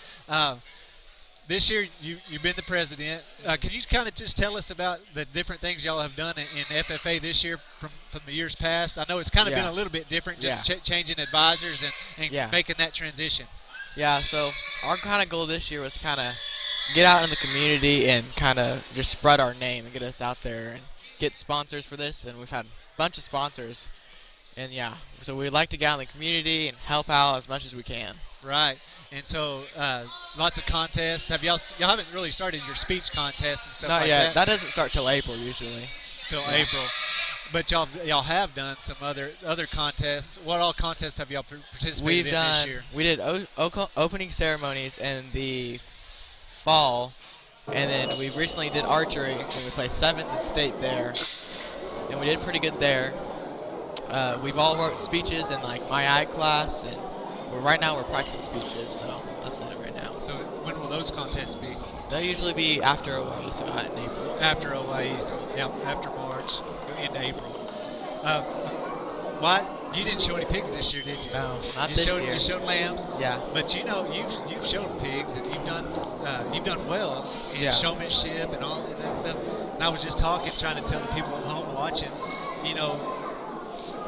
This year, you've been the president. Can you kind of just tell us about the different things y'all have done in FFA this year from the years past? I know it's kind of been a little bit different, just changing advisors and making that transition. Yeah, so our kind of goal this year was kind of get out in the community and kind of just spread our name and get us out there and get sponsors for this. And we've had a bunch of sponsors. And yeah, so we'd like to get out in the community and help out as much as we can. Right. And so lots of contests. Y'all haven't really started your speech contest and stuff Not like yet. that? That doesn't start till April usually. Till April. But y'all have done some other contests. What all contests have y'all participated in this year? We did opening ceremonies in the fall, and then we recently did archery, and we placed 7th in state there, and we did pretty good there. We've all wrote speeches in like my ag class, and right now we're practicing speeches, so that's it right now. So when will those contests be? They'll usually be after OA, so in April. After OA, so yeah, after March, into April. What? You didn't show any pigs this year, did you? No, not this year. You showed lambs. Yeah. But you know, you've shown pigs, and you've done well in showmanship and all that stuff. And I was just trying to tell the people at home watching, you know,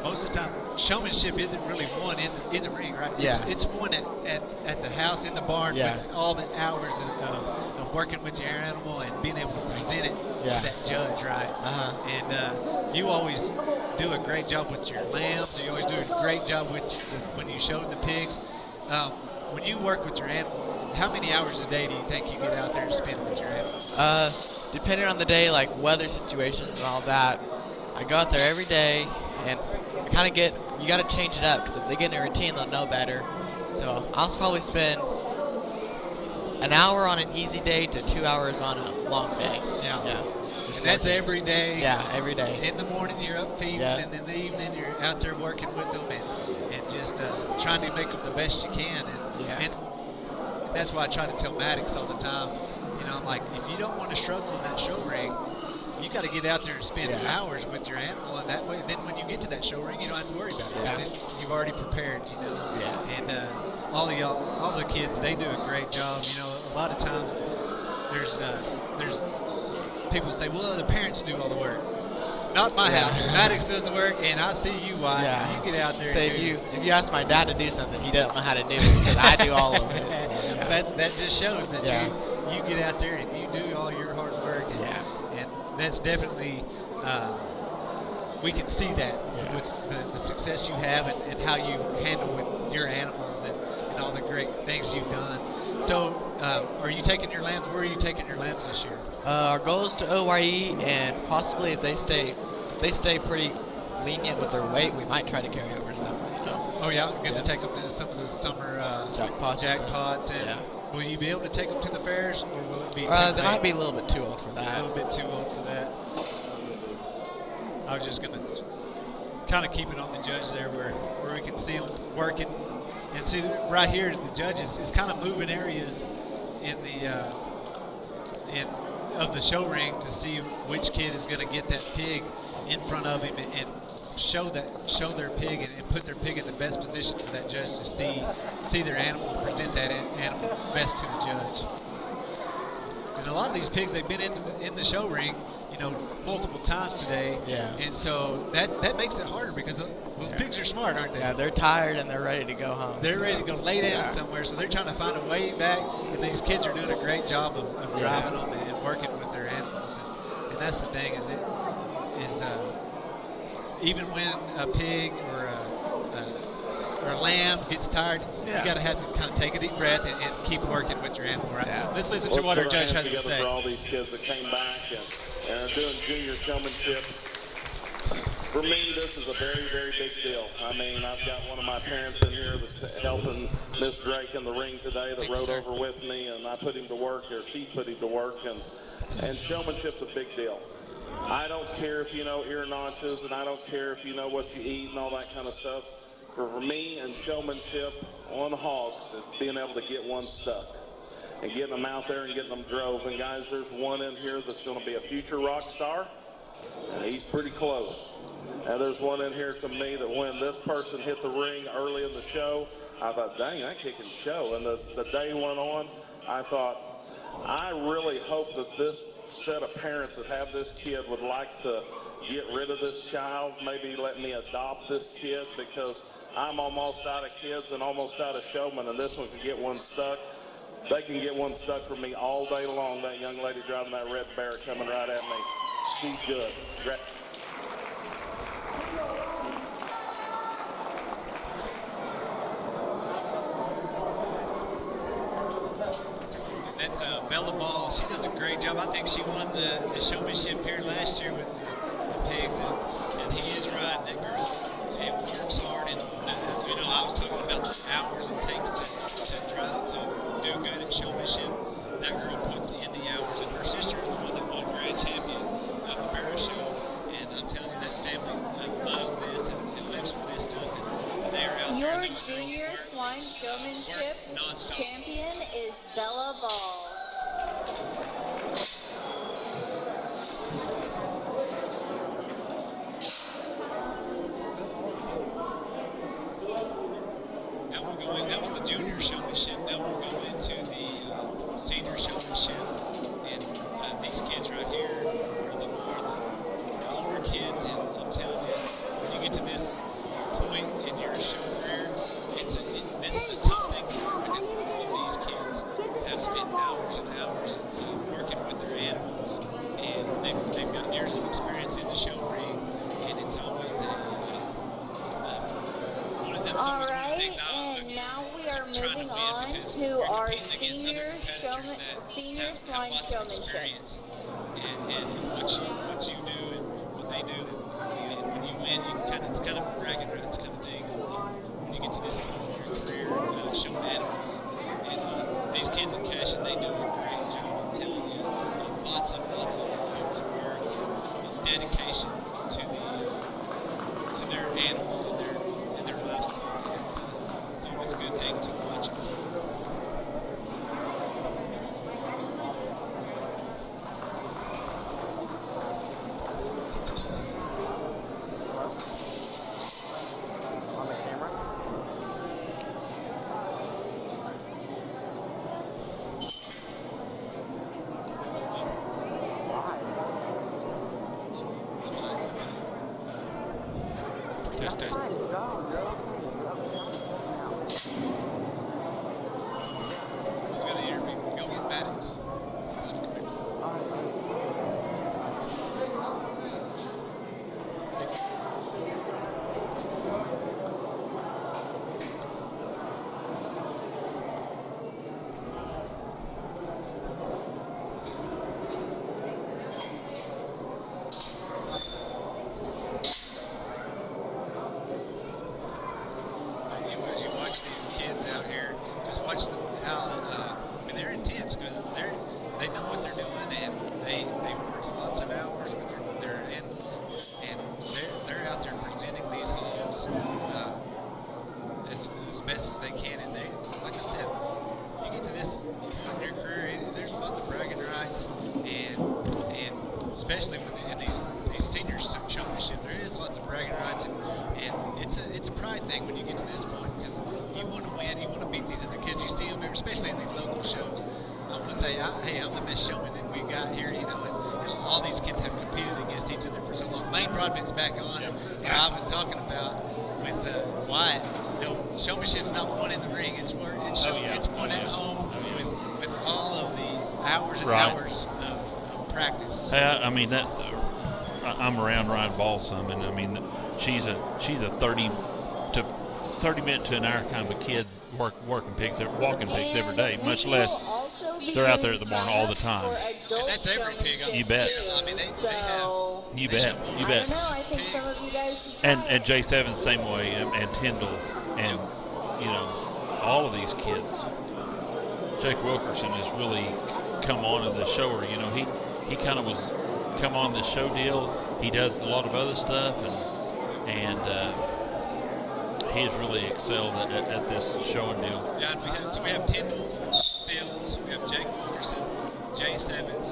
most of the time, showmanship isn't really won in the ring, right? Yeah. It's won at the house, in the barn, with all the hours of working with your animal and being able to present it to that judge, right? Uh-huh. And you always do a great job with your lambs. You always do a great job with when you show the pigs. When you work with your animal, how many hours a day do you think you get out there and spend with your animals? Depending on the day, like weather situations and all that, I go out there every day and kind of you got to change it up, because if they get in a routine, they'll know better. So I'll probably spend an hour on an easy day to 2 hours on a long day. Yeah. And that's every day. Yeah, every day. In the morning you're up feeding, and in the evening you're out there working with them and just trying to make them the best you can. And that's why I try to tell Maddox all the time. You know, I'm like, if you don't want to struggle in that show ring, you got to get out there and spend hours with your animal, and that way, then when you get to that show ring, you don't have to worry about it. You've already prepared, you know. Yeah. And all the kids, they do a great job. You know, a lot of times there's people say, well, the parents do all the work. Not my house. Maddox does the work, and I see you, Wyatt. Yeah. You get out there. Say if you ask my dad to do something, he doesn't know how to do it, because I do all of it. So, that just shows that you get out there and you do all your hard work. And that's definitely, we can see that with the success you have and how you handle with your animals and all the great things you've done. So, are you taking your lambs? Where are you taking your lambs this year? Our goal is to OYE, and possibly if they stay pretty lenient with their weight, we might try to carry over to summer. Oh yeah, going to take them to some of the summer jackpots. And will you be able to take them to the fairs, or will it be? They might be a little bit too old for that. A little bit too old for that. I was just going to kind of keep it on the judge there, where we can see them working, and see right here the judge is kind of moving areas in the of the show ring to see which kid is going to get that pig in front of him and show their pig and put their pig in the best position for that judge to see their animal, present that animal best to the judge. And a lot of these pigs, they've been in the show ring, you know, multiple times today. Yeah. And so that makes it harder, because those pigs are smart, aren't they? Yeah, they're tired and they're ready to go home. They're ready to go lay down somewhere, so they're trying to find a way back. And these kids are doing a great job of driving them and working with their animals. And that's the thing, is even when a pig or a lamb gets tired, you got to have to kind of take a deep breath and keep working with your animal, right? Let's listen to what our judge has to say. For all these kids that came back and are doing junior showmanship. For me, this is a very, very big deal. I mean, I've got one of my parents in here that's helping Miss Drake in the ring today that rode over with me, and I put him to work, or she put him to work, and showmanship's a big deal. I don't care if you know ear notches, and I don't care if you know what you eat and all that kind of stuff. For me, and showmanship on hogs is being able to get one stuck and getting them out there and getting them drove. And guys, there's one in here that's going to be a future rock star. He's pretty close. And there's one in here to me that when this person hit the ring early in the show, I thought, dang, that kid can show. And as the day went on, I thought, I really hope that this set of parents that have this kid would like to get rid of this child, maybe let me adopt this kid, because I'm almost out of kids and almost out of showmen, and this one could get one stuck. They can get one stuck from me all day long. That young lady driving that red bear coming right at me. She's good. That's Bella Ball. She does a great job. I think she won the showmanship here last year with the pigs, and he is right. That girl works hard, and I was talking about the hours it takes to try to do good at showmanship. That girl puts in the hours, and her sister is the one that won grand champion of the barrel show. And I'm telling you, that family loves this and lives for this stuff. And they are out Your there. junior swine showmanship champion is Bella Ball. That was the junior showmanship. Now we'll go into the senior showmanship. And these kids right here are the older kids. And I'm telling you, when you get to this point in your show career, this is a tough thing because all of these kids have spent hours and hours working with their animals. And they've got years of experience in the show ring. And it's always All right, and now we are moving on to our senior swine showmanship. And what you do and what they do, and when you win, it's kind of a bragging rights kind of thing. When you get to this point in your career, showing animals, and these kids in Cashion, they do a great job. I'm telling you, lots of hours of work, and dedication to their animals and their livestock. It's always a good thing to watch. On the camera? Test. Go, girl. Who's going to interview? Go get Maddox. As you watch these kids out here, just watch them how they're intense because they know what they're doing and they work lots of hours with their animals and they're out there presenting these hogs as best as they can. And they, like I said, you get to this point in your career, there's lots of bragging rights and especially in these senior showmanship, there is lots of bragging rights and it's a pride thing when you get to this point because you want to win, you want to beat these other kids. You see them, especially in these local shows. I want to say, hey, I'm the best showman that we got here, and all these kids have competed against each other for so long. Main Broadbent's back on. I was talking about with Wyatt, showmanship's not won in the ring, it's won at home with all of the hours and hours of practice. Hey, I mean that. I'm around Ryan Ball some, and I mean she's a 30 minute to an hour kind of a kid walking pigs every day, much less they're out there at the barn all the time. And that's every pig. You bet. I mean, they have. You bet. I don't know. I think some of you guys should try And Jay Seven's same way, and Tyndall, and all of these kids. Jake Wilkerson has really come on as a shower. He kind of was come on this show deal. He does a lot of other stuff, and he has really excelled at this show and deal. Yeah, we have Tyndall Fields, we have Jake Wilkerson, Jay Sevens,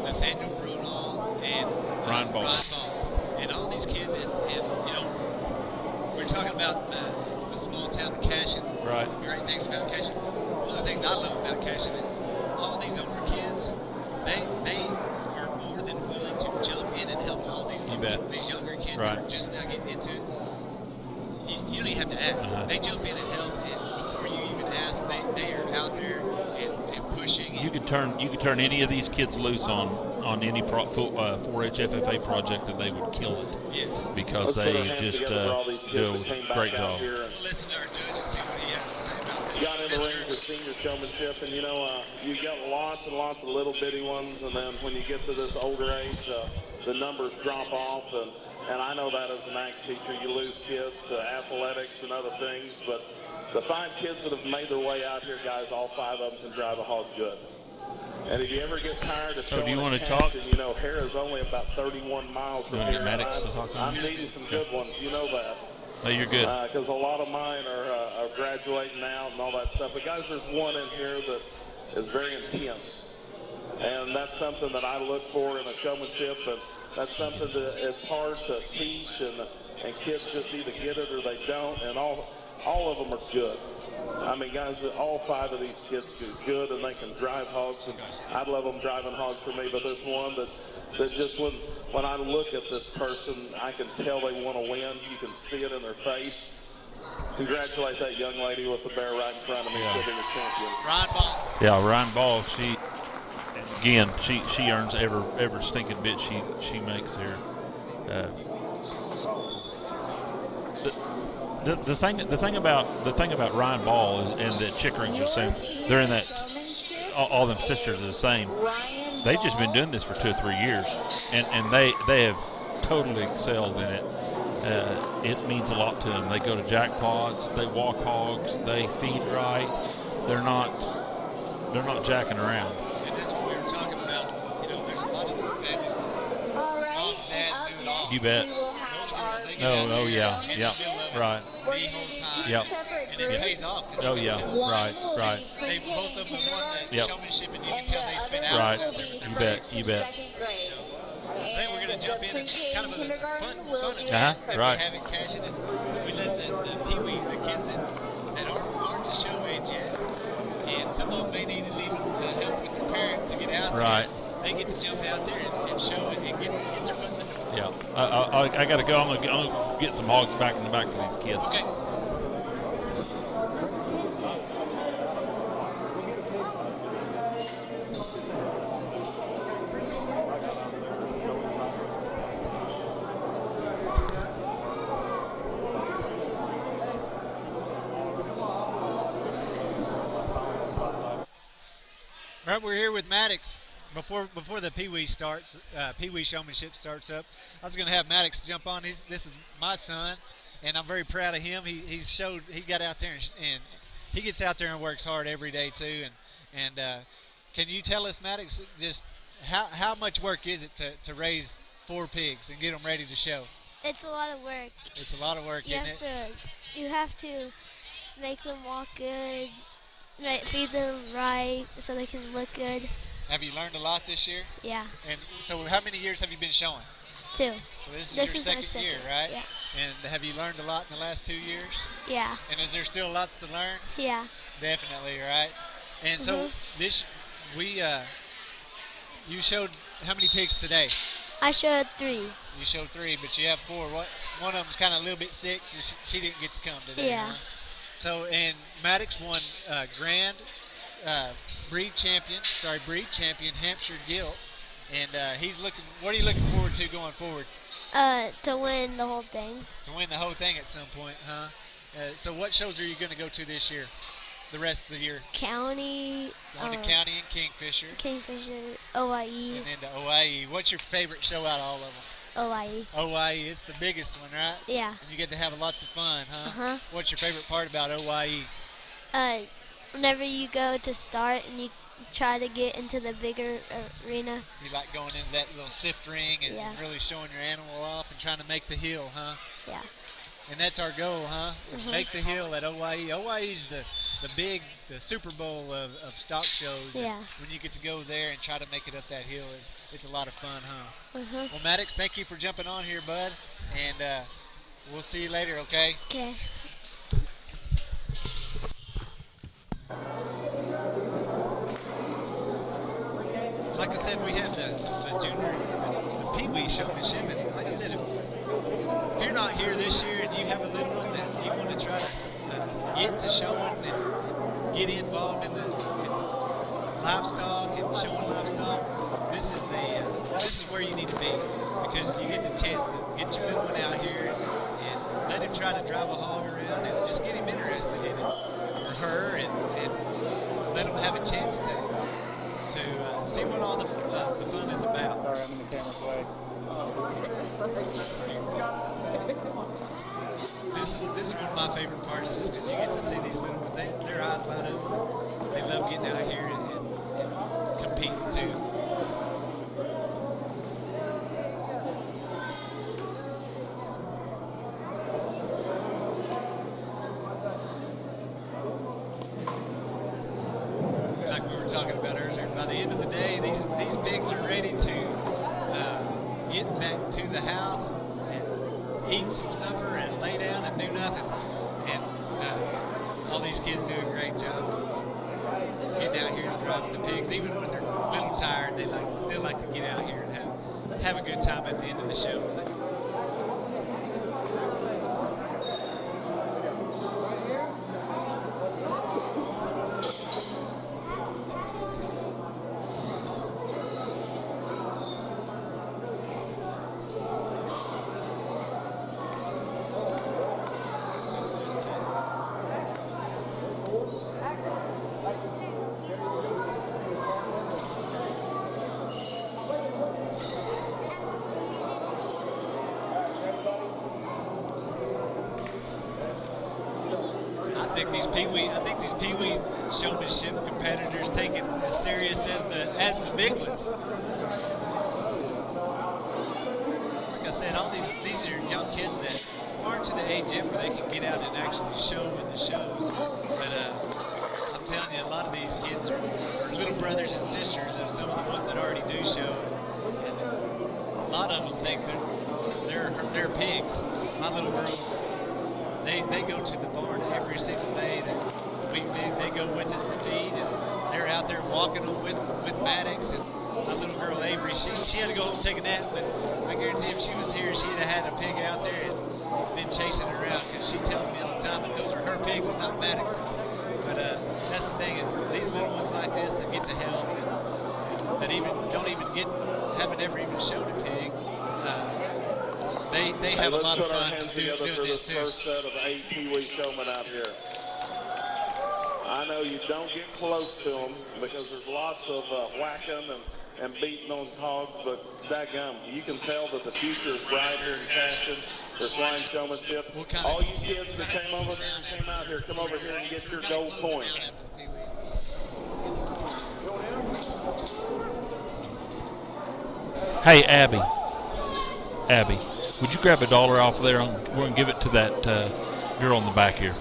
Nathaniel Brunel, and Ryan Ball. And all these kids, and we're talking about the small town of Cashion. Right. Great things about Cashion. One of the things I love about Cashion is all these older kids, they are more than willing to jump in and help all these younger kids that are just now getting into it. You don't even have to ask. They jump in and help, and before you even ask, they are out there and you could turn any of these kids loose on any 4-H FFA project and they would kill it. Yes. Because they just do a great job. Listen to our judge and see what he has to say about this. Got in the ring for senior showmanship, and you got lots and lots of little bitty ones, and then when you get to this older age, the numbers drop off, and I know that as an ag teacher, you lose kids to athletics and other things, but the 5 kids that have made their way out here, guys, all 5 of them can drive a hog good. And if you ever get tired of showing do you want to Cashion, Hara's only about 31 miles from here. I'm needing some good ones, you know that. No, you're good. Because a lot of mine are graduating out and all that stuff. But guys, there's one in here that is very intense. And that's something that I look for in a showmanship, and that's something that it's hard to teach, and kids just either get it or they don't, and all of them are good. I mean, guys, all 5 of these kids do good, and they can drive hogs, and I'd love them driving hogs for me, but there's one that just when I look at this person, I can tell they want to win. You can see it in their face. Congratulate that young lady with the bear right in front of me. She'll be your champion. Ryan Ball. Yeah, Ryan Ball, she earns every stinking bit she makes here. The thing about Ryan Ball is, and that Chickering's the same. They're in that. All them sisters are the same. They've just been doing this for 2 or 3 years, and they have totally excelled in it. It means a lot to them. They go to jackpots, they walk hogs, they feed right. They're not jacking around. And that's what we were talking about. There's a lot of families. All right, and up next You bet. we will have our Oh yeah, right. We're going to do 2 Yep. separate And it groups. pays off. Oh yeah, One right. will be They pre-K both of them won the Yep. showmanship, and you can and tell the they other spent one hours Right. will out be there. You bet, first you and bet. second grade. I think we're going to jump in and Pre-K kind of a kindergarten fun will be event that right. we have in Cashion is we let the peewee, the kids that aren't to show age yet, and some of them may need a little help with their parent to get out there. Right. They get to jump out there and show it and get their foot in the door. Yeah, I got to go. I'm gonna get some hogs back in the back for these kids. Okay. All right, we're here with Maddox. Before the Pee-wee starts, Pee-wee showmanship starts up, I was going to have Maddox jump on. This is my son, and I'm very proud of him. He got out there and he gets out there and works hard every day too. And can you tell us, Maddox, just how much work is it to raise 4 pigs and get them ready to show? It's a lot of work. It's a lot of work, isn't it? You have to make them walk good, feed them right so they can look good. Have you learned a lot this year? Yeah. And so how many years have you been showing? 2. So this is This your is my second year, second, right? yeah. And have you learned a lot in the last 2 years? Yeah. And is there still lots to learn? Yeah. Definitely, right? And so you showed how many pigs today? I showed 3. You showed 3, but you have 4. One of them's kind of a little bit sick, so she didn't get to come today. Yeah. Huh? So, and Maddox won Grand breed champion Hampshire Gilt, and what are you looking forward to going forward? To win the whole thing. To win the whole thing at some point, huh? So what shows are you going to go to this year, the rest of the year? County. Going to County and Kingfisher. OIE. And then to OIE. What's your favorite show out of all of them? OIE. OIE, it's the biggest one, right? Yeah. And you get to have lots of fun, huh? Uh-huh. What's your favorite part about OIE? Whenever you go to start and you try to get into the bigger arena. You like going into that little sift ring and really showing your animal off and trying to make the hill, huh? Yeah. And that's our goal, huh? Make the hill at OIE. OIE's the Super Bowl of stock shows. Yeah. And when you get to go there and try to make it up that hill, it's a lot of fun, huh? Uh-huh. Well, Maddox, thank you for jumping on here, bud. And we'll see you later, okay? Okay. Like I said, we have the junior, the Pee-wee showmanship, and like I said, if you're not here this year and you have a little one that you want to try to get to showing and get involved in like livestock and showing livestock, this is where you need to be, because you get the chance to get your little one out here and let him try to drive a hog around and just get him interested in it, or her, and let him have a chance to see what all the fun is about. Sorry, I'm in the camera's way. This is one of my favorite parts, just because you get to see these little ones. Their eyes light up. They love getting out here and competing too. Like we were talking about earlier, by the end of the day, these pigs are ready to get back to the house and eat some supper and lay down and do nothing. And all these kids do a great job getting out here and driving the pigs. Even when they're a little tired, they still like to get out here and have a good time at the end of the show. I think these Pee-wee showmanship competitors take it as serious as the big ones. Like I said, all these are young kids that aren't to the age yet where they can get out and actually show in the shows. But I'm telling you, a lot of these kids are little brothers and sisters of some of the ones that already do show. And a lot of them think they're pigs. My little girls, they go to the barn every single day. They go with us to feed, and they're out there walking them with Maddox. And my little girl Avery, she had to go home and take a nap, but I guarantee if she was here, she'd have had a pig out there and been chasing her around, because she tells me all the time that those are her pigs and not Maddox's. But that's the thing, is these little ones like this that get to help, and that haven't ever even showed a pig. They have a lot of fun doing this too. First set of 8 Pee-wee showmen out here. I know you don't get close to them because there's lots of whacking and beating on hogs, but daggum, you can tell that the future is bright here in Cashion for swine showmanship. All you kids that came over here and came out here, come over here and get your gold coin. Hey, Abby, would you grab $1 off of there? We're going to give it to that girl in the back here.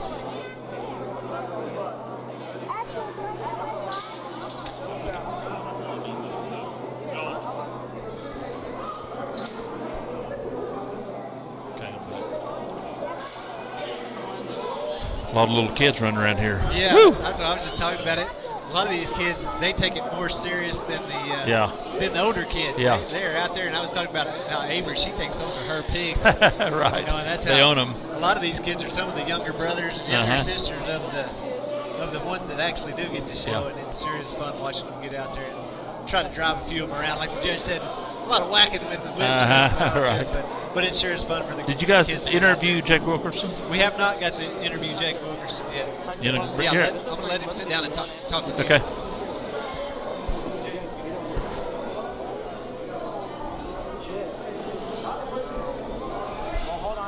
A lot of little kids running around here. Yeah, Woo! That's what I was just talking about it. A lot of these kids, they take it more serious than the older kids. Yeah. They're out there, and I was talking about how Avery, she thinks those are her pigs. Right. You know, and that's they how own them. A lot of these kids are some of the younger brothers and younger sisters of the ones that actually do get to show, and it's serious fun watching them get out there and try to drive a few of them around. Like the judge said, a lot of whacking with the whips. Right. But it sure is fun for the kids. Did you guys interview Jake Wilkerson? We have not got to interview Jake Wilkerson yet. I'm going to let him sit down and talk with you. Okay.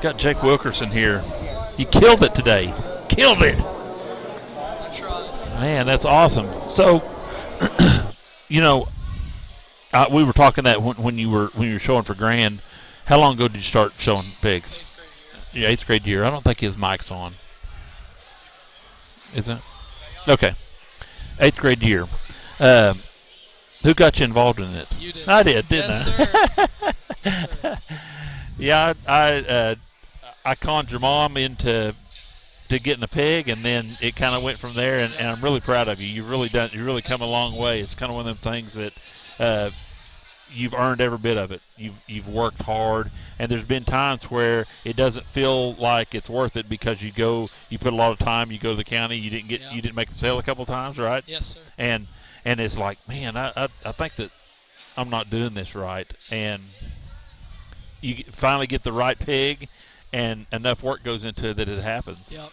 Got Jake Wilkerson here. He killed it today. Killed it. Man, that's awesome. So, we were talking that when you were showing for Grand. How long ago did you start showing pigs? 8th grade. Yeah, 8th grade year. I don't think his mic's on. Is it? Okay. 8th grade year. Who got you involved in it? You did. I did, didn't yes, I? Sir. Yes, sir. Yeah, I conned your mom into getting a pig, and then it kind of went from there. And I'm really proud of you. You've really come a long way. It's kind of one of them things that you've earned every bit of it. You've worked hard, and there's been times where it doesn't feel like it's worth it because you put a lot of time. You go to the county, you didn't make the sale a couple of times, right? Yes, sir. And it's like, man, I think that I'm not doing this right, and you finally get the right pig, and enough work goes into it that it happens. Yep.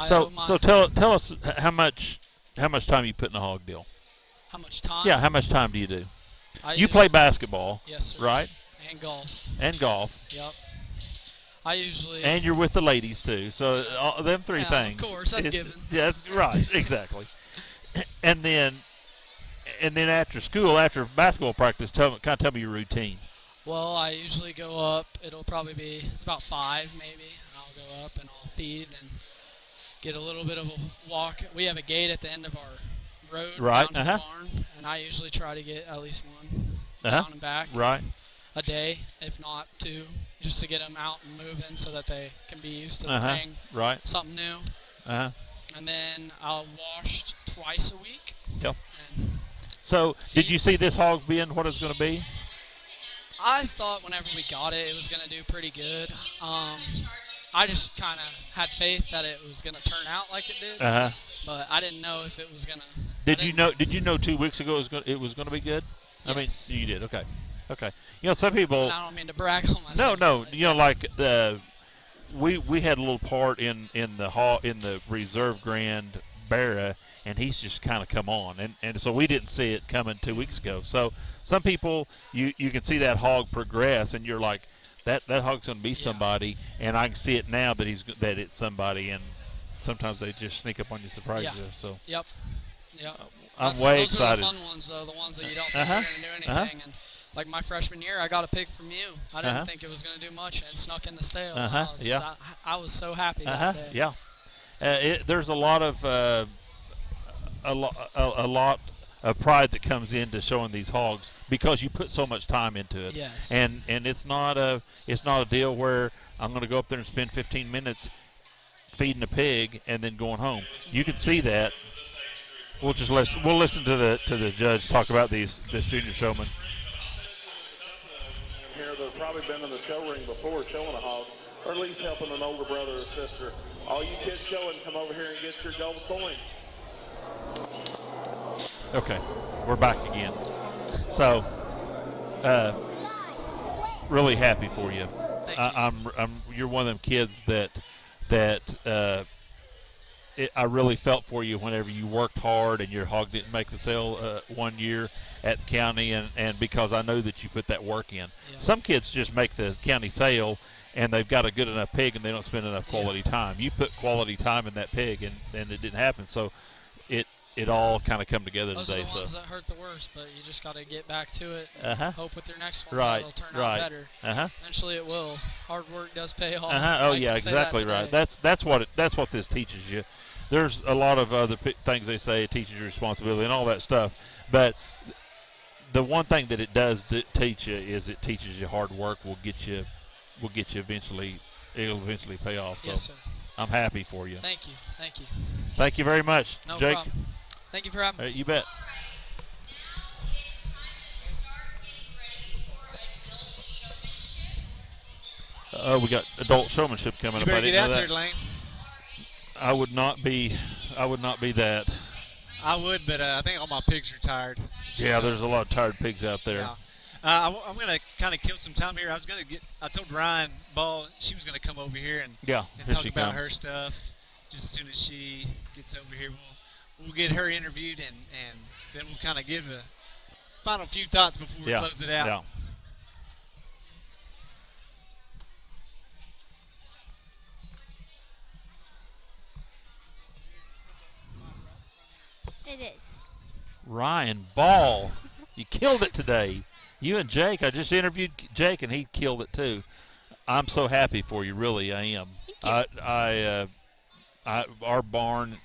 So tell us how much time you put in a hog deal. How much time? Yeah, how much time do you do? You play basketball. Yes, sir. Right? And golf. And golf. Yep. I usually. And you're with the ladies too, so them three things. Of course, that's given. Yeah, that's right, exactly. And then after school, after basketball practice, tell me your routine. Well, I usually go up. It's about 5 maybe. And I'll go up and I'll feed and get a little bit of a walk. We have a gate at the end of our road down to the barn, and I usually try to get at least one down and back a day, if not 2, just to get them out and moving so that they can be used to the ring, something new. And then I'll wash twice a week. Yep. So, did you see this hog being what it's going to be? I thought whenever we got it, it was going to do pretty good. I just kind of had faith that it was going to turn out like it did, but I didn't know if it was going to. Did you know 2 weeks ago it was going to be good? Yes. I mean, you did. Okay. Some people. And I don't mean to brag on myself. No. Like we had a little part in the Reserve Grand Barra, and he's just kind of come on, and so we didn't see it coming 2 weeks ago. So some people you can see that hog progress, and you're like, that hog's going to be somebody, and I can see it now that it's somebody, and sometimes they just sneak up on you, surprise you. So yep. I'm way excited. Those are the fun ones, though, the ones that you don't think are going to do anything. And like my freshman year, I got a pig from you. I didn't think it was going to do much, and it snuck in the stale. I was so happy that day. Yeah. There's a lot of a lot of pride that comes into showing these hogs because you put so much time into it. Yes. And it's not a deal where I'm going to go up there and spend 15 minutes feeding a pig and then going home. You can see that. We'll listen to the judge talk about this junior showman. Here, they've probably been in the show ring before showing a hog, or at least helping an older brother or sister. All you kids showing, come over here and get your gold coin. Okay, we're back again. So, really happy for you. You're one of them kids that I really felt for you whenever you worked hard and your hog didn't make the sale 1 year at the county, and because I know that you put that work in. Yeah. Some kids just make the county sale and they've got a good enough pig and they don't spend enough quality time. You put quality time in that pig and it didn't happen. So it all kind of come together today. Those are the ones that hurt the worst, but you just got to get back to it and hope with your next one that it'll turn out better. Eventually it will. Hard work does pay off. Oh yeah, exactly right. That's what this teaches you. There's a lot of other things they say. It teaches you responsibility and all that stuff, but the one thing that it does teach you is it teaches you hard work will get you eventually. It'll eventually pay off. So yes, sir. I'm happy for you. Thank you. Thank you very much, no Jake. Problem. Thank you for having me. You bet. We got adult showmanship coming up. You better get out there, Lane. I would not be that. I would, but I think all my pigs are tired. Yeah, there's a lot of tired pigs out there. Yeah. I'm going to kind of kill some time here. I told Ryan Ball she was going to come over here and talk about her stuff. Just as soon as she gets over here, we'll get her interviewed, and then we'll kind of give a final few thoughts before we close it out. Yeah. It is. Ryan Ball, you killed it today. You and Jake, I just interviewed Jake, and he killed it too. I'm so happy for you, really, I am. Our barn,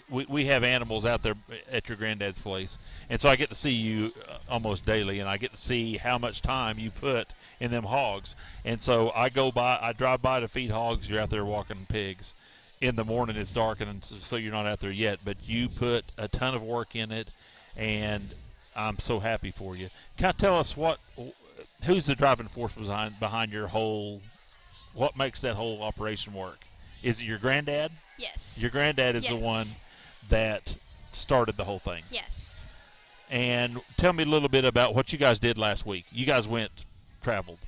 we have animals out there at your granddad's place, and so I get to see you almost daily, and I get to see how much time you put in them hogs. And so I drive by to feed hogs. You're out there walking pigs. In the morning it's dark, and so you're not out there yet, but you put a ton of work in it, and I'm so happy for you. Kind of tell us who's the driving force behind your whole, what makes that whole operation work? Is it your granddad? Yes. Your granddad is the one that started the whole thing. Yes. And tell me a little bit about what you guys did last week. You guys traveled.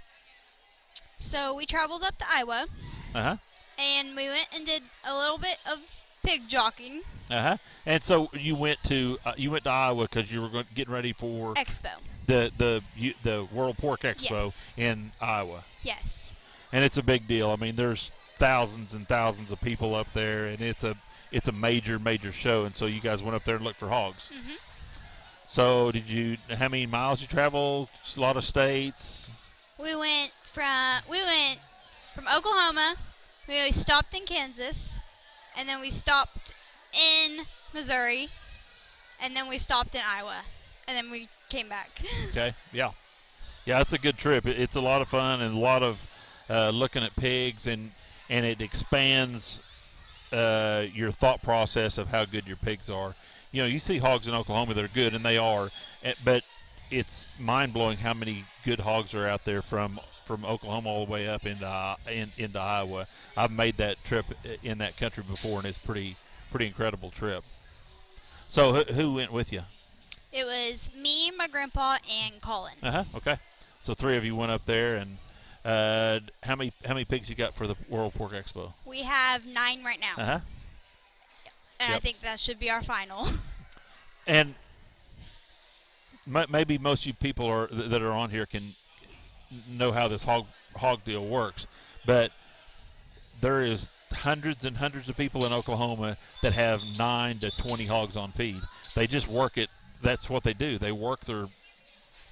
So we traveled up to Iowa. Uh-huh. And we went and did a little bit of pig jockeying. Uh-huh. And so you went to Iowa because you were getting ready for Expo. The World Pork Expo in Iowa. Yes. And it's a big deal. I mean, there's thousands and thousands of people up there, and it's a major show. And so you guys went up there and looked for hogs. Mhm. So how many miles you traveled? A lot of states. We went from Oklahoma. We stopped in Kansas, and then we stopped in Missouri, and then we stopped in Iowa, and then we came back. Okay, yeah, it's a good trip. It's a lot of fun and a lot of looking at pigs, and it expands your thought process of how good your pigs are. You know, you see hogs in Oklahoma that are good, and they are, but it's mind-blowing how many good hogs are out there from Oklahoma all the way up into Iowa. I've made that trip in that country before, and it's pretty incredible trip. So who went with you? It was me, my grandpa, and Colin. Okay. So 3 of you went up there, and how many pigs you got for the World Pork Expo? We have 9 right now. And I think that should be our final. And maybe most of you people that are on here can know how this hog deal works, but there is hundreds and hundreds of people in Oklahoma that have 9 to 20 hogs on feed. They just work it. That's what they do. They work their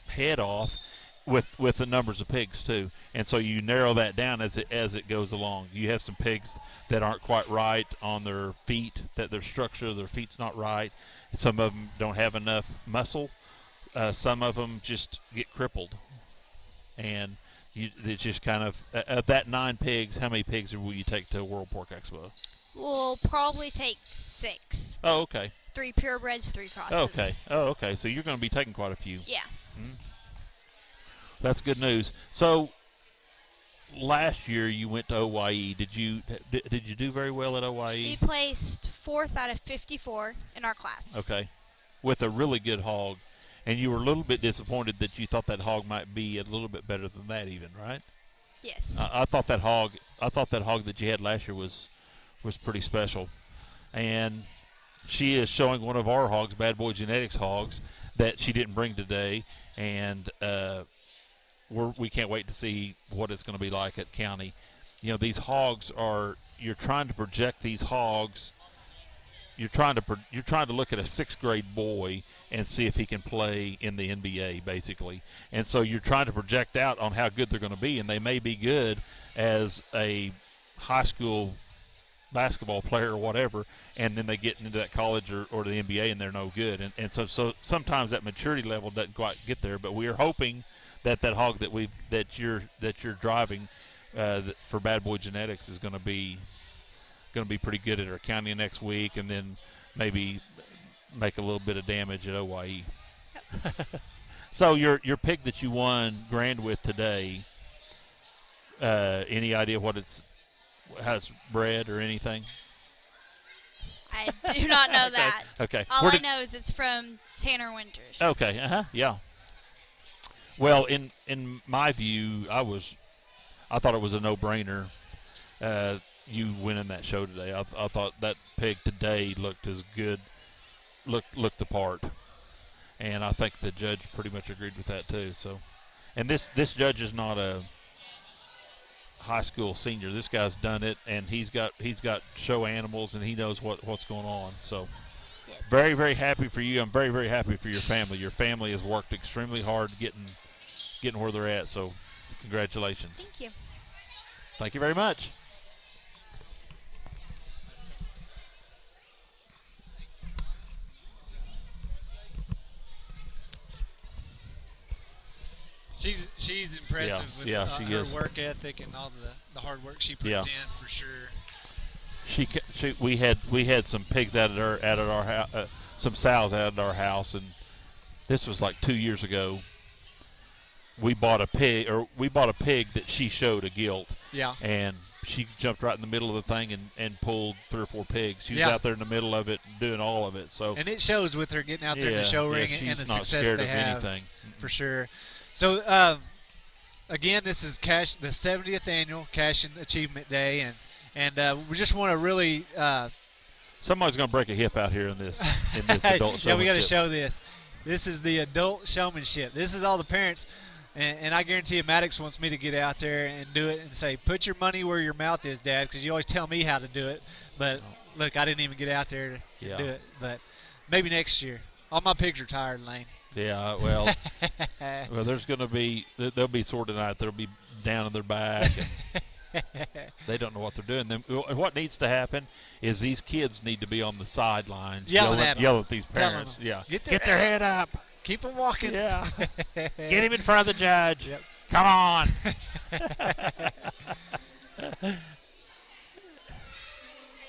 head off with the numbers of pigs too, and so you narrow that down as it goes along. You have some pigs that aren't quite right on their feet, that their structure of their feet's not right. Some of them don't have enough muscle. Some of them just get crippled, and it's just kind of that 9 pigs. How many pigs will you take to World Pork Expo? We'll probably take 6. Oh, okay. 3 purebreds, 3 crosses. Okay. Oh, okay. So you're going to be taking quite a few. Yeah. Mm-hmm. That's good news. So last year you went to OYE. Did you do very well at OYE? We placed 4th out of 54 in our class. Okay, with a really good hog, and you were a little bit disappointed that you thought that hog might be a little bit better than that, even, right? Yes. I thought that hog that you had last year was pretty special, and she is showing one of our hogs, Bad Boy Genetics hogs, that she didn't bring today, and we can't wait to see what it's going to be like at county. You know, these hogs you're trying to project these hogs. You're trying to look at a 6th grade boy and see if he can play in the NBA, basically. And so you're trying to project out on how good they're going to be, and they may be good as a high school basketball player or whatever, and then they get into that college or the NBA and they're no good. And so sometimes that maturity level doesn't quite get there, but we are hoping that hog that you're driving for Bad Boy Genetics is going to be pretty good at our county next week, and then maybe make a little bit of damage at OYE. So your pig that you won grand with today, any idea how it's bred or anything? I do not know that. Okay. All I know is it's from Tanner Winters. Okay. Yeah. Well, in my view, I thought it was a no-brainer. You winning that show today. I thought that pig today looked as good, looked the part, and I think the judge pretty much agreed with that too. So, and this judge is not a high school senior. This guy's done it, and he's got show animals, and he knows what's going on. So, very, very happy for you. I'm very, very happy for your family. Your family has worked extremely hard getting where they're at. So, congratulations. Thank you. Thank you very much. She's impressive with her work ethic and all the hard work she puts in, for sure. We had some pigs out at our house, some sows out at our house, and this was like 2 years ago. We bought a pig that she showed a gilt. Yeah. And she jumped right in the middle of the thing and pulled 3 or 4 pigs. She was out there in the middle of it doing all of it. So. And it shows with her getting out there in the show ring and the success they have. Anything. For sure. So again, this is the 70th annual Cashion Achievement Day, and we just want to really. Somebody's going to break a hip out here in this adult showmanship. Yeah, we got to show this. This is the adult showmanship. This is all the parents, and I guarantee you Maddox wants me to get out there and do it and say, put your money where your mouth is, Dad, because you always tell me how to do it. But, look, I didn't even get out there to do it. But maybe next year. All my pigs are tired, Lane. Yeah, well, there's going to be – they'll be sore tonight. They'll be down on their back. And they don't know what they're doing. Then what needs to happen is these kids need to be on the sidelines yell at these parents. Yeah, get their head up. Keep them walking. Yeah. Get him in front of the judge. Yep. Come on.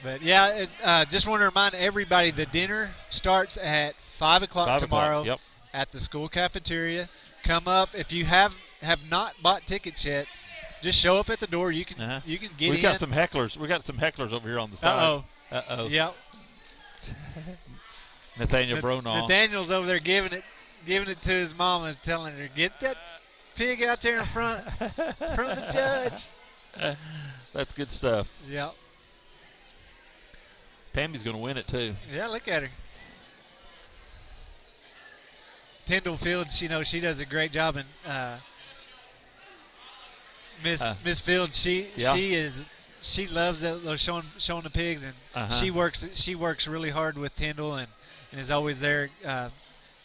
But, yeah, just want to remind everybody the dinner starts at 5 o'clock tomorrow at the school cafeteria. Come up. If you have not bought tickets yet, just show up at the door. You can get in. We've got some hecklers. We got some hecklers over here on the side. Uh-oh. Yep. Nathaniel Bronaugh. Nathaniel's over there giving it to his mama, telling her, get that pig out there in front of the judge. That's good stuff. Yep. Tammy's going to win it, too. Yeah, look at her. Tyndall Fields, she does a great job in Miss Fields. She loves those showing the pigs, and she works really hard with Tyndall and is always there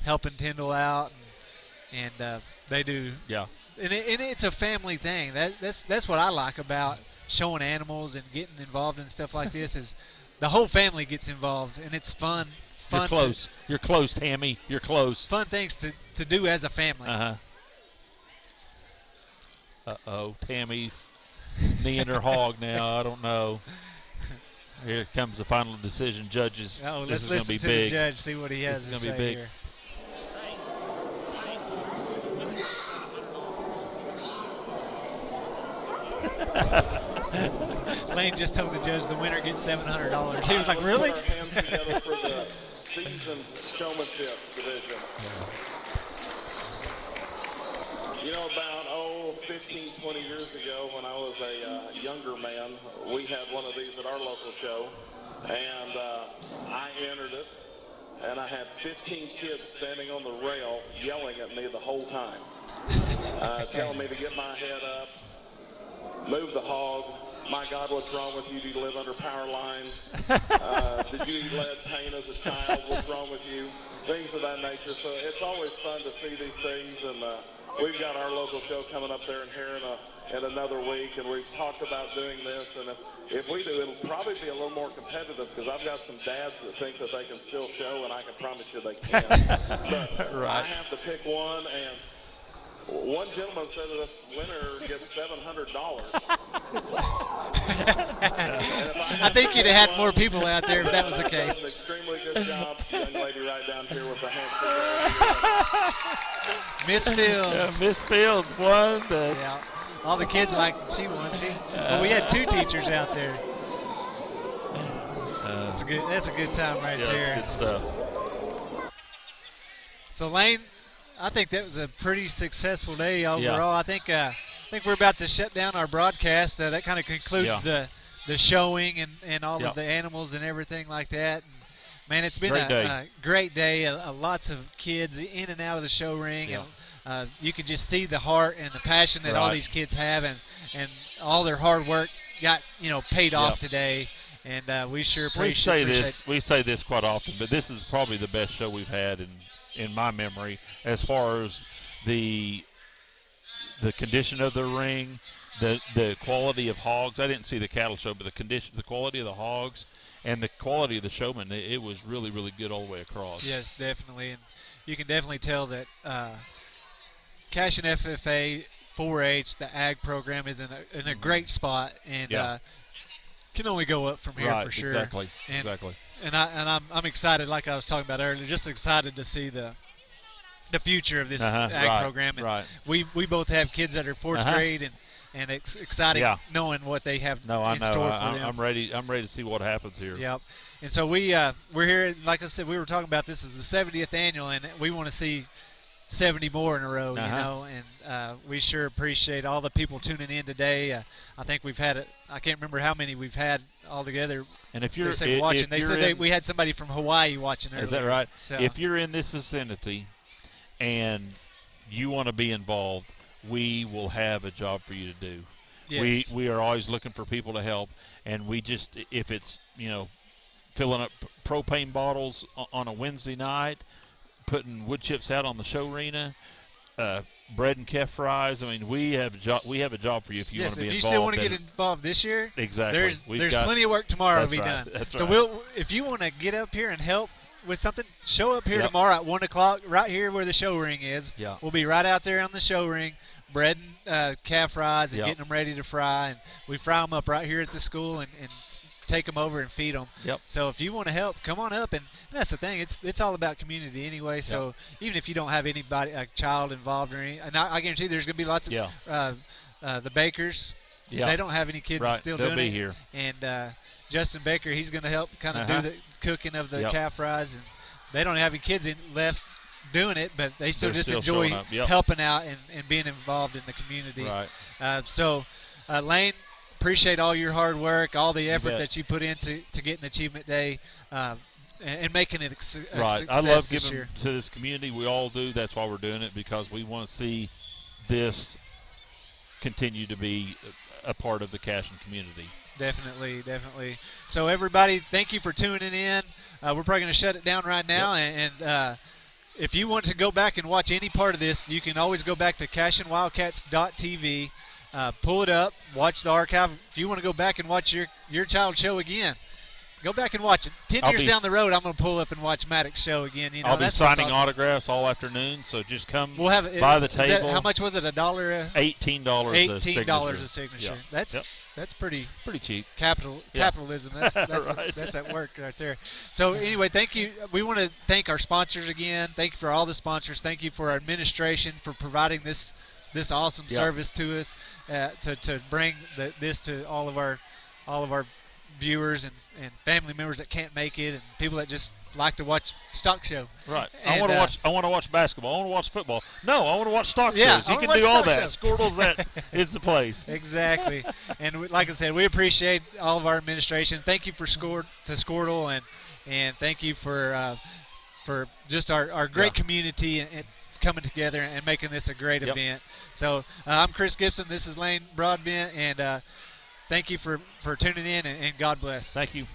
helping Tyndall out, and they do. Yeah. And it's a family thing. That's what I like about showing animals and getting involved in stuff like this is the whole family gets involved, and it's fun. You're close. You're close, Tammy. You're close. Fun things to do as a family. Uh-oh. Tammy's kneeing her hog now. I don't know. Here comes the final decision. Judges. This is going to be big. The judge, see what he has to say be big. Here. Lane just told the judge the winner gets $700. He was like, really? Let's put our hands together for the seasoned showmanship division. About 15, 20 years ago when I was a younger man, we had one of these at our local show, and I entered it, and I had 15 kids standing on the rail yelling at me the whole time, telling me to get my head up, move the hog. My God, what's wrong with you? Do you live under power lines? Did you eat lead paint as a child? What's wrong with you? Things of that nature. So it's always fun to see these things, and we've got our local show coming up there in another week, and we've talked about doing this, and if we do, it'll probably be a little more competitive because I've got some dads that think that they can still show, and I can promise you they can't. But I have to pick one, and one gentleman said that this winner gets $700. I think you'd have had more people out there if that was the case. An extremely good job, young lady right down here with the handshake. Miss Fields. Yeah, Miss Fields won. Yeah. All the kids like she won. Well, we had 2 teachers out there. That's a good time right there. Good stuff. So Lane, I think that was a pretty successful day overall. Yeah. I think we're about to shut down our broadcast. That kind of concludes the showing and all of the animals and everything like that. And, man, it's been a great day. Lots of kids in and out of the show ring. Yeah. And you can just see the heart and the passion that all these kids have, and all their hard work got paid off today. And we sure appreciate. We say this quite often, but this is probably the best show we've had in my memory, as far as the condition of the ring, the quality of hogs. I didn't see the cattle show, but the quality of the hogs, and the quality of the showmen. It was really, really good all the way across. Yes, definitely, and you can definitely tell that Cashion FFA 4-H, the ag program, is in a great spot, and can only go up from here for sure. Exactly. And I'm excited, like I was talking about earlier, just excited to see the future of this ag right, program. And right. we both have kids that are fourth grade and excited knowing what they have in store for them. I'm ready to see what happens here. Yep. And so we're here, like I said, we were talking about this is the 70th annual, and we want to see 70 more in a row, you know, and we sure appreciate all the people tuning in today. I think we've had I can't remember how many we've had all together. And if you're watching, they said we had somebody from Hawaii watching earlier. Is that right? So. If you're in this vicinity and you want to be involved, we will have a job for you to do. Yes. We are always looking for people to help, and we just, if it's, you know, filling up propane bottles on a Wednesday night, putting wood chips out on the show arena, bread and kef fries. I mean, we have a job for you if you want to be involved. If you still want to get involved this year, exactly. There's plenty of work tomorrow to be done. That's so right. if you want to get up here and help with something, show up here tomorrow at 1 o'clock, right here where the show ring is. Yeah. We'll be right out there on the show ring, bread and calf fries and getting them ready to fry. And we fry them up right here at the school and take them over and feed them. Yep. So if you want to help, come on up. And that's the thing. It's all about community anyway. So even if you don't have anybody, a child involved or any, and I guarantee there's going to be lots of the bakers. Yeah. They don't have any kids still They'll doing be it. here. And Justin Baker, he's going to help kind of do the cooking of the calf fries. And they don't have any kids left doing it, but they still enjoy helping out and being involved in the community. Right. Lane, appreciate all your hard work, all the effort that you put into getting Achievement Day and making it a success I love this giving year. to this community. We all do. That's why we're doing it, because we want to see this continue to be a part of the Cashion community. Definitely. So everybody, thank you for tuning in. We're probably going to shut it down right now, and if you want to go back and watch any part of this, you can always go back to CashionWildcats.tv. Pull it up, watch the archive. If you want to go back and watch your child's show again, go back and watch it. 10 years down the road, I'm going to pull up and watch Maddox's show again. You know, I'll be signing autographs all afternoon, so just come by the table. How much was it? $1? $18 $18 a signature. Yeah. That's pretty cheap. Capitalism. That's right. That's at work right there. So anyway, thank you. We want to thank our sponsors again. Thank you for all the sponsors. Thank you for our administration for providing this awesome service to us, to bring this to all of our viewers and family members that can't make it, and people that just like to watch stock show. Right. And, I want to watch basketball. I want to watch football. No, I want to watch stock shows. You can do all that. Squirtle's is the place. Exactly. And like I said, we appreciate all of our administration. Thank you to Squirtle and thank you for just our great community and coming together and making this a great event. So I'm Chris Gibson. This is Lane Broadbent, and thank you for tuning in, and God bless. Thank you.